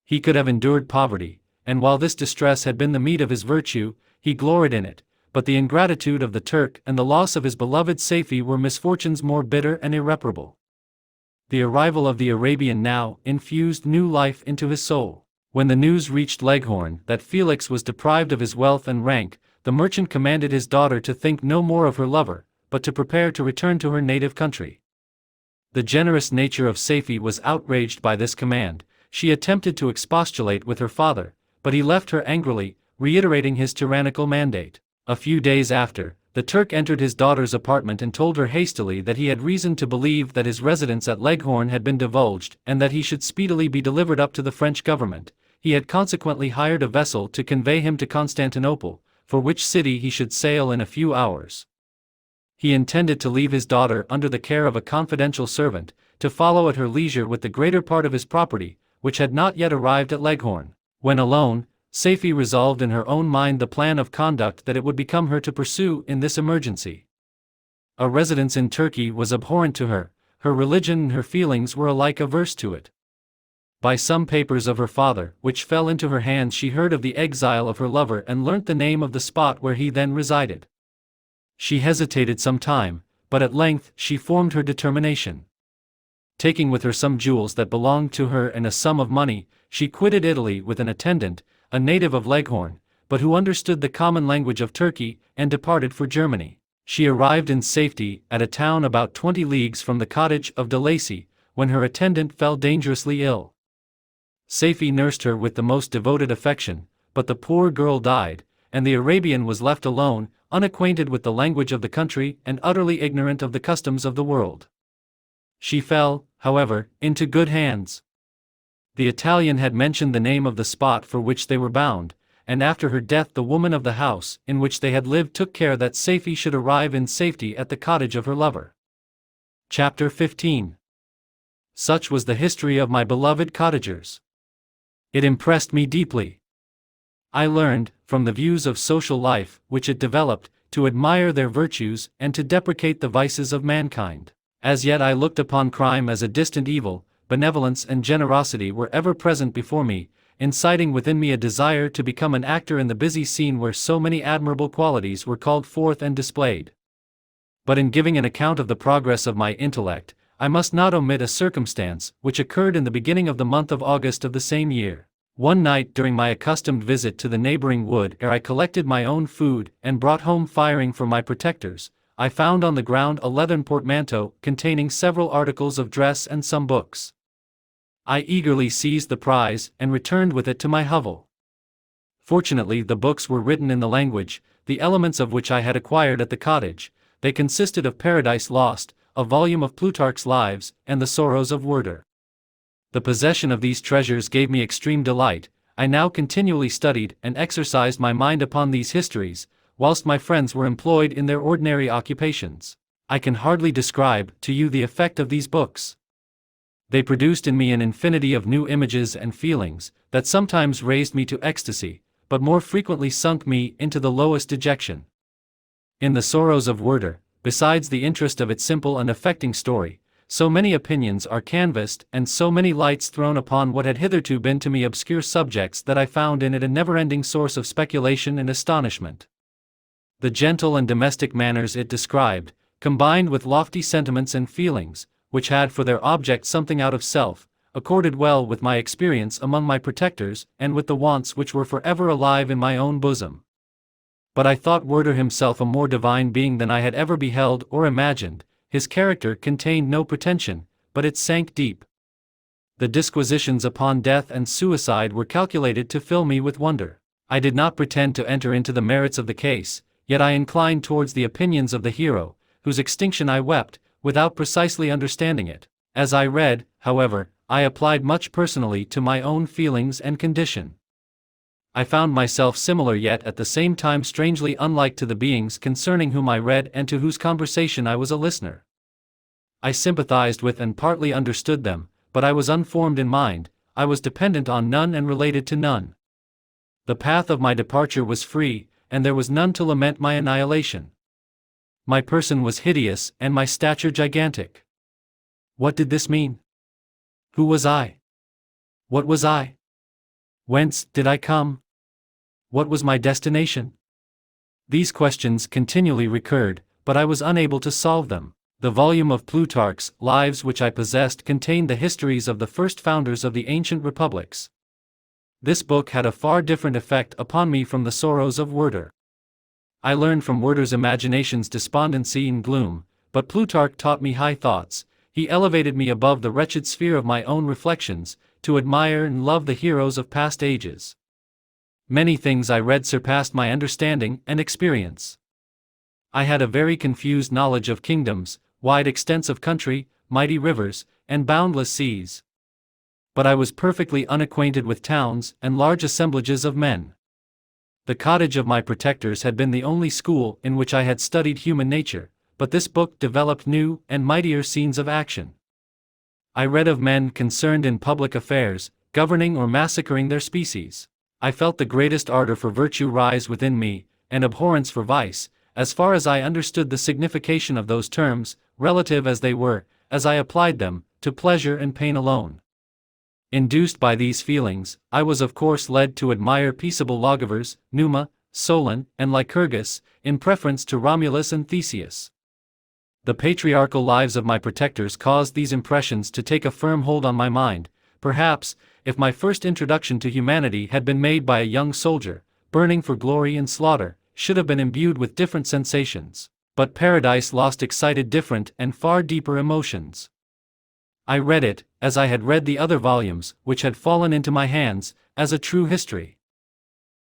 He could have endured poverty, and while this distress had been the meat of his virtue, he gloried in it, but the ingratitude of the Turk and the loss of his beloved Safie were misfortunes more bitter and irreparable. The arrival of the Arabian now infused new life into his soul. When the news reached Leghorn that Felix was deprived of his wealth and rank, the merchant commanded his daughter to think no more of her lover, but to prepare to return to her native country. The generous nature of Safie was outraged by this command. She attempted to expostulate with her father, but he left her angrily, reiterating his tyrannical mandate. A few days after, the Turk entered his daughter's apartment and told her hastily that he had reason to believe that his residence at Leghorn had been divulged and that he should speedily be delivered up to the French government. He had consequently hired a vessel to convey him to Constantinople, for which city he should sail in a few hours. He intended to leave his daughter under the care of a confidential servant, to follow at her leisure with the greater part of his property, which had not yet arrived at Leghorn. When alone, Safie resolved in her own mind the plan of conduct that it would become her to pursue in this emergency. A residence in Turkey was abhorrent to her, her religion and her feelings were alike averse to it. By some papers of her father, which fell into her hands, she heard of the exile of her lover and learnt the name of the spot where he then resided. She hesitated some time, but at length she formed her determination. Taking with her some jewels that belonged to her and a sum of money, she quitted Italy with an attendant, a native of Leghorn, but who understood the common language of Turkey, and departed for Germany. She arrived in safety at a town about 20 leagues from the cottage of de Lacy, when her attendant fell dangerously ill. Safie nursed her with the most devoted affection, but the poor girl died, and the Arabian was left alone, unacquainted with the language of the country and utterly ignorant of the customs of the world. She fell, however, into good hands. The Italian had mentioned the name of the spot for which they were bound, and after her death the woman of the house in which they had lived took care that Safie should arrive in safety at the cottage of her lover. Chapter 15. Such was the history of my beloved cottagers. It impressed me deeply. I learned, from the views of social life which it developed, to admire their virtues and to deprecate the vices of mankind. As yet I looked upon crime as a distant evil. Benevolence and generosity were ever present before me, inciting within me a desire to become an actor in the busy scene where so many admirable qualities were called forth and displayed. But in giving an account of the progress of my intellect, I must not omit a circumstance which occurred in the beginning of the month of August of the same year. One night during my accustomed visit to the neighboring wood, ere I collected my own food and brought home firing for my protectors, I found on the ground a leathern portmanteau containing several articles of dress and some books. I eagerly seized the prize and returned with it to my hovel. Fortunately the books were written in the language, the elements of which I had acquired at the cottage. They consisted of Paradise Lost, a volume of Plutarch's Lives, and the Sorrows of Werther. The possession of these treasures gave me extreme delight. I now continually studied and exercised my mind upon these histories, whilst my friends were employed in their ordinary occupations. I can hardly describe to you the effect of these books. They produced in me an infinity of new images and feelings, that sometimes raised me to ecstasy, but more frequently sunk me into the lowest dejection. In the Sorrows of Werther, besides the interest of its simple and affecting story, so many opinions are canvassed and so many lights thrown upon what had hitherto been to me obscure subjects that I found in it a never-ending source of speculation and astonishment. The gentle and domestic manners it described, combined with lofty sentiments and feelings, which had for their object something out of self, accorded well with my experience among my protectors and with the wants which were forever alive in my own bosom. But I thought Werther himself a more divine being than I had ever beheld or imagined. His character contained no pretension, but it sank deep. The disquisitions upon death and suicide were calculated to fill me with wonder. I did not pretend to enter into the merits of the case, yet I inclined towards the opinions of the hero, whose extinction I wept, without precisely understanding it. As I read, however, I applied much personally to my own feelings and condition. I found myself similar yet at the same time strangely unlike to the beings concerning whom I read and to whose conversation I was a listener. I sympathized with and partly understood them, but I was unformed in mind, I was dependent on none and related to none. The path of my departure was free, and there was none to lament my annihilation. My person was hideous, and my stature gigantic. What did this mean? Who was I? What was I? Whence did I come? What was my destination? These questions continually recurred, but I was unable to solve them. The volume of Plutarch's Lives which I possessed contained the histories of the first founders of the ancient republics. This book had a far different effect upon me from the sorrows of Werther. I learned from Werther's imagination's despondency and gloom, but Plutarch taught me high thoughts. He elevated me above the wretched sphere of my own reflections, to admire and love the heroes of past ages. Many things I read surpassed my understanding and experience. I had a very confused knowledge of kingdoms, wide extents of country, mighty rivers, and boundless seas. But I was perfectly unacquainted with towns and large assemblages of men. The cottage of my protectors had been the only school in which I had studied human nature, but this book developed new and mightier scenes of action. I read of men concerned in public affairs, governing or massacring their species. I felt the greatest ardor for virtue rise within me, and abhorrence for vice, as far as I understood the signification of those terms, relative as they were, as I applied them, to pleasure and pain alone. Induced by these feelings, I was of course led to admire peaceable lawgivers, Numa, Solon, and Lycurgus, in preference to Romulus and Theseus. The patriarchal lives of my protectors caused these impressions to take a firm hold on my mind. Perhaps, if my first introduction to humanity had been made by a young soldier, burning for glory and slaughter, should have been imbued with different sensations, but Paradise Lost excited different and far deeper emotions. I read it, as I had read the other volumes which had fallen into my hands, as a true history.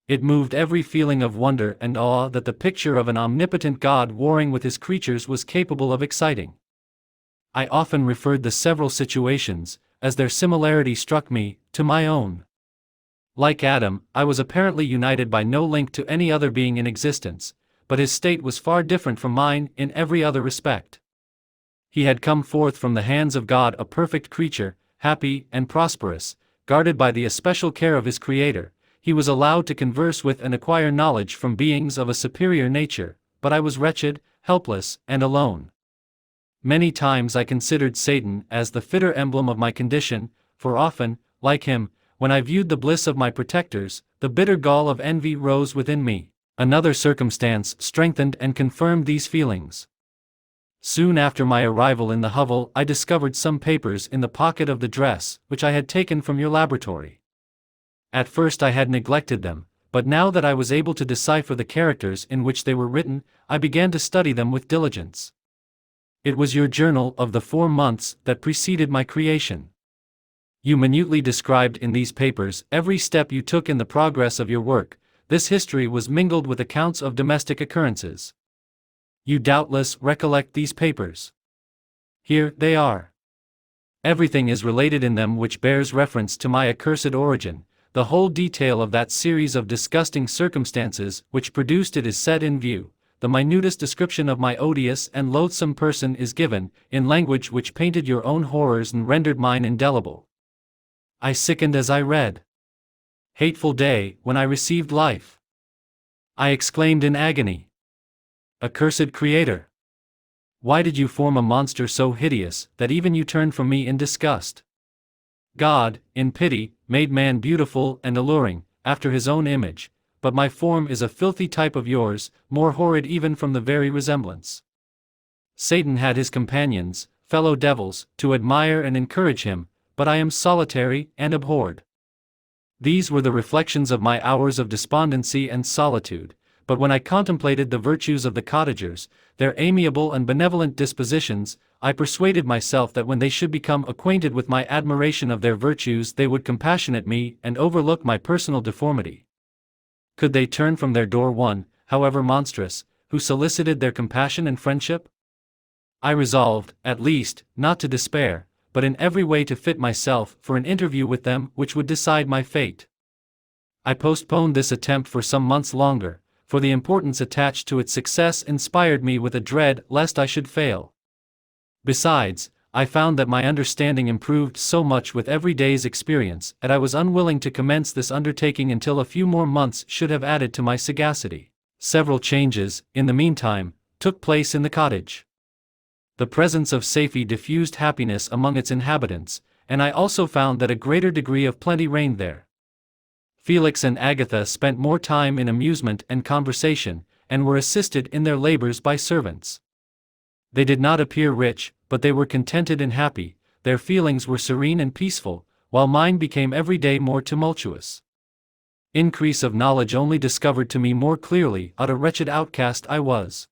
It moved every feeling of wonder and awe that the picture of an omnipotent God warring with his creatures was capable of exciting. I often referred the several situations, as their similarity struck me, to my own. Like Adam, I was apparently united by no link to any other being in existence, but his state was far different from mine in every other respect. He had come forth from the hands of God a perfect creature, happy and prosperous, guarded by the especial care of his Creator. He was allowed to converse with and acquire knowledge from beings of a superior nature, but I was wretched, helpless, and alone. Many times I considered Satan as the fitter emblem of my condition, for often, like him, when I viewed the bliss of my protectors, the bitter gall of envy rose within me. Another circumstance strengthened and confirmed these feelings. Soon after my arrival in the hovel I discovered some papers in the pocket of the dress which I had taken from your laboratory. At first I had neglected them, but now that I was able to decipher the characters in which they were written, I began to study them with diligence. It was your journal of the 4 months that preceded my creation. You minutely described in these papers every step you took in the progress of your work. This history was mingled with accounts of domestic occurrences. You doubtless recollect these papers. Here they are. Everything is related in them which bears reference to my accursed origin. The whole detail of that series of disgusting circumstances which produced it is set in view. The minutest description of my odious and loathsome person is given, in language which painted your own horrors and rendered mine indelible. I sickened as I read. Hateful day, when I received life! I exclaimed in agony. Accursed Creator! Why did you form a monster so hideous that even you turned from me in disgust? God, in pity, made man beautiful and alluring, after his own image, but my form is a filthy type of yours, more horrid even from the very resemblance. Satan had his companions, fellow devils, to admire and encourage him, but I am solitary and abhorred. These were the reflections of my hours of despondency and solitude, but when I contemplated the virtues of the cottagers, their amiable and benevolent dispositions, I persuaded myself that when they should become acquainted with my admiration of their virtues they would compassionate me and overlook my personal deformity. Could they turn from their door one, however monstrous, who solicited their compassion and friendship? I resolved, at least, not to despair, but in every way to fit myself for an interview with them which would decide my fate. I postponed this attempt for some months longer, for the importance attached to its success inspired me with a dread lest I should fail. Besides, I found that my understanding improved so much with every day's experience that I was unwilling to commence this undertaking until a few more months should have added to my sagacity. Several changes, in the meantime, took place in the cottage. The presence of Safie diffused happiness among its inhabitants, and I also found that a greater degree of plenty reigned there. Felix and Agatha spent more time in amusement and conversation, and were assisted in their labors by servants. They did not appear rich, but they were contented and happy, their feelings were serene and peaceful, while mine became every day more tumultuous. Increase of knowledge only discovered to me more clearly what a wretched outcast I was.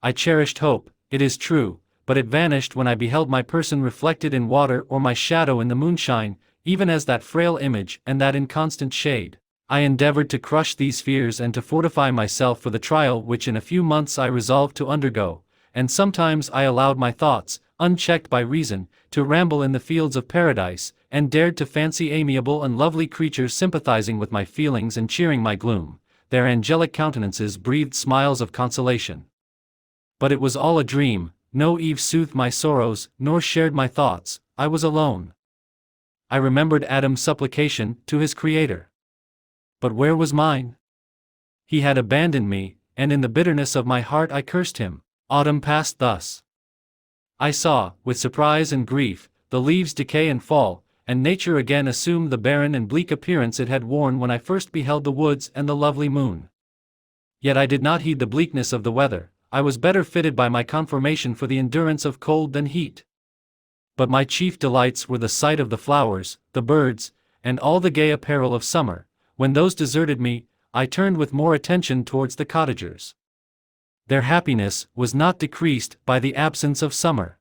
I cherished hope, it is true, but it vanished when I beheld my person reflected in water or my shadow in the moonshine, even as that frail image and that inconstant shade. I endeavored to crush these fears and to fortify myself for the trial which in a few months I resolved to undergo, and sometimes I allowed my thoughts, unchecked by reason, to ramble in the fields of paradise, and dared to fancy amiable and lovely creatures sympathizing with my feelings and cheering my gloom. Their angelic countenances breathed smiles of consolation. But it was all a dream, no Eve soothed my sorrows, nor shared my thoughts, I was alone. I remembered Adam's supplication to his Creator. But where was mine? He had abandoned me, and in the bitterness of my heart I cursed him. Autumn passed thus. I saw, with surprise and grief, the leaves decay and fall, and nature again assumed the barren and bleak appearance it had worn when I first beheld the woods and the lovely moon. Yet I did not heed the bleakness of the weather, I was better fitted by my conformation for the endurance of cold than heat. But my chief delights were the sight of the flowers, the birds, and all the gay apparel of summer. When those deserted me, I turned with more attention towards the cottagers. Their happiness was not decreased by the absence of summer.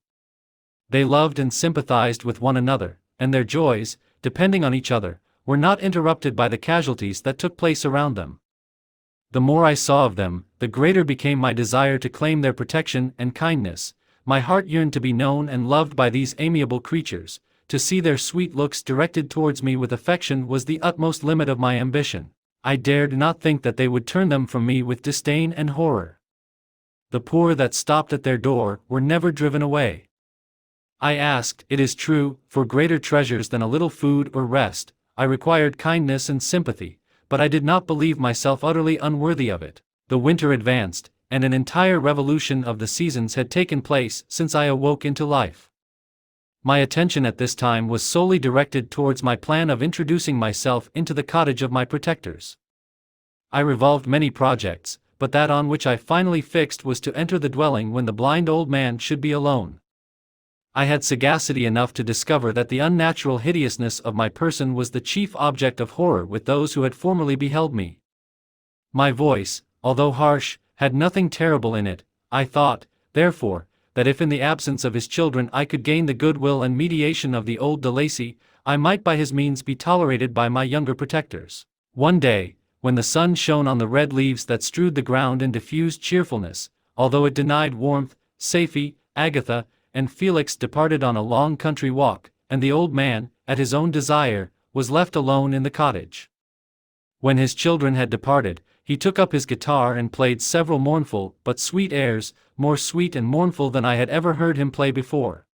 They loved and sympathized with one another, and their joys, depending on each other, were not interrupted by the casualties that took place around them. The more I saw of them, the greater became my desire to claim their protection and kindness. My heart yearned to be known and loved by these amiable creatures. To see their sweet looks directed towards me with affection was the utmost limit of my ambition. I dared not think that they would turn them from me with disdain and horror. The poor that stopped at their door were never driven away. I asked, it is true, for greater treasures than a little food or rest. I required kindness and sympathy, but I did not believe myself utterly unworthy of it. The winter advanced, and an entire revolution of the seasons had taken place since I awoke into life. My attention at this time was solely directed towards my plan of introducing myself into the cottage of my protectors. I revolved many projects, but that on which I finally fixed was to enter the dwelling when the blind old man should be alone. I had sagacity enough to discover that the unnatural hideousness of my person was the chief object of horror with those who had formerly beheld me. My voice, although harsh, had nothing terrible in it. I thought, therefore, that if in the absence of his children I could gain the goodwill and mediation of the old de Lacy, I might by his means be tolerated by my younger protectors. One day, when the sun shone on the red leaves that strewed the ground and diffused cheerfulness, although it denied warmth, Safie, Agatha, and Felix departed on a long country walk, and the old man, at his own desire, was left alone in the cottage. When his children had departed, he took up his guitar and played several mournful but sweet airs, more sweet and mournful than I had ever heard him play before.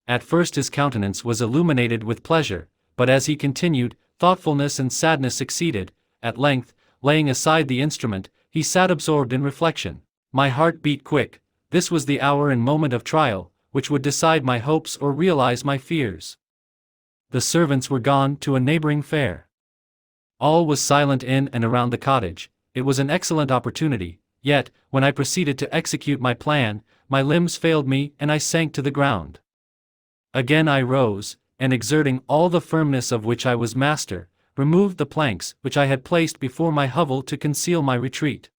At first his countenance was illuminated with pleasure, but as he continued, thoughtfulness and sadness succeeded. At length, laying aside the instrument, he sat absorbed in reflection. My heart beat quick. This was the hour and moment of trial, which would decide my hopes or realize my fears. The servants were gone to a neighboring fair. All was silent in and around the cottage. It was an excellent opportunity, yet, when I proceeded to execute my plan, my limbs failed me and I sank to the ground. Again I rose, and exerting all the firmness of which I was master, removed the planks which I had placed before my hovel to conceal my retreat.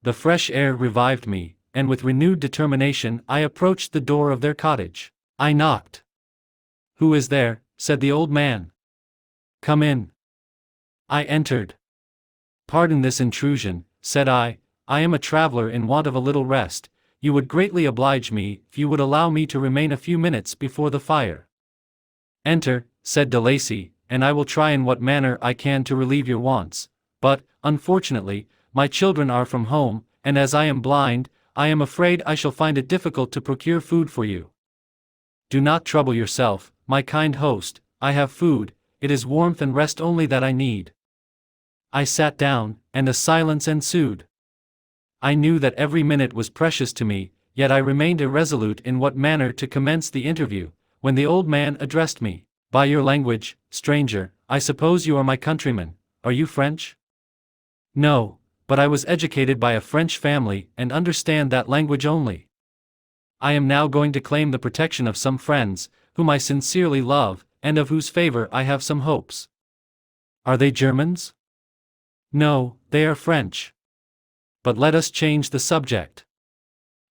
The fresh air revived me, and with renewed determination I approached the door of their cottage. I knocked. "Who is there?" said the old man. "Come in." I entered. "Pardon this intrusion," said I am a traveler in want of a little rest. You would greatly oblige me if you would allow me to remain a few minutes before the fire." "Enter," said de Lacy, and I will try in what manner I can to relieve your wants. But, unfortunately, my children are from home, and as I am blind, I am afraid I shall find it difficult to procure food for you. Do not trouble yourself, my kind host, I have food, it is warmth and rest only that I need." I sat down, and a silence ensued. I knew that every minute was precious to me, yet I remained irresolute in what manner to commence the interview, when the old man addressed me. "By your language, stranger, I suppose you are my countryman. Are you French?" "No, but I was educated by a French family and understand that language only. I am now going to claim the protection of some friends, whom I sincerely love, and of whose favor I have some hopes." "Are they Germans?" "No, they are French. But let us change the subject.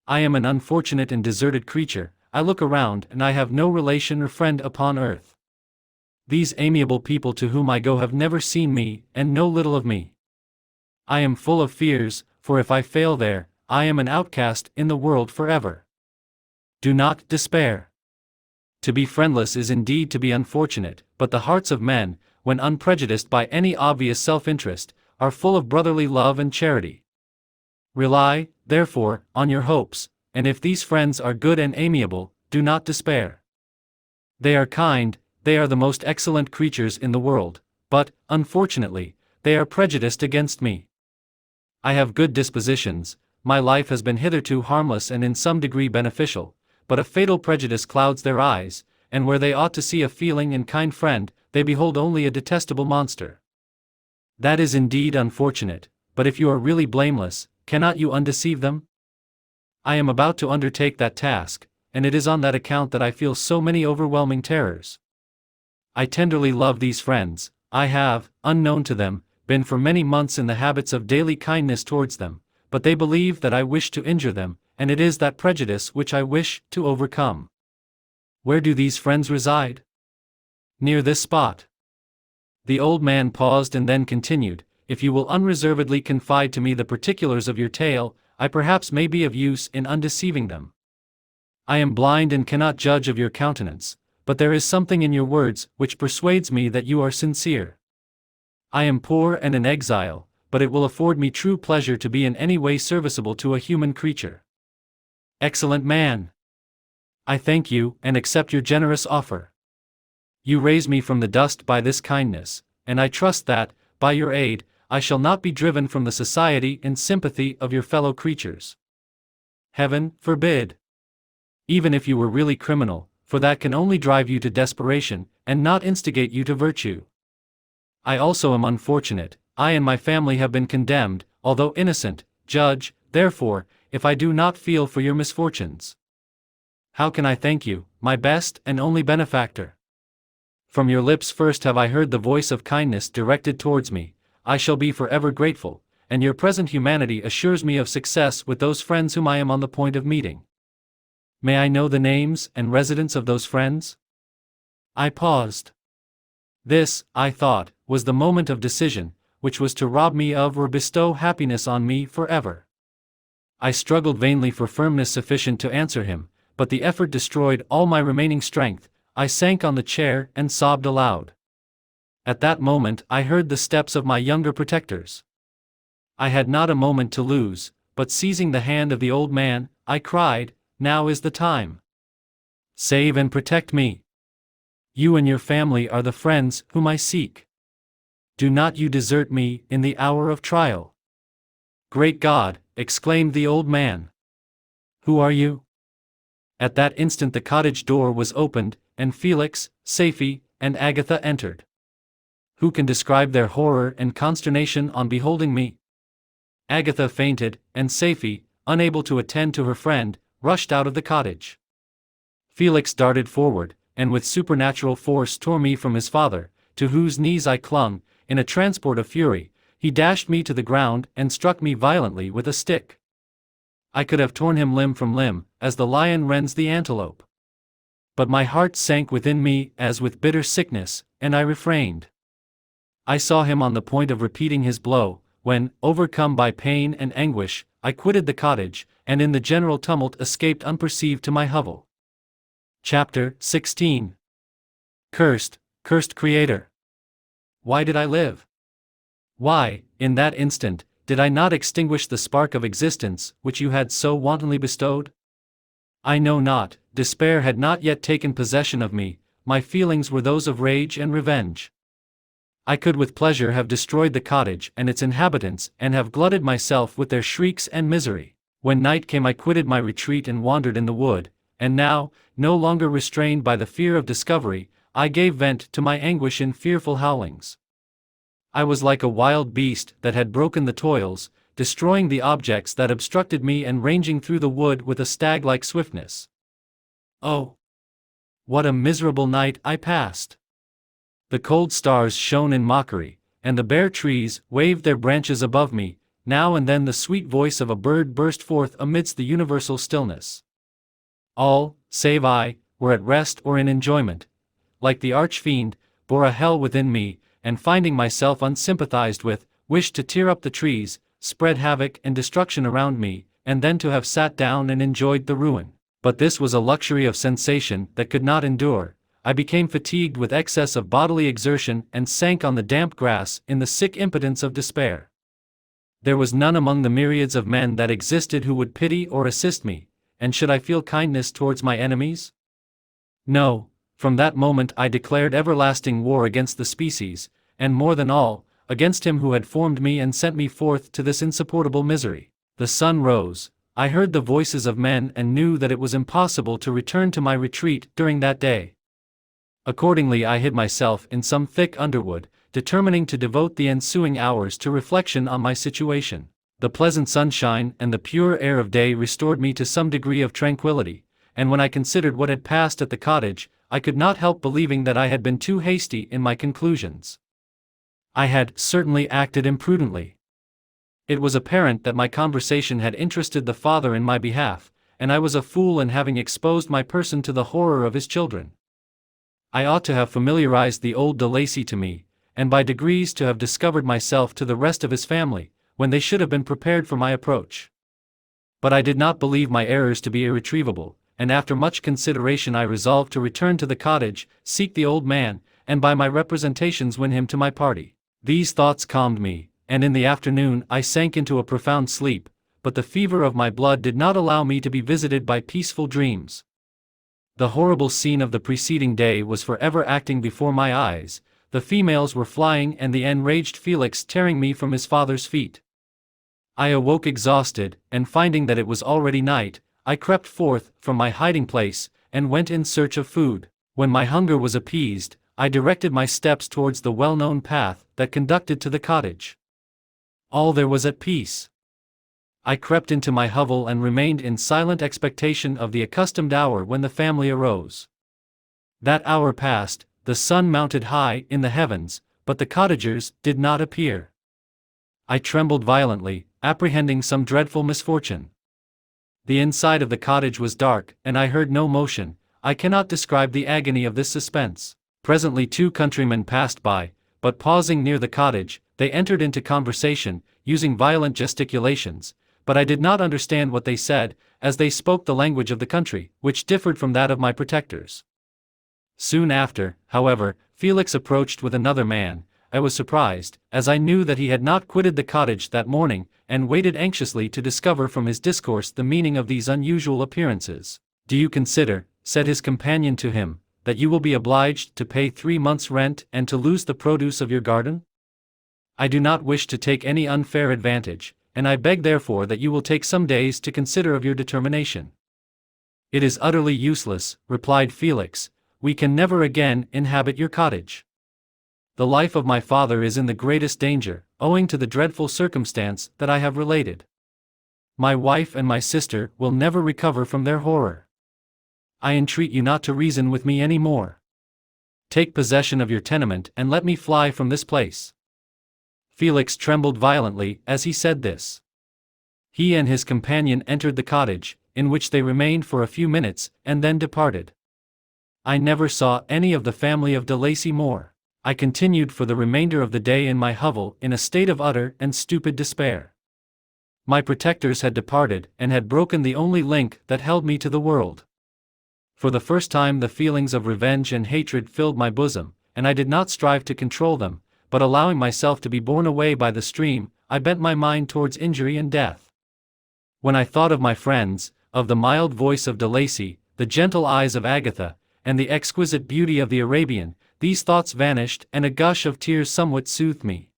I am an unfortunate and deserted creature. I look around and I have no relation or friend upon earth. These amiable people to whom I go have never seen me, and know little of me. I am full of fears, for if I fail there, I am an outcast in the world forever. Do not despair. To be friendless is indeed to be unfortunate, but the hearts of men, when unprejudiced by any obvious self-interest, are full of brotherly love and charity. Rely, therefore, on your hopes, and if these friends are good and amiable, do not despair. They are kind, they are the most excellent creatures in the world, but, unfortunately, they are prejudiced against me. I have good dispositions, my life has been hitherto harmless and in some degree beneficial, but a fatal prejudice clouds their eyes, and where they ought to see a feeling and kind friend, they behold only a detestable monster. That is indeed unfortunate, but if you are really blameless, cannot you undeceive them? I am about to undertake that task, and it is on that account that I feel so many overwhelming terrors. I tenderly love these friends, I have, unknown to them, been for many months in the habits of daily kindness towards them, but they believe that I wish to injure them, and it is that prejudice which I wish to overcome. Where do these friends reside? Near this spot." The old man paused and then continued, "If you will unreservedly confide to me the particulars of your tale, I perhaps may be of use in undeceiving them. I am blind and cannot judge of your countenance, but there is something in your words which persuades me that you are sincere. I am poor and an exile, but it will afford me true pleasure to be in any way serviceable to a human creature." "Excellent man! I thank you and accept your generous offer. You raise me from the dust by this kindness, and I trust that, by your aid, I shall not be driven from the society and sympathy of your fellow creatures. Heaven forbid! Even if you were really criminal, for that can only drive you to desperation, and not instigate you to virtue. I also am unfortunate, I and my family have been condemned, although innocent. Judge, therefore, if I do not feel for your misfortunes. How can I thank you, my best and only benefactor? From your lips first have I heard the voice of kindness directed towards me. I shall be forever grateful, and your present humanity assures me of success with those friends whom I am on the point of meeting. May I know the names and residence of those friends?" I paused. This, I thought, was the moment of decision, which was to rob me of or bestow happiness on me forever. I struggled vainly for firmness sufficient to answer him, but the effort destroyed all my remaining strength. I sank on the chair and sobbed aloud. At that moment I heard the steps of my younger protectors. I had not a moment to lose, but seizing the hand of the old man, I cried, "Now is the time. Save and protect me. You and your family are the friends whom I seek. Do not you desert me in the hour of trial." "Great God!" exclaimed the old man. "Who are you?" At that instant the cottage door was opened, and Felix, Safie, and Agatha entered. Who can describe their horror and consternation on beholding me? Agatha fainted, and Safie, unable to attend to her friend, rushed out of the cottage. Felix darted forward, and with supernatural force tore me from his father, to whose knees I clung. In a transport of fury, he dashed me to the ground and struck me violently with a stick. I could have torn him limb from limb, as the lion rends the antelope. But my heart sank within me as with bitter sickness, and I refrained. I saw him on the point of repeating his blow, when, overcome by pain and anguish, I quitted the cottage, and in the general tumult escaped unperceived to my hovel. Chapter 16. Cursed, cursed Creator! Why did I live? Why, in that instant, did I not extinguish the spark of existence which you had so wantonly bestowed? I know not, despair had not yet taken possession of me, my feelings were those of rage and revenge. I could with pleasure have destroyed the cottage and its inhabitants and have glutted myself with their shrieks and misery. When night came I quitted my retreat and wandered in the wood, and now, no longer restrained by the fear of discovery, I gave vent to my anguish in fearful howlings. I was like a wild beast that had broken the toils, destroying the objects that obstructed me and ranging through the wood with a stag-like swiftness. Oh! What a miserable night I passed! The cold stars shone in mockery, and the bare trees waved their branches above me. Now and then the sweet voice of a bird burst forth amidst the universal stillness. All, save I, were at rest or in enjoyment. Like the arch-fiend, bore a hell within me, and finding myself unsympathized with, wished to tear up the trees, spread havoc and destruction around me, and then to have sat down and enjoyed the ruin. But this was a luxury of sensation that could not endure. I became fatigued with excess of bodily exertion and sank on the damp grass in the sick impotence of despair. There was none among the myriads of men that existed who would pity or assist me, and should I feel kindness towards my enemies? No, from that moment I declared everlasting war against the species, and more than all, against him who had formed me and sent me forth to this insupportable misery. The sun rose, I heard the voices of men and knew that it was impossible to return to my retreat during that day. Accordingly I hid myself in some thick underwood, determining to devote the ensuing hours to reflection on my situation. The pleasant sunshine and the pure air of day restored me to some degree of tranquility, and when I considered what had passed at the cottage, I could not help believing that I had been too hasty in my conclusions. I had certainly acted imprudently. It was apparent that my conversation had interested the father in my behalf, and I was a fool in having exposed my person to the horror of his children. I ought to have familiarized the old de Lacy to me, and by degrees to have discovered myself to the rest of his family, when they should have been prepared for my approach. But I did not believe my errors to be irretrievable, and after much consideration I resolved to return to the cottage, seek the old man, and by my representations win him to my party. These thoughts calmed me, and in the afternoon I sank into a profound sleep, but the fever of my blood did not allow me to be visited by peaceful dreams. The horrible scene of the preceding day was forever acting before my eyes. The females were flying and the enraged Felix tearing me from his father's feet. I awoke exhausted, and finding that it was already night, I crept forth from my hiding place, and went in search of food. When my hunger was appeased, I directed my steps towards the well-known path that conducted to the cottage. All there was at peace. I crept into my hovel and remained in silent expectation of the accustomed hour when the family arose. That hour passed, the sun mounted high in the heavens, but the cottagers did not appear. I trembled violently, apprehending some dreadful misfortune. The inside of the cottage was dark, and I heard no motion. I cannot describe the agony of this suspense. Presently 2 countrymen passed by, but pausing near the cottage, they entered into conversation, using violent gesticulations, but I did not understand what they said, as they spoke the language of the country, which differed from that of my protectors. Soon after, however, Felix approached with another man. I was surprised, as I knew that he had not quitted the cottage that morning, and waited anxiously to discover from his discourse the meaning of these unusual appearances. "Do you consider," said his companion to him, "that you will be obliged to pay 3 months' rent and to lose the produce of your garden? I do not wish to take any unfair advantage, and I beg therefore that you will take some days to consider of your determination." "It is utterly useless," replied Felix, "we can never again inhabit your cottage. The life of my father is in the greatest danger, owing to the dreadful circumstance that I have related. My wife and my sister will never recover from their horror. I entreat you not to reason with me any more. Take possession of your tenement and let me fly from this place." Felix trembled violently as he said this. He and his companion entered the cottage, in which they remained for a few minutes, and then departed. I never saw any of the family of de Lacy more. I continued for the remainder of the day in my hovel in a state of utter and stupid despair. My protectors had departed and had broken the only link that held me to the world. For the first time the feelings of revenge and hatred filled my bosom, and I did not strive to control them, but allowing myself to be borne away by the stream, I bent my mind towards injury and death. When I thought of my friends, of the mild voice of De Lacy, the gentle eyes of Agatha, and the exquisite beauty of the Arabian, these thoughts vanished, and a gush of tears somewhat soothed me.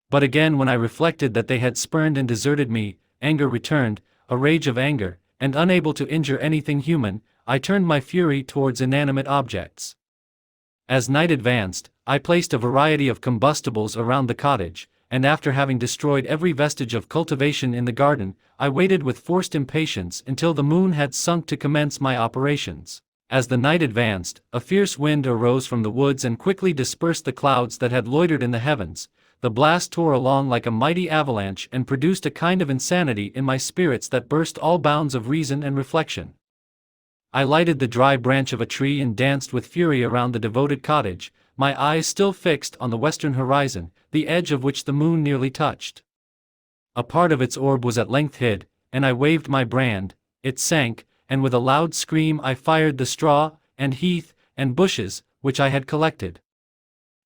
But again, when I reflected that they had spurned and deserted me, anger returned, a rage of anger, and unable to injure anything human, I turned my fury towards inanimate objects. As night advanced, I placed a variety of combustibles around the cottage, and after having destroyed every vestige of cultivation in the garden, I waited with forced impatience until the moon had sunk to commence my operations. As the night advanced, a fierce wind arose from the woods and quickly dispersed the clouds that had loitered in the heavens. The blast tore along like a mighty avalanche and produced a kind of insanity in my spirits that burst all bounds of reason and reflection. I lighted the dry branch of a tree and danced with fury around the devoted cottage, my eyes still fixed on the western horizon, the edge of which the moon nearly touched. A part of its orb was at length hid, and I waved my brand. It sank, and with a loud scream I fired the straw, and heath, and bushes, which I had collected.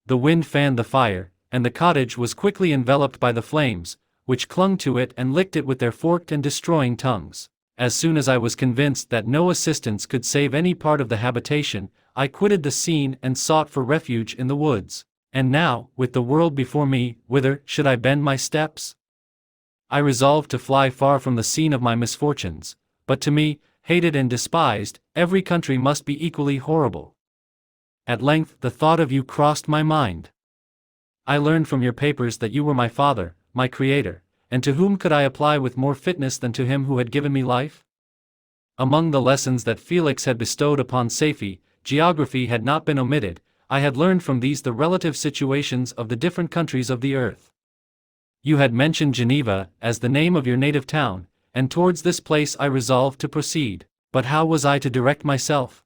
The wind fanned the fire, and the cottage was quickly enveloped by the flames, which clung to it and licked it with their forked and destroying tongues. As soon as I was convinced that no assistance could save any part of the habitation, I quitted the scene and sought for refuge in the woods. And now, with the world before me, whither should I bend my steps? I resolved to fly far from the scene of my misfortunes, but to me, hated and despised, every country must be equally horrible. At length the thought of you crossed my mind. I learned from your papers that you were my father, my creator, and to whom could I apply with more fitness than to him who had given me life? Among the lessons that Felix had bestowed upon Safie, geography had not been omitted. I had learned from these the relative situations of the different countries of the earth. You had mentioned Geneva as the name of your native town, and towards this place I resolved to proceed. But how was I to direct myself?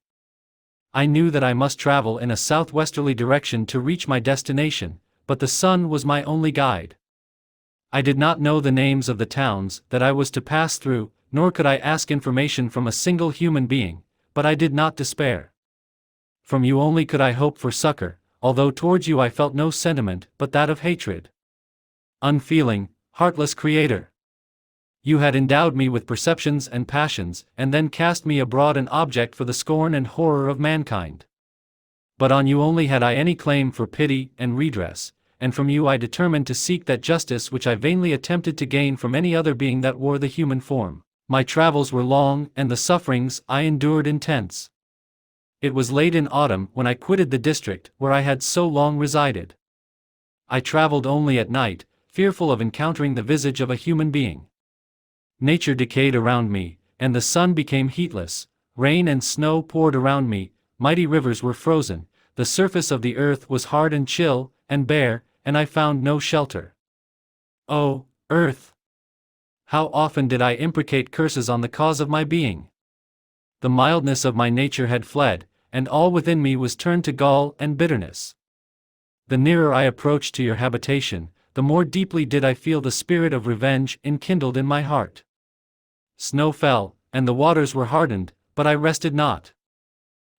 I knew that I must travel in a southwesterly direction to reach my destination, but the sun was my only guide. I did not know the names of the towns that I was to pass through, nor could I ask information from a single human being, but I did not despair. From you only could I hope for succor, although towards you I felt no sentiment but that of hatred. Unfeeling, heartless creator! You had endowed me with perceptions and passions, and then cast me abroad an object for the scorn and horror of mankind. But on you only had I any claim for pity and redress, and from you I determined to seek that justice which I vainly attempted to gain from any other being that wore the human form. My travels were long, and the sufferings I endured intense. It was late in autumn when I quitted the district where I had so long resided. I traveled only at night, fearful of encountering the visage of a human being. Nature decayed around me, and the sun became heatless, rain and snow poured around me, mighty rivers were frozen, the surface of the earth was hard and chill, and bare, and I found no shelter. Oh, earth! How often did I imprecate curses on the cause of my being! The mildness of my nature had fled, and all within me was turned to gall and bitterness. The nearer I approached to your habitation, the more deeply did I feel the spirit of revenge enkindled in my heart. Snow fell, and the waters were hardened, but I rested not.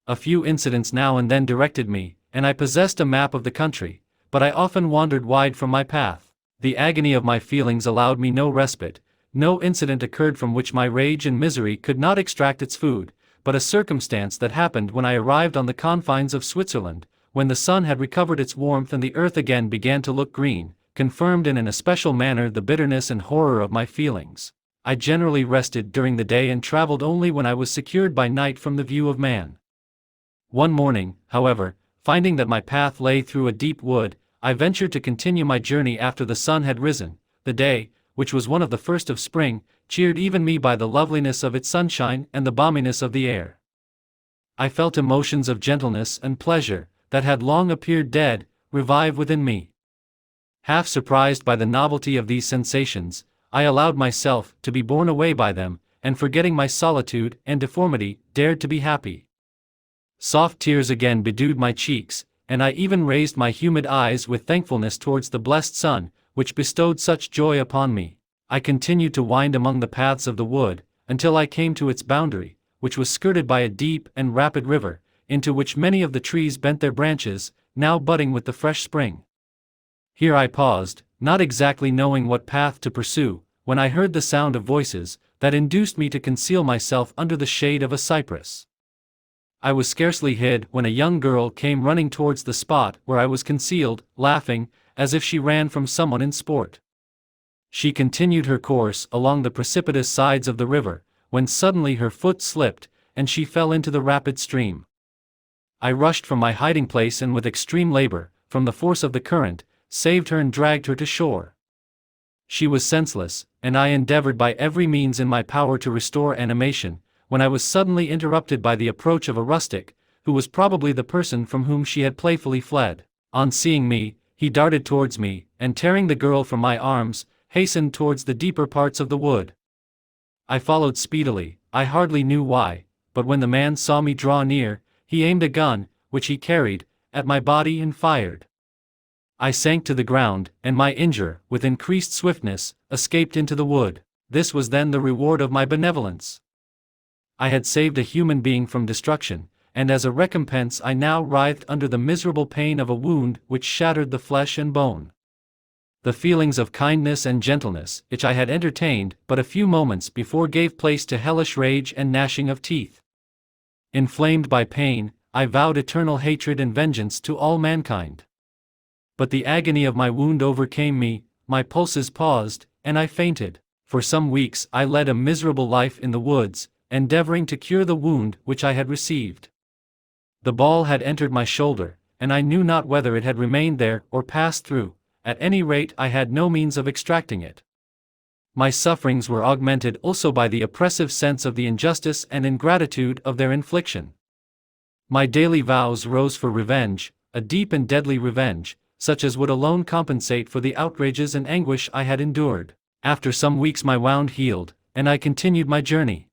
A few incidents now and then directed me, and I possessed a map of the country, but I often wandered wide from my path. The agony of my feelings allowed me no respite, no incident occurred from which my rage and misery could not extract its food, but a circumstance that happened when I arrived on the confines of Switzerland, when the sun had recovered its warmth and the earth again began to look green, confirmed in an especial manner the bitterness and horror of my feelings. I generally rested during the day and traveled only when I was secured by night from the view of man. One morning, however, finding that my path lay through a deep wood, I ventured to continue my journey after the sun had risen. The day, which was one of the first of spring, cheered even me by the loveliness of its sunshine and the balminess of the air. I felt emotions of gentleness and pleasure, that had long appeared dead, revive within me. Half surprised by the novelty of these sensations, I allowed myself to be borne away by them, and forgetting my solitude and deformity, dared to be happy. Soft tears again bedewed my cheeks, and I even raised my humid eyes with thankfulness towards the blessed sun, which bestowed such joy upon me. I continued to wind among the paths of the wood, until I came to its boundary, which was skirted by a deep and rapid river, into which many of the trees bent their branches, now budding with the fresh spring. Here I paused, not exactly knowing what path to pursue, when I heard the sound of voices, that induced me to conceal myself under the shade of a cypress. I was scarcely hid when a young girl came running towards the spot where I was concealed, laughing, as if she ran from someone in sport. She continued her course along the precipitous sides of the river, when suddenly her foot slipped, and she fell into the rapid stream. I rushed from my hiding place and with extreme labor, from the force of the current, saved her and dragged her to shore. She was senseless, and I endeavored by every means in my power to restore animation, when I was suddenly interrupted by the approach of a rustic, who was probably the person from whom she had playfully fled. On seeing me, he darted towards me, and tearing the girl from my arms, hastened towards the deeper parts of the wood. I followed speedily, I hardly knew why, but when the man saw me draw near, he aimed a gun, which he carried, at my body and fired. I sank to the ground, and my injurer, with increased swiftness, escaped into the wood. This was then the reward of my benevolence. I had saved a human being from destruction, and as a recompense I now writhed under the miserable pain of a wound which shattered the flesh and bone. The feelings of kindness and gentleness, which I had entertained but a few moments before, gave place to hellish rage and gnashing of teeth. Inflamed by pain, I vowed eternal hatred and vengeance to all mankind. But the agony of my wound overcame me, my pulses paused, and I fainted. For some weeks I led a miserable life in the woods, endeavoring to cure the wound which I had received. The ball had entered my shoulder, and I knew not whether it had remained there or passed through. At any rate I had no means of extracting it. My sufferings were augmented also by the oppressive sense of the injustice and ingratitude of their infliction. My daily vows rose for revenge, a deep and deadly revenge, such as would alone compensate for the outrages and anguish I had endured. After some weeks my wound healed, and I continued my journey.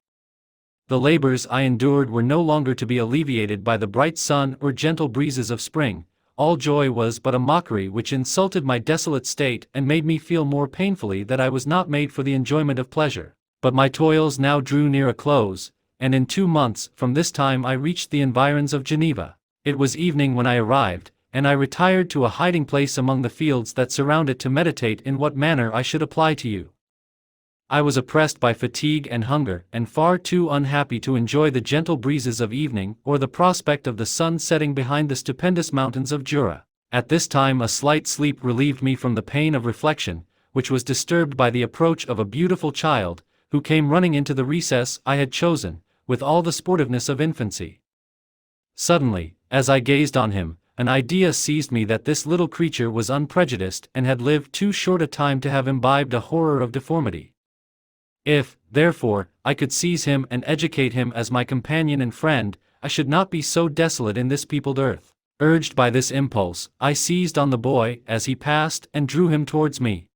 The labors I endured were no longer to be alleviated by the bright sun or gentle breezes of spring. All joy was but a mockery which insulted my desolate state and made me feel more painfully that I was not made for the enjoyment of pleasure. But my toils now drew near a close, and in 2 months from this time I reached the environs of Geneva. It was evening when I arrived, and I retired to a hiding place among the fields that surround it to meditate in what manner I should apply to you. I was oppressed by fatigue and hunger, and far too unhappy to enjoy the gentle breezes of evening or the prospect of the sun setting behind the stupendous mountains of Jura. At this time a slight sleep relieved me from the pain of reflection, which was disturbed by the approach of a beautiful child, who came running into the recess I had chosen, with all the sportiveness of infancy. Suddenly, as I gazed on him, an idea seized me that this little creature was unprejudiced and had lived too short a time to have imbibed a horror of deformity. If, therefore, I could seize him and educate him as my companion and friend, I should not be so desolate in this peopled earth. Urged by this impulse, I seized on the boy as he passed and drew him towards me.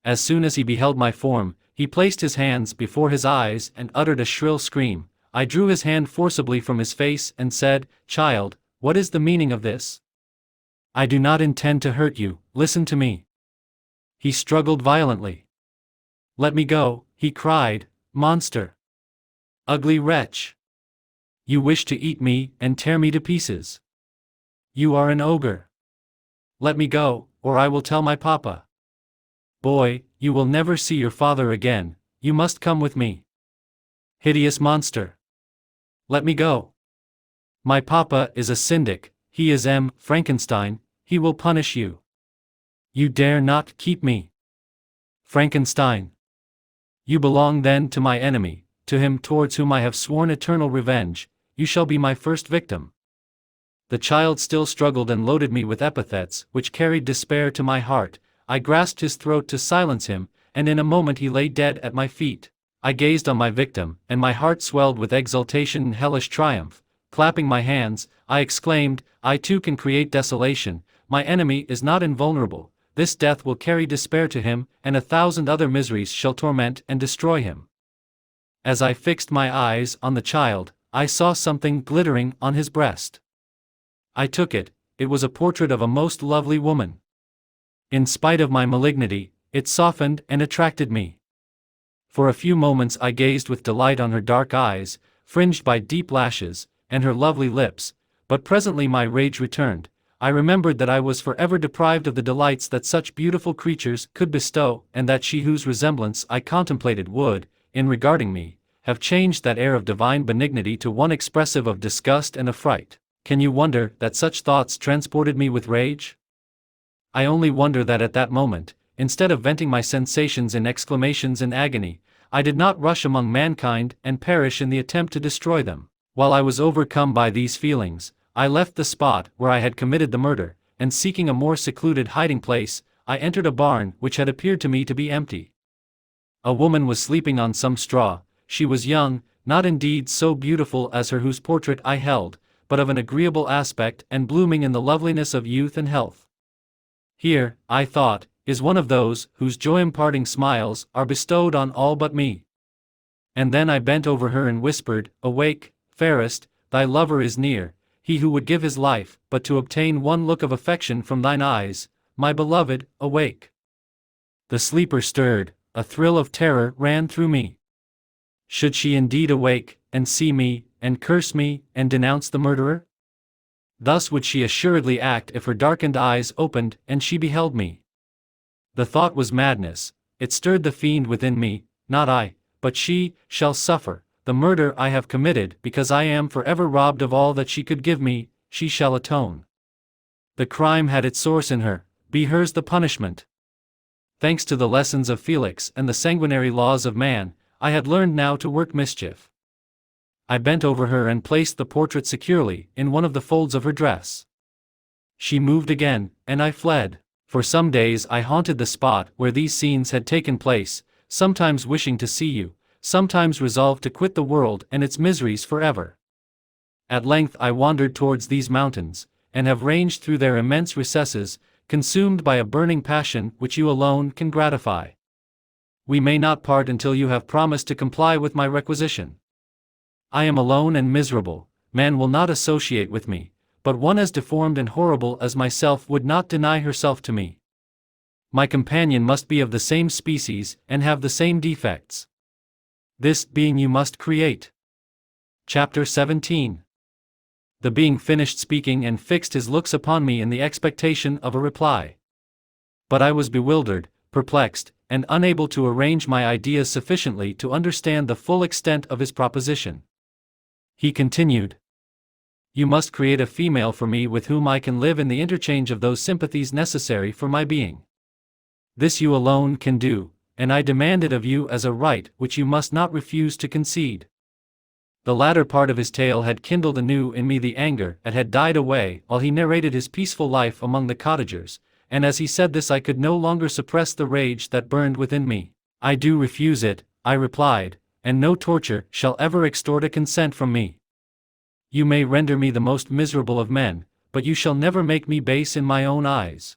As soon as he beheld my form, he placed his hands before his eyes and uttered a shrill scream. I drew his hand forcibly from his face and said, "Child, what is the meaning of this? I do not intend to hurt you, listen to me." He struggled violently. "Let me go," he cried, "monster! Ugly wretch! You wish to eat me and tear me to pieces. You are an ogre. Let me go, or I will tell my papa. Boy, you will never see your father again, you must come with me. Hideous monster! Let me go. My papa is a syndic, he is Frankenstein, he will punish you. You dare not keep me. Frankenstein! You belong then to my enemy, to him towards whom I have sworn eternal revenge. You shall be my first victim." The child still struggled and loaded me with epithets which carried despair to my heart. I grasped his throat to silence him, and in a moment he lay dead at my feet. I gazed on my victim, and my heart swelled with exultation and hellish triumph. Clapping my hands, I exclaimed, "I too can create desolation. My enemy is not invulnerable. This death will carry despair to him, and 1,000 other miseries shall torment and destroy him." As I fixed my eyes on the child, I saw something glittering on his breast. I took it. It was a portrait of a most lovely woman. In spite of my malignity, it softened and attracted me. For a few moments I gazed with delight on her dark eyes, fringed by deep lashes, and her lovely lips, but presently my rage returned. I remembered that I was forever deprived of the delights that such beautiful creatures could bestow, and that she whose resemblance I contemplated would, in regarding me, have changed that air of divine benignity to one expressive of disgust and affright. Can you wonder that such thoughts transported me with rage? I only wonder that at that moment, instead of venting my sensations in exclamations in agony, I did not rush among mankind and perish in the attempt to destroy them. While I was overcome by these feelings, I left the spot where I had committed the murder, and seeking a more secluded hiding place, I entered a barn which had appeared to me to be empty. A woman was sleeping on some straw. She was young, not indeed so beautiful as her whose portrait I held, but of an agreeable aspect and blooming in the loveliness of youth and health. Here, I thought, is one of those whose joy-imparting smiles are bestowed on all but me. And then I bent over her and whispered, "Awake, fairest, thy lover is near, he who would give his life but to obtain one look of affection from thine eyes, my beloved, awake." The sleeper stirred, a thrill of terror ran through me. Should she indeed awake, and see me, and curse me, and denounce the murderer? Thus would she assuredly act if her darkened eyes opened and she beheld me. The thought was madness, it stirred the fiend within me, not I, but she, shall suffer the murder I have committed because I am forever robbed of all that she could give me, she shall atone. The crime had its source in her, be hers the punishment. Thanks to the lessons of Felix and the sanguinary laws of man, I had learned now to work mischief. I bent over her and placed the portrait securely in one of the folds of her dress. She moved again, and I fled. For some days I haunted the spot where these scenes had taken place, sometimes wishing to see you, sometimes resolved to quit the world and its miseries forever. At length I wandered towards these mountains, and have ranged through their immense recesses, consumed by a burning passion which you alone can gratify. We may not part until you have promised to comply with my requisition. I am alone and miserable, man will not associate with me, but one as deformed and horrible as myself would not deny herself to me. My companion must be of the same species and have the same defects. This being you must create. Chapter 17. The being finished speaking and fixed his looks upon me in the expectation of a reply. But I was bewildered, perplexed, and unable to arrange my ideas sufficiently to understand the full extent of his proposition. He continued, "You must create a female for me with whom I can live in the interchange of those sympathies necessary for my being. This you alone can do, and I demand it of you as a right which you must not refuse to concede." The latter part of his tale had kindled anew in me the anger that had died away while he narrated his peaceful life among the cottagers, and as he said this I could no longer suppress the rage that burned within me. "I do refuse it," I replied, "and no torture shall ever extort a consent from me. You may render me the most miserable of men, but you shall never make me base in my own eyes.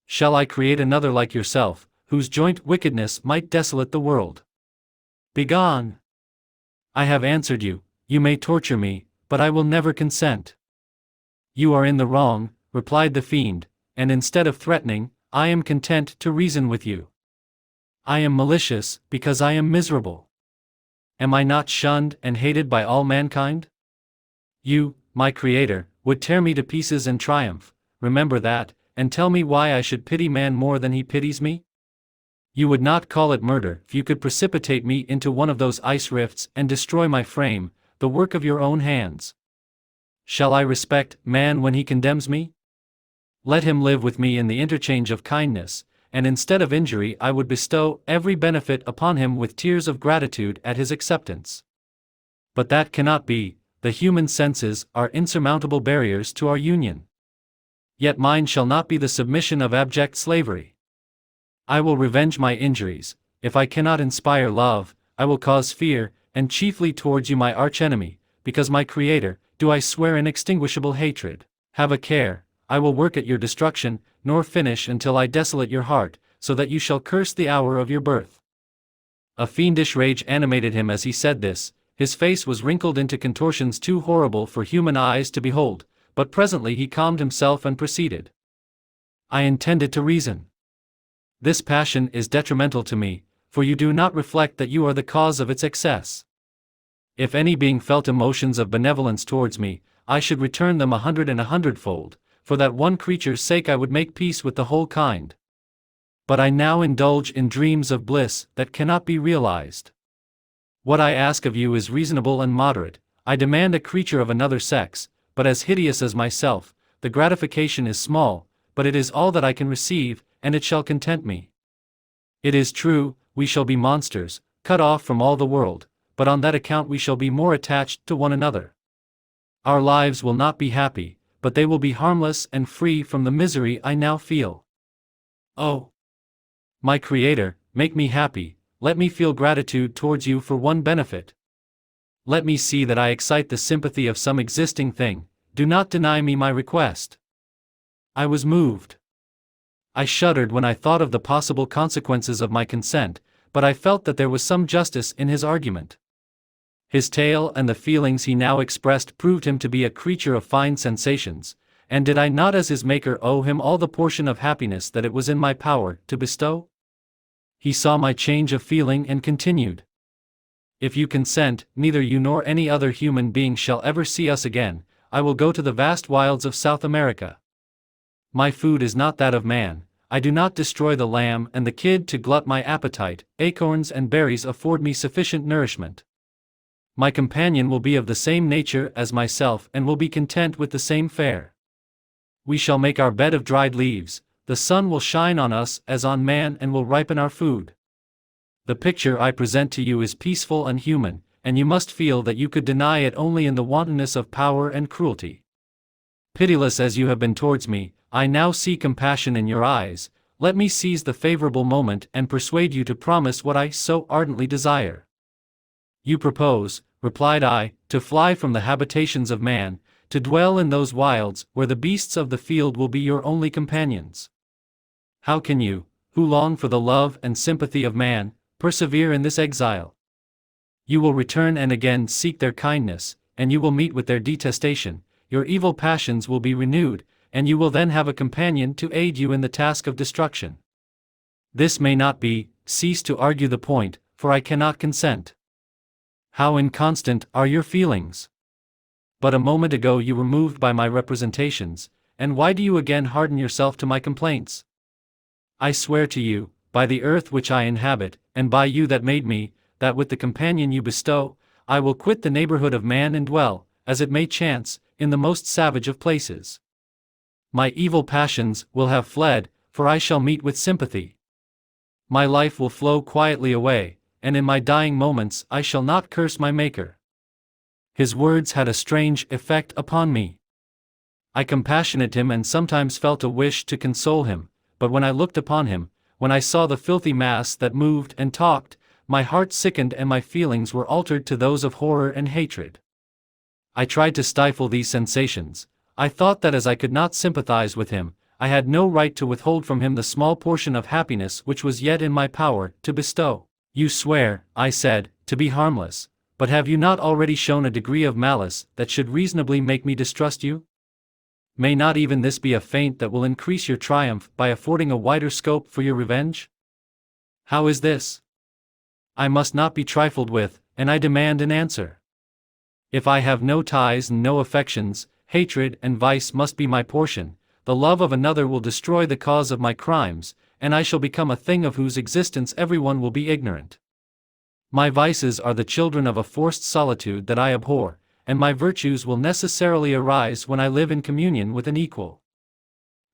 Shall I create another like yourself, whose joint wickedness might desolate the world? Begone! I have answered you, you may torture me, but I will never consent." "You are in the wrong," replied the fiend, "and instead of threatening, I am content to reason with you. I am malicious, because I am miserable. Am I not shunned and hated by all mankind? You, my Creator, would tear me to pieces and triumph, remember that, and tell me why I should pity man more than he pities me? You would not call it murder if you could precipitate me into one of those ice rifts and destroy my frame, the work of your own hands. Shall I respect man when he condemns me? Let him live with me in the interchange of kindness, and instead of injury I would bestow every benefit upon him with tears of gratitude at his acceptance. But that cannot be, the human senses are insurmountable barriers to our union. Yet mine shall not be the submission of abject slavery. I will revenge my injuries. If I cannot inspire love, I will cause fear, and chiefly towards you my archenemy, because my Creator, do I swear inextinguishable hatred. Have a care, I will work at your destruction, nor finish until I desolate your heart, so that you shall curse the hour of your birth." A fiendish rage animated him as he said this. His face was wrinkled into contortions too horrible for human eyes to behold, but presently he calmed himself and proceeded. "I intended to reason. This passion is detrimental to me, for you do not reflect that you are the cause of its excess. If any being felt emotions of benevolence towards me, I should return them 100 and 100-fold, for that one creature's sake I would make peace with the whole kind. But I now indulge in dreams of bliss that cannot be realized. What I ask of you is reasonable and moderate. I demand a creature of another sex, but as hideous as myself. The gratification is small, but it is all that I can receive, and it shall content me. It is true, we shall be monsters, cut off from all the world, but on that account we shall be more attached to one another. Our lives will not be happy, but they will be harmless and free from the misery I now feel. Oh, my Creator, make me happy, let me feel gratitude towards you for one benefit. Let me see that I excite the sympathy of some existing thing, do not deny me my request. I was moved. I shuddered when I thought of the possible consequences of my consent, but I felt that there was some justice in his argument. His tale and the feelings he now expressed proved him to be a creature of fine sensations, and did I not as his maker owe him all the portion of happiness that it was in my power to bestow? He saw my change of feeling and continued. If you consent, neither you nor any other human being shall ever see us again. I will go to the vast wilds of South America. My food is not that of man, I do not destroy the lamb and the kid to glut my appetite, acorns and berries afford me sufficient nourishment. My companion will be of the same nature as myself and will be content with the same fare. We shall make our bed of dried leaves, the sun will shine on us as on man and will ripen our food. The picture I present to you is peaceful and human, and you must feel that you could deny it only in the wantonness of power and cruelty. Pitiless as you have been towards me, I now see compassion in your eyes. Let me seize the favorable moment and persuade you to promise what I so ardently desire. You propose, replied I, to fly from the habitations of man, to dwell in those wilds where the beasts of the field will be your only companions. How can you, who long for the love and sympathy of man, persevere in this exile? You will return and again seek their kindness, and you will meet with their detestation. Your evil passions will be renewed, and you will then have a companion to aid you in the task of destruction. This may not be, cease to argue the point, for I cannot consent. How inconstant are your feelings! But a moment ago you were moved by my representations, and why do you again harden yourself to my complaints? I swear to you, by the earth which I inhabit, and by you that made me, that with the companion you bestow, I will quit the neighborhood of man and dwell, as it may chance, in the most savage of places. My evil passions will have fled, for I shall meet with sympathy. My life will flow quietly away, and in my dying moments I shall not curse my Maker. His words had a strange effect upon me. I compassionated him and sometimes felt a wish to console him, but when I looked upon him, when I saw the filthy mass that moved and talked, my heart sickened and my feelings were altered to those of horror and hatred. I tried to stifle these sensations. I thought that as I could not sympathize with him, I had no right to withhold from him the small portion of happiness which was yet in my power to bestow. You swear, I said, to be harmless, but have you not already shown a degree of malice that should reasonably make me distrust you? May not even this be a feint that will increase your triumph by affording a wider scope for your revenge? How is this? I must not be trifled with, and I demand an answer. If I have no ties and no affections, hatred and vice must be my portion. The love of another will destroy the cause of my crimes, and I shall become a thing of whose existence everyone will be ignorant. My vices are the children of a forced solitude that I abhor, and my virtues will necessarily arise when I live in communion with an equal.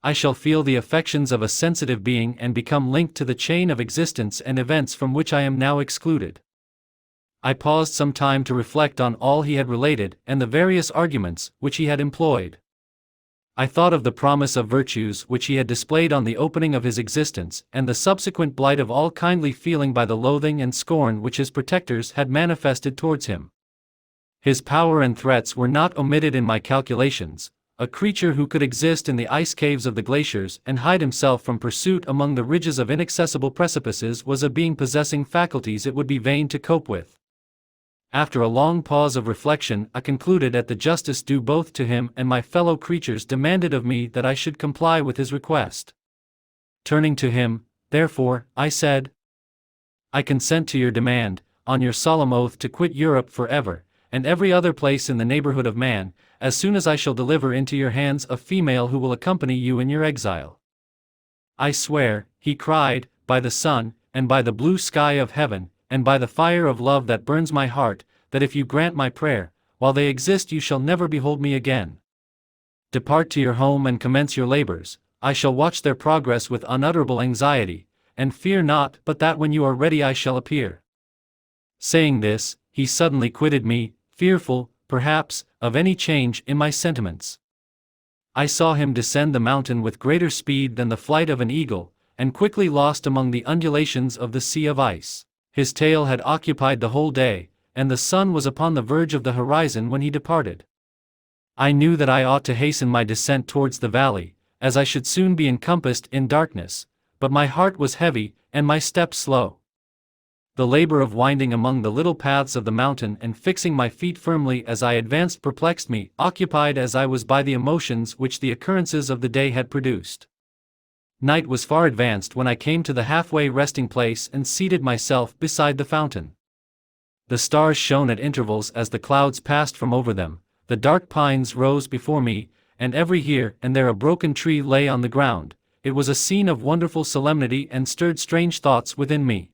I shall feel the affections of a sensitive being and become linked to the chain of existence and events from which I am now excluded. I paused some time to reflect on all he had related and the various arguments which he had employed. I thought of the promise of virtues which he had displayed on the opening of his existence, and the subsequent blight of all kindly feeling by the loathing and scorn which his protectors had manifested towards him. His power and threats were not omitted in my calculations. A creature who could exist in the ice caves of the glaciers and hide himself from pursuit among the ridges of inaccessible precipices was a being possessing faculties it would be vain to cope with. After a long pause of reflection, I concluded that the justice due both to him and my fellow creatures demanded of me that I should comply with his request. Turning to him, therefore, I said, I consent to your demand, on your solemn oath to quit Europe forever, and every other place in the neighborhood of man, as soon as I shall deliver into your hands a female who will accompany you in your exile. I swear," he cried, "by the sun, and by the blue sky of heaven, and by the fire of love that burns my heart, that if you grant my prayer, while they exist you shall never behold me again. Depart to your home and commence your labors. I shall watch their progress with unutterable anxiety, and fear not but that when you are ready I shall appear." Saying this, he suddenly quitted me, fearful, perhaps, of any change in my sentiments. I saw him descend the mountain with greater speed than the flight of an eagle, and quickly lost among the undulations of the sea of ice. His tale had occupied the whole day, and the sun was upon the verge of the horizon when he departed. I knew that I ought to hasten my descent towards the valley, as I should soon be encompassed in darkness, but my heart was heavy, and my steps slow. The labor of winding among the little paths of the mountain and fixing my feet firmly as I advanced perplexed me, occupied as I was by the emotions which the occurrences of the day had produced. Night was far advanced when I came to the halfway resting place and seated myself beside the fountain. The stars shone at intervals as the clouds passed from over them, the dark pines rose before me, and every here and there a broken tree lay on the ground. It was a scene of wonderful solemnity and stirred strange thoughts within me.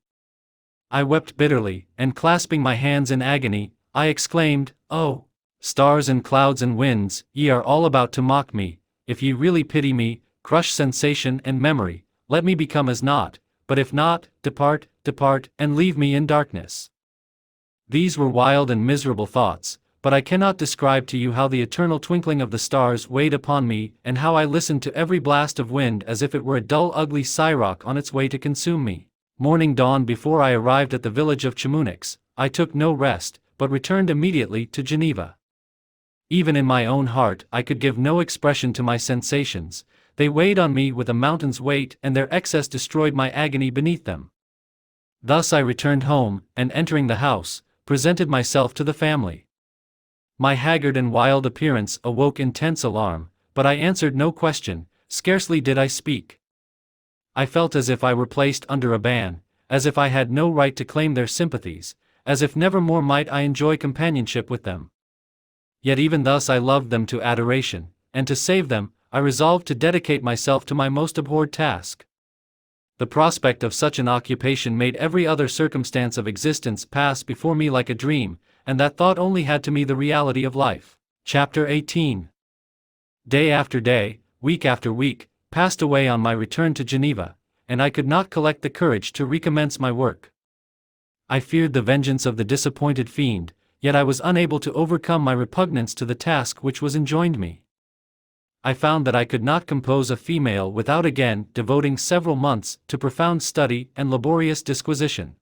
I wept bitterly, and clasping my hands in agony, I exclaimed, "Oh, stars and clouds and winds, ye are all about to mock me. If ye really pity me, crush sensation and memory, let me become as naught, but if not, depart, depart, and leave me in darkness." These were wild and miserable thoughts, but I cannot describe to you how the eternal twinkling of the stars weighed upon me, and how I listened to every blast of wind as if it were a dull ugly siroc on its way to consume me. Morning dawned before I arrived at the village of Chamonix. I took no rest, but returned immediately to Geneva. Even in my own heart I could give no expression to my sensations. They weighed on me with a mountain's weight, and their excess destroyed my agony beneath them. Thus I returned home, and entering the house, presented myself to the family. My haggard and wild appearance awoke intense alarm, but I answered no question, scarcely did I speak. I felt as if I were placed under a ban, as if I had no right to claim their sympathies, as if never more might I enjoy companionship with them. Yet even thus I loved them to adoration, and to save them, I resolved to dedicate myself to my most abhorred task. The prospect of such an occupation made every other circumstance of existence pass before me like a dream, and that thought only had to me the reality of life. Chapter 18. Day after day, week after week, passed away on my return to Geneva, and I could not collect the courage to recommence my work. I feared the vengeance of the disappointed fiend, yet I was unable to overcome my repugnance to the task which was enjoined me. I found that I could not compose a female without again devoting several months to profound study and laborious disquisition.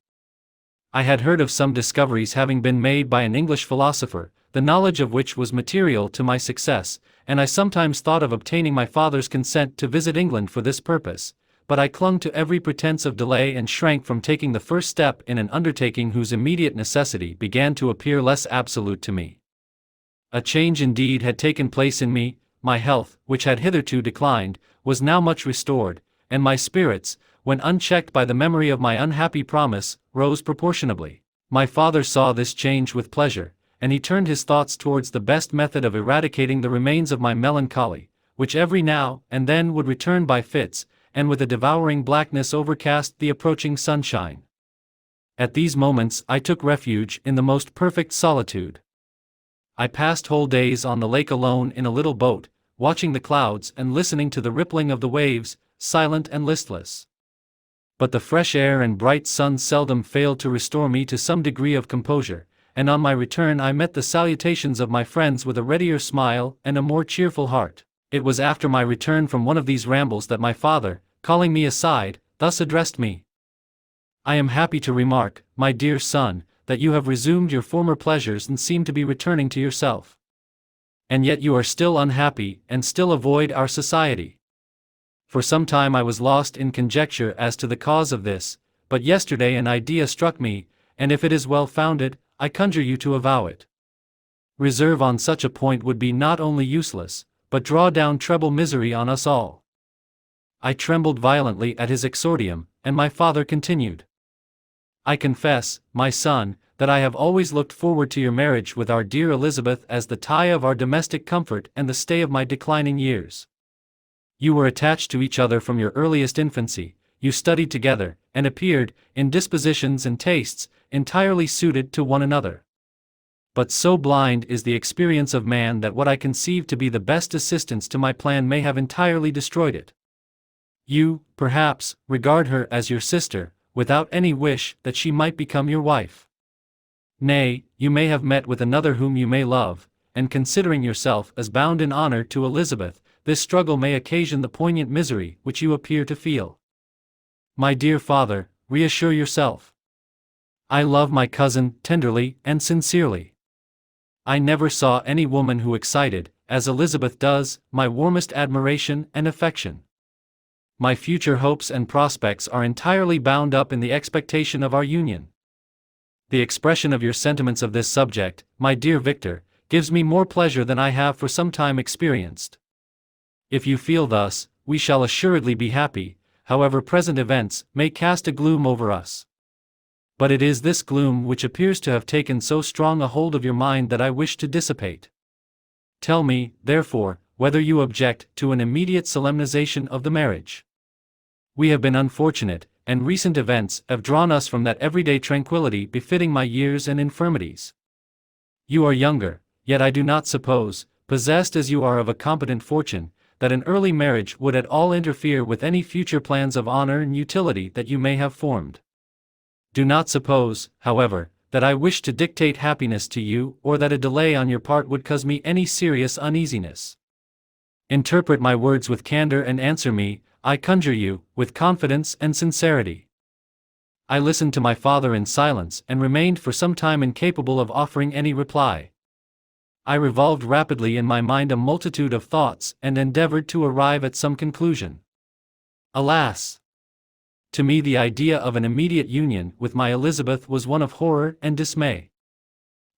I had heard of some discoveries having been made by an English philosopher, the knowledge of which was material to my success, and I sometimes thought of obtaining my father's consent to visit England for this purpose, but I clung to every pretense of delay and shrank from taking the first step in an undertaking whose immediate necessity began to appear less absolute to me. A change indeed had taken place in me. My health, which had hitherto declined, was now much restored, and my spirits, when unchecked by the memory of my unhappy promise, rose proportionably. My father saw this change with pleasure, and he turned his thoughts towards the best method of eradicating the remains of my melancholy, which every now and then would return by fits, and with a devouring blackness overcast the approaching sunshine. At these moments I took refuge in the most perfect solitude. I passed whole days on the lake alone in a little boat, watching the clouds and listening to the rippling of the waves, silent and listless. But the fresh air and bright sun seldom failed to restore me to some degree of composure, and on my return I met the salutations of my friends with a readier smile and a more cheerful heart. It was after my return from one of these rambles that my father, calling me aside, thus addressed me. "I am happy to remark, my dear son, that you have resumed your former pleasures and seem to be returning to yourself. And yet you are still unhappy, and still avoid our society." For some time I was lost in conjecture as to the cause of this, but yesterday an idea struck me, and if it is well founded, I conjure you to avow it. Reserve on such a point would be not only useless, but draw down treble misery on us all. I trembled violently at his exordium, and my father continued. "I confess, my son, that I have always looked forward to your marriage with our dear Elizabeth as the tie of our domestic comfort and the stay of my declining years. You were attached to each other from your earliest infancy, you studied together, and appeared, in dispositions and tastes, entirely suited to one another. But so blind is the experience of man that what I conceived to be the best assistance to my plan may have entirely destroyed it. You, perhaps, regard her as your sister, without any wish that she might become your wife. Nay, you may have met with another whom you may love, and considering yourself as bound in honor to Elizabeth, this struggle may occasion the poignant misery which you appear to feel. My dear father, reassure yourself. I love my cousin tenderly and sincerely. I never saw any woman who excited, as Elizabeth does, my warmest admiration and affection. My future hopes and prospects are entirely bound up in the expectation of our union. The expression of your sentiments of this subject, my dear Victor, gives me more pleasure than I have for some time experienced. If you feel thus, we shall assuredly be happy, however present events may cast a gloom over us. But it is this gloom which appears to have taken so strong a hold of your mind that I wish to dissipate. Tell me, therefore, whether you object to an immediate solemnization of the marriage. We have been unfortunate, and recent events have drawn us from that everyday tranquility befitting my years and infirmities. You are younger, yet I do not suppose, possessed as you are of a competent fortune, that an early marriage would at all interfere with any future plans of honor and utility that you may have formed. Do not suppose, however, that I wish to dictate happiness to you or that a delay on your part would cause me any serious uneasiness. Interpret my words with candor and answer me, I conjure you, with confidence and sincerity. I listened to my father in silence and remained for some time incapable of offering any reply. I revolved rapidly in my mind a multitude of thoughts and endeavored to arrive at some conclusion. Alas! To me the idea of an immediate union with my Elizabeth was one of horror and dismay.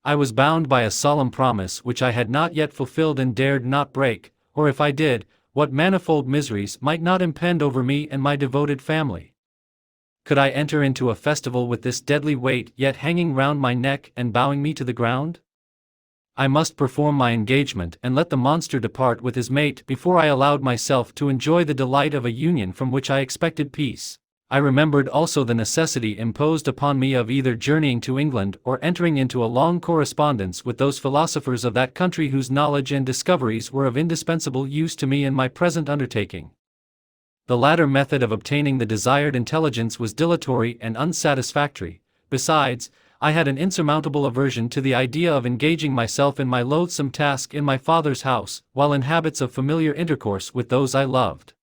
I was bound by a solemn promise which I had not yet fulfilled and dared not break, or if I did, what manifold miseries might not impend over me and my devoted family. Could I enter into a festival with this deadly weight yet hanging round my neck and bowing me to the ground? I must perform my engagement and let the monster depart with his mate before I allowed myself to enjoy the delight of a union from which I expected peace. I remembered also the necessity imposed upon me of either journeying to England or entering into a long correspondence with those philosophers of that country whose knowledge and discoveries were of indispensable use to me in my present undertaking. The latter method of obtaining the desired intelligence was dilatory and unsatisfactory. Besides, I had an insurmountable aversion to the idea of engaging myself in my loathsome task in my father's house, while in habits of familiar intercourse with those I loved.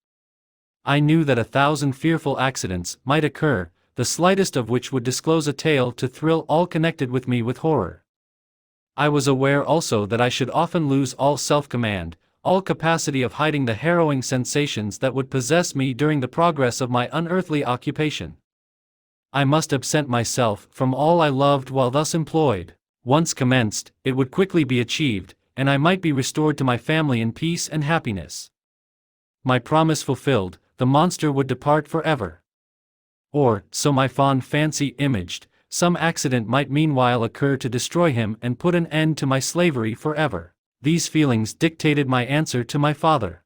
I knew that 1,000 fearful accidents might occur, the slightest of which would disclose a tale to thrill all connected with me with horror. I was aware also that I should often lose all self-command, all capacity of hiding the harrowing sensations that would possess me during the progress of my unearthly occupation. I must absent myself from all I loved while thus employed. Once commenced, it would quickly be achieved, and I might be restored to my family in peace and happiness. My promise fulfilled, the monster would depart forever. Or, so my fond fancy imaged, some accident might meanwhile occur to destroy him and put an end to my slavery forever. These feelings dictated my answer to my father.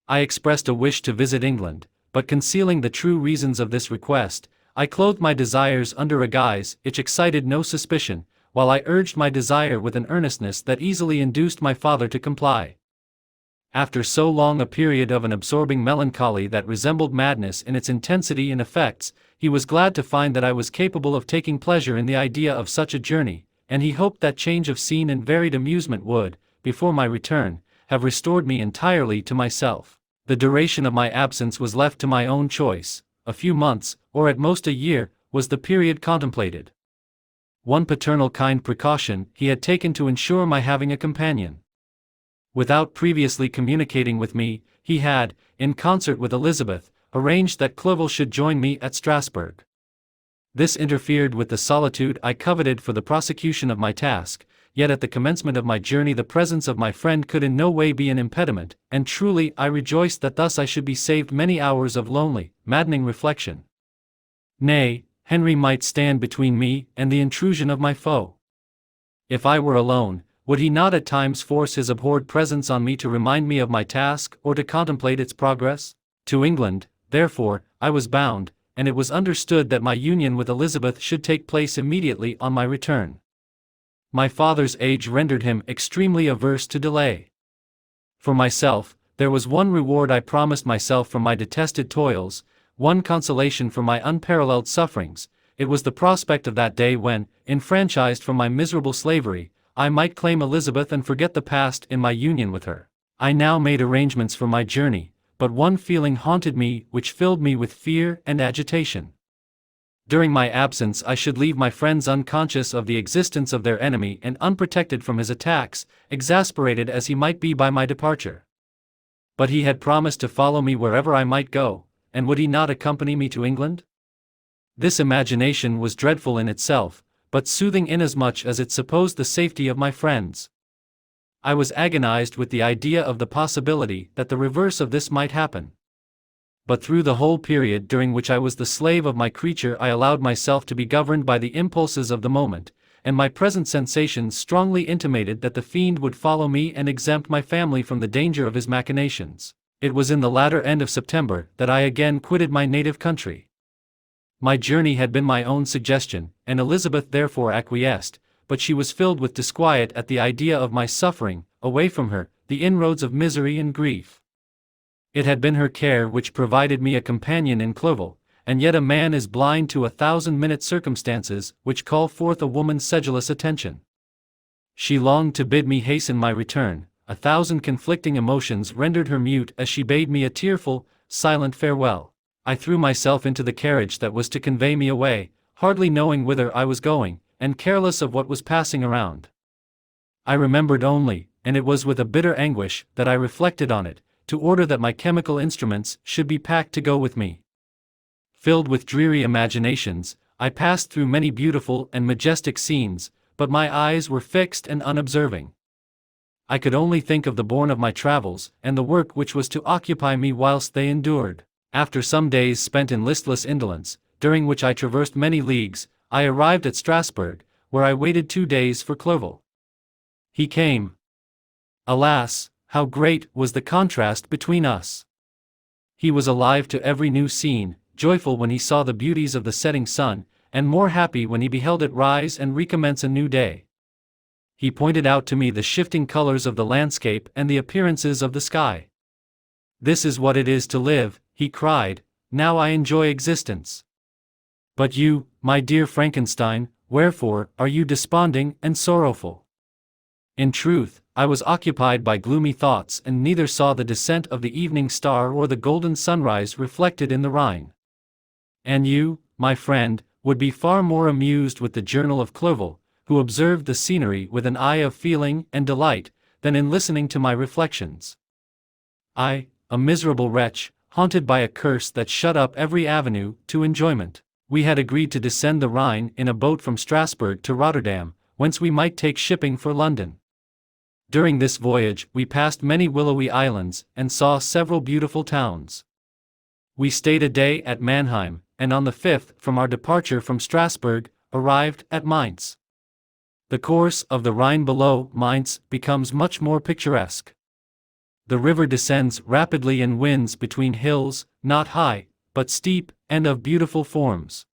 I expressed a wish to visit England, but concealing the true reasons of this request, I clothed my desires under a guise which excited no suspicion, while I urged my desire with an earnestness that easily induced my father to comply. After so long a period of an absorbing melancholy that resembled madness in its intensity and effects, he was glad to find that I was capable of taking pleasure in the idea of such a journey, and he hoped that change of scene and varied amusement would, before my return, have restored me entirely to myself. The duration of my absence was left to my own choice. A few months, or at most a year, was the period contemplated. One paternal kind precaution he had taken to ensure my having a companion. Without previously communicating with me, he had, in concert with Elizabeth, arranged that Clovel should join me at Strasbourg. This interfered with the solitude I coveted for the prosecution of my task, yet at the commencement of my journey the presence of my friend could in no way be an impediment, and truly I rejoiced that thus I should be saved many hours of lonely, maddening reflection. Nay, Henry might stand between me and the intrusion of my foe. If I were alone, would he not at times force his abhorred presence on me to remind me of my task or to contemplate its progress? To England, therefore, I was bound, and it was understood that my union with Elizabeth should take place immediately on my return. My father's age rendered him extremely averse to delay. For myself, there was one reward I promised myself from my detested toils, one consolation for my unparalleled sufferings. It was the prospect of that day when, enfranchised from my miserable slavery, I might claim Elizabeth and forget the past in my union with her. I now made arrangements for my journey, but one feeling haunted me which filled me with fear and agitation. During my absence I should leave my friends unconscious of the existence of their enemy and unprotected from his attacks, exasperated as he might be by my departure. But he had promised to follow me wherever I might go, and would he not accompany me to England? This imagination was dreadful in itself, but soothing inasmuch as it supposed the safety of my friends. I was agonized with the idea of the possibility that the reverse of this might happen. But through the whole period during which I was the slave of my creature I allowed myself to be governed by the impulses of the moment, and my present sensations strongly intimated that the fiend would follow me and exempt my family from the danger of his machinations. It was in the latter end of September that I again quitted my native country. My journey had been my own suggestion, and Elizabeth therefore acquiesced, but she was filled with disquiet at the idea of my suffering, away from her, the inroads of misery and grief. It had been her care which provided me a companion in Clerval, and yet a man is blind to 1,000-minute circumstances which call forth a woman's sedulous attention. She longed to bid me hasten my return. 1,000 conflicting emotions rendered her mute as she bade me a tearful, silent farewell. I threw myself into the carriage that was to convey me away, hardly knowing whither I was going, and careless of what was passing around. I remembered only, and it was with a bitter anguish that I reflected on it, to order that my chemical instruments should be packed to go with me. Filled with dreary imaginations, I passed through many beautiful and majestic scenes, but my eyes were fixed and unobserving. I could only think of the bourne of my travels, and the work which was to occupy me whilst they endured. After some days spent in listless indolence, during which I traversed many leagues, I arrived at Strasbourg, where I waited 2 days for Clerval. He came. Alas, how great was the contrast between us! He was alive to every new scene, joyful when he saw the beauties of the setting sun, and more happy when he beheld it rise and recommence a new day. He pointed out to me the shifting colors of the landscape and the appearances of the sky. "This is what it is to live," he cried, "now I enjoy existence. But you, my dear Frankenstein, wherefore are you desponding and sorrowful?" In truth, I was occupied by gloomy thoughts and neither saw the descent of the evening star or the golden sunrise reflected in the Rhine. And you, my friend, would be far more amused with the journal of Clerval, who observed the scenery with an eye of feeling and delight, than in listening to my reflections. I, a miserable wretch, haunted by a curse that shut up every avenue to enjoyment. We had agreed to descend the Rhine in a boat from Strasbourg to Rotterdam, whence we might take shipping for London. During this voyage we passed many willowy islands, and saw several beautiful towns. We stayed a day at Mannheim, and on the 5th from our departure from Strasbourg, arrived at Mainz. The course of the Rhine below Mainz becomes much more picturesque. The river descends rapidly and winds between hills, not high, but steep, and of beautiful forms.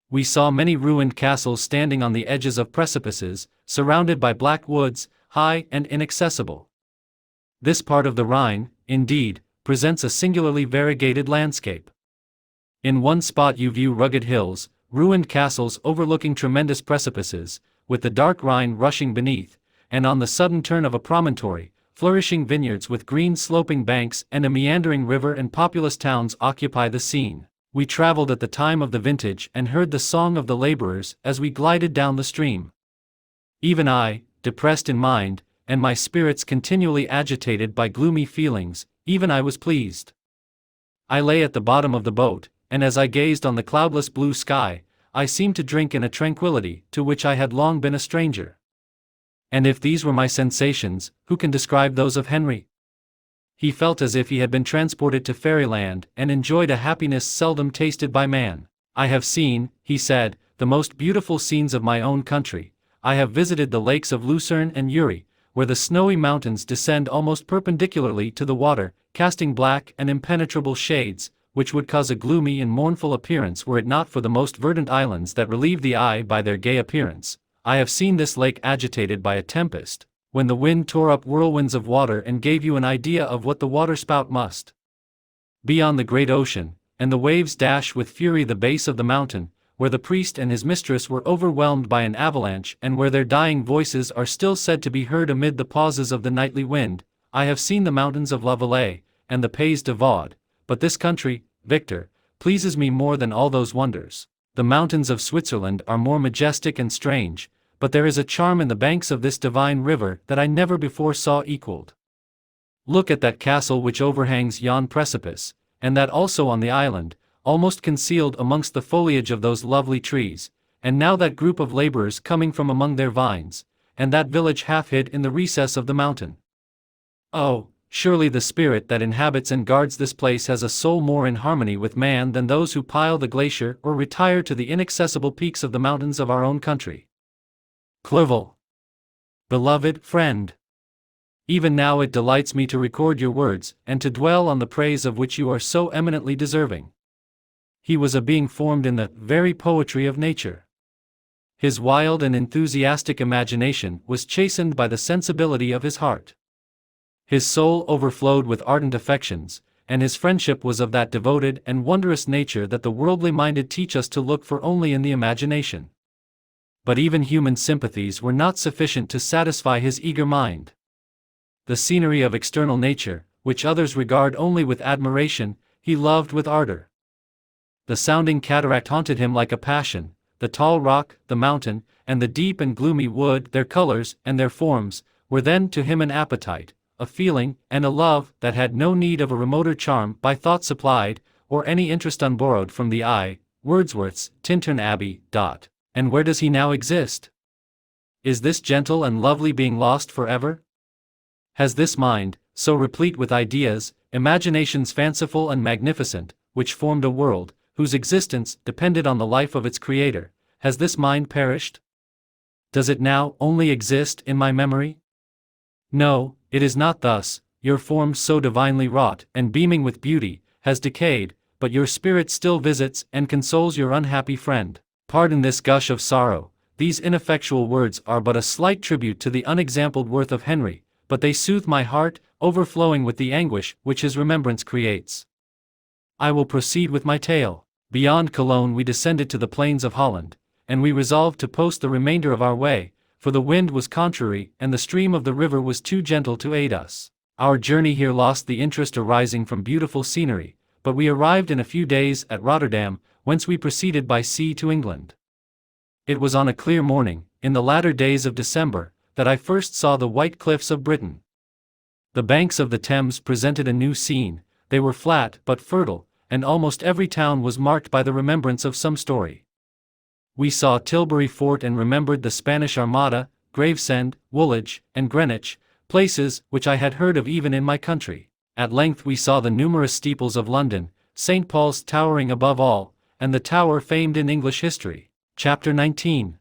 We saw many ruined castles standing on the edges of precipices, surrounded by black woods, high and inaccessible. This part of the Rhine, indeed, presents a singularly variegated landscape. In one spot you view rugged hills, ruined castles overlooking tremendous precipices, with the dark Rhine rushing beneath, and on the sudden turn of a promontory, flourishing vineyards with green sloping banks and a meandering river and populous towns occupy the scene. We traveled at the time of the vintage and heard the song of the laborers as we glided down the stream. Even I, depressed in mind, and my spirits continually agitated by gloomy feelings, even I was pleased. I lay at the bottom of the boat, and as I gazed on the cloudless blue sky, I seemed to drink in a tranquility to which I had long been a stranger. And if these were my sensations, who can describe those of Henry? He felt as if he had been transported to fairyland and enjoyed a happiness seldom tasted by man. "I have seen," he said, "the most beautiful scenes of my own country. I have visited the lakes of Lucerne and Uri, where the snowy mountains descend almost perpendicularly to the water, casting black and impenetrable shades, which would cause a gloomy and mournful appearance were it not for the most verdant islands that relieve the eye by their gay appearance. I have seen this lake agitated by a tempest, when the wind tore up whirlwinds of water and gave you an idea of what the waterspout must be on the great ocean, and the waves dash with fury the base of the mountain, where the priest and his mistress were overwhelmed by an avalanche and where their dying voices are still said to be heard amid the pauses of the nightly wind. I have seen the mountains of La Valais, and the Pays de Vaud, but this country, Victor, pleases me more than all those wonders. The mountains of Switzerland are more majestic and strange, but there is a charm in the banks of this divine river that I never before saw equaled. Look at that castle which overhangs yon precipice, and that also on the island, almost concealed amongst the foliage of those lovely trees, and now that group of laborers coming from among their vines, and that village half hid in the recess of the mountain. Oh, surely the spirit that inhabits and guards this place has a soul more in harmony with man than those who pile the glacier or retire to the inaccessible peaks of the mountains of our own country. Clerval. Beloved friend. Even now it delights me to record your words, and to dwell on the praise of which you are so eminently deserving. He was a being formed in the very poetry of nature. His wild and enthusiastic imagination was chastened by the sensibility of his heart. His soul overflowed with ardent affections, and his friendship was of that devoted and wondrous nature that the worldly minded teach us to look for only in the imagination. But even human sympathies were not sufficient to satisfy his eager mind. The scenery of external nature, which others regard only with admiration, he loved with ardor. The sounding cataract haunted him like a passion, the tall rock, the mountain, and the deep and gloomy wood, their colors and their forms, were then to him an appetite, a feeling, and a love that had no need of a remoter charm by thought supplied, or any interest unborrowed from the eye. Wordsworth's Tintern Abbey. And where does he now exist? Is this gentle and lovely being lost forever? Has this mind, so replete with ideas, imaginations fanciful and magnificent, which formed a world, whose existence depended on the life of its creator, has this mind perished? Does it now only exist in my memory? No, it is not thus. Your form so divinely wrought, and beaming with beauty, has decayed, but your spirit still visits and consoles your unhappy friend. Pardon this gush of sorrow, these ineffectual words are but a slight tribute to the unexampled worth of Henry, but they soothe my heart, overflowing with the anguish which his remembrance creates. I will proceed with my tale. Beyond Cologne we descended to the plains of Holland, and we resolved to post the remainder of our way, for the wind was contrary and the stream of the river was too gentle to aid us. Our journey here lost the interest arising from beautiful scenery, but we arrived in a few days at Rotterdam, whence we proceeded by sea to England. It was on a clear morning, in the latter days of December, that I first saw the white cliffs of Britain. The banks of the Thames presented a new scene. They were flat but fertile, and almost every town was marked by the remembrance of some story. We saw Tilbury Fort and remembered the Spanish Armada, Gravesend, Woolwich, and Greenwich, places which I had heard of even in my country. At length we saw the numerous steeples of London, St. Paul's towering above all, and the tower famed in English history. Chapter 19.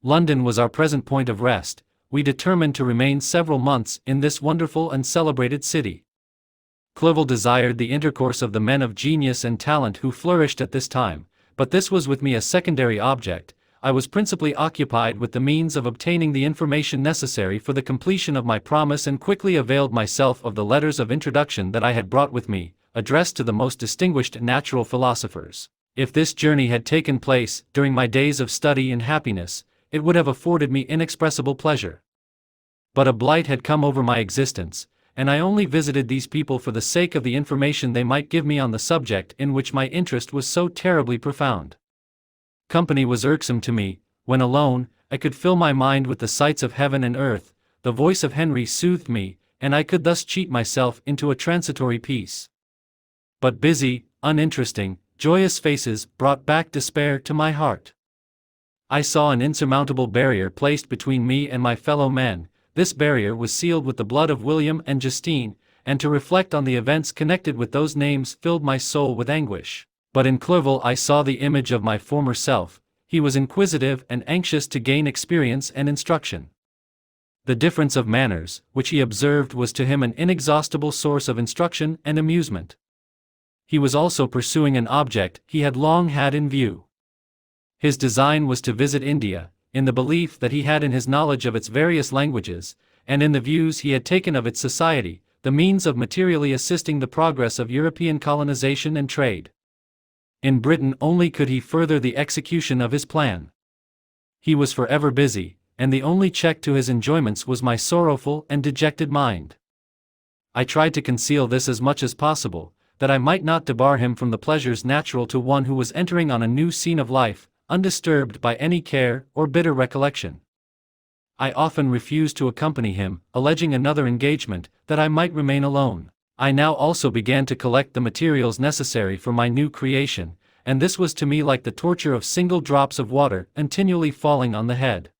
London was our present point of rest. We determined to remain several months in this wonderful and celebrated city. Clerval desired the intercourse of the men of genius and talent who flourished at this time, but this was with me a secondary object. I was principally occupied with the means of obtaining the information necessary for the completion of my promise, and quickly availed myself of the letters of introduction that I had brought with me, addressed to the most distinguished natural philosophers. If this journey had taken place during my days of study and happiness, it would have afforded me inexpressible pleasure. But a blight had come over my existence, and I only visited these people for the sake of the information they might give me on the subject in which my interest was so terribly profound. Company was irksome to me. When alone, I could fill my mind with the sights of heaven and earth. The voice of Henry soothed me, and I could thus cheat myself into a transitory peace. But busy, uninteresting, joyous faces brought back despair to my heart. I saw an insurmountable barrier placed between me and my fellow men. This barrier was sealed with the blood of William and Justine, and to reflect on the events connected with those names filled my soul with anguish. But in Clerval I saw the image of my former self. He was inquisitive and anxious to gain experience and instruction. The difference of manners, which he observed, was to him an inexhaustible source of instruction and amusement. He was also pursuing an object he had long had in view. His design was to visit India, in the belief that he had in his knowledge of its various languages, and in the views he had taken of its society, the means of materially assisting the progress of European colonization and trade. In Britain only could he further the execution of his plan. He was forever busy, and the only check to his enjoyments was my sorrowful and dejected mind. I tried to conceal this as much as possible, that I might not debar him from the pleasures natural to one who was entering on a new scene of life, undisturbed by any care or bitter recollection. I often refused to accompany him, alleging another engagement, that I might remain alone. I now also began to collect the materials necessary for my new creation, and this was to me like the torture of single drops of water continually falling on the head.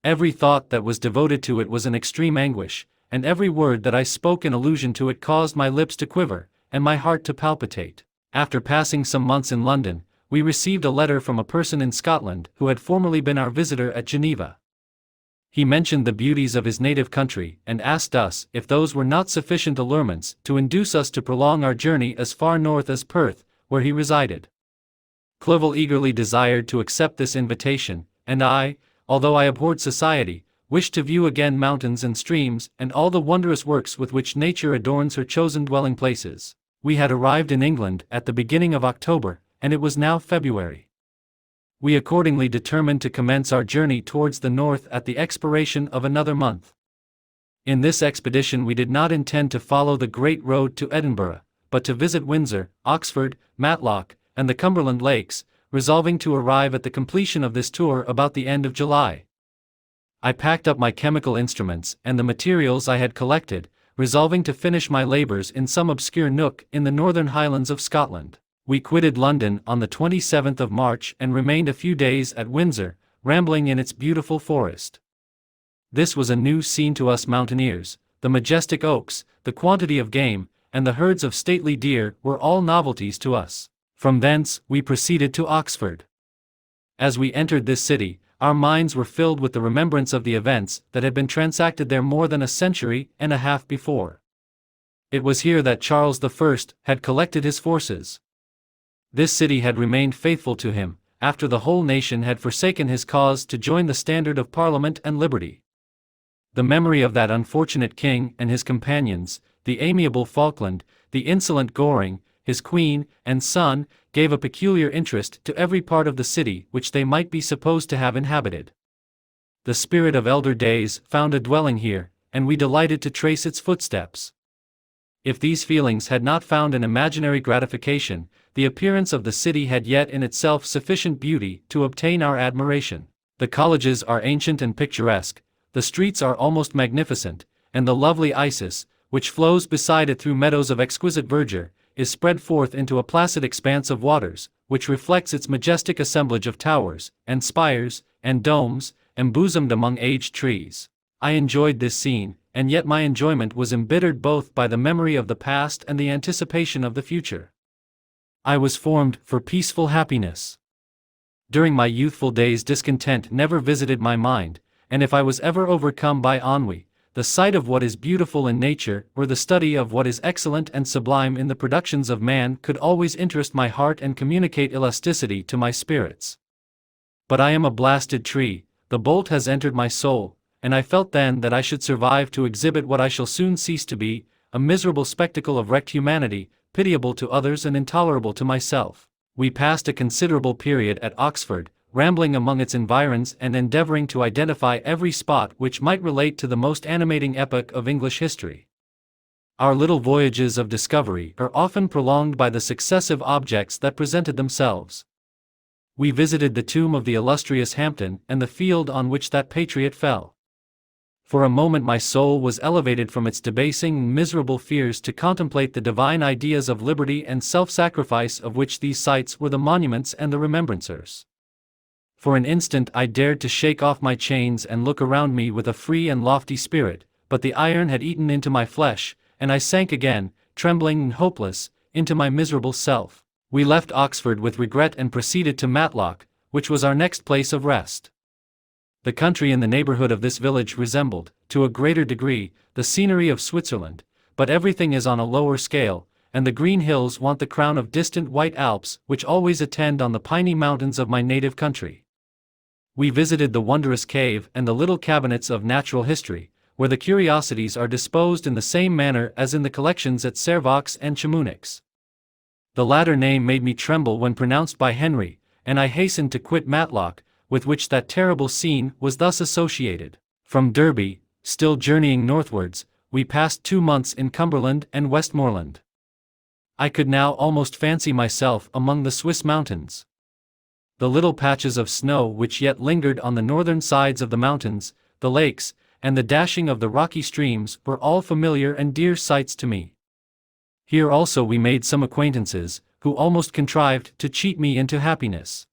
Every thought that was devoted to it was an extreme anguish, and every word that I spoke in allusion to it caused my lips to quiver, and my heart to palpitate. After passing some months in London, we received a letter from a person in Scotland who had formerly been our visitor at Geneva. He mentioned the beauties of his native country, and asked us if those were not sufficient allurements to induce us to prolong our journey as far north as Perth, where he resided. Clerval eagerly desired to accept this invitation, and I, although I abhorred society, wished to view again mountains and streams, and all the wondrous works with which nature adorns her chosen dwelling places. We had arrived in England at the beginning of October, and it was now February. We accordingly determined to commence our journey towards the north at the expiration of another month. In this expedition we did not intend to follow the great road to Edinburgh, but to visit Windsor, Oxford, Matlock, and the Cumberland Lakes, resolving to arrive at the completion of this tour about the end of July. I packed up my chemical instruments and the materials I had collected, resolving to finish my labors in some obscure nook in the northern highlands of Scotland. We quitted London on the 27th of March and remained a few days at Windsor, rambling in its beautiful forest. This was a new scene to us mountaineers. The majestic oaks, the quantity of game, and the herds of stately deer were all novelties to us. From thence we proceeded to Oxford. As we entered this city, our minds were filled with the remembrance of the events that had been transacted there more than a century and a half before. It was here that Charles I had collected his forces. This city had remained faithful to him, after the whole nation had forsaken his cause to join the standard of Parliament and liberty. The memory of that unfortunate king and his companions, the amiable Falkland, the insolent Goring, his queen and son, gave a peculiar interest to every part of the city which they might be supposed to have inhabited. The spirit of elder days found a dwelling here, and we delighted to trace its footsteps. If these feelings had not found an imaginary gratification, the appearance of the city had yet in itself sufficient beauty to obtain our admiration. The colleges are ancient and picturesque, the streets are almost magnificent, and the lovely Isis, which flows beside it through meadows of exquisite verdure, is spread forth into a placid expanse of waters, which reflects its majestic assemblage of towers, and spires, and domes, embosomed among aged trees. I enjoyed this scene, and yet my enjoyment was embittered both by the memory of the past and the anticipation of the future. I was formed for peaceful happiness. During my youthful days discontent never visited my mind, and if I was ever overcome by ennui, the sight of what is beautiful in nature or the study of what is excellent and sublime in the productions of man could always interest my heart and communicate elasticity to my spirits. But I am a blasted tree, the bolt has entered my soul, and I felt then that I should survive to exhibit what I shall soon cease to be, a miserable spectacle of wrecked humanity, pitiable to others and intolerable to myself. We passed a considerable period at Oxford, rambling among its environs and endeavoring to identify every spot which might relate to the most animating epoch of English history. Our little voyages of discovery are often prolonged by the successive objects that presented themselves. We visited the tomb of the illustrious Hampden and the field on which that patriot fell. For a moment my soul was elevated from its debasing and miserable fears to contemplate the divine ideas of liberty and self-sacrifice of which these sites were the monuments and the remembrancers. For an instant I dared to shake off my chains and look around me with a free and lofty spirit, but the iron had eaten into my flesh, and I sank again, trembling and hopeless, into my miserable self. We left Oxford with regret and proceeded to Matlock, which was our next place of rest. The country in the neighborhood of this village resembled, to a greater degree, the scenery of Switzerland, but everything is on a lower scale, and the green hills want the crown of distant white Alps which always attend on the piney mountains of my native country. We visited the wondrous cave and the little cabinets of natural history, where the curiosities are disposed in the same manner as in the collections at Servox and Chamonix. The latter name made me tremble when pronounced by Henry, and I hastened to quit Matlock, with which that terrible scene was thus associated. From Derby, still journeying northwards, we passed 2 months in Cumberland and Westmoreland. I could now almost fancy myself among the Swiss mountains. The little patches of snow which yet lingered on the northern sides of the mountains, the lakes, and the dashing of the rocky streams were all familiar and dear sights to me. Here also we made some acquaintances, who almost contrived to cheat me into happiness.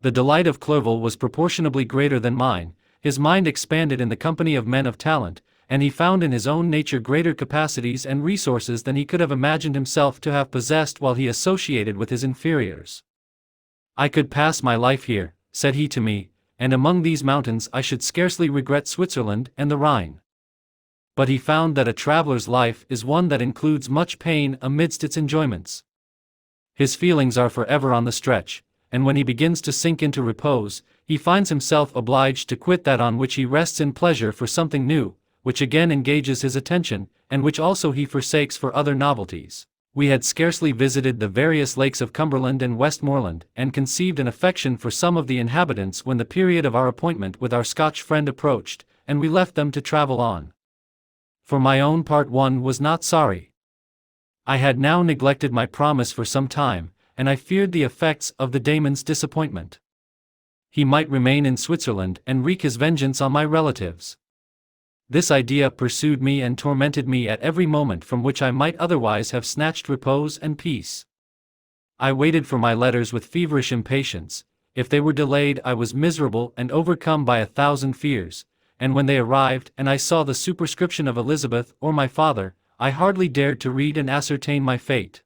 The delight of Clerval was proportionably greater than mine. His mind expanded in the company of men of talent, and he found in his own nature greater capacities and resources than he could have imagined himself to have possessed while he associated with his inferiors. "I could pass my life here," said he to me, "and among these mountains I should scarcely regret Switzerland and the Rhine." But he found that a traveler's life is one that includes much pain amidst its enjoyments. His feelings are forever on the stretch, and when he begins to sink into repose, he finds himself obliged to quit that on which he rests in pleasure for something new, which again engages his attention, and which also he forsakes for other novelties. We had scarcely visited the various lakes of Cumberland and Westmoreland, and conceived an affection for some of the inhabitants when the period of our appointment with our Scotch friend approached, and we left them to travel on. For my own part, one was not sorry. I had now neglected my promise for some time, and I feared the effects of the Damon's disappointment. He might remain in Switzerland and wreak his vengeance on my relatives. This idea pursued me and tormented me at every moment from which I might otherwise have snatched repose and peace. I waited for my letters with feverish impatience. If they were delayed, I was miserable and overcome by 1,000 fears, and when they arrived and I saw the superscription of Elizabeth or my father, I hardly dared to read and ascertain my fate.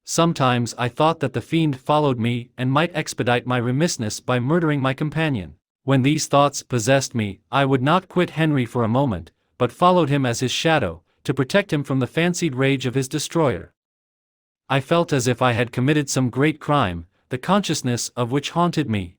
Sometimes I thought that the fiend followed me and might expedite my remissness by murdering my companion. When these thoughts possessed me, I would not quit Henry for a moment, but followed him as his shadow, to protect him from the fancied rage of his destroyer. I felt as if I had committed some great crime, the consciousness of which haunted me.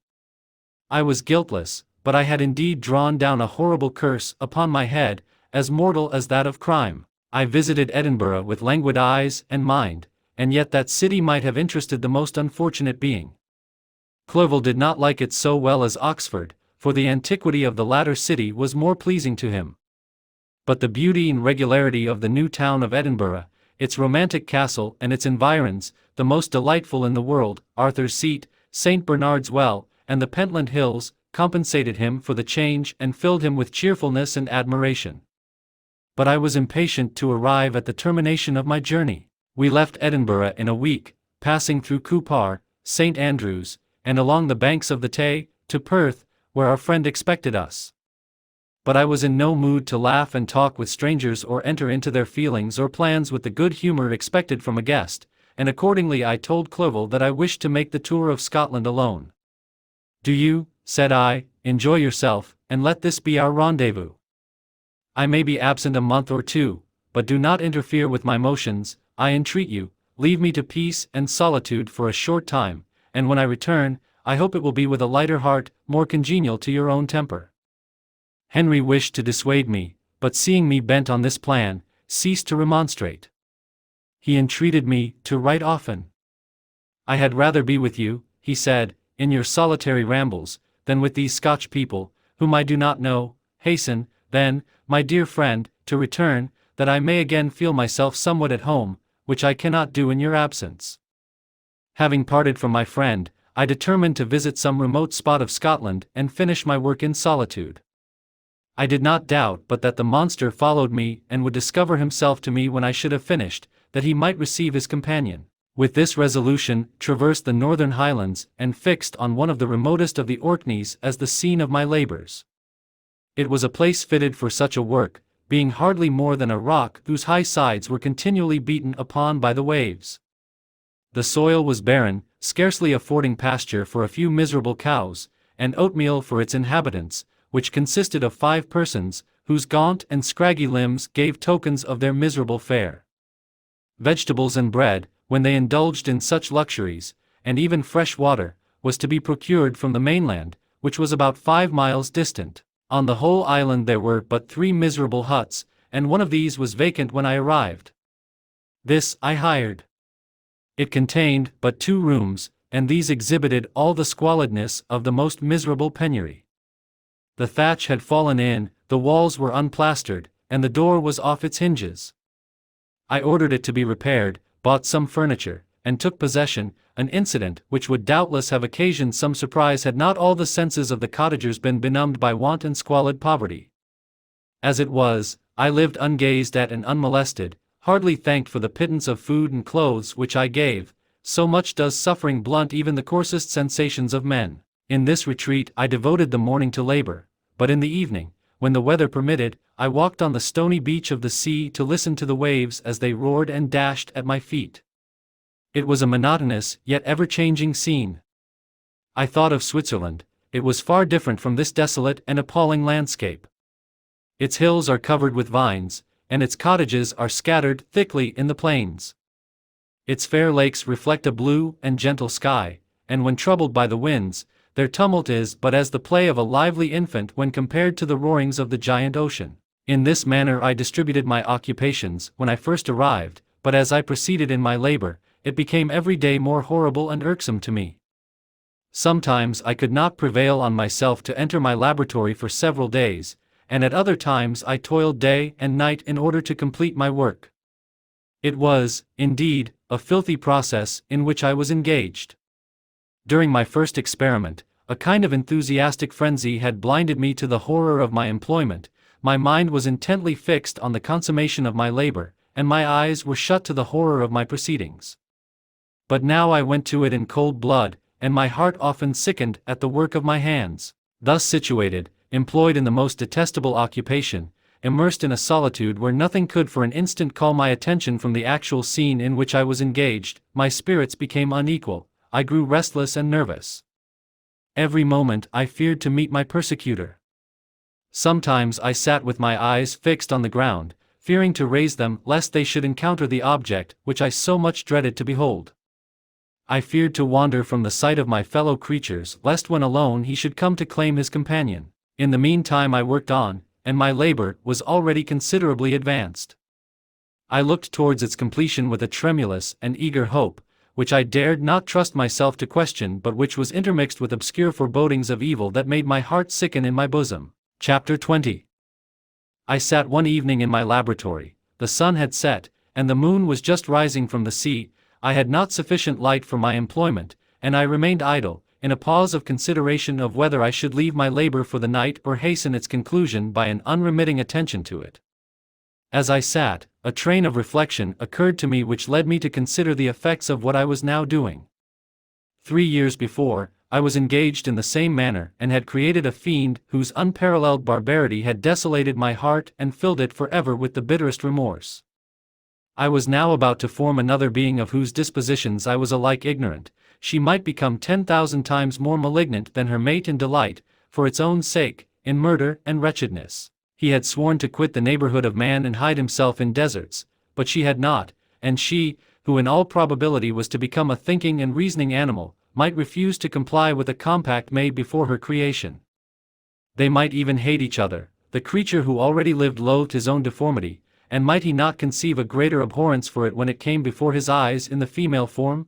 I was guiltless, but I had indeed drawn down a horrible curse upon my head, as mortal as that of crime. I visited Edinburgh with languid eyes and mind, and yet that city might have interested the most unfortunate being. Clerval did not like it so well as Oxford, for the antiquity of the latter city was more pleasing to him. But the beauty and regularity of the new town of Edinburgh, its romantic castle and its environs, the most delightful in the world, Arthur's Seat, St. Bernard's Well, and the Pentland Hills, compensated him for the change and filled him with cheerfulness and admiration. But I was impatient to arrive at the termination of my journey. We left Edinburgh in a week, passing through Cupar, St. Andrews, and along the banks of the Tay, to Perth, where our friend expected us. But I was in no mood to laugh and talk with strangers or enter into their feelings or plans with the good humor expected from a guest, and accordingly I told Clerval that I wished to make the tour of Scotland alone. "Do you," said I, "enjoy yourself, and let this be our rendezvous. I may be absent a month or 2, but do not interfere with my motions, I entreat you. Leave me to peace and solitude for a short time, and when I return, I hope it will be with a lighter heart, more congenial to your own temper." Henry wished to dissuade me, but seeing me bent on this plan, ceased to remonstrate. He entreated me to write often. "I had rather be with you," he said, "in your solitary rambles, than with these Scotch people, whom I do not know. Hasten, then, my dear friend, to return, that I may again feel myself somewhat at home, which I cannot do in your absence." Having parted from my friend, I determined to visit some remote spot of Scotland and finish my work in solitude. I did not doubt but that the monster followed me and would discover himself to me when I should have finished, that he might receive his companion. With this resolution, traversed the northern highlands, and fixed on one of the remotest of the Orkneys as the scene of my labors. It was a place fitted for such a work, being hardly more than a rock whose high sides were continually beaten upon by the waves. The soil was barren, scarcely affording pasture for a few miserable cows, and oatmeal for its inhabitants, which consisted of 5 persons, whose gaunt and scraggy limbs gave tokens of their miserable fare. Vegetables and bread, when they indulged in such luxuries, and even fresh water, was to be procured from the mainland, which was about 5 miles distant. On the whole island there were but 3 miserable huts, and one of these was vacant when I arrived. This I hired. It contained but 2 rooms, and these exhibited all the squalidness of the most miserable penury. The thatch had fallen in, the walls were unplastered, and the door was off its hinges. I ordered it to be repaired, bought some furniture, and took possession, an incident which would doubtless have occasioned some surprise had not all the senses of the cottagers been benumbed by want and squalid poverty. As it was, I lived ungazed at and unmolested, hardly thanked for the pittance of food and clothes which I gave. So much does suffering blunt even the coarsest sensations of men. In this retreat I devoted the morning to labor, but in the evening, when the weather permitted, I walked on the stony beach of the sea to listen to the waves as they roared and dashed at my feet. It was a monotonous, yet ever-changing scene. I thought of Switzerland. It was far different from this desolate and appalling landscape. Its hills are covered with vines, and its cottages are scattered thickly in the plains. Its fair lakes reflect a blue and gentle sky, and when troubled by the winds, their tumult is but as the play of a lively infant when compared to the roarings of the giant ocean. In this manner I distributed my occupations when I first arrived, but as I proceeded in my labor, it became every day more horrible and irksome to me. Sometimes I could not prevail on myself to enter my laboratory for several days, and at other times I toiled day and night in order to complete my work. It was, indeed, a filthy process in which I was engaged. During my first experiment, a kind of enthusiastic frenzy had blinded me to the horror of my employment. My mind was intently fixed on the consummation of my labor, and my eyes were shut to the horror of my proceedings. But now I went to it in cold blood, and my heart often sickened at the work of my hands. Thus situated, employed in the most detestable occupation, immersed in a solitude where nothing could for an instant call my attention from the actual scene in which I was engaged, my spirits became unequal. I grew restless and nervous. Every moment I feared to meet my persecutor. Sometimes I sat with my eyes fixed on the ground, fearing to raise them lest they should encounter the object which I so much dreaded to behold. I feared to wander from the sight of my fellow creatures lest when alone he should come to claim his companion. In the meantime I worked on, and my labor was already considerably advanced. I looked towards its completion with a tremulous and eager hope, which I dared not trust myself to question but which was intermixed with obscure forebodings of evil that made my heart sicken in my bosom. Chapter 20. I sat one evening in my laboratory. The sun had set, and the moon was just rising from the sea. I had not sufficient light for my employment, and I remained idle, in a pause of consideration of whether I should leave my labor for the night or hasten its conclusion by an unremitting attention to it. As I sat, a train of reflection occurred to me which led me to consider the effects of what I was now doing. 3 years before, I was engaged in the same manner and had created a fiend whose unparalleled barbarity had desolated my heart and filled it forever with the bitterest remorse. I was now about to form another being of whose dispositions I was alike ignorant. She might become 10,000 times more malignant than her mate in delight, for its own sake, in murder and wretchedness. He had sworn to quit the neighborhood of man and hide himself in deserts, but she had not, and she, who in all probability was to become a thinking and reasoning animal, might refuse to comply with a compact made before her creation. They might even hate each other. The creature who already lived loathed his own deformity, and might he not conceive a greater abhorrence for it when it came before his eyes in the female form?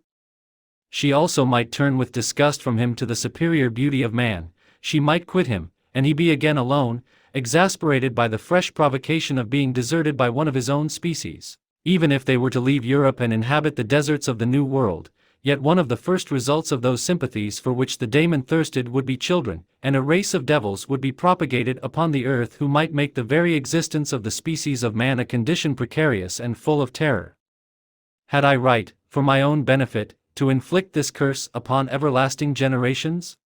She also might turn with disgust from him to the superior beauty of man. She might quit him, and he be again alone, exasperated by the fresh provocation of being deserted by one of his own species. Even if they were to leave Europe and inhabit the deserts of the New World, yet one of the first results of those sympathies for which the daemon thirsted would be children, and a race of devils would be propagated upon the earth who might make the very existence of the species of man a condition precarious and full of terror. Had I right, for my own benefit, to inflict this curse upon everlasting generations?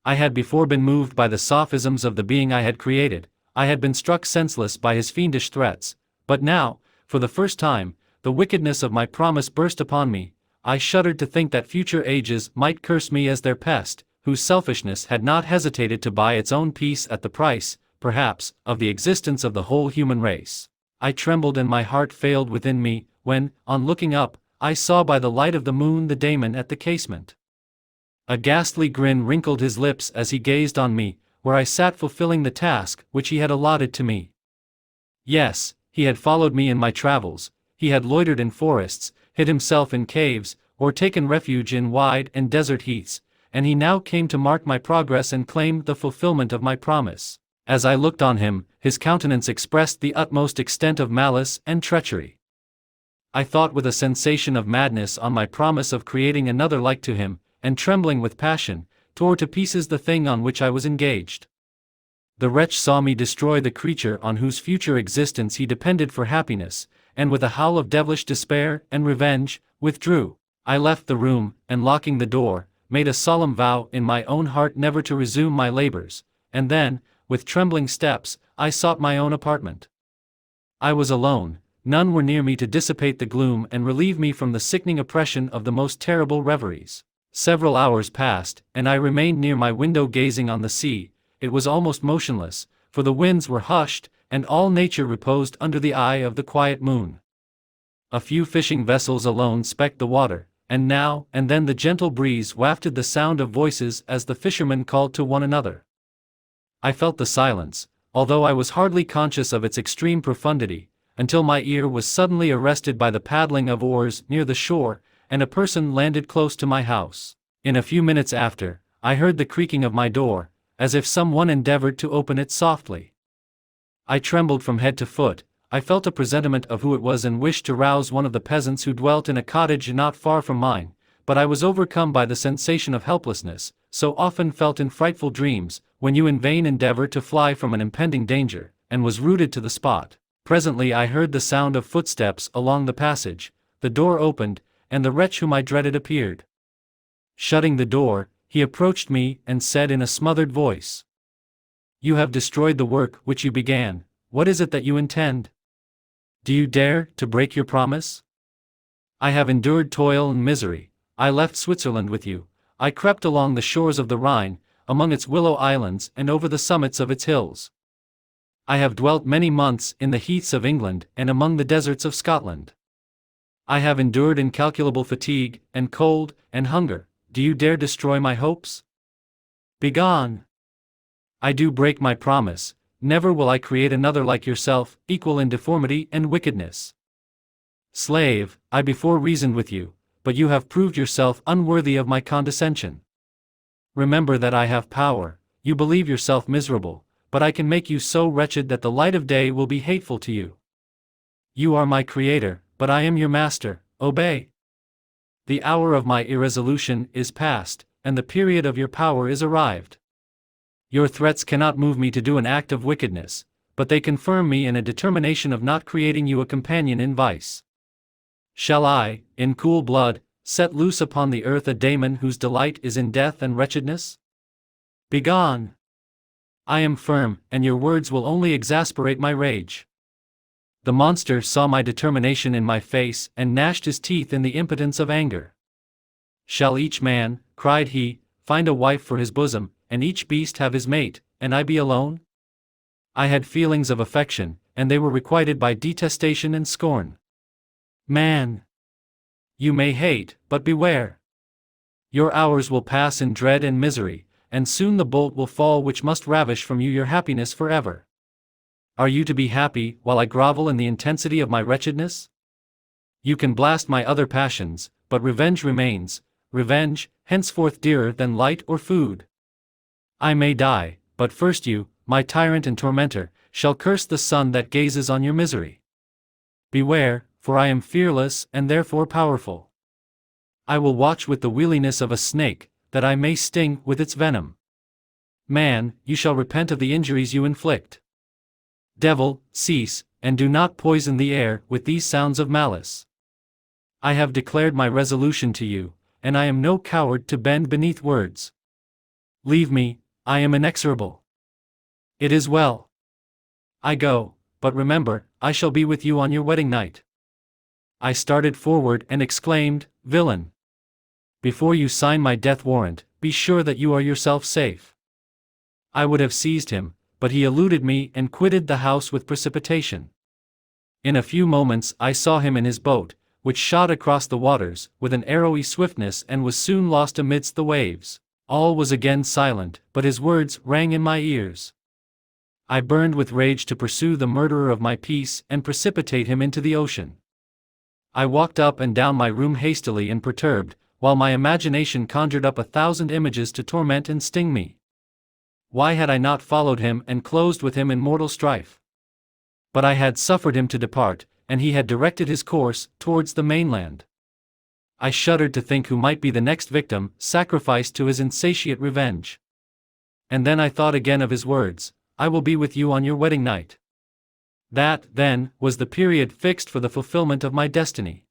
I had before been moved by the sophisms of the being I had created. I had been struck senseless by his fiendish threats, but now, for the first time, the wickedness of my promise burst upon me. I shuddered to think that future ages might curse me as their pest, whose selfishness had not hesitated to buy its own peace at the price, perhaps, of the existence of the whole human race. I trembled and my heart failed within me, when, on looking up, I saw by the light of the moon the daemon at the casement. A ghastly grin wrinkled his lips as he gazed on me, where I sat fulfilling the task which he had allotted to me. Yes, he had followed me in my travels, he had loitered in forests, hid himself in caves, or taken refuge in wide and desert heaths, and he now came to mark my progress and claim the fulfillment of my promise. As I looked on him, his countenance expressed the utmost extent of malice and treachery. I thought with a sensation of madness on my promise of creating another like to him, and trembling with passion, tore to pieces the thing on which I was engaged. The wretch saw me destroy the creature on whose future existence he depended for happiness, and with a howl of devilish despair and revenge, withdrew. I left the room, and locking the door, made a solemn vow in my own heart never to resume my labors, and then, with trembling steps, I sought my own apartment. I was alone, none were near me to dissipate the gloom and relieve me from the sickening oppression of the most terrible reveries. Several hours passed, and I remained near my window gazing on the sea. It was almost motionless, for the winds were hushed, and all nature reposed under the eye of the quiet moon. A few fishing vessels alone specked the water, and now and then the gentle breeze wafted the sound of voices as the fishermen called to one another. I felt the silence, although I was hardly conscious of its extreme profundity, until my ear was suddenly arrested by the paddling of oars near the shore, and a person landed close to my house. In a few minutes after, I heard the creaking of my door, as if some one endeavored to open it softly. I trembled from head to foot. I felt a presentiment of who it was and wished to rouse one of the peasants who dwelt in a cottage not far from mine, but I was overcome by the sensation of helplessness, so often felt in frightful dreams, when you in vain endeavor to fly from an impending danger, and was rooted to the spot. Presently I heard the sound of footsteps along the passage, the door opened, and the wretch whom I dreaded appeared. Shutting the door, he approached me and said in a smothered voice, "You have destroyed the work which you began. What is it that you intend? Do you dare to break your promise? I have endured toil and misery. I left Switzerland with you. I crept along the shores of the Rhine, among its willow islands and over the summits of its hills. I have dwelt many months in the heaths of England and among the deserts of Scotland. I have endured incalculable fatigue, and cold, and hunger. Do you dare destroy my hopes? Begone! I do break my promise. Never will I create another like yourself, equal in deformity and wickedness. Slave, I before reasoned with you, but you have proved yourself unworthy of my condescension. Remember that I have power. You believe yourself miserable, but I can make you so wretched that the light of day will be hateful to you. You are my creator, but I am your master. Obey. The hour of my irresolution is past, and the period of your power is arrived. Your threats cannot move me to do an act of wickedness, but they confirm me in a determination of not creating you a companion in vice. Shall I, in cool blood, set loose upon the earth a daemon whose delight is in death and wretchedness? Begone! I am firm, and your words will only exasperate my rage. The monster saw my determination in my face and gnashed his teeth in the impotence of anger. Shall each man, cried he, find a wife for his bosom, and each beast have his mate, and I be alone? I had feelings of affection, and they were requited by detestation and scorn. Man! You may hate, but beware. Your hours will pass in dread and misery, and soon the bolt will fall which must ravish from you your happiness forever. Are you to be happy while I grovel in the intensity of my wretchedness? You can blast my other passions, but revenge remains, revenge, henceforth dearer than light or food. I may die, but first you, my tyrant and tormentor, shall curse the sun that gazes on your misery. Beware, for I am fearless and therefore powerful. I will watch with the weariness of a snake, that I may sting with its venom. Man, you shall repent of the injuries you inflict. Devil, cease, and do not poison the air with these sounds of malice. I have declared my resolution to you, and I am no coward to bend beneath words. Leave me, I am inexorable. It is well. I go, but remember, I shall be with you on your wedding night. I started forward and exclaimed, Villain! before you sign my death warrant, be sure that you are yourself safe." I would have seized him, but he eluded me and quitted the house with precipitation. In a few moments I saw him in his boat, which shot across the waters with an arrowy swiftness and was soon lost amidst the waves. All was again silent, but his words rang in my ears. I burned with rage to pursue the murderer of my peace and precipitate him into the ocean. I walked up and down my room hastily and perturbed, while my imagination conjured up 1,000 images to torment and sting me. Why had I not followed him and closed with him in mortal strife? But I had suffered him to depart, and he had directed his course towards the mainland. I shuddered to think who might be the next victim sacrificed to his insatiate revenge. And then I thought again of his words, "I will be with you on your wedding night." That, then, was the period fixed for the fulfillment of my destiny.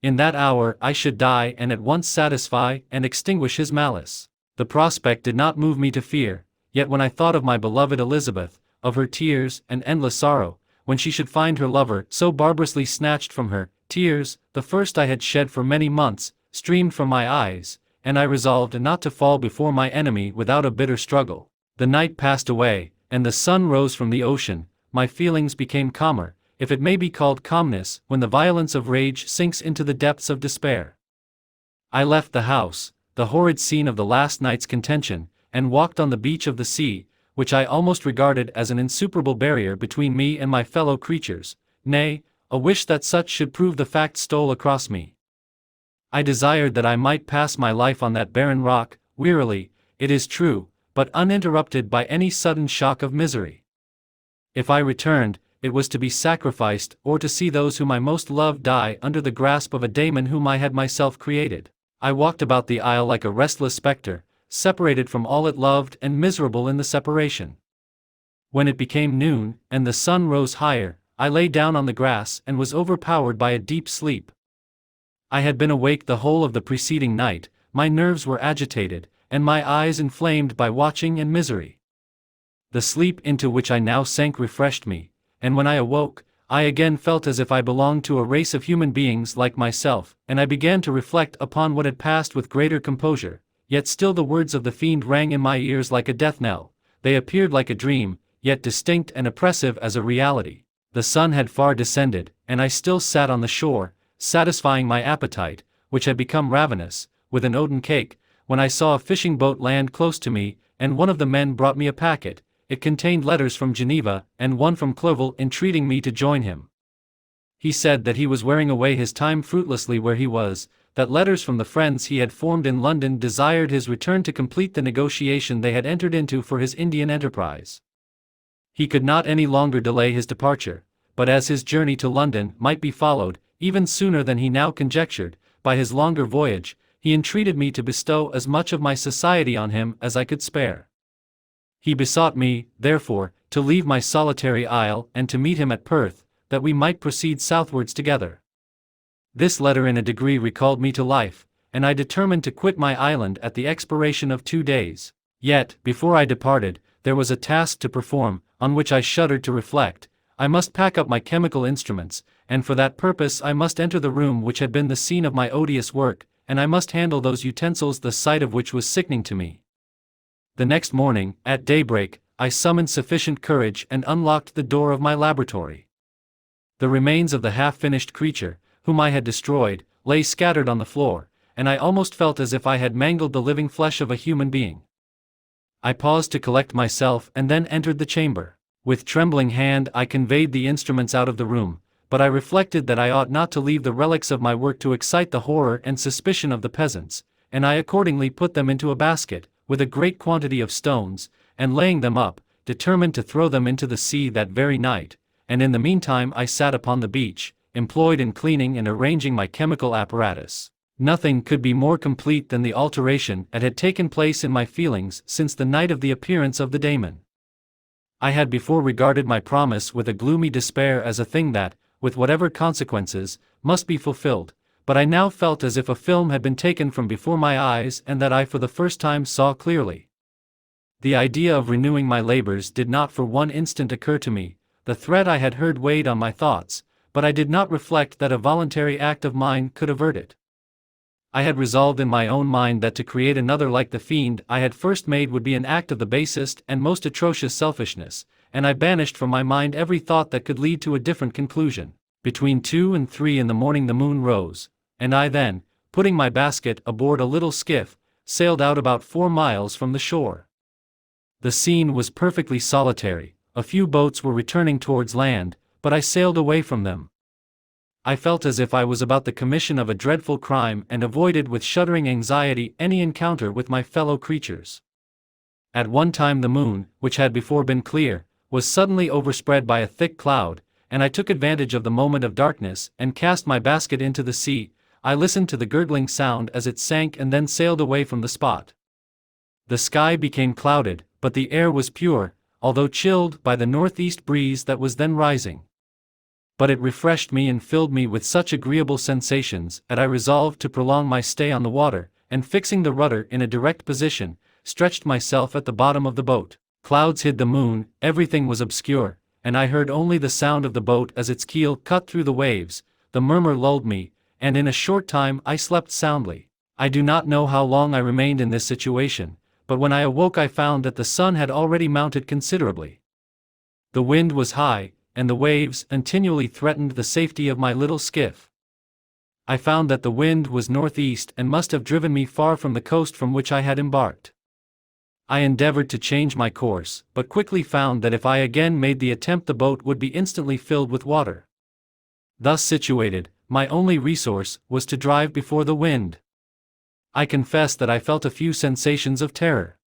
In that hour I should die and at once satisfy and extinguish his malice. The prospect did not move me to fear, yet when I thought of my beloved Elizabeth, of her tears and endless sorrow, when she should find her lover so barbarously snatched from her, tears, the first I had shed for many months, streamed from my eyes, and I resolved not to fall before my enemy without a bitter struggle. The night passed away, and the sun rose from the ocean. My feelings became calmer, if it may be called calmness, when the violence of rage sinks into the depths of despair. I left the house, the horrid scene of the last night's contention, and walked on the beach of the sea, which I almost regarded as an insuperable barrier between me and my fellow creatures. Nay, a wish that such should prove the fact stole across me. I desired that I might pass my life on that barren rock, wearily, it is true, but uninterrupted by any sudden shock of misery. If I returned, it was to be sacrificed or to see those whom I most loved die under the grasp of a daemon whom I had myself created. I walked about the isle like a restless spectre, separated from all it loved and miserable in the separation. When it became noon, and the sun rose higher, I lay down on the grass and was overpowered by a deep sleep. I had been awake the whole of the preceding night, my nerves were agitated, and my eyes inflamed by watching and misery. The sleep into which I now sank refreshed me, and when I awoke, I again felt as if I belonged to a race of human beings like myself, and I began to reflect upon what had passed with greater composure, yet still the words of the fiend rang in my ears like a death knell. They appeared like a dream, yet distinct and oppressive as a reality. The sun had far descended, and I still sat on the shore, satisfying my appetite, which had become ravenous, with an oaten cake, when I saw a fishing boat land close to me, and one of the men brought me a packet. It contained letters from Geneva, and one from Clerval entreating me to join him. He said that he was wearing away his time fruitlessly where he was, that letters from the friends he had formed in London desired his return to complete the negotiation they had entered into for his Indian enterprise. He could not any longer delay his departure, but as his journey to London might be followed, even sooner than he now conjectured, by his longer voyage, he entreated me to bestow as much of my society on him as I could spare. He besought me, therefore, to leave my solitary isle and to meet him at Perth, that we might proceed southwards together. This letter in a degree recalled me to life, and I determined to quit my island at the expiration of 2 days. Yet, before I departed, there was a task to perform, on which I shuddered to reflect. I must pack up my chemical instruments, and for that purpose I must enter the room which had been the scene of my odious work, and I must handle those utensils the sight of which was sickening to me. The next morning, at daybreak, I summoned sufficient courage and unlocked the door of my laboratory. The remains of the half-finished creature, whom I had destroyed, lay scattered on the floor, and I almost felt as if I had mangled the living flesh of a human being. I paused to collect myself and then entered the chamber. With trembling hand I conveyed the instruments out of the room, but I reflected that I ought not to leave the relics of my work to excite the horror and suspicion of the peasants, and I accordingly put them into a basket, with a great quantity of stones, and laying them up, determined to throw them into the sea that very night, and in the meantime I sat upon the beach, employed in cleaning and arranging my chemical apparatus. Nothing could be more complete than the alteration that had taken place in my feelings since the night of the appearance of the daemon. I had before regarded my promise with a gloomy despair as a thing that, with whatever consequences, must be fulfilled, but I now felt as if a film had been taken from before my eyes and that I for the first time saw clearly. The idea of renewing my labors did not for one instant occur to me. The threat I had heard weighed on my thoughts, but I did not reflect that a voluntary act of mine could avert it. I had resolved in my own mind that to create another like the fiend I had first made would be an act of the basest and most atrocious selfishness, and I banished from my mind every thought that could lead to a different conclusion. Between 2 and 3 in the morning the moon rose, and I then, putting my basket aboard a little skiff, sailed out about 4 miles from the shore. The scene was perfectly solitary. A few boats were returning towards land, but I sailed away from them. I felt as if I was about the commission of a dreadful crime and avoided with shuddering anxiety any encounter with my fellow creatures. At one time the moon, which had before been clear, was suddenly overspread by a thick cloud, and I took advantage of the moment of darkness and cast my basket into the sea. I listened to the gurgling sound as it sank and then sailed away from the spot. The sky became clouded, but the air was pure, although chilled by the northeast breeze that was then rising. But it refreshed me and filled me with such agreeable sensations that I resolved to prolong my stay on the water, and fixing the rudder in a direct position, stretched myself at the bottom of the boat. Clouds hid the moon, everything was obscure, and I heard only the sound of the boat as its keel cut through the waves. The murmur lulled me, and in a short time I slept soundly. I do not know how long I remained in this situation, but when I awoke I found that the sun had already mounted considerably. The wind was high, and the waves continually threatened the safety of my little skiff. I found that the wind was northeast and must have driven me far from the coast from which I had embarked. I endeavored to change my course, but quickly found that if I again made the attempt the boat would be instantly filled with water. Thus situated, my only resource was to drive before the wind. I confess that I felt a few sensations of terror.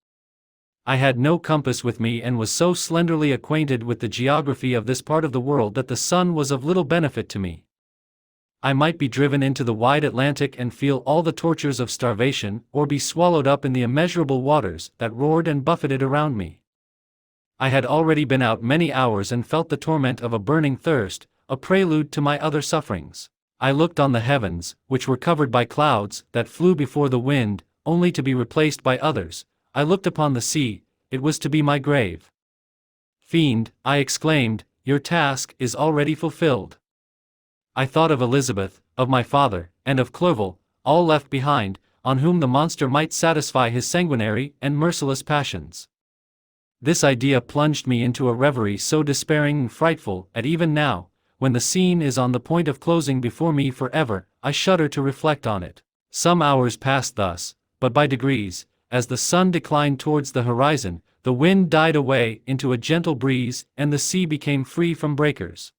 I had no compass with me and was so slenderly acquainted with the geography of this part of the world that the sun was of little benefit to me. I might be driven into the wide Atlantic and feel all the tortures of starvation, or be swallowed up in the immeasurable waters that roared and buffeted around me. I had already been out many hours and felt the torment of a burning thirst, a prelude to my other sufferings. I looked on the heavens, which were covered by clouds that flew before the wind, only to be replaced by others. I looked upon the sea, it was to be my grave. Fiend, I exclaimed, your task is already fulfilled. I thought of Elizabeth, of my father, and of Clerval, all left behind, on whom the monster might satisfy his sanguinary and merciless passions. This idea plunged me into a reverie so despairing and frightful that even now, when the scene is on the point of closing before me forever, I shudder to reflect on it. Some hours passed thus, but by degrees, as the sun declined towards the horizon, the wind died away into a gentle breeze and the sea became free from breakers.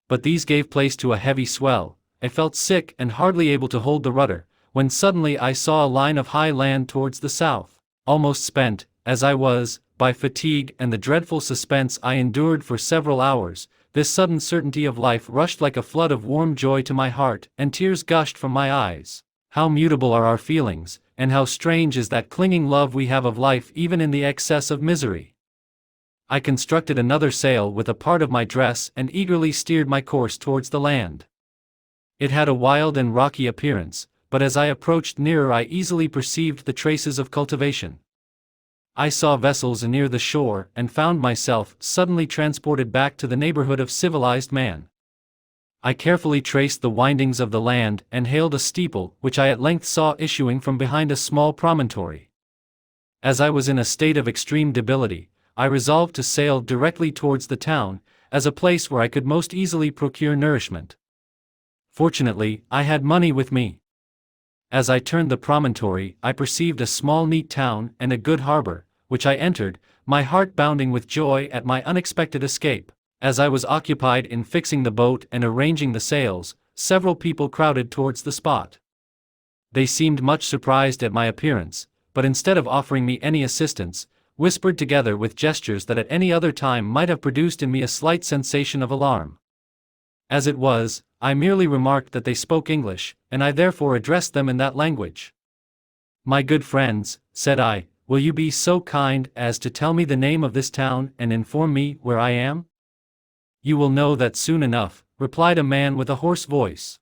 But these gave place to a heavy swell. I felt sick and hardly able to hold the rudder, when suddenly I saw a line of high land towards the south. Almost spent, as I was, by fatigue and the dreadful suspense I endured for several hours, this sudden certainty of life rushed like a flood of warm joy to my heart, and tears gushed from my eyes. How mutable are our feelings, and how strange is that clinging love we have of life even in the excess of misery. I constructed another sail with a part of my dress and eagerly steered my course towards the land. It had a wild and rocky appearance, but as I approached nearer I easily perceived the traces of cultivation. I saw vessels near the shore and found myself suddenly transported back to the neighborhood of civilized man. I carefully traced the windings of the land and hailed a steeple which I at length saw issuing from behind a small promontory. As I was in a state of extreme debility, I resolved to sail directly towards the town, as a place where I could most easily procure nourishment. Fortunately, I had money with me. As I turned the promontory, I perceived a small neat town and a good harbor, which I entered, my heart bounding with joy at my unexpected escape. As I was occupied in fixing the boat and arranging the sails, several people crowded towards the spot. They seemed much surprised at my appearance, but instead of offering me any assistance, whispered together with gestures that at any other time might have produced in me a slight sensation of alarm. As it was, I merely remarked that they spoke English, and I therefore addressed them in that language. "My good friends," said I, "will you be so kind as to tell me the name of this town and inform me where I am?" "You will know that soon enough," replied a man with a hoarse voice.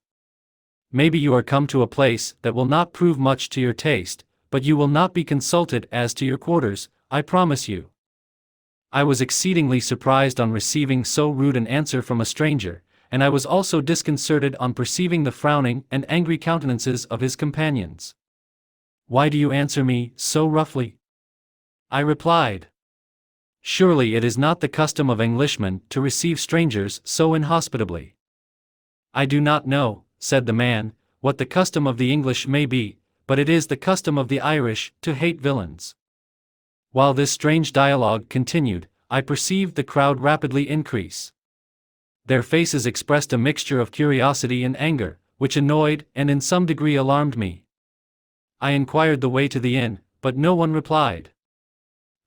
"Maybe you are come to a place that will not prove much to your taste, but you will not be consulted as to your quarters, I promise you." I was exceedingly surprised on receiving so rude an answer from a stranger, and I was also disconcerted on perceiving the frowning and angry countenances of his companions. "Why do you answer me so roughly?" I replied. "Surely it is not the custom of Englishmen to receive strangers so inhospitably." "I do not know," said the man, "what the custom of the English may be, but it is the custom of the Irish to hate villains." While this strange dialogue continued, I perceived the crowd rapidly increase. Their faces expressed a mixture of curiosity and anger, which annoyed and in some degree alarmed me. I inquired the way to the inn, but no one replied.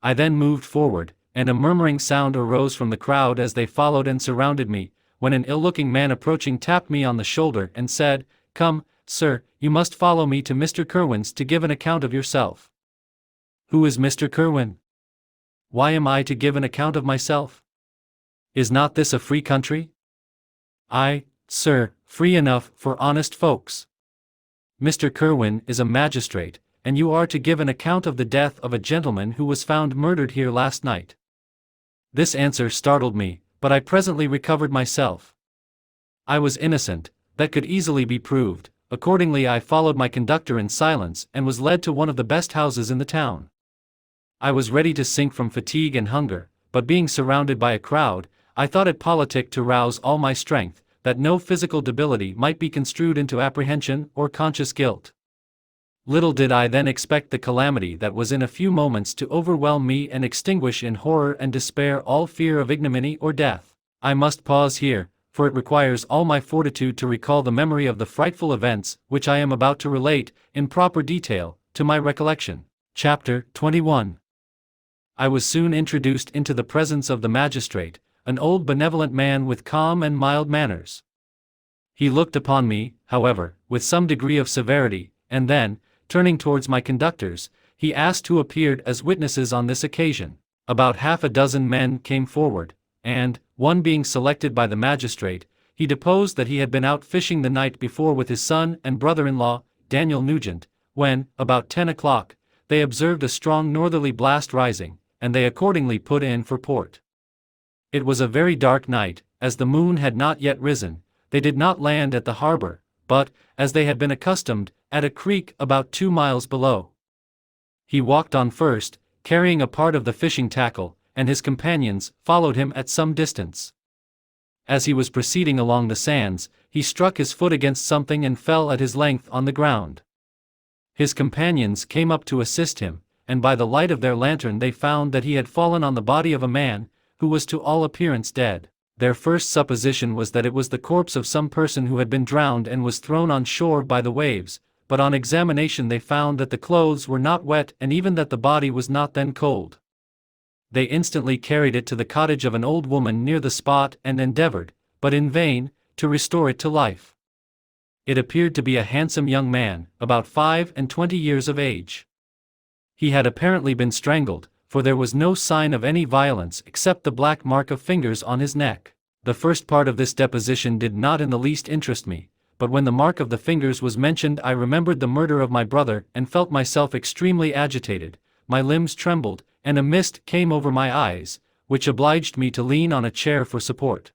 I then moved forward, and a murmuring sound arose from the crowd as they followed and surrounded me, when an ill-looking man approaching tapped me on the shoulder and said, "Come, sir, you must follow me to Mr. Kerwin's to give an account of yourself." "Who is Mr. Kerwin? Why am I to give an account of myself? Is not this a free country?" "Aye, sir, free enough for honest folks. Mr. Kerwin is a magistrate, and you are to give an account of the death of a gentleman who was found murdered here last night." This answer startled me, but I presently recovered myself. I was innocent, that could easily be proved. Accordingly I followed my conductor in silence and was led to one of the best houses in the town. I was ready to sink from fatigue and hunger, but being surrounded by a crowd, I thought it politic to rouse all my strength, that no physical debility might be construed into apprehension or conscious guilt. Little did I then expect the calamity that was in a few moments to overwhelm me and extinguish in horror and despair all fear of ignominy or death. I must pause here, for it requires all my fortitude to recall the memory of the frightful events which I am about to relate, in proper detail, to my recollection. Chapter 21. I was soon introduced into the presence of the magistrate, an old benevolent man with calm and mild manners. He looked upon me, however, with some degree of severity, and then, turning towards my conductors, he asked who appeared as witnesses on this occasion. About half a dozen men came forward, and, one being selected by the magistrate, he deposed that he had been out fishing the night before with his son and brother-in-law, Daniel Nugent, when, about 10 o'clock, they observed a strong northerly blast rising, and they accordingly put in for port. It was a very dark night, as the moon had not yet risen. They did not land at the harbor, but, as they had been accustomed, at a creek about 2 miles below. He walked on first, carrying a part of the fishing tackle, and his companions followed him at some distance. As he was proceeding along the sands, he struck his foot against something and fell at his length on the ground. His companions came up to assist him, and by the light of their lantern they found that he had fallen on the body of a man, who was to all appearance dead. Their first supposition was that it was the corpse of some person who had been drowned and was thrown on shore by the waves, but on examination they found that the clothes were not wet and even that the body was not then cold. They instantly carried it to the cottage of an old woman near the spot and endeavored, but in vain, to restore it to life. It appeared to be a handsome young man, about 25 years of age. He had apparently been strangled, for there was no sign of any violence except the black mark of fingers on his neck. The first part of this deposition did not in the least interest me, but when the mark of the fingers was mentioned I remembered the murder of my brother and felt myself extremely agitated. My limbs trembled, and a mist came over my eyes, which obliged me to lean on a chair for support.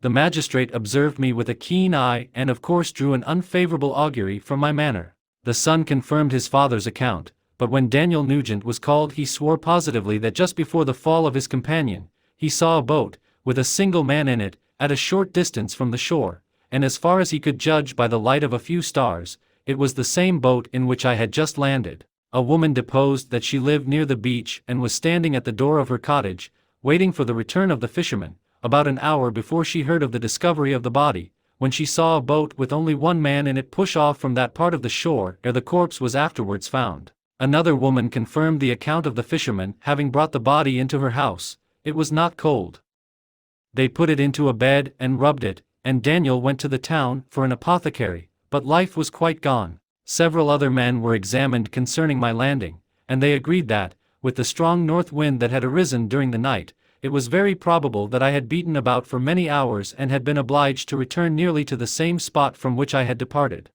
The magistrate observed me with a keen eye and of course drew an unfavorable augury from my manner. The son confirmed his father's account, but when Daniel Nugent was called he swore positively that just before the fall of his companion, he saw a boat, with a single man in it, at a short distance from the shore, and as far as he could judge by the light of a few stars, it was the same boat in which I had just landed. A woman deposed that she lived near the beach and was standing at the door of her cottage, waiting for the return of the fishermen, about an hour before she heard of the discovery of the body, when she saw a boat with only one man in it push off from that part of the shore ere the corpse was afterwards found. Another woman confirmed the account of the fishermen having brought the body into her house. It was not cold. They put it into a bed and rubbed it, and Daniel went to the town for an apothecary, but life was quite gone. Several other men were examined concerning my landing, and they agreed that, with the strong north wind that had arisen during the night, it was very probable that I had beaten about for many hours and had been obliged to return nearly to the same spot from which I had departed.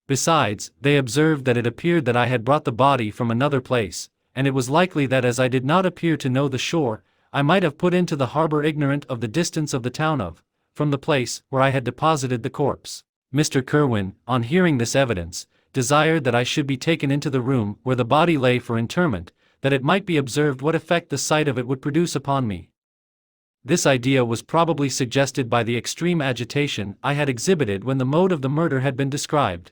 Besides, they observed that it appeared that I had brought the body from another place, and it was likely that as I did not appear to know the shore, I might have put into the harbor ignorant of the distance of the town of from the place where I had deposited the corpse. Mr. Kerwin, on hearing this evidence, desired that I should be taken into the room where the body lay for interment, that it might be observed what effect the sight of it would produce upon me. This idea was probably suggested by the extreme agitation I had exhibited when the mode of the murder had been described.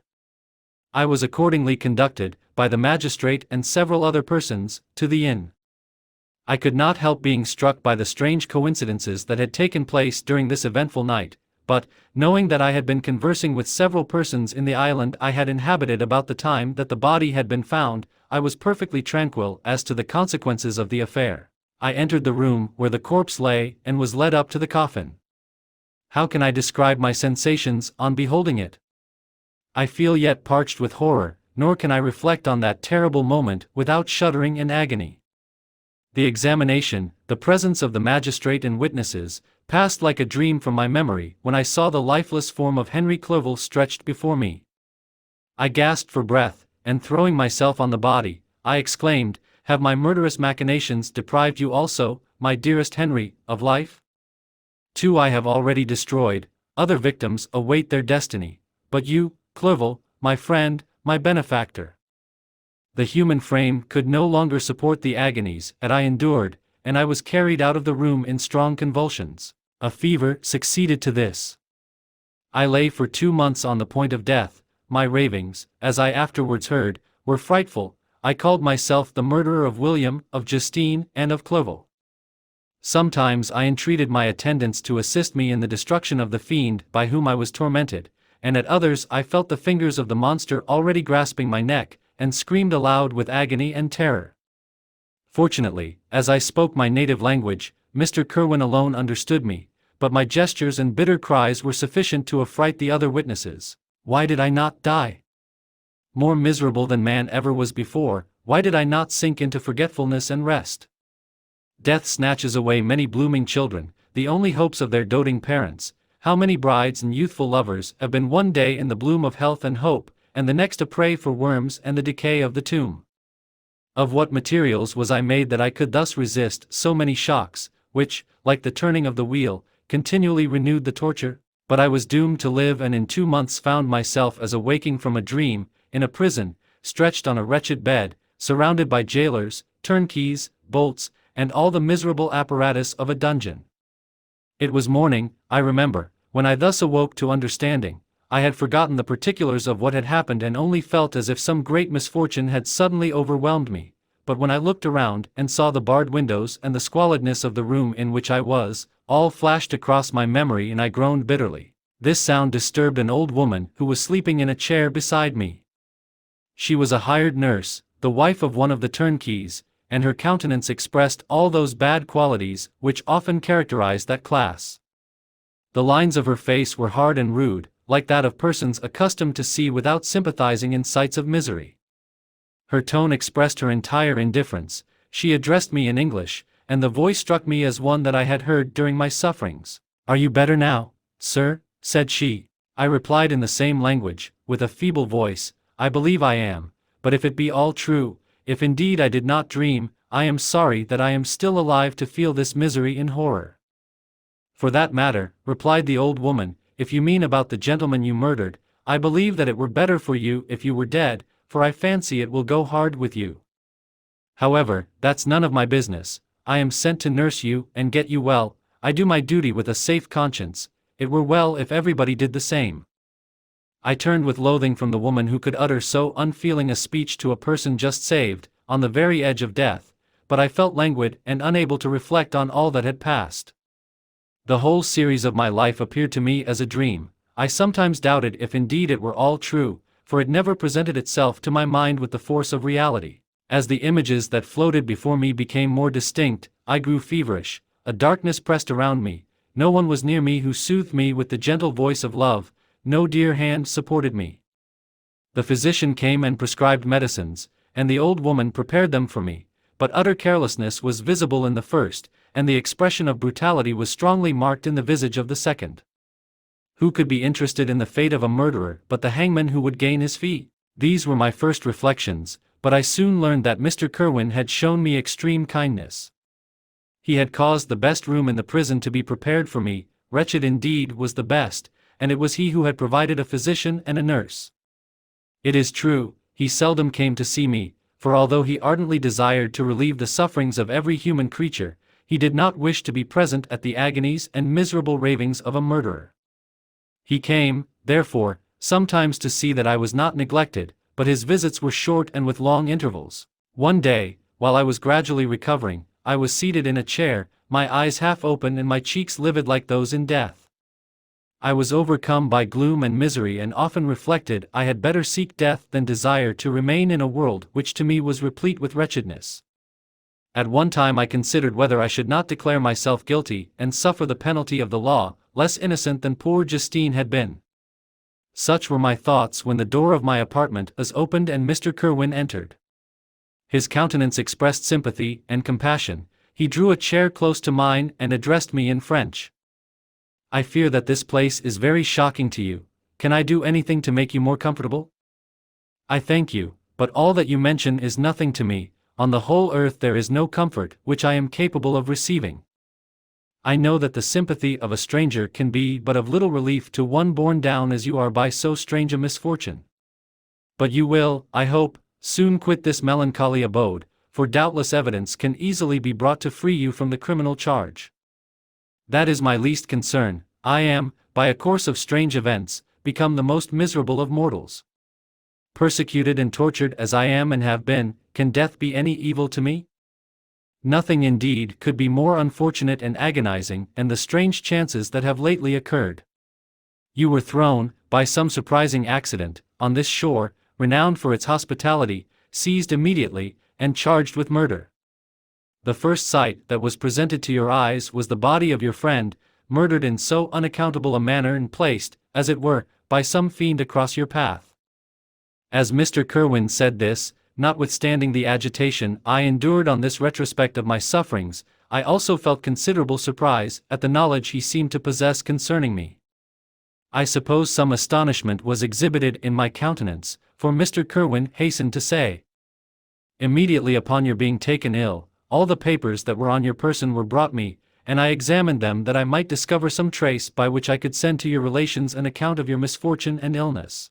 I was accordingly conducted, by the magistrate and several other persons, to the inn. I could not help being struck by the strange coincidences that had taken place during this eventful night, but, knowing that I had been conversing with several persons in the island I had inhabited about the time that the body had been found, I was perfectly tranquil as to the consequences of the affair. I entered the room where the corpse lay and was led up to the coffin. How can I describe my sensations on beholding it? I feel yet parched with horror, nor can I reflect on that terrible moment without shuddering in agony. The examination, the presence of the magistrate and witnesses, passed like a dream from my memory when I saw the lifeless form of Henry Clerval stretched before me. I gasped for breath, and throwing myself on the body, I exclaimed, "Have my murderous machinations deprived you also, my dearest Henry, of life? 2 I have already destroyed, other victims await their destiny, but you, Clerval, my friend, my benefactor." The human frame could no longer support the agonies that I endured, and I was carried out of the room in strong convulsions. A fever succeeded to this. I lay for 2 months on the point of death. My ravings, as I afterwards heard, were frightful. I called myself the murderer of William, of Justine, and of Clerval. Sometimes I entreated my attendants to assist me in the destruction of the fiend by whom I was tormented, and at others I felt the fingers of the monster already grasping my neck, and screamed aloud with agony and terror. Fortunately, as I spoke my native language, Mr. Kerwin alone understood me, but my gestures and bitter cries were sufficient to affright the other witnesses. Why did I not die? More miserable than man ever was before, why did I not sink into forgetfulness and rest? Death snatches away many blooming children, the only hopes of their doting parents. How many brides and youthful lovers have been one day in the bloom of health and hope, and the next a prey for worms and the decay of the tomb? Of what materials was I made that I could thus resist so many shocks, which, like the turning of the wheel, continually renewed the torture? But I was doomed to live, and in 2 months found myself as awaking from a dream, in a prison, stretched on a wretched bed, surrounded by jailers, turnkeys, bolts, and all the miserable apparatus of a dungeon. It was morning, I remember, when I thus awoke to understanding. I had forgotten the particulars of what had happened and only felt as if some great misfortune had suddenly overwhelmed me. But when I looked around and saw the barred windows and the squalidness of the room in which I was, all flashed across my memory and I groaned bitterly. This sound disturbed an old woman who was sleeping in a chair beside me. She was a hired nurse, the wife of one of the turnkeys, and her countenance expressed all those bad qualities which often characterize that class. The lines of her face were hard and rude, like that of persons accustomed to see without sympathizing in sights of misery. Her tone expressed her entire indifference. She addressed me in English, and the voice struck me as one that I had heard during my sufferings. "Are you better now, sir?" said she. I replied in the same language, with a feeble voice, "I believe I am, but if it be all true, if indeed I did not dream, I am sorry that I am still alive to feel this misery and horror." "For that matter," replied the old woman, "if you mean about the gentleman you murdered, I believe that it were better for you if you were dead, for I fancy it will go hard with you. However, that's none of my business. I am sent to nurse you and get you well. I do my duty with a safe conscience. It were well if everybody did the same." I turned with loathing from the woman who could utter so unfeeling a speech to a person just saved, on the very edge of death, but I felt languid and unable to reflect on all that had passed. The whole series of my life appeared to me as a dream. I sometimes doubted if indeed it were all true, for it never presented itself to my mind with the force of reality. As the images that floated before me became more distinct, I grew feverish. A darkness pressed around me. No one was near me who soothed me with the gentle voice of love. No dear hand supported me. The physician came and prescribed medicines, and the old woman prepared them for me, but utter carelessness was visible in the first, and the expression of brutality was strongly marked in the visage of the second. Who could be interested in the fate of a murderer but the hangman who would gain his fee? These were my first reflections, but I soon learned that Mr. Kerwin had shown me extreme kindness. He had caused the best room in the prison to be prepared for me, wretched indeed was the best, and it was he who had provided a physician and a nurse. It is true, he seldom came to see me, for although he ardently desired to relieve the sufferings of every human creature, he did not wish to be present at the agonies and miserable ravings of a murderer. He came, therefore, sometimes to see that I was not neglected, but his visits were short and with long intervals. One day, while I was gradually recovering, I was seated in a chair, my eyes half open and my cheeks livid like those in death. I was overcome by gloom and misery and often reflected I had better seek death than desire to remain in a world which to me was replete with wretchedness. At one time I considered whether I should not declare myself guilty and suffer the penalty of the law, less innocent than poor Justine had been. Such were my thoughts when the door of my apartment was opened and Mr. Kirwin entered. His countenance expressed sympathy and compassion. He drew a chair close to mine and addressed me in French. "I fear that this place is very shocking to you. Can I do anything to make you more comfortable?" "I thank you, but all that you mention is nothing to me. On the whole earth there is no comfort which I am capable of receiving. I know that the sympathy of a stranger can be but of little relief to one borne down as you are by so strange a misfortune. But you will, I hope, soon quit this melancholy abode, for doubtless evidence can easily be brought to free you from the criminal charge. That is my least concern. I am, by a course of strange events, become the most miserable of mortals. Persecuted and tortured as I am and have been, can death be any evil to me? Nothing indeed could be more unfortunate and agonizing than the strange chances that have lately occurred. You were thrown, by some surprising accident, on this shore, renowned for its hospitality, seized immediately, and charged with murder. The first sight that was presented to your eyes was the body of your friend, murdered in so unaccountable a manner and placed, as it were, by some fiend across your path. As Mr. Kirwin said this, notwithstanding the agitation I endured on this retrospect of my sufferings, I also felt considerable surprise at the knowledge he seemed to possess concerning me. I suppose some astonishment was exhibited in my countenance, for Mr. Kirwin hastened to say, "Immediately upon your being taken ill, all the papers that were on your person were brought me, and I examined them that I might discover some trace by which I could send to your relations an account of your misfortune and illness.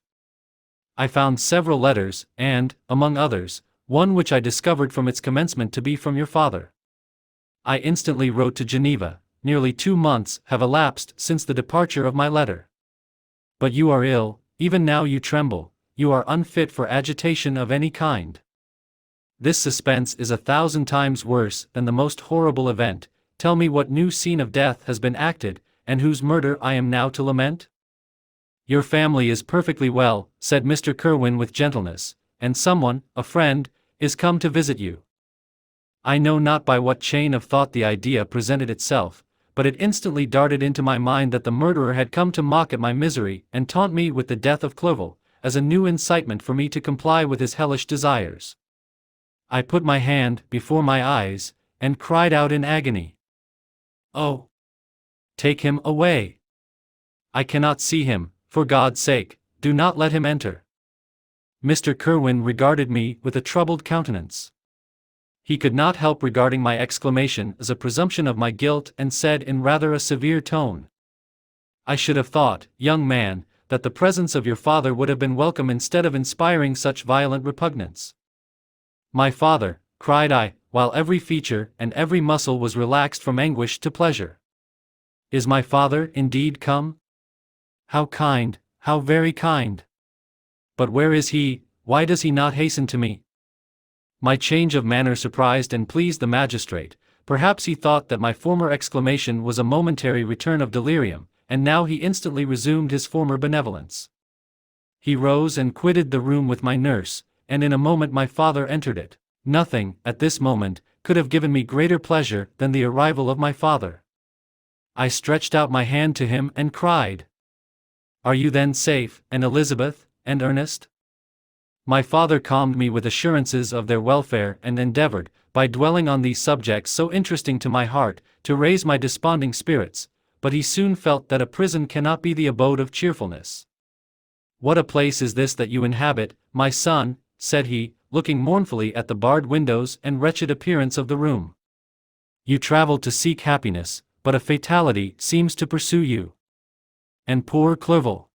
I found several letters, and, among others, one which I discovered from its commencement to be from your father. I instantly wrote to Geneva. Nearly 2 months have elapsed since the departure of my letter. But you are ill, even now you tremble, you are unfit for agitation of any kind. This suspense is 1,000 times worse than the most horrible event. Tell me what new scene of death has been acted, and whose murder I am now to lament?" "Your family is perfectly well," said Mr. Kirwin with gentleness, "and someone, a friend, is come to visit you." I know not by what chain of thought the idea presented itself, but it instantly darted into my mind that the murderer had come to mock at my misery and taunt me with the death of Clerval, as a new incitement for me to comply with his hellish desires. I put my hand before my eyes, and cried out in agony, "Oh! Take him away! I cannot see him, for God's sake, do not let him enter." Mr. Kirwin regarded me with a troubled countenance. He could not help regarding my exclamation as a presumption of my guilt and said in rather a severe tone, "I should have thought, young man, that the presence of your father would have been welcome instead of inspiring such violent repugnance." "My father," cried I, while every feature and every muscle was relaxed from anguish to pleasure. "Is my father indeed come? How kind, how very kind! But where is he? Why does he not hasten to me?" My change of manner surprised and pleased the magistrate. Perhaps he thought that my former exclamation was a momentary return of delirium, and now he instantly resumed his former benevolence. He rose and quitted the room with my nurse, and in a moment my father entered it. Nothing, at this moment, could have given me greater pleasure than the arrival of my father. I stretched out my hand to him and cried, "Are you then safe, and Elizabeth, and Ernest?" My father calmed me with assurances of their welfare and endeavored, by dwelling on these subjects so interesting to my heart, to raise my desponding spirits, but he soon felt that a prison cannot be the abode of cheerfulness. "What a place is this that you inhabit, my son," said he, looking mournfully at the barred windows and wretched appearance of the room. "You travel to seek happiness, but a fatality seems to pursue you. And poor Clerval.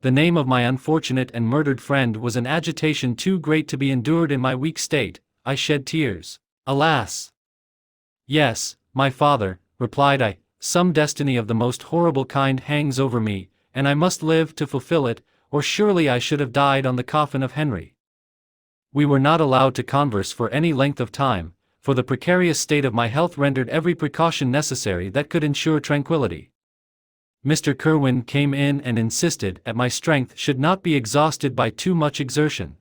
The name of my unfortunate and murdered friend was an agitation too great to be endured in my weak state. I shed tears. Alas! Yes, my father, replied I, some destiny of the most horrible kind hangs over me, and I must live to fulfill it, or surely I should have died on the coffin of Henry. We were not allowed to converse for any length of time, for the precarious state of my health rendered every precaution necessary that could ensure tranquility. Mr. Kirwin came in and insisted that my strength should not be exhausted by too much exertion.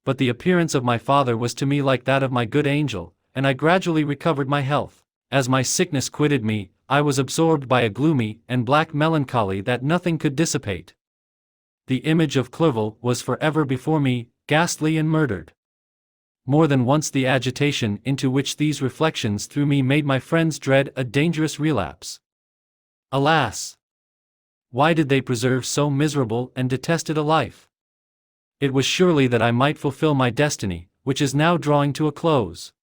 But the appearance of my father was to me like that of my good angel, and I gradually recovered my health. As my sickness quitted me, I was absorbed by a gloomy and black melancholy that nothing could dissipate. The image of Clerval was forever before me, ghastly and murdered. More than once the agitation into which these reflections threw me made my friends dread a dangerous relapse. Alas! Why did they preserve so miserable and detested a life? It was surely that I might fulfill my destiny, which is now drawing to a close.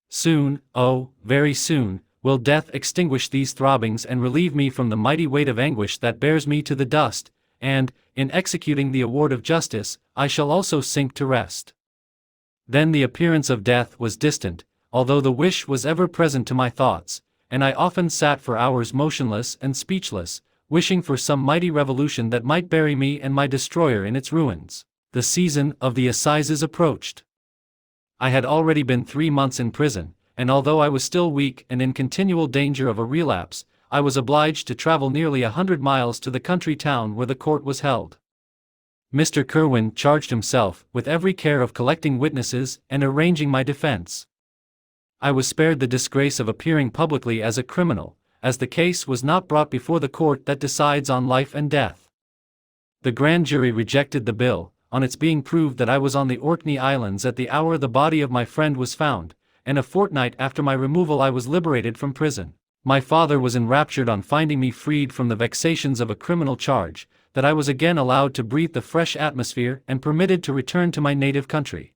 Soon, oh, very soon, will death extinguish these throbbings and relieve me from the mighty weight of anguish that bears me to the dust, and, in executing the award of justice, I shall also sink to rest. Then the appearance of death was distant, although the wish was ever present to my thoughts, and I often sat for hours motionless and speechless, wishing for some mighty revolution that might bury me and my destroyer in its ruins. The season of the assizes approached. I had already been 3 months in prison, and although I was still weak and in continual danger of a relapse, I was obliged to travel nearly 100 miles to the country town where the court was held. Mr. Kirwin charged himself with every care of collecting witnesses and arranging my defense. I was spared the disgrace of appearing publicly as a criminal, as the case was not brought before the court that decides on life and death. The grand jury rejected the bill, on its being proved that I was on the Orkney Islands at the hour the body of my friend was found, and a fortnight after my removal I was liberated from prison. My father was enraptured on finding me freed from the vexations of a criminal charge, that I was again allowed to breathe the fresh atmosphere and permitted to return to my native country.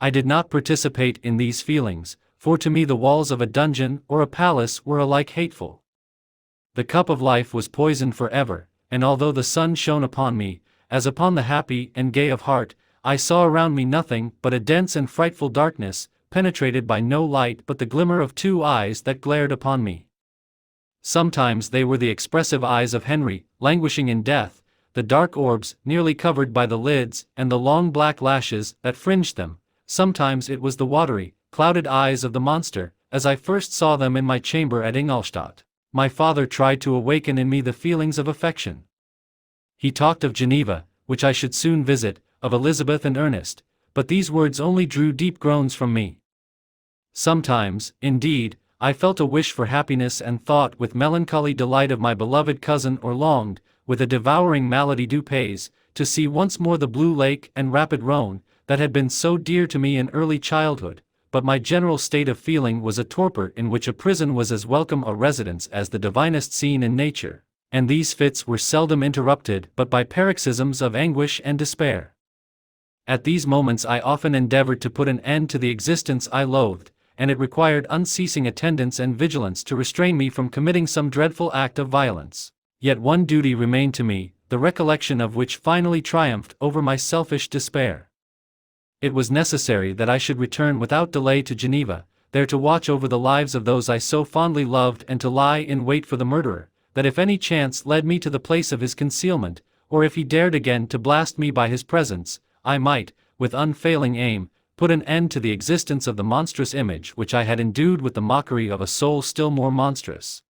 I did not participate in these feelings, for to me the walls of a dungeon or a palace were alike hateful. The cup of life was poisoned forever, and although the sun shone upon me, as upon the happy and gay of heart, I saw around me nothing but a dense and frightful darkness, penetrated by no light but the glimmer of 2 eyes that glared upon me. Sometimes they were the expressive eyes of Henry, languishing in death, the dark orbs nearly covered by the lids and the long black lashes that fringed them. Sometimes it was the watery, clouded eyes of the monster, as I first saw them in my chamber at Ingolstadt. My father tried to awaken in me the feelings of affection. He talked of Geneva, which I should soon visit, of Elizabeth and Ernest, but these words only drew deep groans from me. Sometimes, indeed, I felt a wish for happiness and thought with melancholy delight of my beloved cousin, or longed, with a devouring malady du pays, to see once more the blue lake and rapid Rhone, that had been so dear to me in early childhood, but my general state of feeling was a torpor in which a prison was as welcome a residence as the divinest scene in nature, and these fits were seldom interrupted but by paroxysms of anguish and despair. At these moments I often endeavored to put an end to the existence I loathed, and it required unceasing attendance and vigilance to restrain me from committing some dreadful act of violence. Yet one duty remained to me, the recollection of which finally triumphed over my selfish despair. It was necessary that I should return without delay to Geneva, there to watch over the lives of those I so fondly loved and to lie in wait for the murderer, that if any chance led me to the place of his concealment, or if he dared again to blast me by his presence, I might, with unfailing aim, put an end to the existence of the monstrous image which I had endued with the mockery of a soul still more monstrous.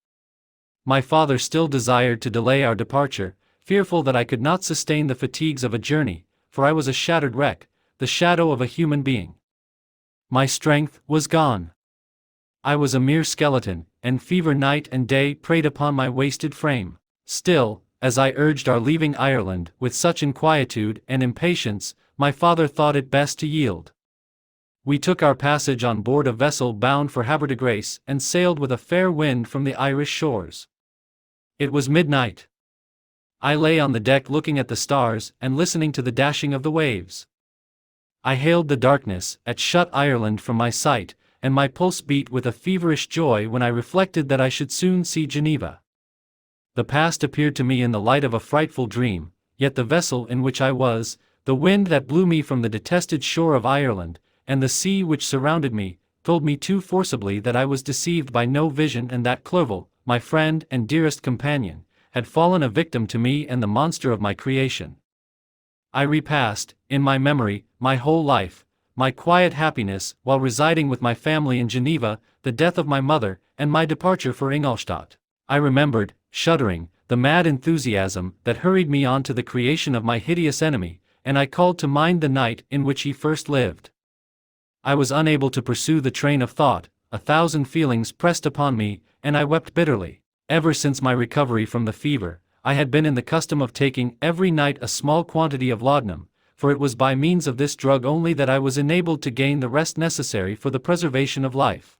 My father still desired to delay our departure, fearful that I could not sustain the fatigues of a journey, for I was a shattered wreck, the shadow of a human being. My strength was gone. I was a mere skeleton, and fever night and day preyed upon my wasted frame. Still, as I urged our leaving Ireland with such inquietude and impatience, my father thought it best to yield. We took our passage on board a vessel bound for Havre de Grace and sailed with a fair wind from the Irish shores. It was midnight. I lay on the deck looking at the stars and listening to the dashing of the waves. I hailed the darkness, at shut Ireland from my sight, and my pulse beat with a feverish joy when I reflected that I should soon see Geneva. The past appeared to me in the light of a frightful dream, yet the vessel in which I was, the wind that blew me from the detested shore of Ireland, and the sea which surrounded me, told me too forcibly that I was deceived by no vision and that Clerval, my friend and dearest companion, had fallen a victim to me and the monster of my creation. I repassed, in my memory, my whole life, my quiet happiness while residing with my family in Geneva, the death of my mother, and my departure for Ingolstadt. I remembered, shuddering, the mad enthusiasm that hurried me on to the creation of my hideous enemy, and I called to mind the night in which he first lived. I was unable to pursue the train of thought, 1,000 feelings pressed upon me, and I wept bitterly. Ever since my recovery from the fever, I had been in the custom of taking every night a small quantity of laudanum, for it was by means of this drug only that I was enabled to gain the rest necessary for the preservation of life.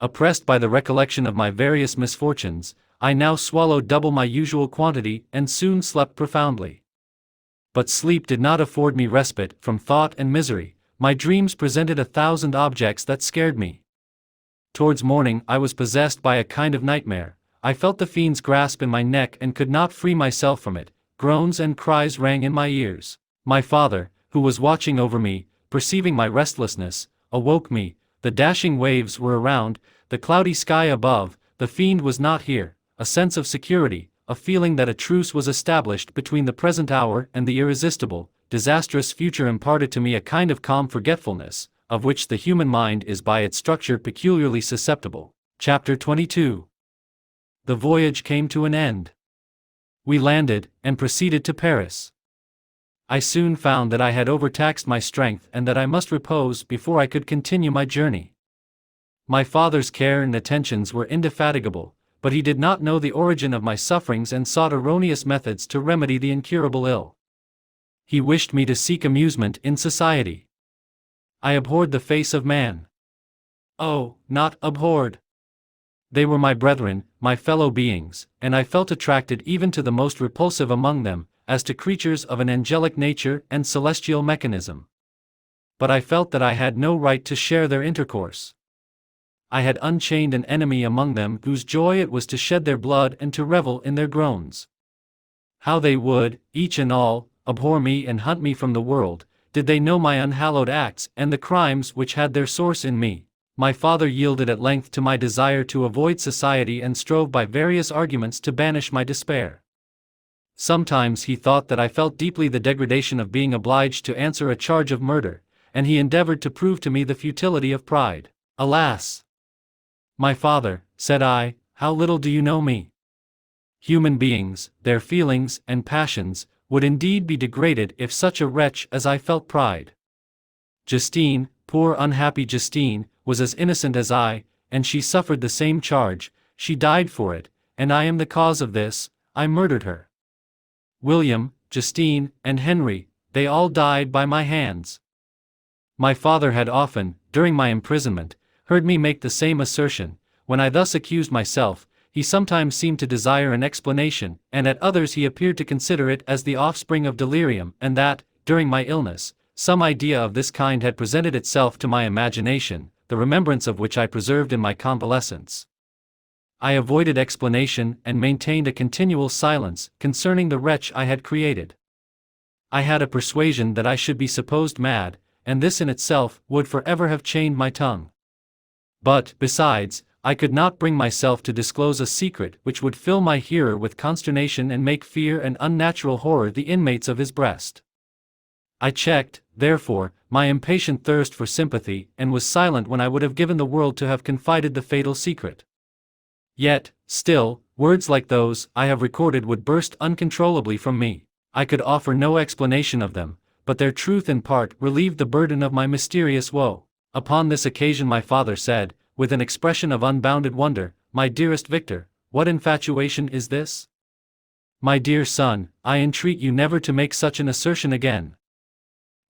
Oppressed by the recollection of my various misfortunes, I now swallowed double my usual quantity and soon slept profoundly. But sleep did not afford me respite from thought and misery. My dreams presented 1,000 objects that scared me. Towards morning I was possessed by a kind of nightmare. I felt the fiend's grasp in my neck and could not free myself from it. Groans and cries rang in my ears. My father, who was watching over me, perceiving my restlessness, awoke me. The dashing waves were around, the cloudy sky above. The fiend was not here. A sense of security, a feeling that a truce was established between the present hour and the irresistible, disastrous future imparted to me a kind of calm forgetfulness, of which the human mind is by its structure peculiarly susceptible. Chapter 22. The voyage came to an end. We landed, and proceeded to Paris. I soon found that I had overtaxed my strength and that I must repose before I could continue my journey. My father's care and attentions were indefatigable, but he did not know the origin of my sufferings and sought erroneous methods to remedy the incurable ill. He wished me to seek amusement in society. I abhorred the face of man. Oh, not abhorred. They were my brethren, my fellow beings, and I felt attracted even to the most repulsive among them, as to creatures of an angelic nature and celestial mechanism. But I felt that I had no right to share their intercourse. I had unchained an enemy among them whose joy it was to shed their blood and to revel in their groans. How they would, each and all, abhor me and hunt me from the world, did they know my unhallowed acts and the crimes which had their source in me. My father yielded at length to my desire to avoid society and strove by various arguments to banish my despair. Sometimes he thought that I felt deeply the degradation of being obliged to answer a charge of murder, and he endeavored to prove to me the futility of pride. Alas! My father, said I, how little do you know me? Human beings, their feelings and passions, would indeed be degraded if such a wretch as I felt pride. Justine, poor unhappy Justine, was as innocent as I, and she suffered the same charge. She died for it, and I am the cause of this. I murdered her. William, Justine, and Henry, they all died by my hands. My father had often, during my imprisonment, heard me make the same assertion. When I thus accused myself, he sometimes seemed to desire an explanation, and at others he appeared to consider it as the offspring of delirium, and that, during my illness, some idea of this kind had presented itself to my imagination, the remembrance of which I preserved in my convalescence. I avoided explanation and maintained a continual silence concerning the wretch I had created. I had a persuasion that I should be supposed mad, and this in itself would forever have chained my tongue. But, besides, I could not bring myself to disclose a secret which would fill my hearer with consternation and make fear and unnatural horror the inmates of his breast. I checked, therefore, my impatient thirst for sympathy, and was silent when I would have given the world to have confided the fatal secret. Yet, still, words like those I have recorded would burst uncontrollably from me. I could offer no explanation of them, but their truth in part relieved the burden of my mysterious woe. Upon this occasion my father said, with an expression of unbounded wonder, "My dearest Victor, what infatuation is this? My dear son, I entreat you never to make such an assertion again."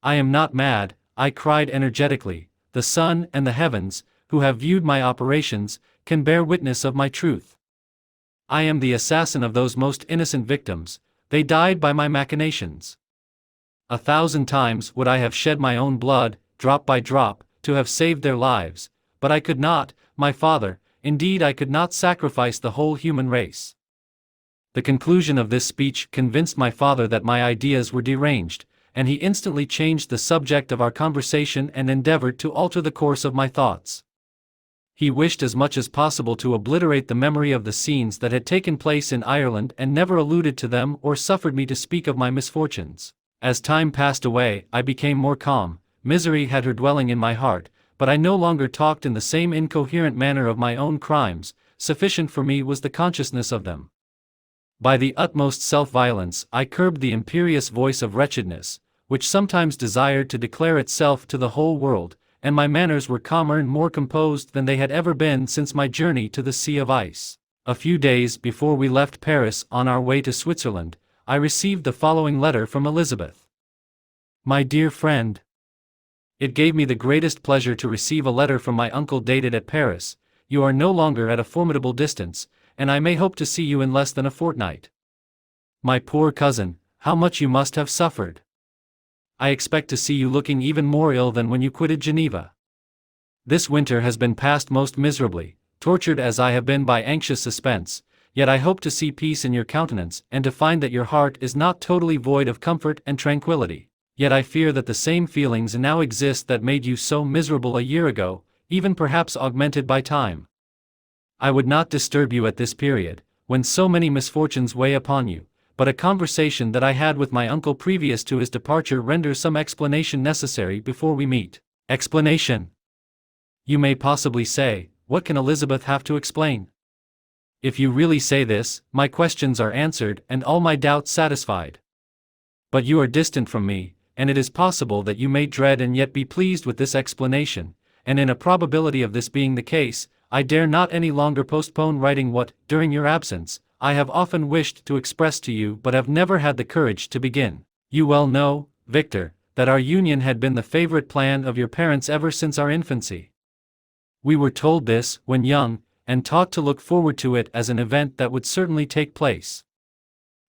"I am not mad," I cried energetically. "The sun and the heavens, who have viewed my operations, can bear witness of my truth. I am the assassin of those most innocent victims. They died by my machinations. 1,000 times would I have shed my own blood, drop by drop, to have saved their lives, but I could not, my father, indeed I could not sacrifice the whole human race. The conclusion of this speech convinced my father that my ideas were deranged, and he instantly changed the subject of our conversation and endeavored to alter the course of my thoughts. He wished as much as possible to obliterate the memory of the scenes that had taken place in Ireland and never alluded to them or suffered me to speak of my misfortunes. As time passed away, I became more calm. Misery had her dwelling in my heart, but I no longer talked in the same incoherent manner of my own crimes. Sufficient for me was the consciousness of them. By the utmost self-violence I curbed the imperious voice of wretchedness, which sometimes desired to declare itself to the whole world, and my manners were calmer and more composed than they had ever been since my journey to the Sea of Ice. A few days before we left Paris on our way to Switzerland, I received the following letter from Elizabeth. My dear friend, it gave me the greatest pleasure to receive a letter from my uncle dated at Paris. You are no longer at a formidable distance, and I may hope to see you in less than a fortnight. My poor cousin, how much you must have suffered! I expect to see you looking even more ill than when you quitted Geneva. This winter has been passed most miserably, tortured as I have been by anxious suspense, yet I hope to see peace in your countenance and to find that your heart is not totally void of comfort and tranquility. Yet I fear that the same feelings now exist that made you so miserable a year ago, even perhaps augmented by time. I would not disturb you at this period, when so many misfortunes weigh upon you, but a conversation that I had with my uncle previous to his departure renders some explanation necessary before we meet. Explanation? You may possibly say, what can Elizabeth have to explain? If you really say this, my questions are answered and all my doubts satisfied. But you are distant from me, and it is possible that you may dread and yet be pleased with this explanation, and in a probability of this being the case, I dare not any longer postpone writing what, during your absence, I have often wished to express to you but have never had the courage to begin. You well know, Victor, that our union had been the favorite plan of your parents ever since our infancy. We were told this when young, and taught to look forward to it as an event that would certainly take place.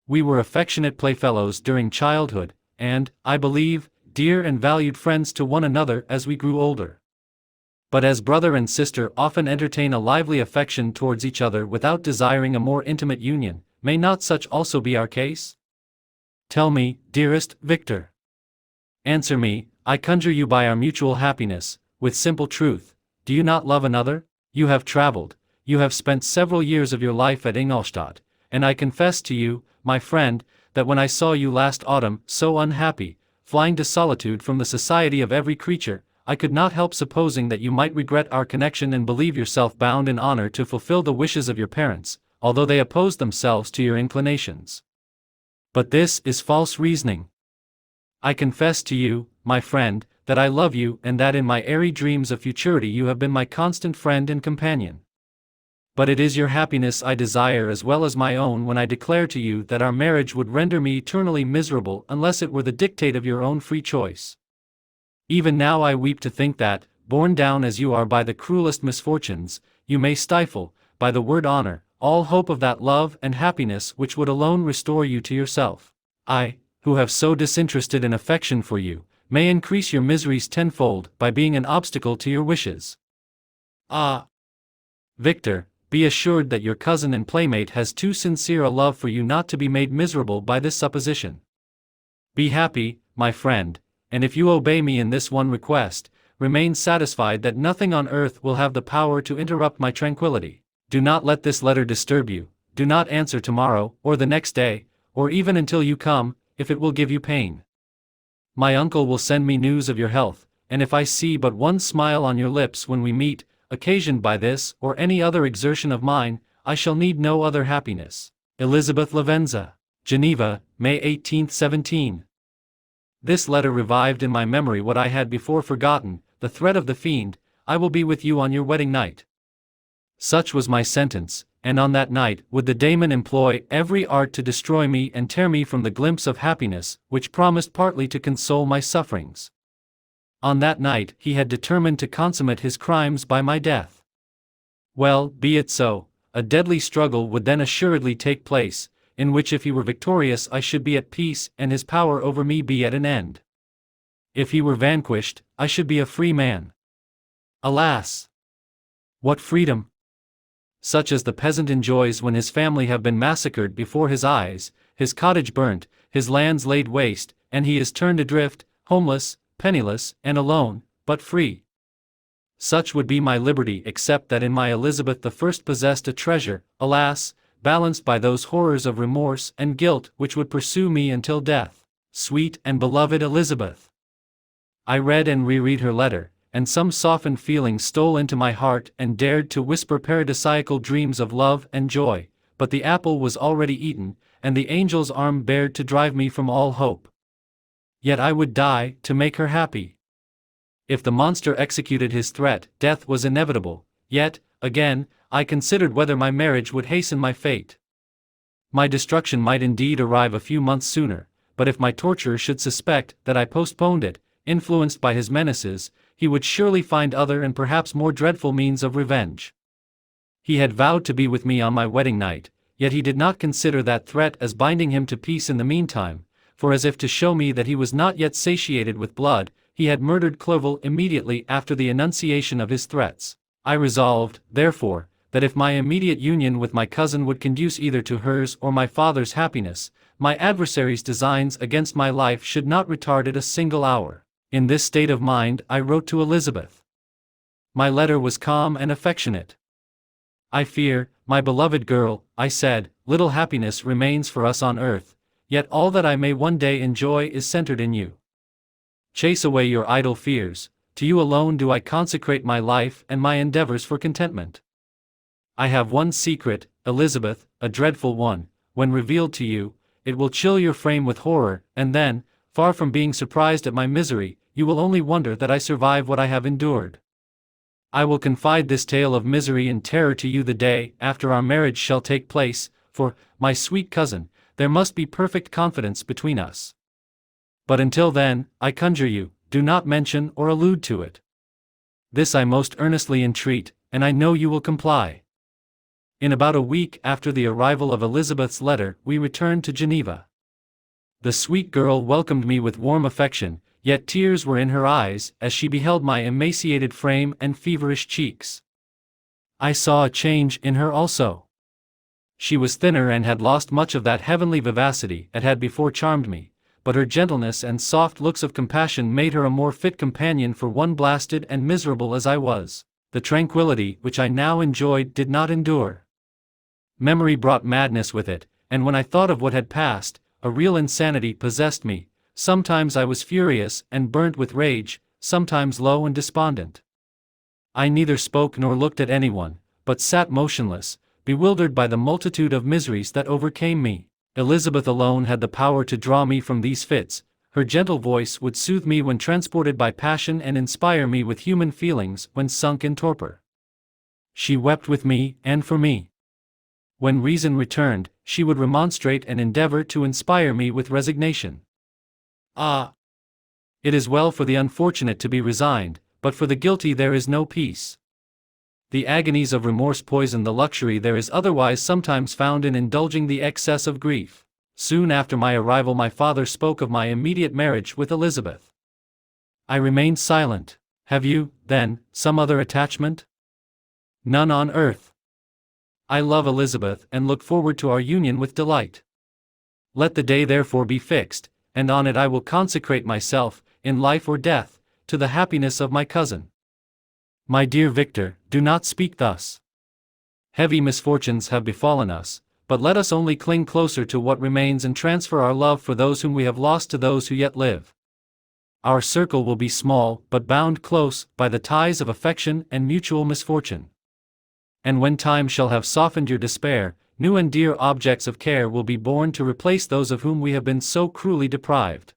We were affectionate playfellows during childhood, and, I believe, dear and valued friends to one another as we grew older. But as brother and sister often entertain a lively affection towards each other without desiring a more intimate union, may not such also be our case? Tell me, dearest Victor. Answer me, I conjure you by our mutual happiness, with simple truth, do you not love another? You have traveled, you have spent several years of your life at Ingolstadt, and I confess to you, my friend, that when I saw you last autumn, so unhappy, flying to solitude from the society of every creature, I could not help supposing that you might regret our connection and believe yourself bound in honor to fulfill the wishes of your parents, although they opposed themselves to your inclinations. But this is false reasoning. I confess to you, my friend, that I love you and that in my airy dreams of futurity you have been my constant friend and companion. But it is your happiness I desire as well as my own when I declare to you that our marriage would render me eternally miserable unless it were the dictate of your own free choice. Even now I weep to think that, borne down as you are by the cruelest misfortunes, you may stifle, by the word honor, all hope of that love and happiness which would alone restore you to yourself. I, who have so disinterested an affection for you, may increase your miseries tenfold by being an obstacle to your wishes. Ah! Victor, be assured that your cousin and playmate has too sincere a love for you not to be made miserable by this supposition. Be happy, my friend, and if you obey me in this one request, remain satisfied that nothing on earth will have the power to interrupt my tranquility. Do not let this letter disturb you, do not answer tomorrow, or the next day, or even until you come, if it will give you pain. My uncle will send me news of your health, and if I see but one smile on your lips when we meet, occasioned by this or any other exertion of mine, I shall need no other happiness. Elizabeth Lavenza. Geneva, May 18, 17. This letter revived in my memory what I had before forgotten, the threat of the fiend, I will be with you on your wedding night. Such was my sentence, and on that night would the daemon employ every art to destroy me and tear me from the glimpse of happiness which promised partly to console my sufferings. On that night he had determined to consummate his crimes by my death. Well, be it so, a deadly struggle would then assuredly take place, in which if he were victorious I should be at peace and his power over me be at an end. If he were vanquished, I should be a free man. Alas! What freedom! Such as the peasant enjoys when his family have been massacred before his eyes, his cottage burnt, his lands laid waste, and he is turned adrift, homeless, penniless, and alone, but free. Such would be my liberty, except that in my Elizabeth the first possessed a treasure, alas, balanced by those horrors of remorse and guilt which would pursue me until death. Sweet and beloved Elizabeth! I read and reread her letter, and some softened feeling stole into my heart and dared to whisper paradisiacal dreams of love and joy, but the apple was already eaten, and the angel's arm bared to drive me from all hope. Yet I would die to make her happy. If the monster executed his threat, death was inevitable, yet, again, I considered whether my marriage would hasten my fate. My destruction might indeed arrive a few months sooner, but if my torturer should suspect that I postponed it, influenced by his menaces, he would surely find other and perhaps more dreadful means of revenge. He had vowed to be with me on my wedding night, yet he did not consider that threat as binding him to peace in the meantime, for as if to show me that he was not yet satiated with blood, he had murdered Clerval immediately after the enunciation of his threats. I resolved, therefore, that if my immediate union with my cousin would conduce either to hers or my father's happiness, my adversary's designs against my life should not retard it a single hour. In this state of mind I wrote to Elizabeth. My letter was calm and affectionate. I fear, my beloved girl, I said, little happiness remains for us on earth, yet all that I may one day enjoy is centered in you. Chase away your idle fears, to you alone do I consecrate my life and my endeavors for contentment. I have one secret, Elizabeth, a dreadful one. When revealed to you, it will chill your frame with horror, and then, far from being surprised at my misery, you will only wonder that I survive what I have endured. I will confide this tale of misery and terror to you the day after our marriage shall take place, for, my sweet cousin, there must be perfect confidence between us. But until then, I conjure you, do not mention or allude to it. This I most earnestly entreat, and I know you will comply. In about a week after the arrival of Elizabeth's letter, we returned to Geneva. The sweet girl welcomed me with warm affection, yet tears were in her eyes as she beheld my emaciated frame and feverish cheeks. I saw a change in her also. She was thinner and had lost much of that heavenly vivacity that had before charmed me, but her gentleness and soft looks of compassion made her a more fit companion for one blasted and miserable as I was. The tranquility which I now enjoyed did not endure. Memory brought madness with it, and when I thought of what had passed, a real insanity possessed me. Sometimes I was furious and burnt with rage, sometimes low and despondent. I neither spoke nor looked at anyone, but sat motionless, bewildered by the multitude of miseries that overcame me. Elizabeth alone had the power to draw me from these fits. Her gentle voice would soothe me when transported by passion and inspire me with human feelings when sunk in torpor. She wept with me and for me. When reason returned, she would remonstrate and endeavor to inspire me with resignation. Ah! It is well for the unfortunate to be resigned, but for the guilty there is no peace. The agonies of remorse poison the luxury there is otherwise sometimes found in indulging the excess of grief. Soon after my arrival my father spoke of my immediate marriage with Elizabeth. I remained silent. Have you, then, some other attachment? None on earth. I love Elizabeth and look forward to our union with delight. Let the day therefore be fixed, and on it I will consecrate myself, in life or death, to the happiness of my cousin. My dear Victor, do not speak thus. Heavy misfortunes have befallen us, but let us only cling closer to what remains and transfer our love for those whom we have lost to those who yet live. Our circle will be small, but bound close by the ties of affection and mutual misfortune. And when time shall have softened your despair, new and dear objects of care will be born to replace those of whom we have been so cruelly deprived.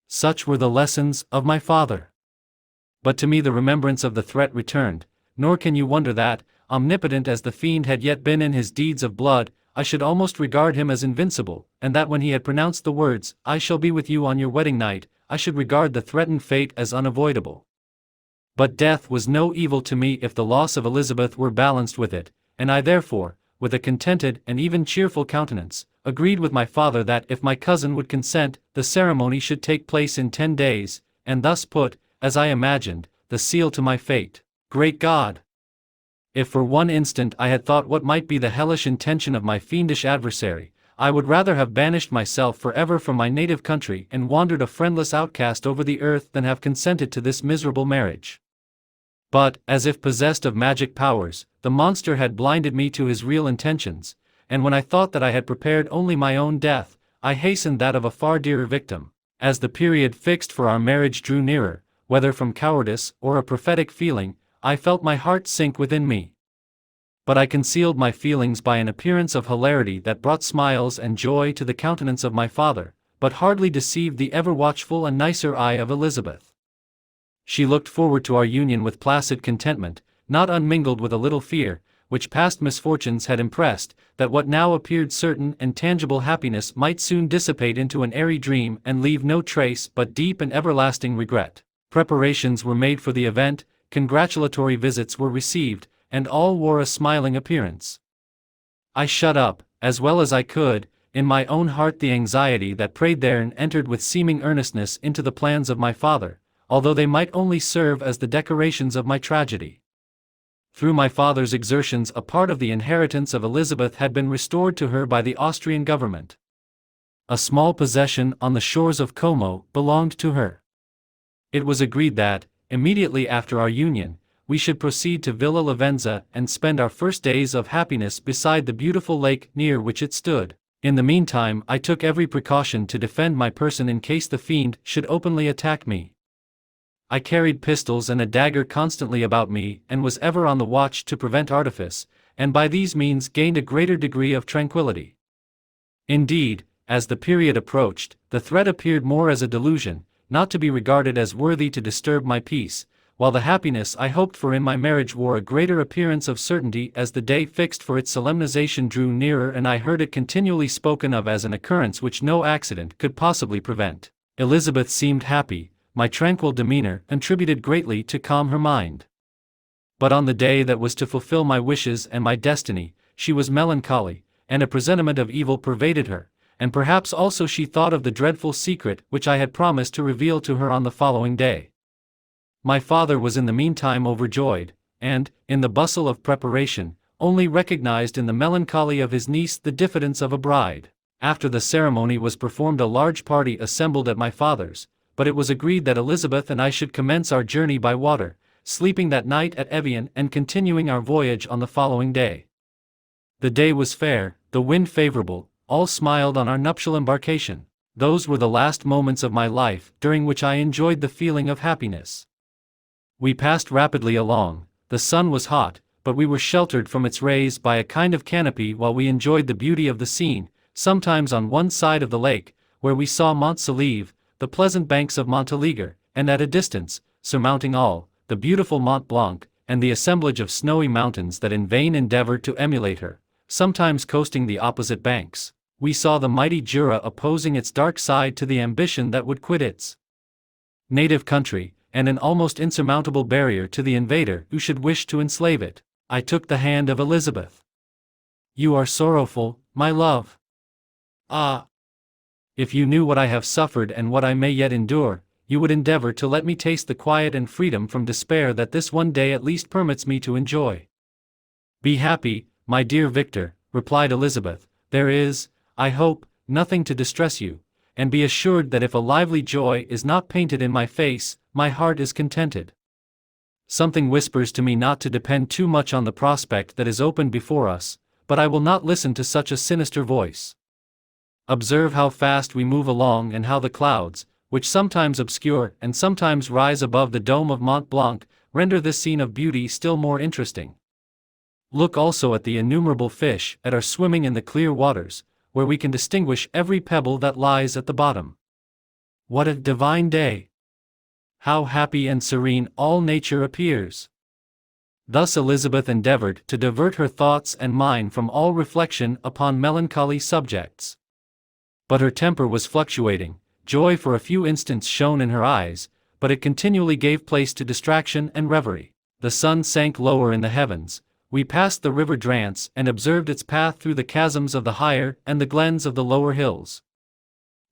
Such were the lessons of my father. But to me the remembrance of the threat returned, nor can you wonder that, omnipotent as the fiend had yet been in his deeds of blood, I should almost regard him as invincible, and that when he had pronounced the words, "I shall be with you on your wedding night," I should regard the threatened fate as unavoidable. But death was no evil to me if the loss of Elizabeth were balanced with it, and I therefore, with a contented and even cheerful countenance, agreed with my father that if my cousin would consent, the ceremony should take place in 10 days, and thus put, as I imagined, the seal to my fate. Great God! If for one instant I had thought what might be the hellish intention of my fiendish adversary, I would rather have banished myself forever from my native country and wandered a friendless outcast over the earth than have consented to this miserable marriage. But, as if possessed of magic powers, the monster had blinded me to his real intentions, and when I thought that I had prepared only my own death, I hastened that of a far dearer victim. As the period fixed for our marriage drew nearer, whether from cowardice or a prophetic feeling, I felt my heart sink within me. But I concealed my feelings by an appearance of hilarity that brought smiles and joy to the countenance of my father, but hardly deceived the ever-watchful and nicer eye of Elizabeth. She looked forward to our union with placid contentment, not unmingled with a little fear, which past misfortunes had impressed, that what now appeared certain and tangible happiness might soon dissipate into an airy dream and leave no trace but deep and everlasting regret. Preparations were made for the event, congratulatory visits were received, and all wore a smiling appearance. I shut up, as well as I could, in my own heart the anxiety that preyed there and entered with seeming earnestness into the plans of my father, although they might only serve as the decorations of my tragedy. Through my father's exertions a part of the inheritance of Elizabeth had been restored to her by the Austrian government. A small possession on the shores of Como belonged to her. It was agreed that, immediately after our union, we should proceed to Villa Lavenza and spend our first days of happiness beside the beautiful lake near which it stood. In the meantime I took every precaution to defend my person in case the fiend should openly attack me. I carried pistols and a dagger constantly about me and was ever on the watch to prevent artifice, and by these means gained a greater degree of tranquility. Indeed, as the period approached, the threat appeared more as a delusion, not to be regarded as worthy to disturb my peace, while the happiness I hoped for in my marriage wore a greater appearance of certainty as the day fixed for its solemnization drew nearer and I heard it continually spoken of as an occurrence which no accident could possibly prevent. Elizabeth seemed happy. My tranquil demeanor contributed greatly to calm her mind. But on the day that was to fulfill my wishes and my destiny, she was melancholy, and a presentiment of evil pervaded her, and perhaps also she thought of the dreadful secret which I had promised to reveal to her on the following day. My father was in the meantime overjoyed, and, in the bustle of preparation, only recognized in the melancholy of his niece the diffidence of a bride. After the ceremony was performed a large party assembled at my father's, but it was agreed that Elizabeth and I should commence our journey by water, sleeping that night at Evian and continuing our voyage on the following day. The day was fair, the wind favorable, all smiled on our nuptial embarkation. Those were the last moments of my life during which I enjoyed the feeling of happiness. We passed rapidly along, the sun was hot, but we were sheltered from its rays by a kind of canopy while we enjoyed the beauty of the scene, sometimes on one side of the lake, where we saw Mont Saleve, the pleasant banks of Montélimar, and at a distance, surmounting all, the beautiful Mont Blanc, and the assemblage of snowy mountains that in vain endeavored to emulate her, sometimes coasting the opposite banks, we saw the mighty Jura opposing its dark side to the ambition that would quit its native country, and an almost insurmountable barrier to the invader who should wish to enslave it. I took the hand of Elizabeth. "You are sorrowful, my love. Ah! If you knew what I have suffered and what I may yet endure, you would endeavor to let me taste the quiet and freedom from despair that this one day at least permits me to enjoy." "Be happy, my dear Victor," replied Elizabeth, "there is, I hope, nothing to distress you, and be assured that if a lively joy is not painted in my face, my heart is contented. Something whispers to me not to depend too much on the prospect that is opened before us, but I will not listen to such a sinister voice. Observe how fast we move along and how the clouds, which sometimes obscure and sometimes rise above the dome of Mont Blanc, render this scene of beauty still more interesting. Look also at the innumerable fish that are swimming in the clear waters, where we can distinguish every pebble that lies at the bottom. What a divine day! How happy and serene all nature appears!" Thus Elizabeth endeavored to divert her thoughts and mine from all reflection upon melancholy subjects. But her temper was fluctuating, joy for a few instants shone in her eyes, but it continually gave place to distraction and reverie. The sun sank lower in the heavens, we passed the river Drance and observed its path through the chasms of the higher and the glens of the lower hills.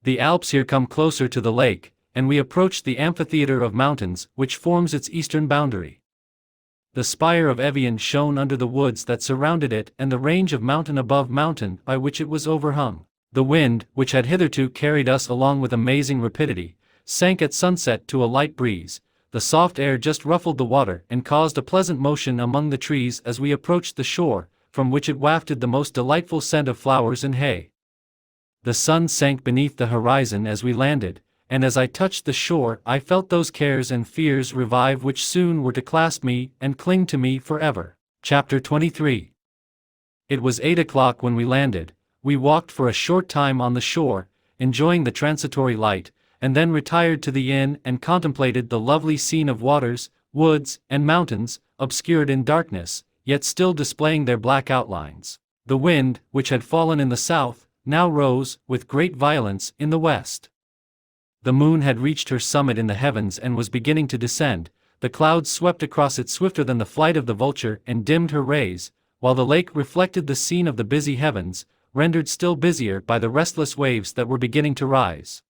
The Alps here come closer to the lake, and we approached the amphitheater of mountains which forms its eastern boundary. The spire of Evian shone under the woods that surrounded it and the range of mountain above mountain by which it was overhung. The wind, which had hitherto carried us along with amazing rapidity, sank at sunset to a light breeze. The soft air just ruffled the water and caused a pleasant motion among the trees as we approached the shore, from which it wafted the most delightful scent of flowers and hay. The sun sank beneath the horizon as we landed, and as I touched the shore I felt those cares and fears revive which soon were to clasp me and cling to me forever. Chapter 23. It was 8 o'clock when we landed. We walked for a short time on the shore, enjoying the transitory light, and then retired to the inn and contemplated the lovely scene of waters, woods, and mountains, obscured in darkness, yet still displaying their black outlines. The wind, which had fallen in the south, now rose, with great violence, in the west. The moon had reached her summit in the heavens and was beginning to descend. The clouds swept across it swifter than the flight of the vulture and dimmed her rays, while the lake reflected the scene of the busy heavens, rendered still busier by the restless waves that were beginning to rise.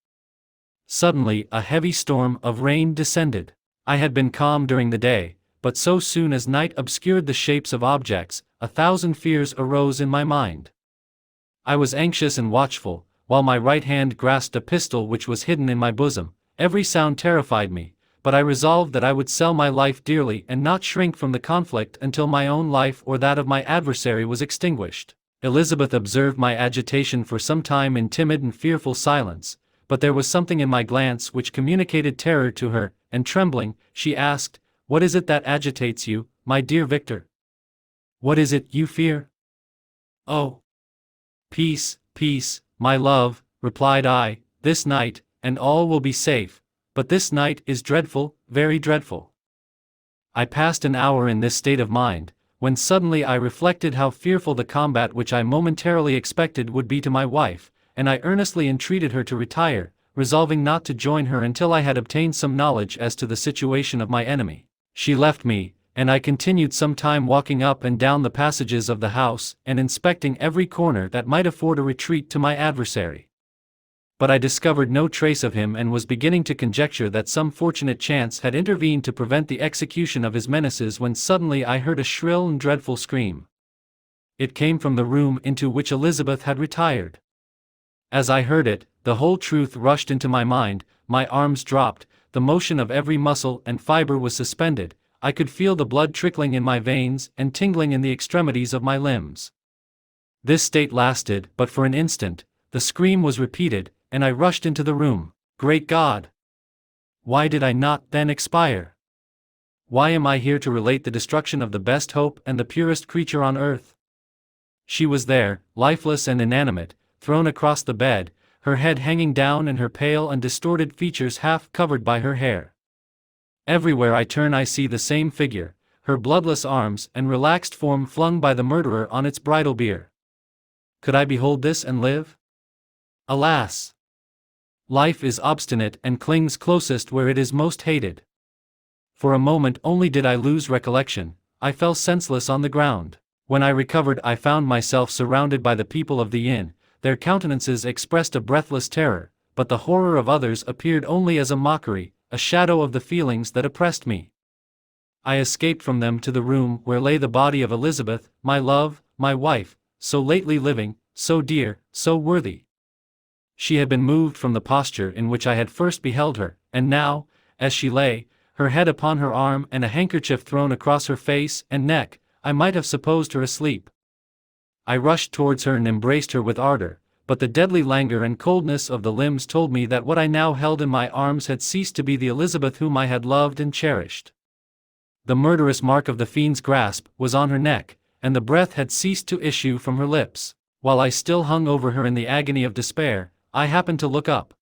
Suddenly a heavy storm of rain descended. I had been calm during the day, but so soon as night obscured the shapes of objects, 1,000 fears arose in my mind. I was anxious and watchful, while my right hand grasped a pistol which was hidden in my bosom. Every sound terrified me, but I resolved that I would sell my life dearly and not shrink from the conflict until my own life or that of my adversary was extinguished. Elizabeth observed my agitation for some time in timid and fearful silence, but there was something in my glance which communicated terror to her, and trembling, she asked, "What is it that agitates you, my dear Victor? What is it you fear?" "Oh, peace, peace, my love," replied I, "this night, and all will be safe, but this night is dreadful, very dreadful." I passed an hour in this state of mind, when suddenly I reflected how fearful the combat which I momentarily expected would be to my wife, and I earnestly entreated her to retire, resolving not to join her until I had obtained some knowledge as to the situation of my enemy. She left me, and I continued some time walking up and down the passages of the house and inspecting every corner that might afford a retreat to my adversary. But I discovered no trace of him and was beginning to conjecture that some fortunate chance had intervened to prevent the execution of his menaces when suddenly I heard a shrill and dreadful scream. It came from the room into which Elizabeth had retired. As I heard it, the whole truth rushed into my mind, my arms dropped, the motion of every muscle and fiber was suspended, I could feel the blood trickling in my veins and tingling in the extremities of my limbs. This state lasted but for an instant. The scream was repeated, and I rushed into the room. Great God! Why did I not then expire? Why am I here to relate the destruction of the best hope and the purest creature on earth? She was there, lifeless and inanimate, thrown across the bed, her head hanging down and her pale and distorted features half covered by her hair. Everywhere I turn I see the same figure, her bloodless arms and relaxed form flung by the murderer on its bridal bier. Could I behold this and live? Alas! Life is obstinate and clings closest where it is most hated. For a moment only did I lose recollection, I fell senseless on the ground. When I recovered I found myself surrounded by the people of the inn. Their countenances expressed a breathless terror, but the horror of others appeared only as a mockery, a shadow of the feelings that oppressed me. I escaped from them to the room where lay the body of Elizabeth, my love, my wife, so lately living, so dear, so worthy. She had been moved from the posture in which I had first beheld her, and now, as she lay, her head upon her arm and a handkerchief thrown across her face and neck, I might have supposed her asleep. I rushed towards her and embraced her with ardor, but the deadly languor and coldness of the limbs told me that what I now held in my arms had ceased to be the Elizabeth whom I had loved and cherished. The murderous mark of the fiend's grasp was on her neck, and the breath had ceased to issue from her lips. While I still hung over her in the agony of despair, I happened to look up.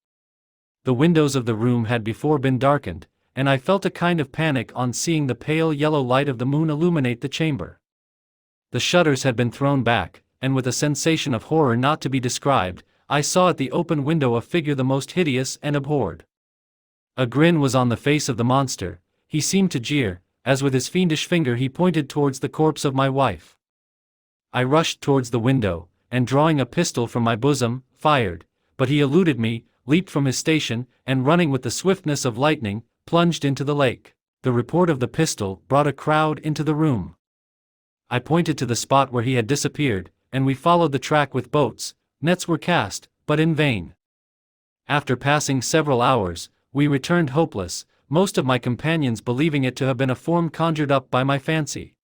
The windows of the room had before been darkened, and I felt a kind of panic on seeing the pale yellow light of the moon illuminate the chamber. The shutters had been thrown back, and with a sensation of horror not to be described, I saw at the open window a figure the most hideous and abhorred. A grin was on the face of the monster, he seemed to jeer, as with his fiendish finger he pointed towards the corpse of my wife. I rushed towards the window, and drawing a pistol from my bosom, fired, but he eluded me, leaped from his station, and running with the swiftness of lightning, plunged into the lake. The report of the pistol brought a crowd into the room. I pointed to the spot where he had disappeared, and we followed the track with boats. Nets were cast, but in vain. After passing several hours, we returned hopeless, most of my companions believing it to have been a form conjured up by my fancy.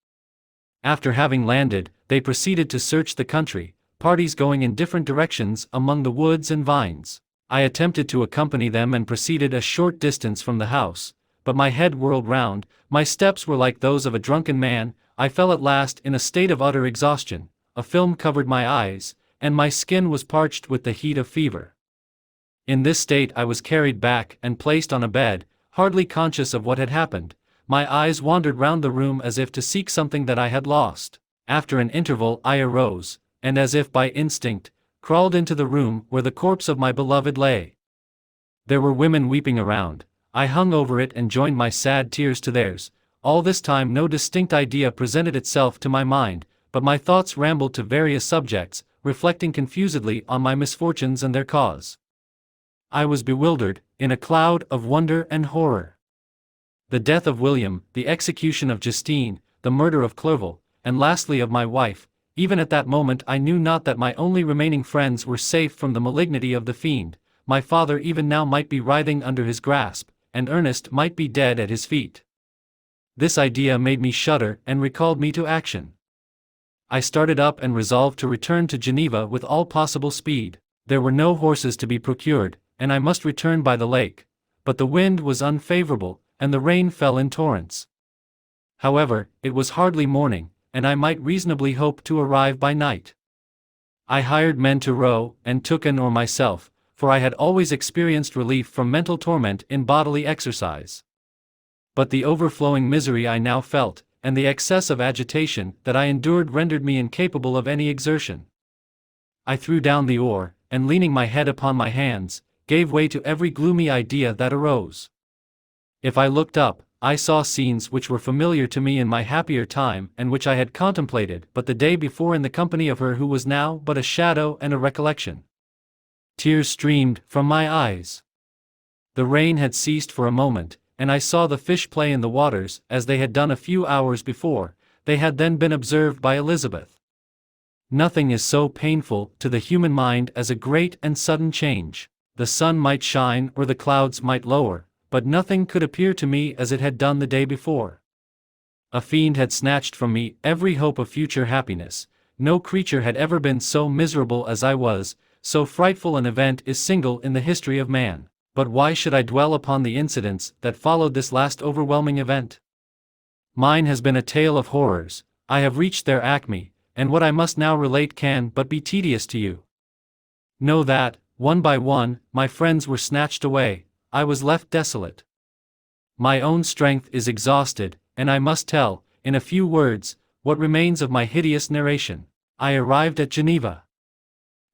After having landed, they proceeded to search the country, parties going in different directions among the woods and vines. I attempted to accompany them and proceeded a short distance from the house, but my head whirled round, my steps were like those of a drunken man. I fell at last in a state of utter exhaustion, a film covered my eyes, and my skin was parched with the heat of fever. In this state I was carried back and placed on a bed, hardly conscious of what had happened. My eyes wandered round the room as if to seek something that I had lost. After an interval I arose, and as if by instinct, crawled into the room where the corpse of my beloved lay. There were women weeping around. I hung over it and joined my sad tears to theirs. All this time no distinct idea presented itself to my mind, but my thoughts rambled to various subjects, reflecting confusedly on my misfortunes and their cause. I was bewildered, in a cloud of wonder and horror. The death of William, the execution of Justine, the murder of Clerval, and lastly of my wife. Even at that moment I knew not that my only remaining friends were safe from the malignity of the fiend. My father even now might be writhing under his grasp, and Ernest might be dead at his feet. This idea made me shudder and recalled me to action. I started up and resolved to return to Geneva with all possible speed. There were no horses to be procured, and I must return by the lake, but the wind was unfavorable, and the rain fell in torrents. However, it was hardly morning, and I might reasonably hope to arrive by night. I hired men to row, and took an oar myself, for I had always experienced relief from mental torment in bodily exercise. But the overflowing misery I now felt, and the excess of agitation that I endured rendered me incapable of any exertion. I threw down the oar, and leaning my head upon my hands, gave way to every gloomy idea that arose. If I looked up, I saw scenes which were familiar to me in my happier time and which I had contemplated but the day before in the company of her who was now but a shadow and a recollection. Tears streamed from my eyes. The rain had ceased for a moment, and I saw the fish play in the waters as they had done a few hours before. They had then been observed by Elizabeth. Nothing is so painful to the human mind as a great and sudden change. The sun might shine or the clouds might lower, but nothing could appear to me as it had done the day before. A fiend had snatched from me every hope of future happiness. No creature had ever been so miserable as I was. So frightful an event is single in the history of man. But why should I dwell upon the incidents that followed this last overwhelming event? Mine has been a tale of horrors. I have reached their acme, and what I must now relate can but be tedious to you. Know that, one by one, my friends were snatched away. I was left desolate. My own strength is exhausted, and I must tell, in a few words, what remains of my hideous narration. I arrived at Geneva.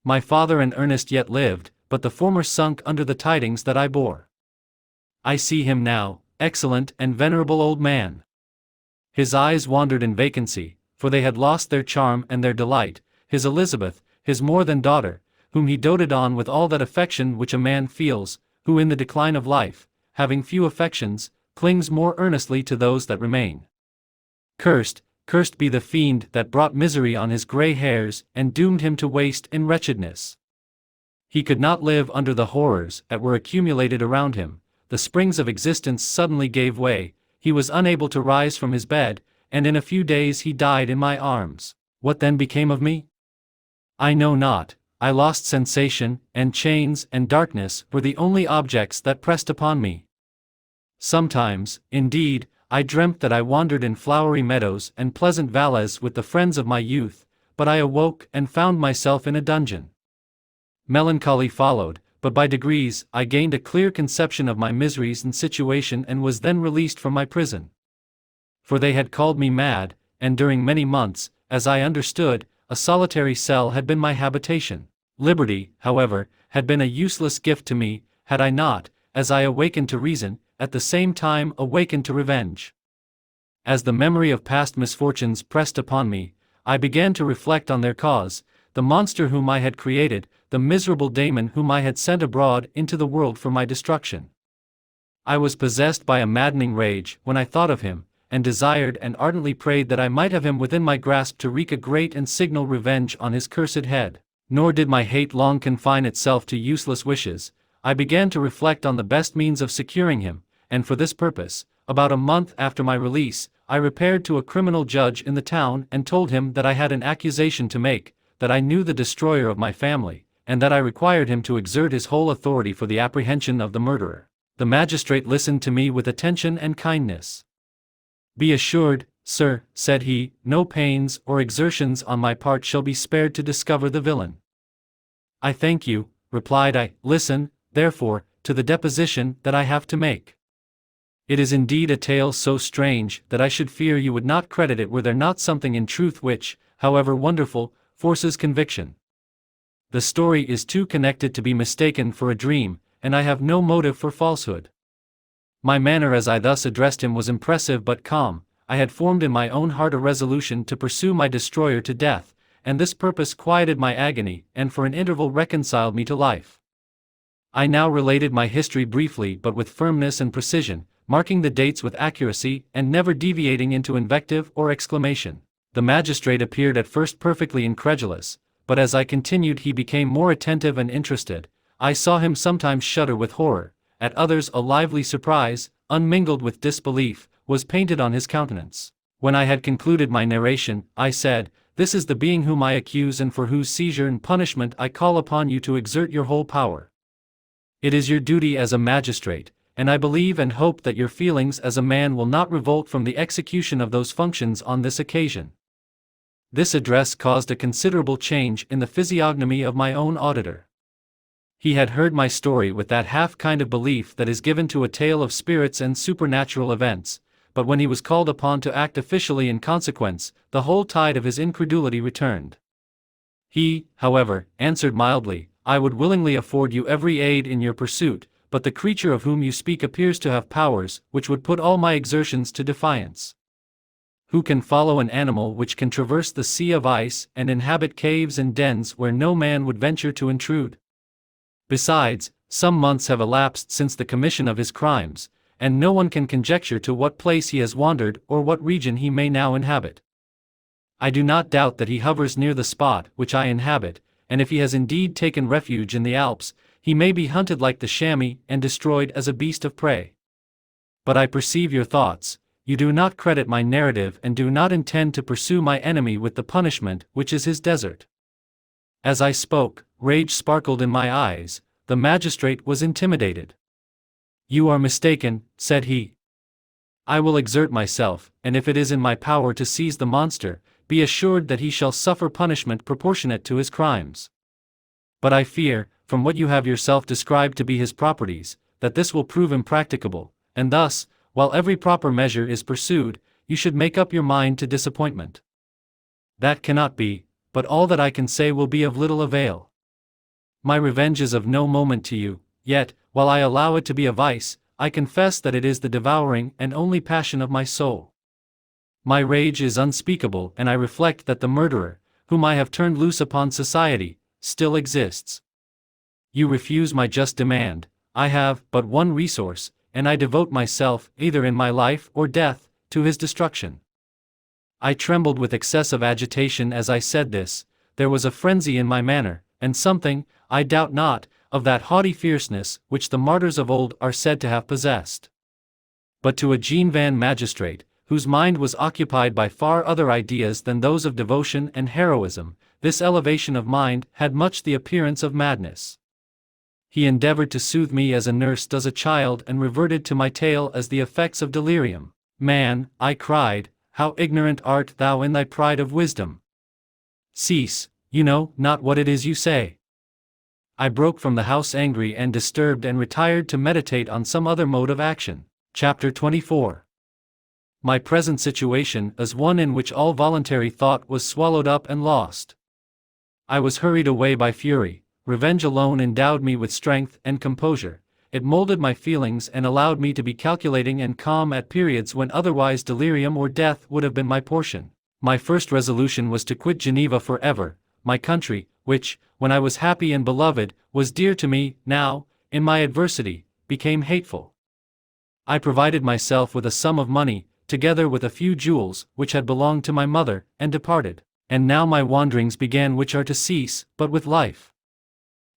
My father and Ernest yet lived, but the former sunk under the tidings that I bore. I see him now, excellent and venerable old man. His eyes wandered in vacancy, for they had lost their charm and their delight. His Elizabeth, his more than daughter, whom he doted on with all that affection which a man feels, who in the decline of life, having few affections, clings more earnestly to those that remain. Cursed be the fiend that brought misery on his grey hairs and doomed him to waste in wretchedness. He could not live under the horrors that were accumulated around him. The springs of existence suddenly gave way. He was unable to rise from his bed, and in a few days he died in my arms. What then became of me? I know not. I lost sensation, and chains and darkness were the only objects that pressed upon me. Sometimes, indeed, I dreamt that I wandered in flowery meadows and pleasant valleys with the friends of my youth, but I awoke and found myself in a dungeon. Melancholy followed, but by degrees I gained a clear conception of my miseries and situation and was then released from my prison. For they had called me mad, and during many months, as I understood, a solitary cell had been my habitation. Liberty, however, had been a useless gift to me, had I not, as I awakened to reason, at the same time awakened to revenge. As the memory of past misfortunes pressed upon me, I began to reflect on their cause, the monster whom I had created, the miserable Damon whom I had sent abroad into the world for my destruction. I was possessed by a maddening rage when I thought of him, and desired and ardently prayed that I might have him within my grasp to wreak a great and signal revenge on his cursed head. Nor did my hate long confine itself to useless wishes. I began to reflect on the best means of securing him, and for this purpose, about a month after my release, I repaired to a criminal judge in the town and told him that I had an accusation to make, that I knew the destroyer of my family, and that I required him to exert his whole authority for the apprehension of the murderer. The magistrate listened to me with attention and kindness. "Be assured, sir," said he, "no pains or exertions on my part shall be spared to discover the villain." "I thank you," replied I. "Listen, therefore, to the deposition that I have to make. It is indeed a tale so strange that I should fear you would not credit it were there not something in truth which, however wonderful, forces conviction. The story is too connected to be mistaken for a dream, and I have no motive for falsehood." My manner as I thus addressed him was impressive but calm. I had formed in my own heart a resolution to pursue my destroyer to death, and this purpose quieted my agony and for an interval reconciled me to life. I now related my history briefly but with firmness and precision, marking the dates with accuracy and never deviating into invective or exclamation. The magistrate appeared at first perfectly incredulous, but as I continued he became more attentive and interested. I saw him sometimes shudder with horror, at others a lively surprise, unmingled with disbelief, was painted on his countenance. When I had concluded my narration, I said, "This is the being whom I accuse and for whose seizure and punishment I call upon you to exert your whole power. It is your duty as a magistrate, and I believe and hope that your feelings as a man will not revolt from the execution of those functions on this occasion." This address caused a considerable change in the physiognomy of my own auditor. He had heard my story with that half kind of belief that is given to a tale of spirits and supernatural events, but when he was called upon to act officially in consequence, the whole tide of his incredulity returned. He, however, answered mildly, "I would willingly afford you every aid in your pursuit, but the creature of whom you speak appears to have powers which would put all my exertions to defiance. Who can follow an animal which can traverse the sea of ice and inhabit caves and dens where no man would venture to intrude? Besides, some months have elapsed since the commission of his crimes, and no one can conjecture to what place he has wandered or what region he may now inhabit. I do not doubt that he hovers near the spot which I inhabit, and if he has indeed taken refuge in the Alps, he may be hunted like the chamois and destroyed as a beast of prey. But I perceive your thoughts. You do not credit my narrative and do not intend to pursue my enemy with the punishment which is his desert." As I spoke, rage sparkled in my eyes. The magistrate was intimidated. "You are mistaken," said he. "I will exert myself, and if it is in my power to seize the monster, be assured that he shall suffer punishment proportionate to his crimes. But I fear, from what you have yourself described to be his properties, that this will prove impracticable, and thus, while every proper measure is pursued, you should make up your mind to disappointment. That cannot be, but all that I can say will be of little avail. My revenge is of no moment to you, yet, while I allow it to be a vice, I confess that it is the devouring and only passion of my soul. My rage is unspeakable, and I reflect that the murderer, whom I have turned loose upon society, still exists. You refuse my just demand. I have but one resource, and I devote myself, either in my life or death, to his destruction." I trembled with excessive agitation as I said this. There was a frenzy in my manner, and something, I doubt not, of that haughty fierceness which the martyrs of old are said to have possessed. But to a Jean Van magistrate, whose mind was occupied by far other ideas than those of devotion and heroism, this elevation of mind had much the appearance of madness. He endeavored to soothe me as a nurse does a child and reverted to my tale as the effects of delirium. "Man," I cried, "how ignorant art thou in thy pride of wisdom! Cease, you know not what it is you say." I broke from the house angry and disturbed and retired to meditate on some other mode of action. Chapter 24. My present situation is one in which all voluntary thought was swallowed up and lost. I was hurried away by fury. Revenge alone endowed me with strength and composure. It molded my feelings and allowed me to be calculating and calm at periods when otherwise delirium or death would have been my portion. My first resolution was to quit Geneva forever, my country, which, when I was happy and beloved, was dear to me, now, in my adversity, became hateful. I provided myself with a sum of money, together with a few jewels, which had belonged to my mother, and departed. And now my wanderings began, which are to cease, but with life.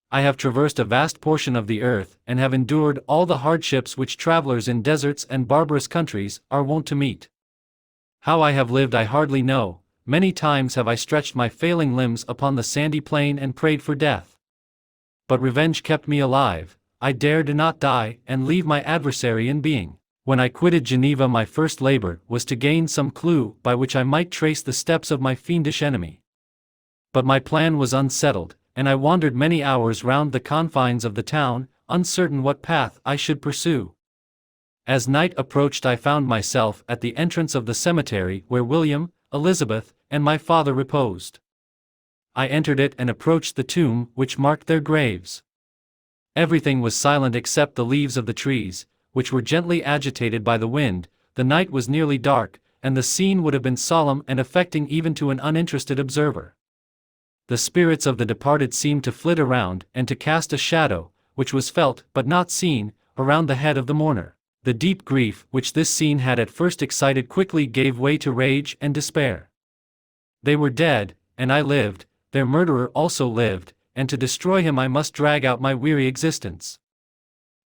I have traversed a vast portion of the earth, and have endured all the hardships which travelers in deserts and barbarous countries are wont to meet. How I have lived I hardly know. Many times have I stretched my failing limbs upon the sandy plain and prayed for death. But revenge kept me alive. I dared not die and leave my adversary in being. When I quitted Geneva, my first labor was to gain some clue by which I might trace the steps of my fiendish enemy. But my plan was unsettled, and I wandered many hours round the confines of the town, uncertain what path I should pursue. As night approached, I found myself at the entrance of the cemetery where William, Elizabeth, and my father reposed. I entered it and approached the tomb which marked their graves. Everything was silent except the leaves of the trees, which were gently agitated by the wind. The night was nearly dark, and the scene would have been solemn and affecting even to an uninterested observer. The spirits of the departed seemed to flit around and to cast a shadow, which was felt but not seen, around the head of the mourner. The deep grief which this scene had at first excited quickly gave way to rage and despair. They were dead, and I lived. Their murderer also lived, and to destroy him I must drag out my weary existence.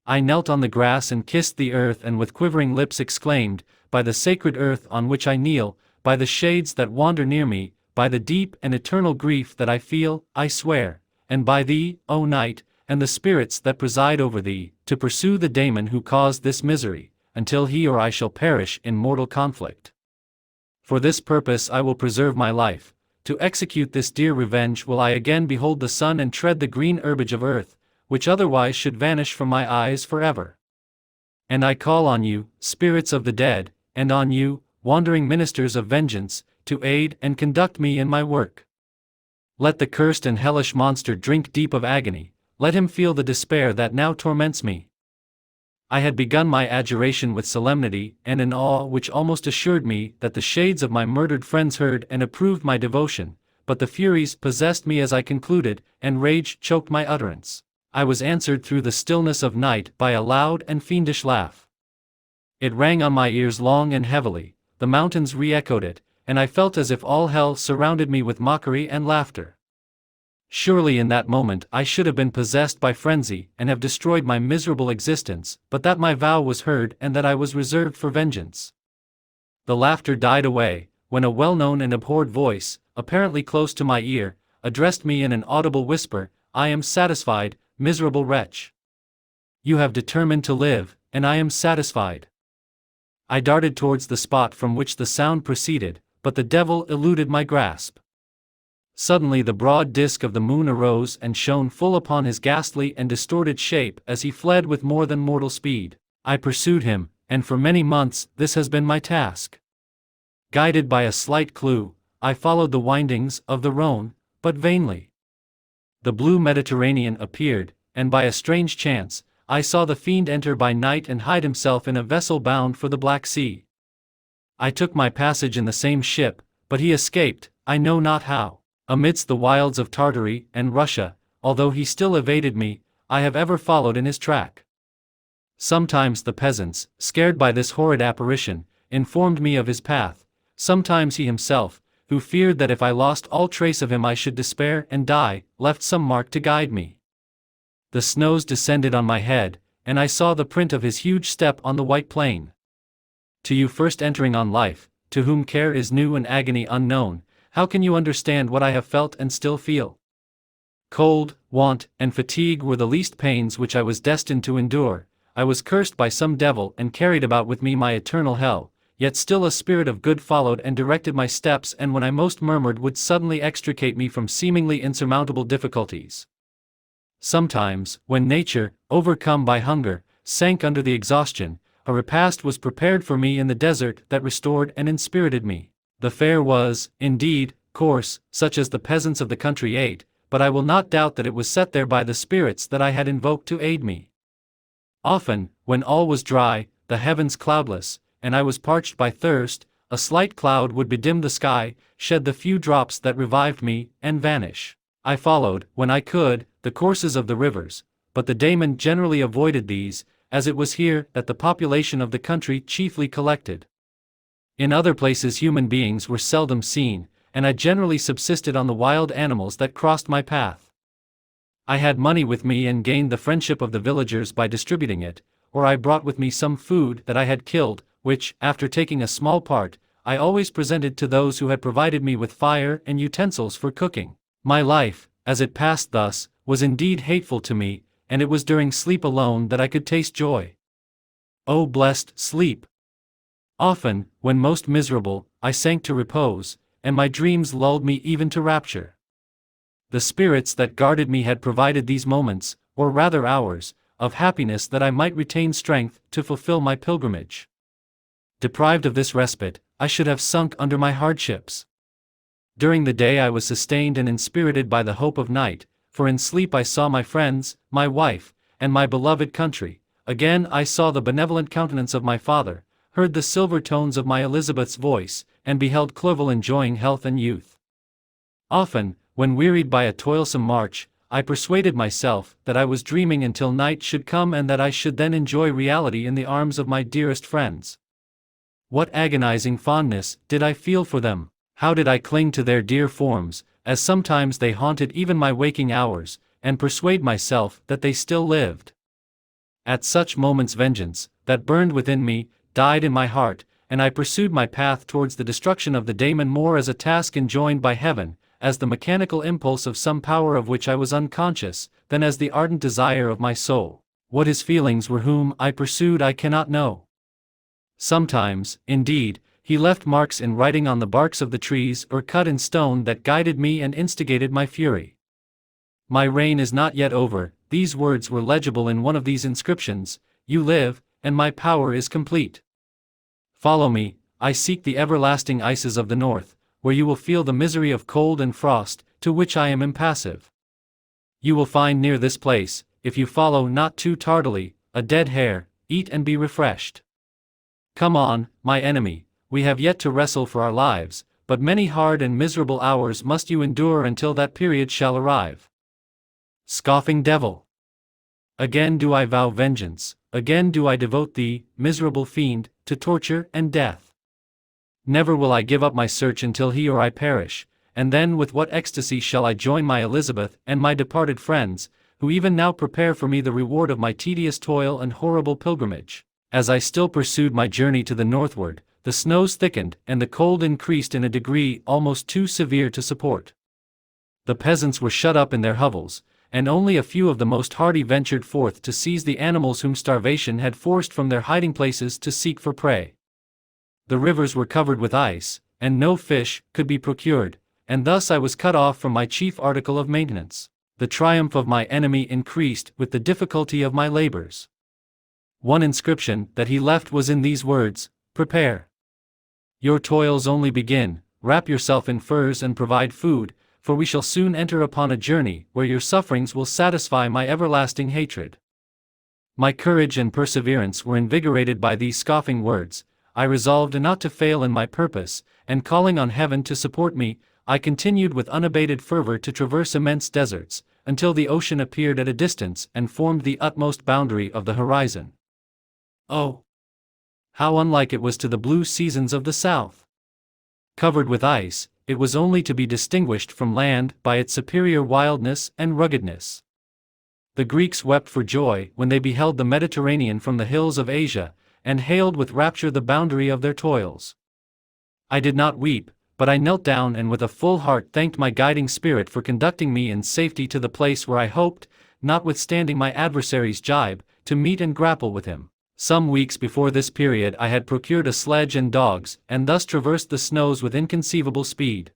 I knelt on the grass and kissed the earth, and with quivering lips exclaimed, "By the sacred earth on which I kneel, by the shades that wander near me, by the deep and eternal grief that I feel, I swear, and by thee, O night, and the spirits that preside over thee, to pursue the daemon who caused this misery, until he or I shall perish in mortal conflict. For this purpose I will preserve my life. To execute this dear revenge will I again behold the sun and tread the green herbage of earth, which otherwise should vanish from my eyes forever. And I call on you, spirits of the dead, and on you, wandering ministers of vengeance, to aid and conduct me in my work. Let the cursed and hellish monster drink deep of agony, let him feel the despair that now torments me." I had begun my adjuration with solemnity and an awe which almost assured me that the shades of my murdered friends heard and approved my devotion, but the Furies possessed me as I concluded, and rage choked my utterance. I was answered through the stillness of night by a loud and fiendish laugh. It rang on my ears long and heavily, the mountains re-echoed it, and I felt as if all hell surrounded me with mockery and laughter. Surely in that moment I should have been possessed by frenzy and have destroyed my miserable existence, but that my vow was heard and that I was reserved for vengeance. The laughter died away, when a well-known and abhorred voice, apparently close to my ear, addressed me in an audible whisper, "I am satisfied, miserable wretch. You have determined to live, and I am satisfied." I darted towards the spot from which the sound proceeded, but the devil eluded my grasp. Suddenly the broad disk of the moon arose and shone full upon his ghastly and distorted shape as he fled with more than mortal speed. I pursued him, and for many months this has been my task. Guided by a slight clue, I followed the windings of the Rhone, but vainly. The blue Mediterranean appeared, and by a strange chance, I saw the fiend enter by night and hide himself in a vessel bound for the Black Sea. I took my passage in the same ship, but he escaped, I know not how. Amidst the wilds of Tartary and Russia, although he still evaded me, I have ever followed in his track. Sometimes the peasants, scared by this horrid apparition, informed me of his path, sometimes he himself, who feared that if I lost all trace of him I should despair and die, left some mark to guide me. The snows descended on my head, and I saw the print of his huge step on the white plain. To you first entering on life, to whom care is new and agony unknown, how can you understand what I have felt and still feel? Cold, want, and fatigue were the least pains which I was destined to endure. I was cursed by some devil and carried about with me my eternal hell, yet still a spirit of good followed and directed my steps, and when I most murmured would suddenly extricate me from seemingly insurmountable difficulties. Sometimes, when nature, overcome by hunger, sank under the exhaustion, a repast was prepared for me in the desert that restored and inspirited me. The fare was, indeed, coarse, such as the peasants of the country ate, but I will not doubt that it was set there by the spirits that I had invoked to aid me. Often, when all was dry, the heavens cloudless, and I was parched by thirst, a slight cloud would bedim the sky, shed the few drops that revived me, and vanish. I followed, when I could, the courses of the rivers, but the daemon generally avoided these, as it was here that the population of the country chiefly collected. In other places human beings were seldom seen, and I generally subsisted on the wild animals that crossed my path. I had money with me and gained the friendship of the villagers by distributing it, or I brought with me some food that I had killed, which, after taking a small part, I always presented to those who had provided me with fire and utensils for cooking. My life, as it passed thus, was indeed hateful to me, and it was during sleep alone that I could taste joy. O blessed sleep! Often, when most miserable, I sank to repose, and my dreams lulled me even to rapture. The spirits that guarded me had provided these moments, or rather hours, of happiness that I might retain strength to fulfill my pilgrimage. Deprived of this respite, I should have sunk under my hardships. During the day I was sustained and inspirited by the hope of night, for in sleep I saw my friends, my wife, and my beloved country. Again I saw the benevolent countenance of my father, heard the silver tones of my Elizabeth's voice, and beheld Clerval enjoying health and youth. Often, when wearied by a toilsome march, I persuaded myself that I was dreaming until night should come and that I should then enjoy reality in the arms of my dearest friends. What agonizing fondness did I feel for them! How did I cling to their dear forms, as sometimes they haunted even my waking hours, and persuade myself that they still lived. At such moments vengeance, that burned within me, died in my heart, and I pursued my path towards the destruction of the daemon more as a task enjoined by heaven, as the mechanical impulse of some power of which I was unconscious, than as the ardent desire of my soul. What his feelings were whom I pursued I cannot know. Sometimes, indeed, he left marks in writing on the barks of the trees or cut in stone that guided me and instigated my fury. My reign is not yet over. These words were legible in one of these inscriptions: "You live, and my power is complete. Follow me, I seek the everlasting ices of the north, where you will feel the misery of cold and frost, to which I am impassive. You will find near this place, if you follow not too tardily, a dead hare. Eat and be refreshed. Come on, my enemy, we have yet to wrestle for our lives, but many hard and miserable hours must you endure until that period shall arrive. Scoffing devil! Again do I vow vengeance, again do I devote thee, miserable fiend, to torture and death. Never will I give up my search until he or I perish, and then with what ecstasy shall I join my Elizabeth and my departed friends, who even now prepare for me the reward of my tedious toil and horrible pilgrimage. As I still pursued my journey to the northward, the snows thickened and the cold increased in a degree almost too severe to support. The peasants were shut up in their hovels, and only a few of the most hardy ventured forth to seize the animals whom starvation had forced from their hiding places to seek for prey. The rivers were covered with ice, and no fish could be procured, and thus I was cut off from my chief article of maintenance. The triumph of my enemy increased with the difficulty of my labors. One inscription that he left was in these words: "Prepare. Your toils only begin, wrap yourself in furs and provide food, for we shall soon enter upon a journey where your sufferings will satisfy my everlasting hatred." My courage and perseverance were invigorated by these scoffing words. I resolved not to fail in my purpose, and calling on heaven to support me, I continued with unabated fervor to traverse immense deserts, until the ocean appeared at a distance and formed the utmost boundary of the horizon. Oh! How unlike it was to the blue seasons of the south! Covered with ice, it was only to be distinguished from land by its superior wildness and ruggedness. The Greeks wept for joy when they beheld the Mediterranean from the hills of Asia, and hailed with rapture the boundary of their toils. I did not weep, but I knelt down and with a full heart thanked my guiding spirit for conducting me in safety to the place where I hoped, notwithstanding my adversary's jibe, to meet and grapple with him. Some weeks before this period I had procured a sledge and dogs, and thus traversed the snows with inconceivable speed.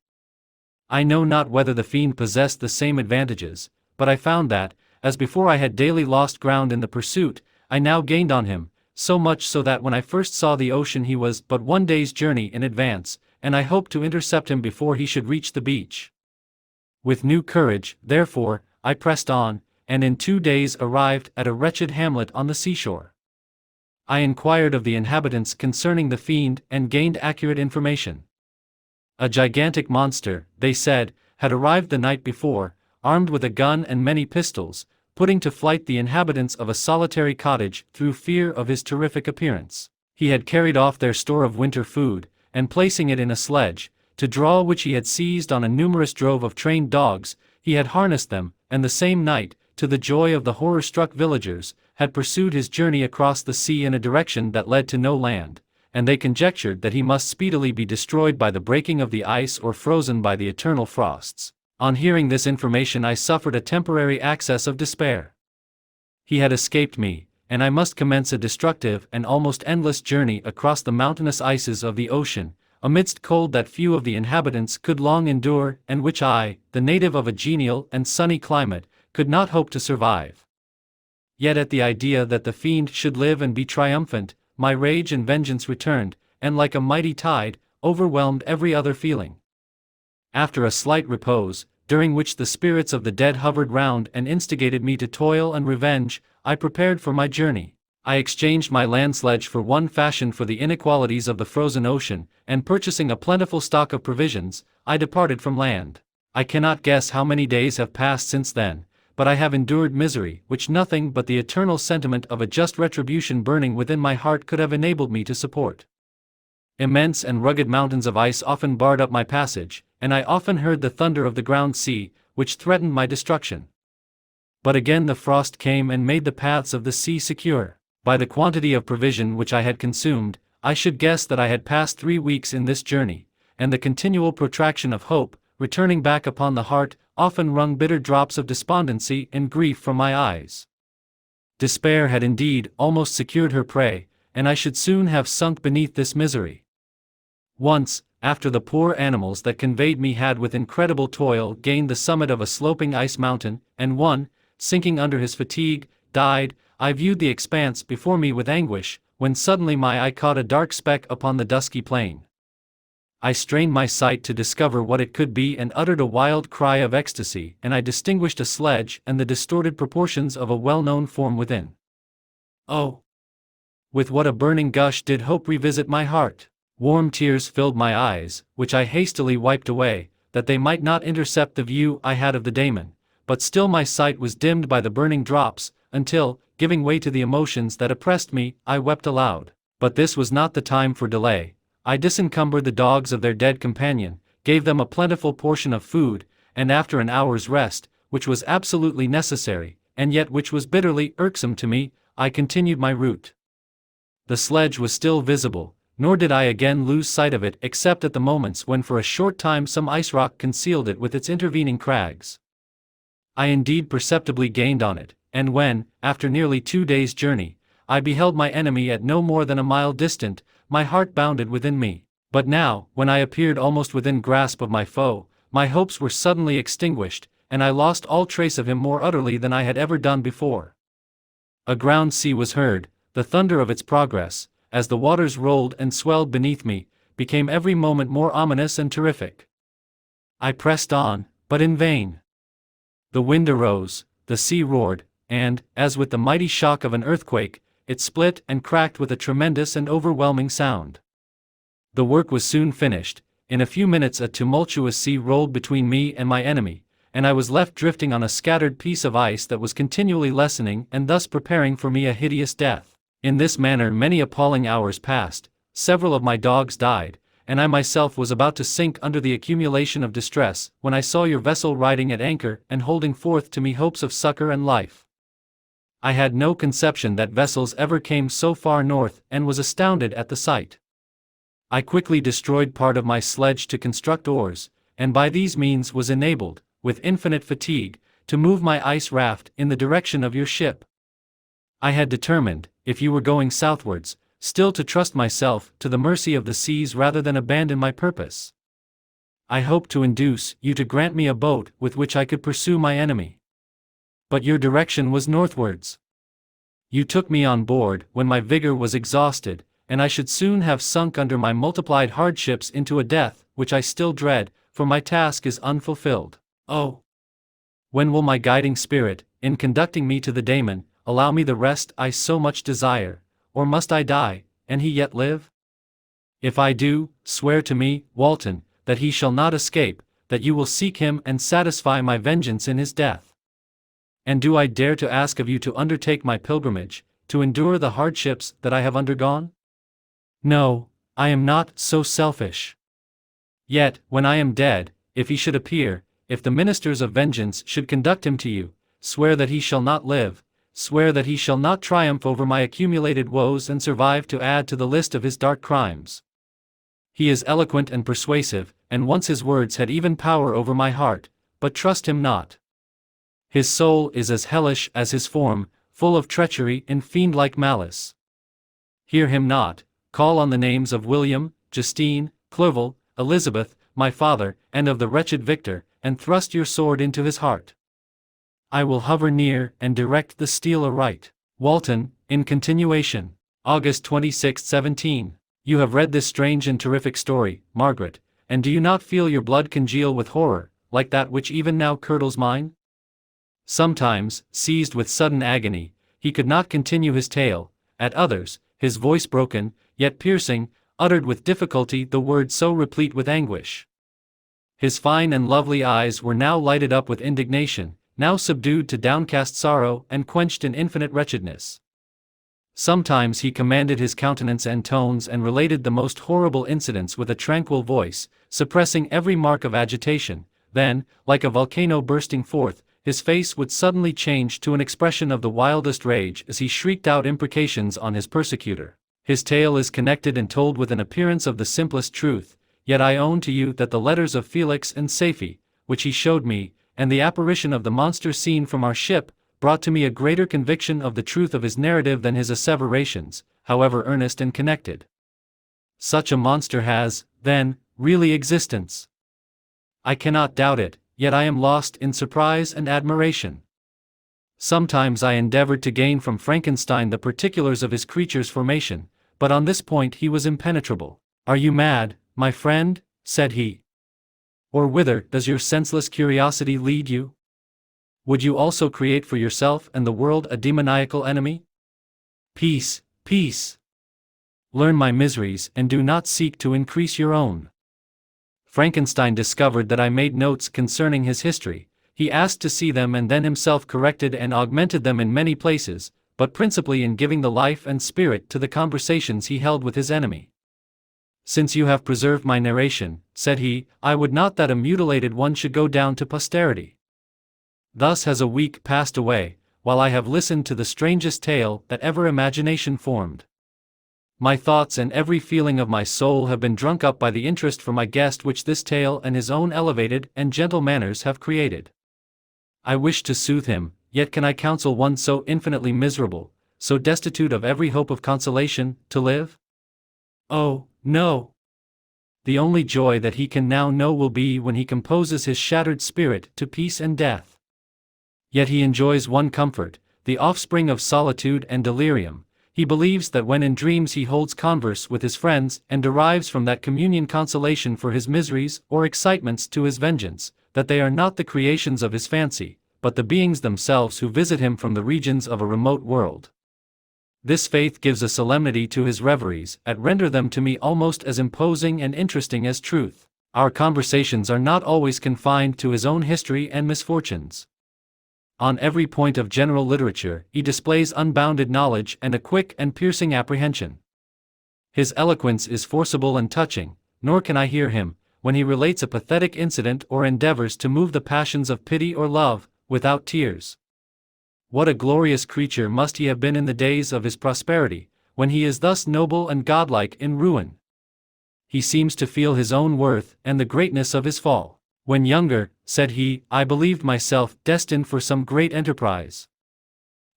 I know not whether the fiend possessed the same advantages, but I found that, as before I had daily lost ground in the pursuit, I now gained on him, so much so that when I first saw the ocean he was but one day's journey in advance, and I hoped to intercept him before he should reach the beach. With new courage, therefore, I pressed on, and in 2 days arrived at a wretched hamlet on the seashore. I inquired of the inhabitants concerning the fiend and gained accurate information. A gigantic monster, they said, had arrived the night before, armed with a gun and many pistols, putting to flight the inhabitants of a solitary cottage through fear of his terrific appearance. He had carried off their store of winter food, and placing it in a sledge, to draw which he had seized on a numerous drove of trained dogs, he had harnessed them, and the same night, to the joy of the horror-struck villagers, had pursued his journey across the sea in a direction that led to no land, and they conjectured that he must speedily be destroyed by the breaking of the ice or frozen by the eternal frosts. On hearing this information I suffered a temporary access of despair. He had escaped me, and I must commence a destructive and almost endless journey across the mountainous ices of the ocean, amidst cold that few of the inhabitants could long endure, and which I, the native of a genial and sunny climate, could not hope to survive. Yet at the idea that the fiend should live and be triumphant, my rage and vengeance returned, and like a mighty tide, overwhelmed every other feeling. After a slight repose, during which the spirits of the dead hovered round and instigated me to toil and revenge, I prepared for my journey. I exchanged my land sledge for one fashioned for the inequalities of the frozen ocean, and purchasing a plentiful stock of provisions, I departed from land. I cannot guess how many days have passed since then, but I have endured misery which nothing but the eternal sentiment of a just retribution burning within my heart could have enabled me to support. Immense and rugged mountains of ice often barred up my passage, and I often heard the thunder of the ground sea, which threatened my destruction. But again the frost came and made the paths of the sea secure. By the quantity of provision which I had consumed, I should guess that I had passed 3 weeks in this journey, and the continual protraction of hope, returning back upon the heart, often wrung bitter drops of despondency and grief from my eyes. Despair had indeed almost secured her prey, and I should soon have sunk beneath this misery. Once, after the poor animals that conveyed me had with incredible toil gained the summit of a sloping ice mountain, and one, sinking under his fatigue, died, I viewed the expanse before me with anguish, when suddenly my eye caught a dark speck upon the dusky plain. I strained my sight to discover what it could be and uttered a wild cry of ecstasy, and I distinguished a sledge and the distorted proportions of a well-known form within. Oh! With what a burning gush did hope revisit my heart! Warm tears filled my eyes, which I hastily wiped away, that they might not intercept the view I had of the daemon, but still my sight was dimmed by the burning drops, until, giving way to the emotions that oppressed me, I wept aloud. But this was not the time for delay. I disencumbered the dogs of their dead companion, gave them a plentiful portion of food, and after an hour's rest, which was absolutely necessary, and yet which was bitterly irksome to me, I continued my route. The sledge was still visible, nor did I again lose sight of it except at the moments when for a short time some ice rock concealed it with its intervening crags. I indeed perceptibly gained on it, and when, after nearly 2 days' journey, I beheld my enemy at no more than a mile distant, my heart bounded within me. But now, when I appeared almost within grasp of my foe, my hopes were suddenly extinguished, and I lost all trace of him more utterly than I had ever done before. A ground sea was heard, the thunder of its progress, as the waters rolled and swelled beneath me, became every moment more ominous and terrific. I pressed on, but in vain. The wind arose, the sea roared, and, as with the mighty shock of an earthquake, it split and cracked with a tremendous and overwhelming sound. The work was soon finished. In a few minutes a tumultuous sea rolled between me and my enemy, and I was left drifting on a scattered piece of ice that was continually lessening and thus preparing for me a hideous death. In this manner many appalling hours passed, several of my dogs died, and I myself was about to sink under the accumulation of distress, when I saw your vessel riding at anchor and holding forth to me hopes of succor and life. I had no conception that vessels ever came so far north, and was astounded at the sight. I quickly destroyed part of my sledge to construct oars, and by these means was enabled, with infinite fatigue, to move my ice raft in the direction of your ship. I had determined, if you were going southwards, still to trust myself to the mercy of the seas rather than abandon my purpose. I hoped to induce you to grant me a boat with which I could pursue my enemy. But your direction was northwards. You took me on board when my vigor was exhausted, and I should soon have sunk under my multiplied hardships into a death which I still dread, for my task is unfulfilled. Oh! When will my guiding spirit, in conducting me to the daemon, allow me the rest I so much desire, or must I die, and he yet live? If I do, swear to me, Walton, that he shall not escape, that you will seek him and satisfy my vengeance in his death. and do I dare to ask of you to undertake my pilgrimage, to endure the hardships that I have undergone? No, I am not so selfish. Yet, when I am dead, if he should appear, if the ministers of vengeance should conduct him to you, swear that he shall not live, swear that he shall not triumph over my accumulated woes and survive to add to the list of his dark crimes. He is eloquent and persuasive, and once his words had even power over my heart, but trust him not. His soul is as hellish as his form, full of treachery and fiend-like malice. Hear him not, call on the names of William, Justine, Clerval, Elizabeth, my father, and of the wretched Victor, and thrust your sword into his heart. I will hover near and direct the steel aright. Walton, in continuation. August 26, 17. You have read this strange and terrific story, Margaret, and do you not feel your blood congeal with horror, like that which even now curdles mine? Sometimes, seized with sudden agony, he could not continue his tale; at others, his voice broken, yet piercing, uttered with difficulty the words so replete with anguish. His fine and lovely eyes were now lighted up with indignation, now subdued to downcast sorrow and quenched in infinite wretchedness. Sometimes he commanded his countenance and tones and related the most horrible incidents with a tranquil voice, suppressing every mark of agitation. Then, like a volcano bursting forth, his face would suddenly change to an expression of the wildest rage as he shrieked out imprecations on his persecutor. His tale is connected and told with an appearance of the simplest truth, yet I own to you that the letters of Felix and Safie, which he showed me, and the apparition of the monster seen from our ship, brought to me a greater conviction of the truth of his narrative than his asseverations, however earnest and connected. Such a monster has, then, really existence. I cannot doubt it, yet I am lost in surprise and admiration. Sometimes I endeavored to gain from Frankenstein the particulars of his creature's formation, but on this point he was impenetrable. Are you mad, my friend? Said he. Or whither does your senseless curiosity lead you? Would you also create for yourself and the world a demoniacal enemy? Peace, peace. Learn my miseries and do not seek to increase your own. Frankenstein discovered that I made notes concerning his history. He asked to see them and then himself corrected and augmented them in many places, but principally in giving the life and spirit to the conversations he held with his enemy. Since you have preserved my narration, said he, I would not that a mutilated one should go down to posterity. Thus has a week passed away, while I have listened to the strangest tale that ever imagination formed. My thoughts and every feeling of my soul have been drunk up by the interest for my guest which this tale and his own elevated and gentle manners have created. I wish to soothe him, yet can I counsel one so infinitely miserable, so destitute of every hope of consolation, to live? Oh, no! The only joy that he can now know will be when he composes his shattered spirit to peace and death. Yet he enjoys one comfort, the offspring of solitude and delirium. He believes that when in dreams he holds converse with his friends and derives from that communion consolation for his miseries or excitements to his vengeance, that they are not the creations of his fancy, but the beings themselves who visit him from the regions of a remote world. This faith gives a solemnity to his reveries, and render them to me almost as imposing and interesting as truth. Our conversations are not always confined to his own history and misfortunes. On every point of general literature, he displays unbounded knowledge and a quick and piercing apprehension. His eloquence is forcible and touching, nor can I hear him, when he relates a pathetic incident or endeavors to move the passions of pity or love, without tears. What a glorious creature must he have been in the days of his prosperity, when he is thus noble and godlike in ruin. He seems to feel his own worth and the greatness of his fall. When younger, said he, I believed myself destined for some great enterprise.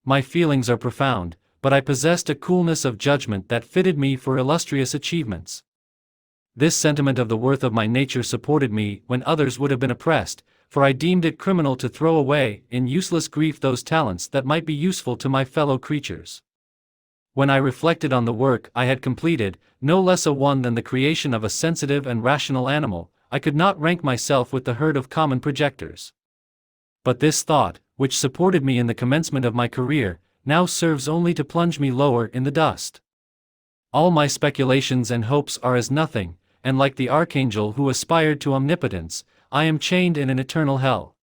My feelings are profound, but I possessed a coolness of judgment that fitted me for illustrious achievements. This sentiment of the worth of my nature supported me when others would have been oppressed, for I deemed it criminal to throw away in useless grief those talents that might be useful to my fellow creatures. When I reflected on the work I had completed, no less a one than the creation of a sensitive and rational animal, I could not rank myself with the herd of common projectors. But this thought, which supported me in the commencement of my career, now serves only to plunge me lower in the dust. All my speculations and hopes are as nothing, and like the archangel who aspired to omnipotence, I am chained in an eternal hell.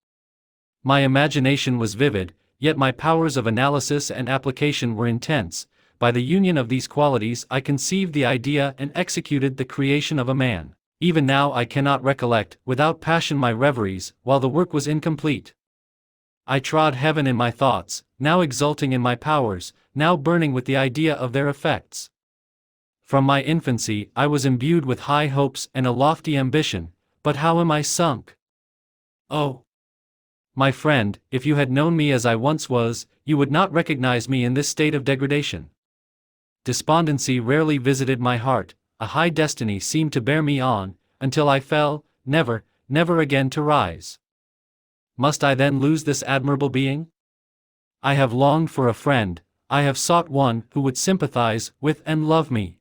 My imagination was vivid, yet my powers of analysis and application were intense. By the union of these qualities I conceived the idea and executed the creation of a man. Even now I cannot recollect without passion my reveries, while the work was incomplete. I trod heaven in my thoughts, now exulting in my powers, now burning with the idea of their effects. From my infancy I was imbued with high hopes and a lofty ambition, but how am I sunk? Oh! My friend, if you had known me as I once was, you would not recognize me in this state of degradation. Despondency rarely visited my heart, a high destiny seemed to bear me on, until I fell, never, never again to rise. Must I then lose this admirable being? I have longed for a friend, I have sought one who would sympathize with and love me.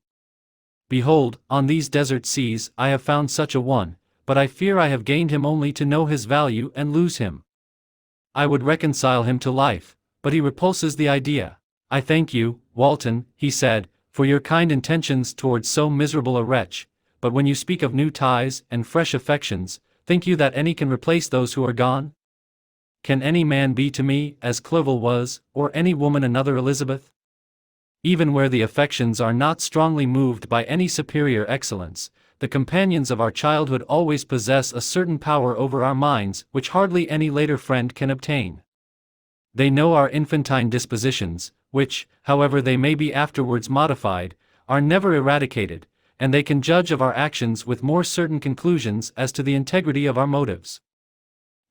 Behold, on these desert seas I have found such a one, but I fear I have gained him only to know his value and lose him. I would reconcile him to life, but he repulses the idea. I thank you, Walton, he said, for your kind intentions towards so miserable a wretch, but when you speak of new ties and fresh affections, think you that any can replace those who are gone? Can any man be to me as Clerval was, or any woman another Elizabeth? Even where the affections are not strongly moved by any superior excellence, the companions of our childhood always possess a certain power over our minds which hardly any later friend can obtain. They know our infantine dispositions, which, however they may be afterwards modified, are never eradicated, and they can judge of our actions with more certain conclusions as to the integrity of our motives.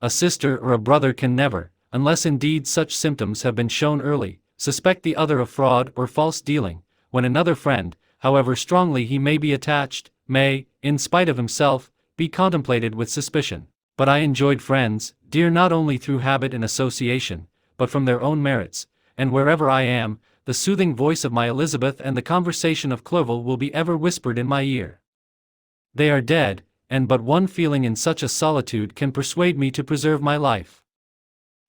A sister or a brother can never, unless indeed such symptoms have been shown early, suspect the other of fraud or false dealing, when another friend, however strongly he may be attached, may, in spite of himself, be contemplated with suspicion. But I enjoyed friends, dear not only through habit and association, but from their own merits, and wherever I am, the soothing voice of my Elizabeth and the conversation of Clerval will be ever whispered in my ear. They are dead, and but one feeling in such a solitude can persuade me to preserve my life.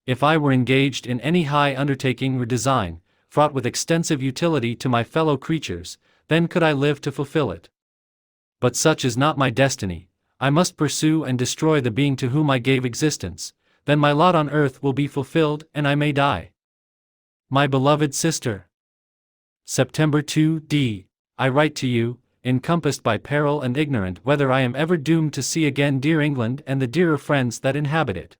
If I were engaged in any high undertaking or design, fraught with extensive utility to my fellow creatures, then could I live to fulfill it. But such is not my destiny. I must pursue and destroy the being to whom I gave existence, then my lot on earth will be fulfilled and I may die. My beloved sister. September 2 D. I write to you, encompassed by peril and ignorant whether I am ever doomed to see again dear England and the dearer friends that inhabit it.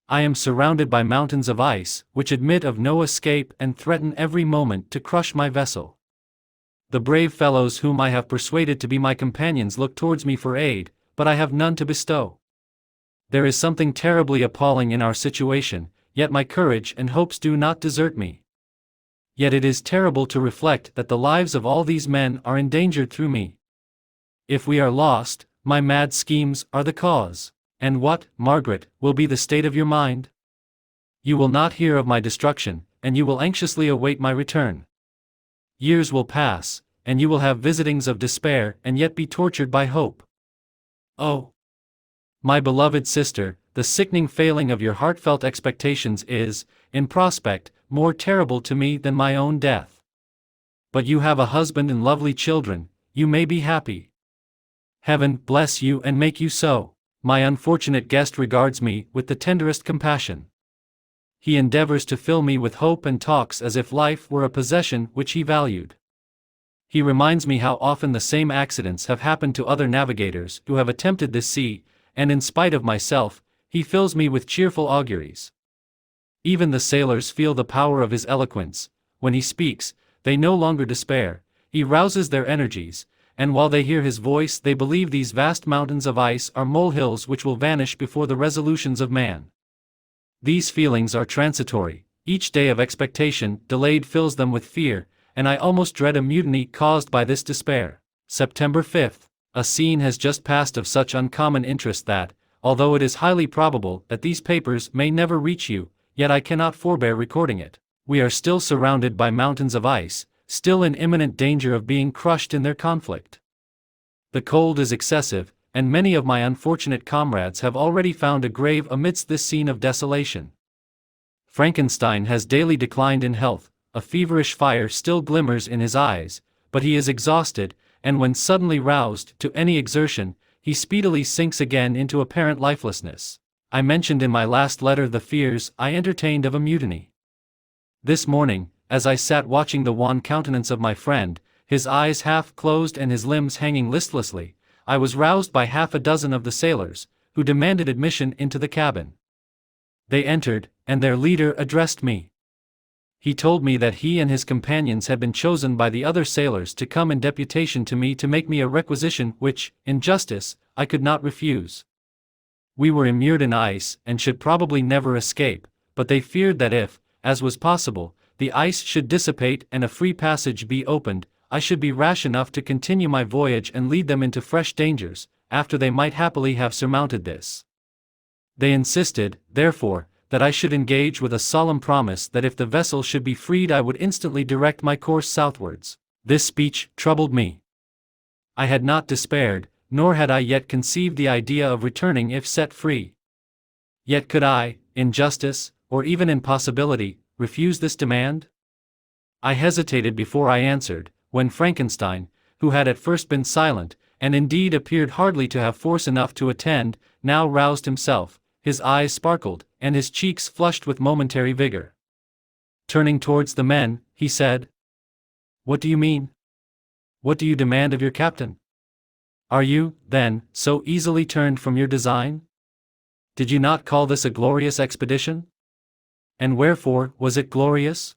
I am surrounded by mountains of ice, which admit of no escape and threaten every moment to crush my vessel. The brave fellows whom I have persuaded to be my companions look towards me for aid, but I have none to bestow. There is something terribly appalling in our situation, yet my courage and hopes do not desert me. Yet it is terrible to reflect that the lives of all these men are endangered through me. If we are lost, my mad schemes are the cause. And what, Margaret, will be the state of your mind? You will not hear of my destruction, and you will anxiously await my return. Years will pass, and you will have visitings of despair and yet be tortured by hope. Oh! My beloved sister, the sickening failing of your heartfelt expectations is, in prospect, more terrible to me than my own death. But you have a husband and lovely children, you may be happy. Heaven bless you and make you so. My unfortunate guest regards me with the tenderest compassion. He endeavors to fill me with hope and talks as if life were a possession which he valued. He reminds me how often the same accidents have happened to other navigators who have attempted this sea, and in spite of myself, he fills me with cheerful auguries. Even the sailors feel the power of his eloquence. When he speaks, they no longer despair, he rouses their energies, and while they hear his voice they believe these vast mountains of ice are molehills which will vanish before the resolutions of man. These feelings are transitory, each day of expectation delayed fills them with fear, and I almost dread a mutiny caused by this despair. September 5th. A scene has just passed of such uncommon interest that, although it is highly probable that these papers may never reach you, yet I cannot forbear recording it. We are still surrounded by mountains of ice, still in imminent danger of being crushed in their conflict. The cold is excessive, and many of my unfortunate comrades have already found a grave amidst this scene of desolation. Frankenstein has daily declined in health, a feverish fire still glimmers in his eyes, but he is exhausted, and when suddenly roused to any exertion, he speedily sinks again into apparent lifelessness. I mentioned in my last letter the fears I entertained of a mutiny. This morning, as I sat watching the wan countenance of my friend, his eyes half closed and his limbs hanging listlessly, I was roused by half a dozen of the sailors, who demanded admission into the cabin. They entered, and their leader addressed me. He told me that he and his companions had been chosen by the other sailors to come in deputation to me to make me a requisition which, in justice, I could not refuse. We were immured in ice and should probably never escape, but they feared that if, as was possible, the ice should dissipate and a free passage be opened, I should be rash enough to continue my voyage and lead them into fresh dangers, after they might happily have surmounted this. They insisted, therefore, that I should engage with a solemn promise that if the vessel should be freed I would instantly direct my course southwards. This speech troubled me. I had not despaired, nor had I yet conceived the idea of returning if set free. Yet could I, in justice, or even in possibility, refuse this demand? I hesitated before I answered, when Frankenstein, who had at first been silent, and indeed appeared hardly to have force enough to attend, now roused himself, his eyes sparkled, and his cheeks flushed with momentary vigor. Turning towards the men, he said, "What do you mean? What do you demand of your captain? Are you, then, so easily turned from your design? Did you not call this a glorious expedition? And wherefore was it glorious?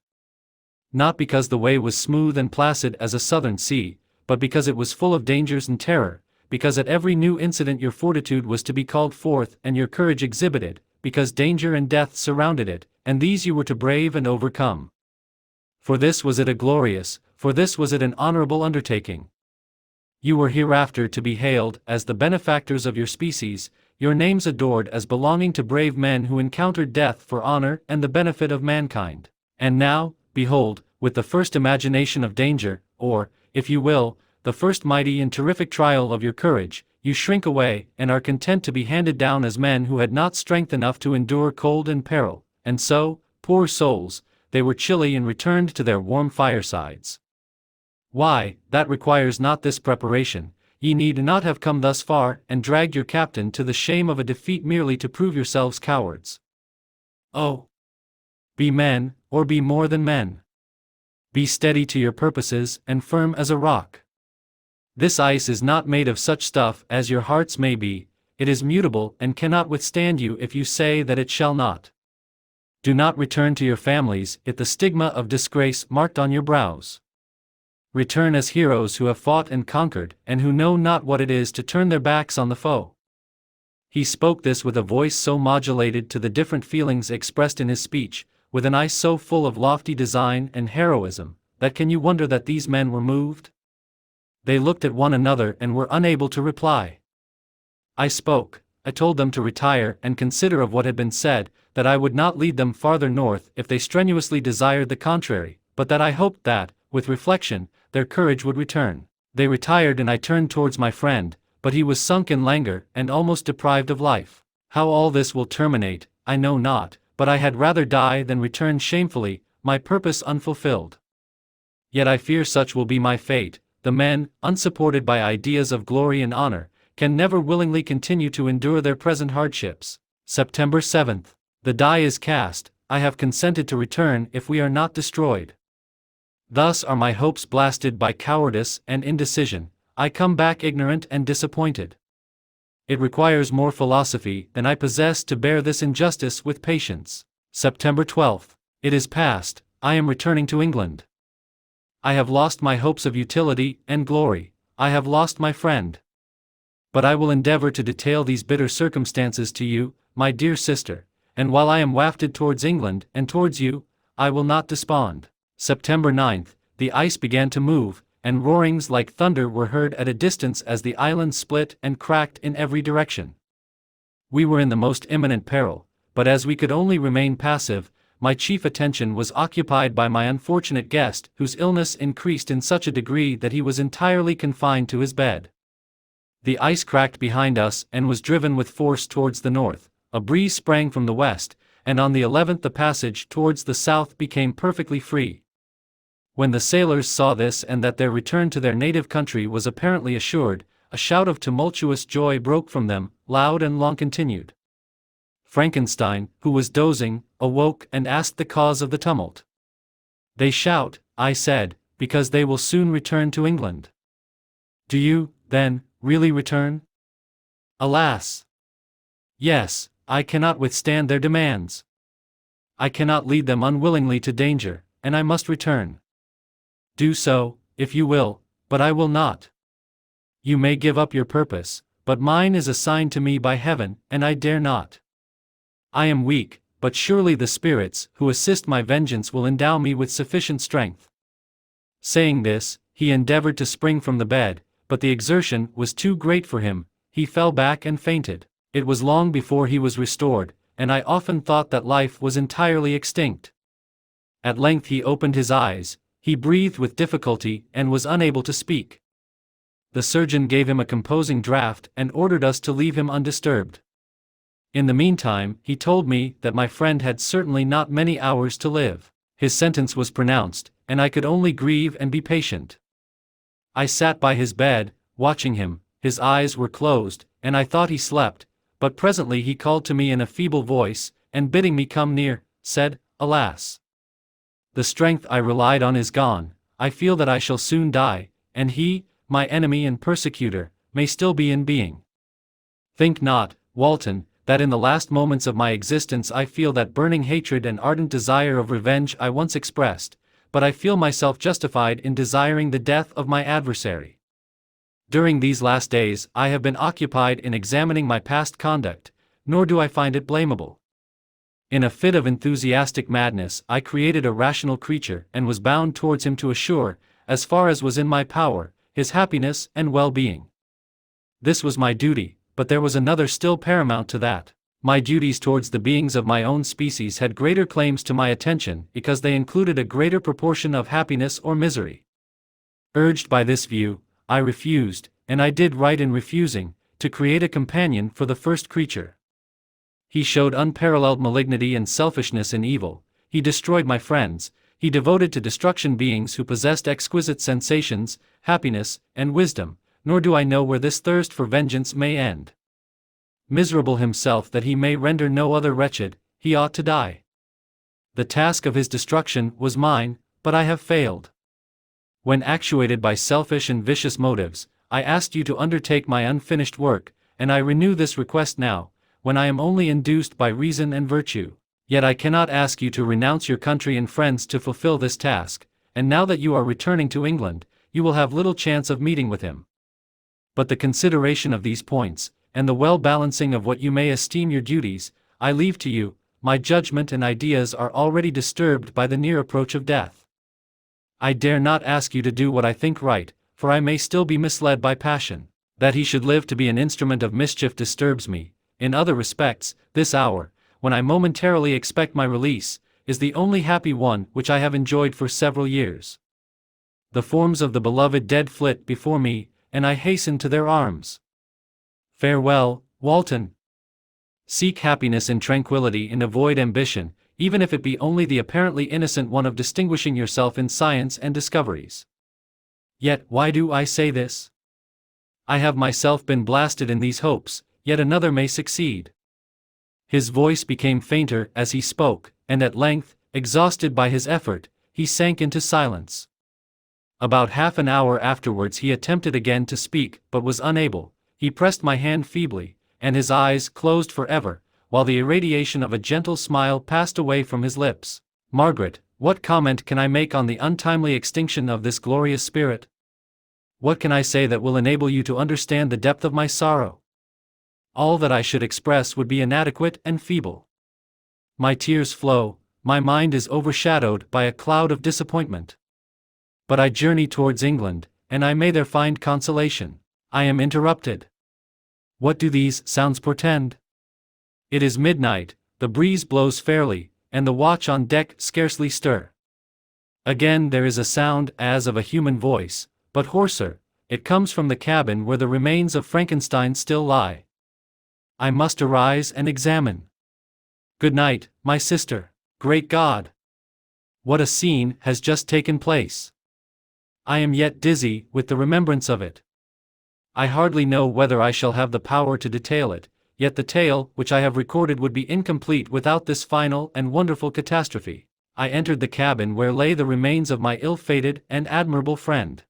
Not because the way was smooth and placid as a southern sea, but because it was full of dangers and terror, because at every new incident your fortitude was to be called forth and your courage exhibited, because danger and death surrounded it, and these you were to brave and overcome. For this was it a glorious, for this was it an honorable undertaking. You were hereafter to be hailed as the benefactors of your species, your names adored as belonging to brave men who encountered death for honor and the benefit of mankind. And now, behold, with the first imagination of danger, or, if you will, the first mighty and terrific trial of your courage, you shrink away and are content to be handed down as men who had not strength enough to endure cold and peril, and so, poor souls, they were chilly and returned to their warm firesides. Why, that requires not this preparation. Ye need not have come thus far and dragged your captain to the shame of a defeat merely to prove yourselves cowards. Oh! Be men, or be more than men. Be steady to your purposes and firm as a rock. This ice is not made of such stuff as your hearts may be, it is mutable and cannot withstand you if you say that it shall not. Do not return to your families if the stigma of disgrace marked on your brows. Return as heroes who have fought and conquered and who know not what it is to turn their backs on the foe. He spoke this with a voice so modulated to the different feelings expressed in his speech, with an eye so full of lofty design and heroism, that can you wonder that these men were moved? They looked at one another and were unable to reply. I spoke. I told them to retire and consider of what had been said, that I would not lead them farther north if they strenuously desired the contrary, but that I hoped that, with reflection, their courage would return. They retired and I turned towards my friend, but he was sunk in languor and almost deprived of life. How all this will terminate, I know not, but I had rather die than return shamefully, my purpose unfulfilled. Yet I fear such will be my fate. The men, unsupported by ideas of glory and honor, can never willingly continue to endure their present hardships. September 7th. The die is cast, I have consented to return if we are not destroyed. Thus are my hopes blasted by cowardice and indecision, I come back ignorant and disappointed. It requires more philosophy than I possess to bear this injustice with patience. September 12th. It is past, I am returning to England. I have lost my hopes of utility and glory, I have lost my friend. But I will endeavor to detail these bitter circumstances to you, my dear sister, and while I am wafted towards England and towards you, I will not despond. September 9th, the ice began to move, and roarings like thunder were heard at a distance as the island split and cracked in every direction. We were in the most imminent peril, but as we could only remain passive, my chief attention was occupied by my unfortunate guest, whose illness increased in such a degree that he was entirely confined to his bed. The ice cracked behind us and was driven with force towards the north, a breeze sprang from the west, and on the 11th the passage towards the south became perfectly free. When the sailors saw this and that their return to their native country was apparently assured, a shout of tumultuous joy broke from them, loud and long continued. Frankenstein, who was dozing, awoke and asked the cause of the tumult. They shout, I said, because they will soon return to England. Do you, then, really return? Alas! Yes, I cannot withstand their demands. I cannot lead them unwillingly to danger, and I must return. Do so, if you will, but I will not. You may give up your purpose, but mine is assigned to me by heaven, and I dare not. I am weak, but surely the spirits who assist my vengeance will endow me with sufficient strength. Saying this, he endeavored to spring from the bed, but the exertion was too great for him. He fell back and fainted. It was long before he was restored, and I often thought that life was entirely extinct. At length he opened his eyes, he breathed with difficulty and was unable to speak. The surgeon gave him a composing draught and ordered us to leave him undisturbed. In the meantime, he told me that my friend had certainly not many hours to live. His sentence was pronounced, and I could only grieve and be patient. I sat by his bed, watching him. His eyes were closed, and I thought he slept, but presently he called to me in a feeble voice, and bidding me come near, said, Alas! The strength I relied on is gone. I feel that I shall soon die, and he, my enemy and persecutor, may still be in being. Think not, Walton, that in the last moments of my existence I feel that burning hatred and ardent desire of revenge I once expressed, but I feel myself justified in desiring the death of my adversary. During these last days I have been occupied in examining my past conduct, nor do I find it blamable. In a fit of enthusiastic madness I created a rational creature and was bound towards him to assure, as far as was in my power, his happiness and well-being. This was my duty, but there was another still paramount to that. My duties towards the beings of my own species had greater claims to my attention because they included a greater proportion of happiness or misery. Urged by this view, I refused, and I did right in refusing, to create a companion for the first creature. He showed unparalleled malignity and selfishness in evil. He destroyed my friends. He devoted to destruction beings who possessed exquisite sensations, happiness, and wisdom, nor do I know where this thirst for vengeance may end. Miserable himself that he may render no other wretched, he ought to die. The task of his destruction was mine, but I have failed. When actuated by selfish and vicious motives, I asked you to undertake my unfinished work, and I renew this request now, when I am only induced by reason and virtue. Yet I cannot ask you to renounce your country and friends to fulfill this task, and now that you are returning to England, you will have little chance of meeting with him. But the consideration of these points, and the well-balancing of what you may esteem your duties, I leave to you. My judgment and ideas are already disturbed by the near approach of death. I dare not ask you to do what I think right, for I may still be misled by passion. That he should live to be an instrument of mischief disturbs me. In other respects, this hour, when I momentarily expect my release, is the only happy one which I have enjoyed for several years. The forms of the beloved dead flit before me, and I hasten to their arms. Farewell, Walton. Seek happiness in tranquility and avoid ambition, even if it be only the apparently innocent one of distinguishing yourself in science and discoveries. Yet why do I say this? I have myself been blasted in these hopes, yet another may succeed. His voice became fainter as he spoke, and at length, exhausted by his effort, he sank into silence. About half an hour afterwards he attempted again to speak, but was unable. He pressed my hand feebly, and his eyes closed forever, while the irradiation of a gentle smile passed away from his lips. Margaret, what comment can I make on the untimely extinction of this glorious spirit? What can I say that will enable you to understand the depth of my sorrow? All that I should express would be inadequate and feeble. My tears flow, my mind is overshadowed by a cloud of disappointment. But I journey towards England, and I may there find consolation. I am interrupted. What do these sounds portend? It is midnight, the breeze blows fairly, and the watch on deck scarcely stir. Again there is a sound as of a human voice, but hoarser. It comes from the cabin where the remains of Frankenstein still lie. I must arise and examine. Good night, my sister. Great God! What a scene has just taken place! I am yet dizzy with the remembrance of it. I hardly know whether I shall have the power to detail it, yet the tale which I have recorded would be incomplete without this final and wonderful catastrophe. I entered the cabin where lay the remains of my ill-fated and admirable friend.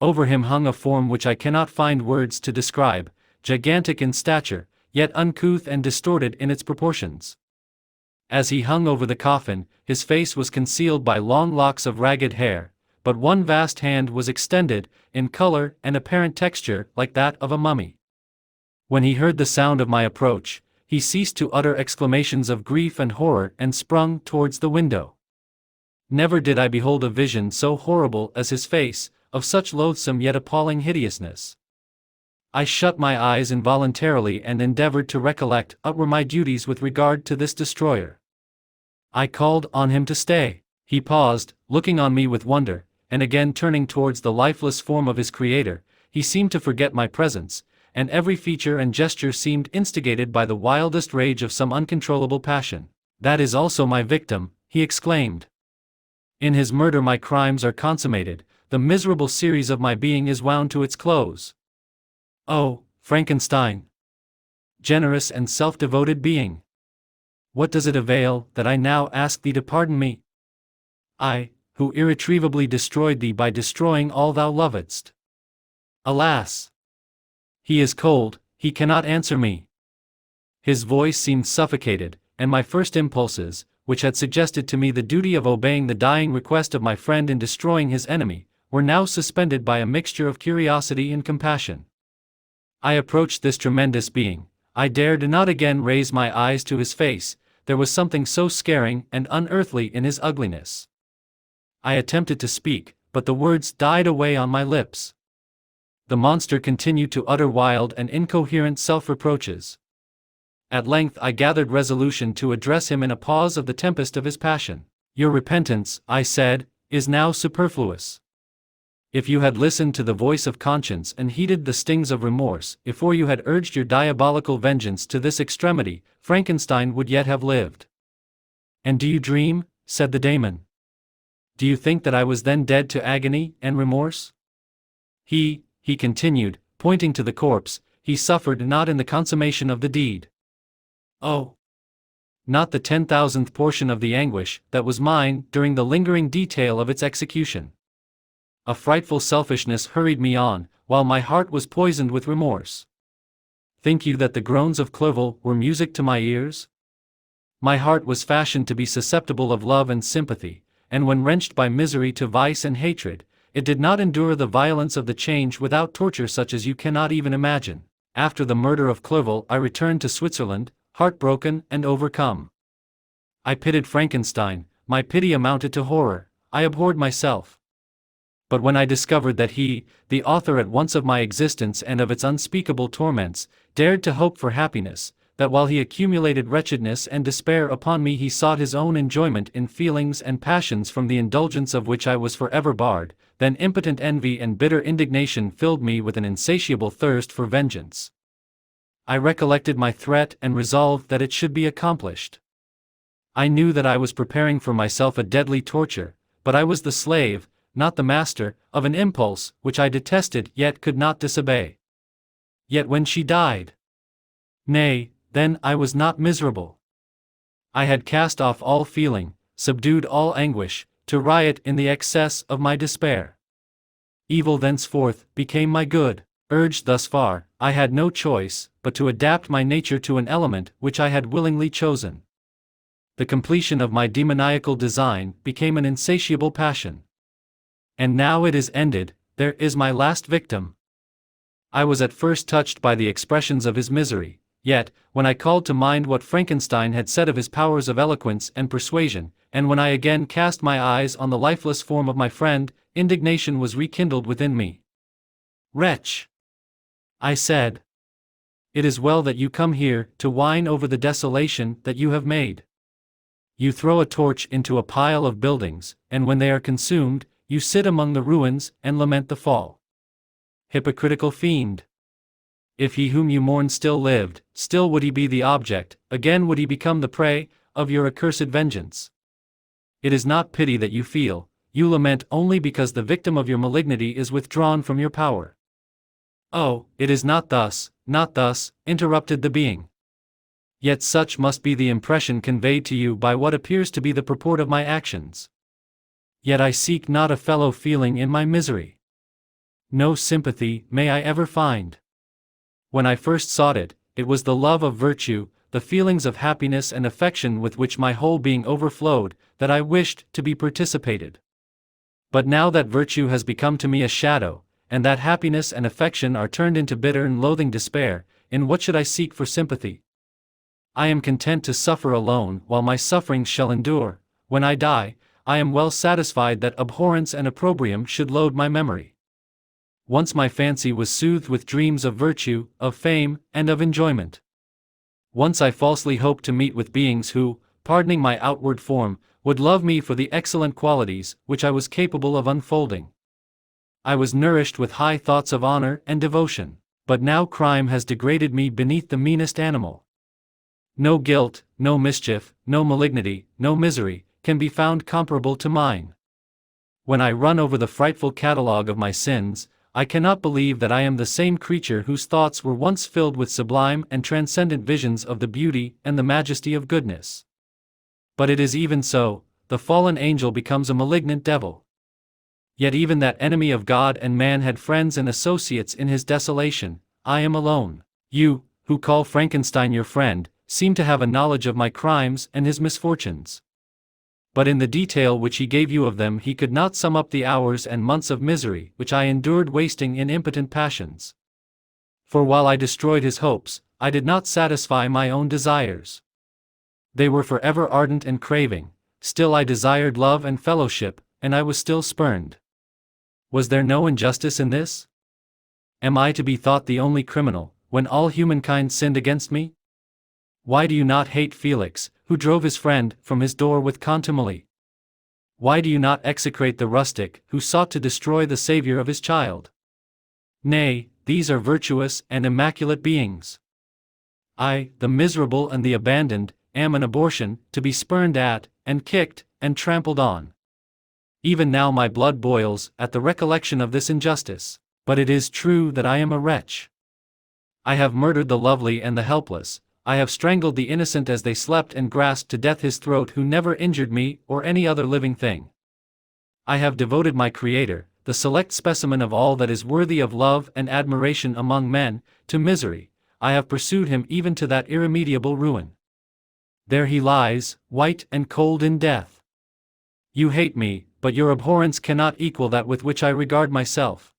Over him hung a form which I cannot find words to describe, gigantic in stature, yet uncouth and distorted in its proportions. As he hung over the coffin, his face was concealed by long locks of ragged hair, but one vast hand was extended, in color and apparent texture like that of a mummy. When he heard the sound of my approach, he ceased to utter exclamations of grief and horror and sprung towards the window. Never did I behold a vision so horrible as his face, of such loathsome yet appalling hideousness. I shut my eyes involuntarily and endeavored to recollect what were my duties with regard to this destroyer. I called on him to stay. He paused, looking on me with wonder, and again turning towards the lifeless form of his creator. He seemed to forget my presence, and every feature and gesture seemed instigated by the wildest rage of some uncontrollable passion. "That is also my victim," he exclaimed. "In his murder my crimes are consummated, the miserable series of my being is wound to its close. Oh, Frankenstein! Generous and self-devoted being! What does it avail that I now ask thee to pardon me? I, who irretrievably destroyed thee by destroying all thou lovedst. Alas! He is cold, he cannot answer me." His voice seemed suffocated, and my first impulses, which had suggested to me the duty of obeying the dying request of my friend in destroying his enemy, were now suspended by a mixture of curiosity and compassion. I approached this tremendous being. I dared not again raise my eyes to his face, there was something so scaring and unearthly in his ugliness. I attempted to speak, but the words died away on my lips. The monster continued to utter wild and incoherent self-reproaches. At length I gathered resolution to address him in a pause of the tempest of his passion. "Your repentance," I said, "is now superfluous. If you had listened to the voice of conscience and heeded the stings of remorse, before you had urged your diabolical vengeance to this extremity, Frankenstein would yet have lived." "And do you dream?" said the daemon. "Do you think that I was then dead to agony and remorse? He continued, pointing to the corpse, he suffered not in the consummation of the deed. Oh! Not the 10,000th portion of the anguish that was mine during the lingering detail of its execution. A frightful selfishness hurried me on, while my heart was poisoned with remorse. Think you that the groans of Clerval were music to my ears? My heart was fashioned to be susceptible of love and sympathy, and when wrenched by misery to vice and hatred, it did not endure the violence of the change without torture such as you cannot even imagine. After the murder of Clerval I returned to Switzerland, heartbroken and overcome. I pitied Frankenstein, my pity amounted to horror, I abhorred myself. But when I discovered that he, the author at once of my existence and of its unspeakable torments, dared to hope for happiness, that while he accumulated wretchedness and despair upon me he sought his own enjoyment in feelings and passions from the indulgence of which I was forever barred, then impotent envy and bitter indignation filled me with an insatiable thirst for vengeance. I recollected my threat and resolved that it should be accomplished. I knew that I was preparing for myself a deadly torture, but I was the slave, not the master, of an impulse which I detested yet could not disobey. Yet when she died, nay, then I was not miserable. I had cast off all feeling, subdued all anguish, to riot in the excess of my despair. Evil thenceforth became my good. Urged thus far, I had no choice but to adapt my nature to an element which I had willingly chosen. The completion of my demoniacal design became an insatiable passion. And now it is ended, there is my last victim. I was at first touched by the expressions of his misery, yet, when I called to mind what Frankenstein had said of his powers of eloquence and persuasion, and when I again cast my eyes on the lifeless form of my friend, indignation was rekindled within me. "Wretch!" I said. "It is well that you come here to whine over the desolation that you have made. You throw a torch into a pile of buildings, and when they are consumed, you sit among the ruins and lament the fall. Hypocritical fiend! If he whom you mourn still lived, still would he be the object, again would he become the prey, of your accursed vengeance. It is not pity that you feel, you lament only because the victim of your malignity is withdrawn from your power. Oh, it is not thus, not thus," interrupted the being. "Yet such must be the impression conveyed to you by what appears to be the purport of my actions. Yet I seek not a fellow feeling in my misery. No sympathy may I ever find. When I first sought it, it was the love of virtue, the feelings of happiness and affection with which my whole being overflowed, that I wished to be participated. But now that virtue has become to me a shadow, and that happiness and affection are turned into bitter and loathing despair, in what should I seek for sympathy? I am content to suffer alone while my sufferings shall endure. When I die, I am well satisfied that abhorrence and opprobrium should load my memory. Once my fancy was soothed with dreams of virtue, of fame, and of enjoyment. Once I falsely hoped to meet with beings who, pardoning my outward form, would love me for the excellent qualities which I was capable of unfolding. I was nourished with high thoughts of honor and devotion, but now crime has degraded me beneath the meanest animal. No guilt, no mischief, no malignity, no misery, can be found comparable to mine. When I run over the frightful catalogue of my sins, I cannot believe that I am the same creature whose thoughts were once filled with sublime and transcendent visions of the beauty and the majesty of goodness. But it is even so, the fallen angel becomes a malignant devil. Yet even that enemy of God and man had friends and associates in his desolation. I am alone. You, who call Frankenstein your friend, seem to have a knowledge of my crimes and his misfortunes. But in the detail which he gave you of them he could not sum up the hours and months of misery which I endured wasting in impotent passions. For while I destroyed his hopes, I did not satisfy my own desires. They were forever ardent and craving, still I desired love and fellowship, and I was still spurned. Was there no injustice in this? Am I to be thought the only criminal, when all humankind sinned against me? Why do you not hate Felix, who drove his friend from his door with contumely? Why do you not execrate the rustic, who sought to destroy the Savior of his child? Nay, these are virtuous and immaculate beings. I, the miserable and the abandoned, am an abortion, to be spurned at, and kicked, and trampled on. Even now my blood boils at the recollection of this injustice, but it is true that I am a wretch. I have murdered the lovely and the helpless, I have strangled the innocent as they slept and grasped to death his throat who never injured me or any other living thing. I have devoted my Creator, the select specimen of all that is worthy of love and admiration among men, to misery. I have pursued him even to that irremediable ruin. There he lies, white and cold in death. You hate me, but your abhorrence cannot equal that with which I regard myself.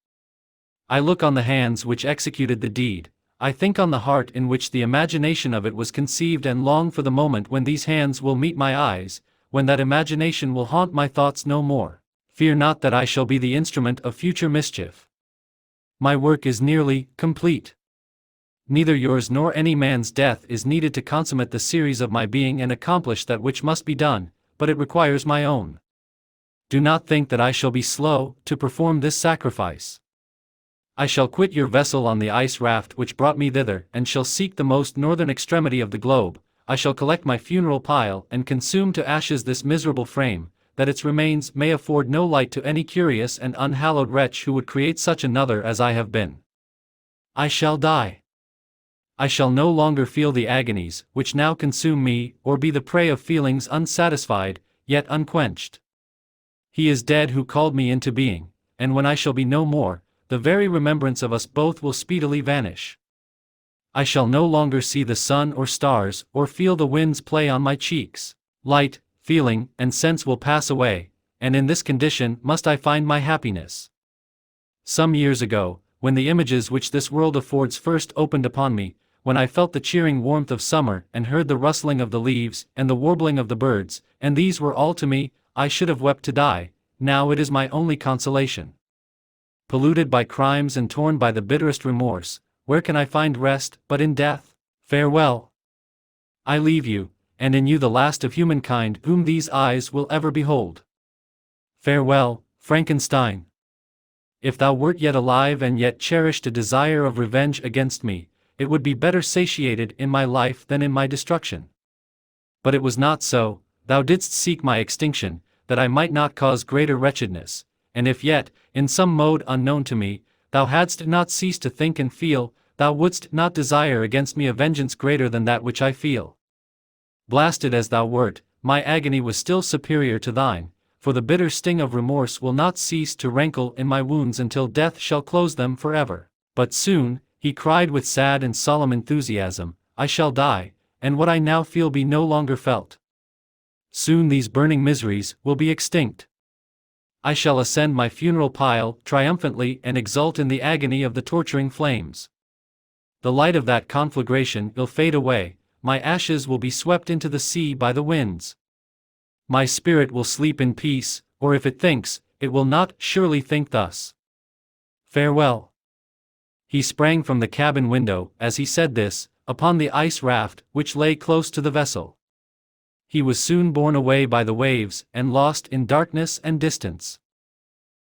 I look on the hands which executed the deed, I think on the heart in which the imagination of it was conceived and long for the moment when these hands will meet my eyes, when that imagination will haunt my thoughts no more. Fear not that I shall be the instrument of future mischief. My work is nearly complete. Neither yours nor any man's death is needed to consummate the series of my being and accomplish that which must be done, but it requires my own. Do not think that I shall be slow to perform this sacrifice. I shall quit your vessel on the ice raft which brought me thither, and shall seek the most northern extremity of the globe. I shall collect my funeral pile and consume to ashes this miserable frame, that its remains may afford no light to any curious and unhallowed wretch who would create such another as I have been. I shall die. I shall no longer feel the agonies which now consume me, or be the prey of feelings unsatisfied, yet unquenched. He is dead who called me into being, and when I shall be no more, the very remembrance of us both will speedily vanish. I shall no longer see the sun or stars, or feel the winds play on my cheeks. Light, feeling, and sense will pass away, and in this condition must I find my happiness. Some years ago, when the images which this world affords first opened upon me, when I felt the cheering warmth of summer and heard the rustling of the leaves and the warbling of the birds, and these were all to me, I should have wept to die. Now it is my only consolation. Polluted by crimes and torn by the bitterest remorse, where can I find rest but in death? Farewell. I leave you, and in you the last of humankind whom these eyes will ever behold. Farewell, Frankenstein. If thou wert yet alive and yet cherished a desire of revenge against me, it would be better satiated in my life than in my destruction. But it was not so. Thou didst seek my extinction, that I might not cause greater wretchedness, and if yet, in some mode unknown to me, thou hadst not ceased to think and feel, thou wouldst not desire against me a vengeance greater than that which I feel. Blasted as thou wert, my agony was still superior to thine, for the bitter sting of remorse will not cease to rankle in my wounds until death shall close them forever. But soon, he cried with sad and solemn enthusiasm, I shall die, and what I now feel be no longer felt. Soon these burning miseries will be extinct. I shall ascend my funeral pile triumphantly and exult in the agony of the torturing flames. The light of that conflagration will fade away, my ashes will be swept into the sea by the winds. My spirit will sleep in peace, or if it thinks, it will not surely think thus. Farewell. He sprang from the cabin window, as he said this, upon the ice raft which lay close to the vessel. He was soon borne away by the waves and lost in darkness and distance.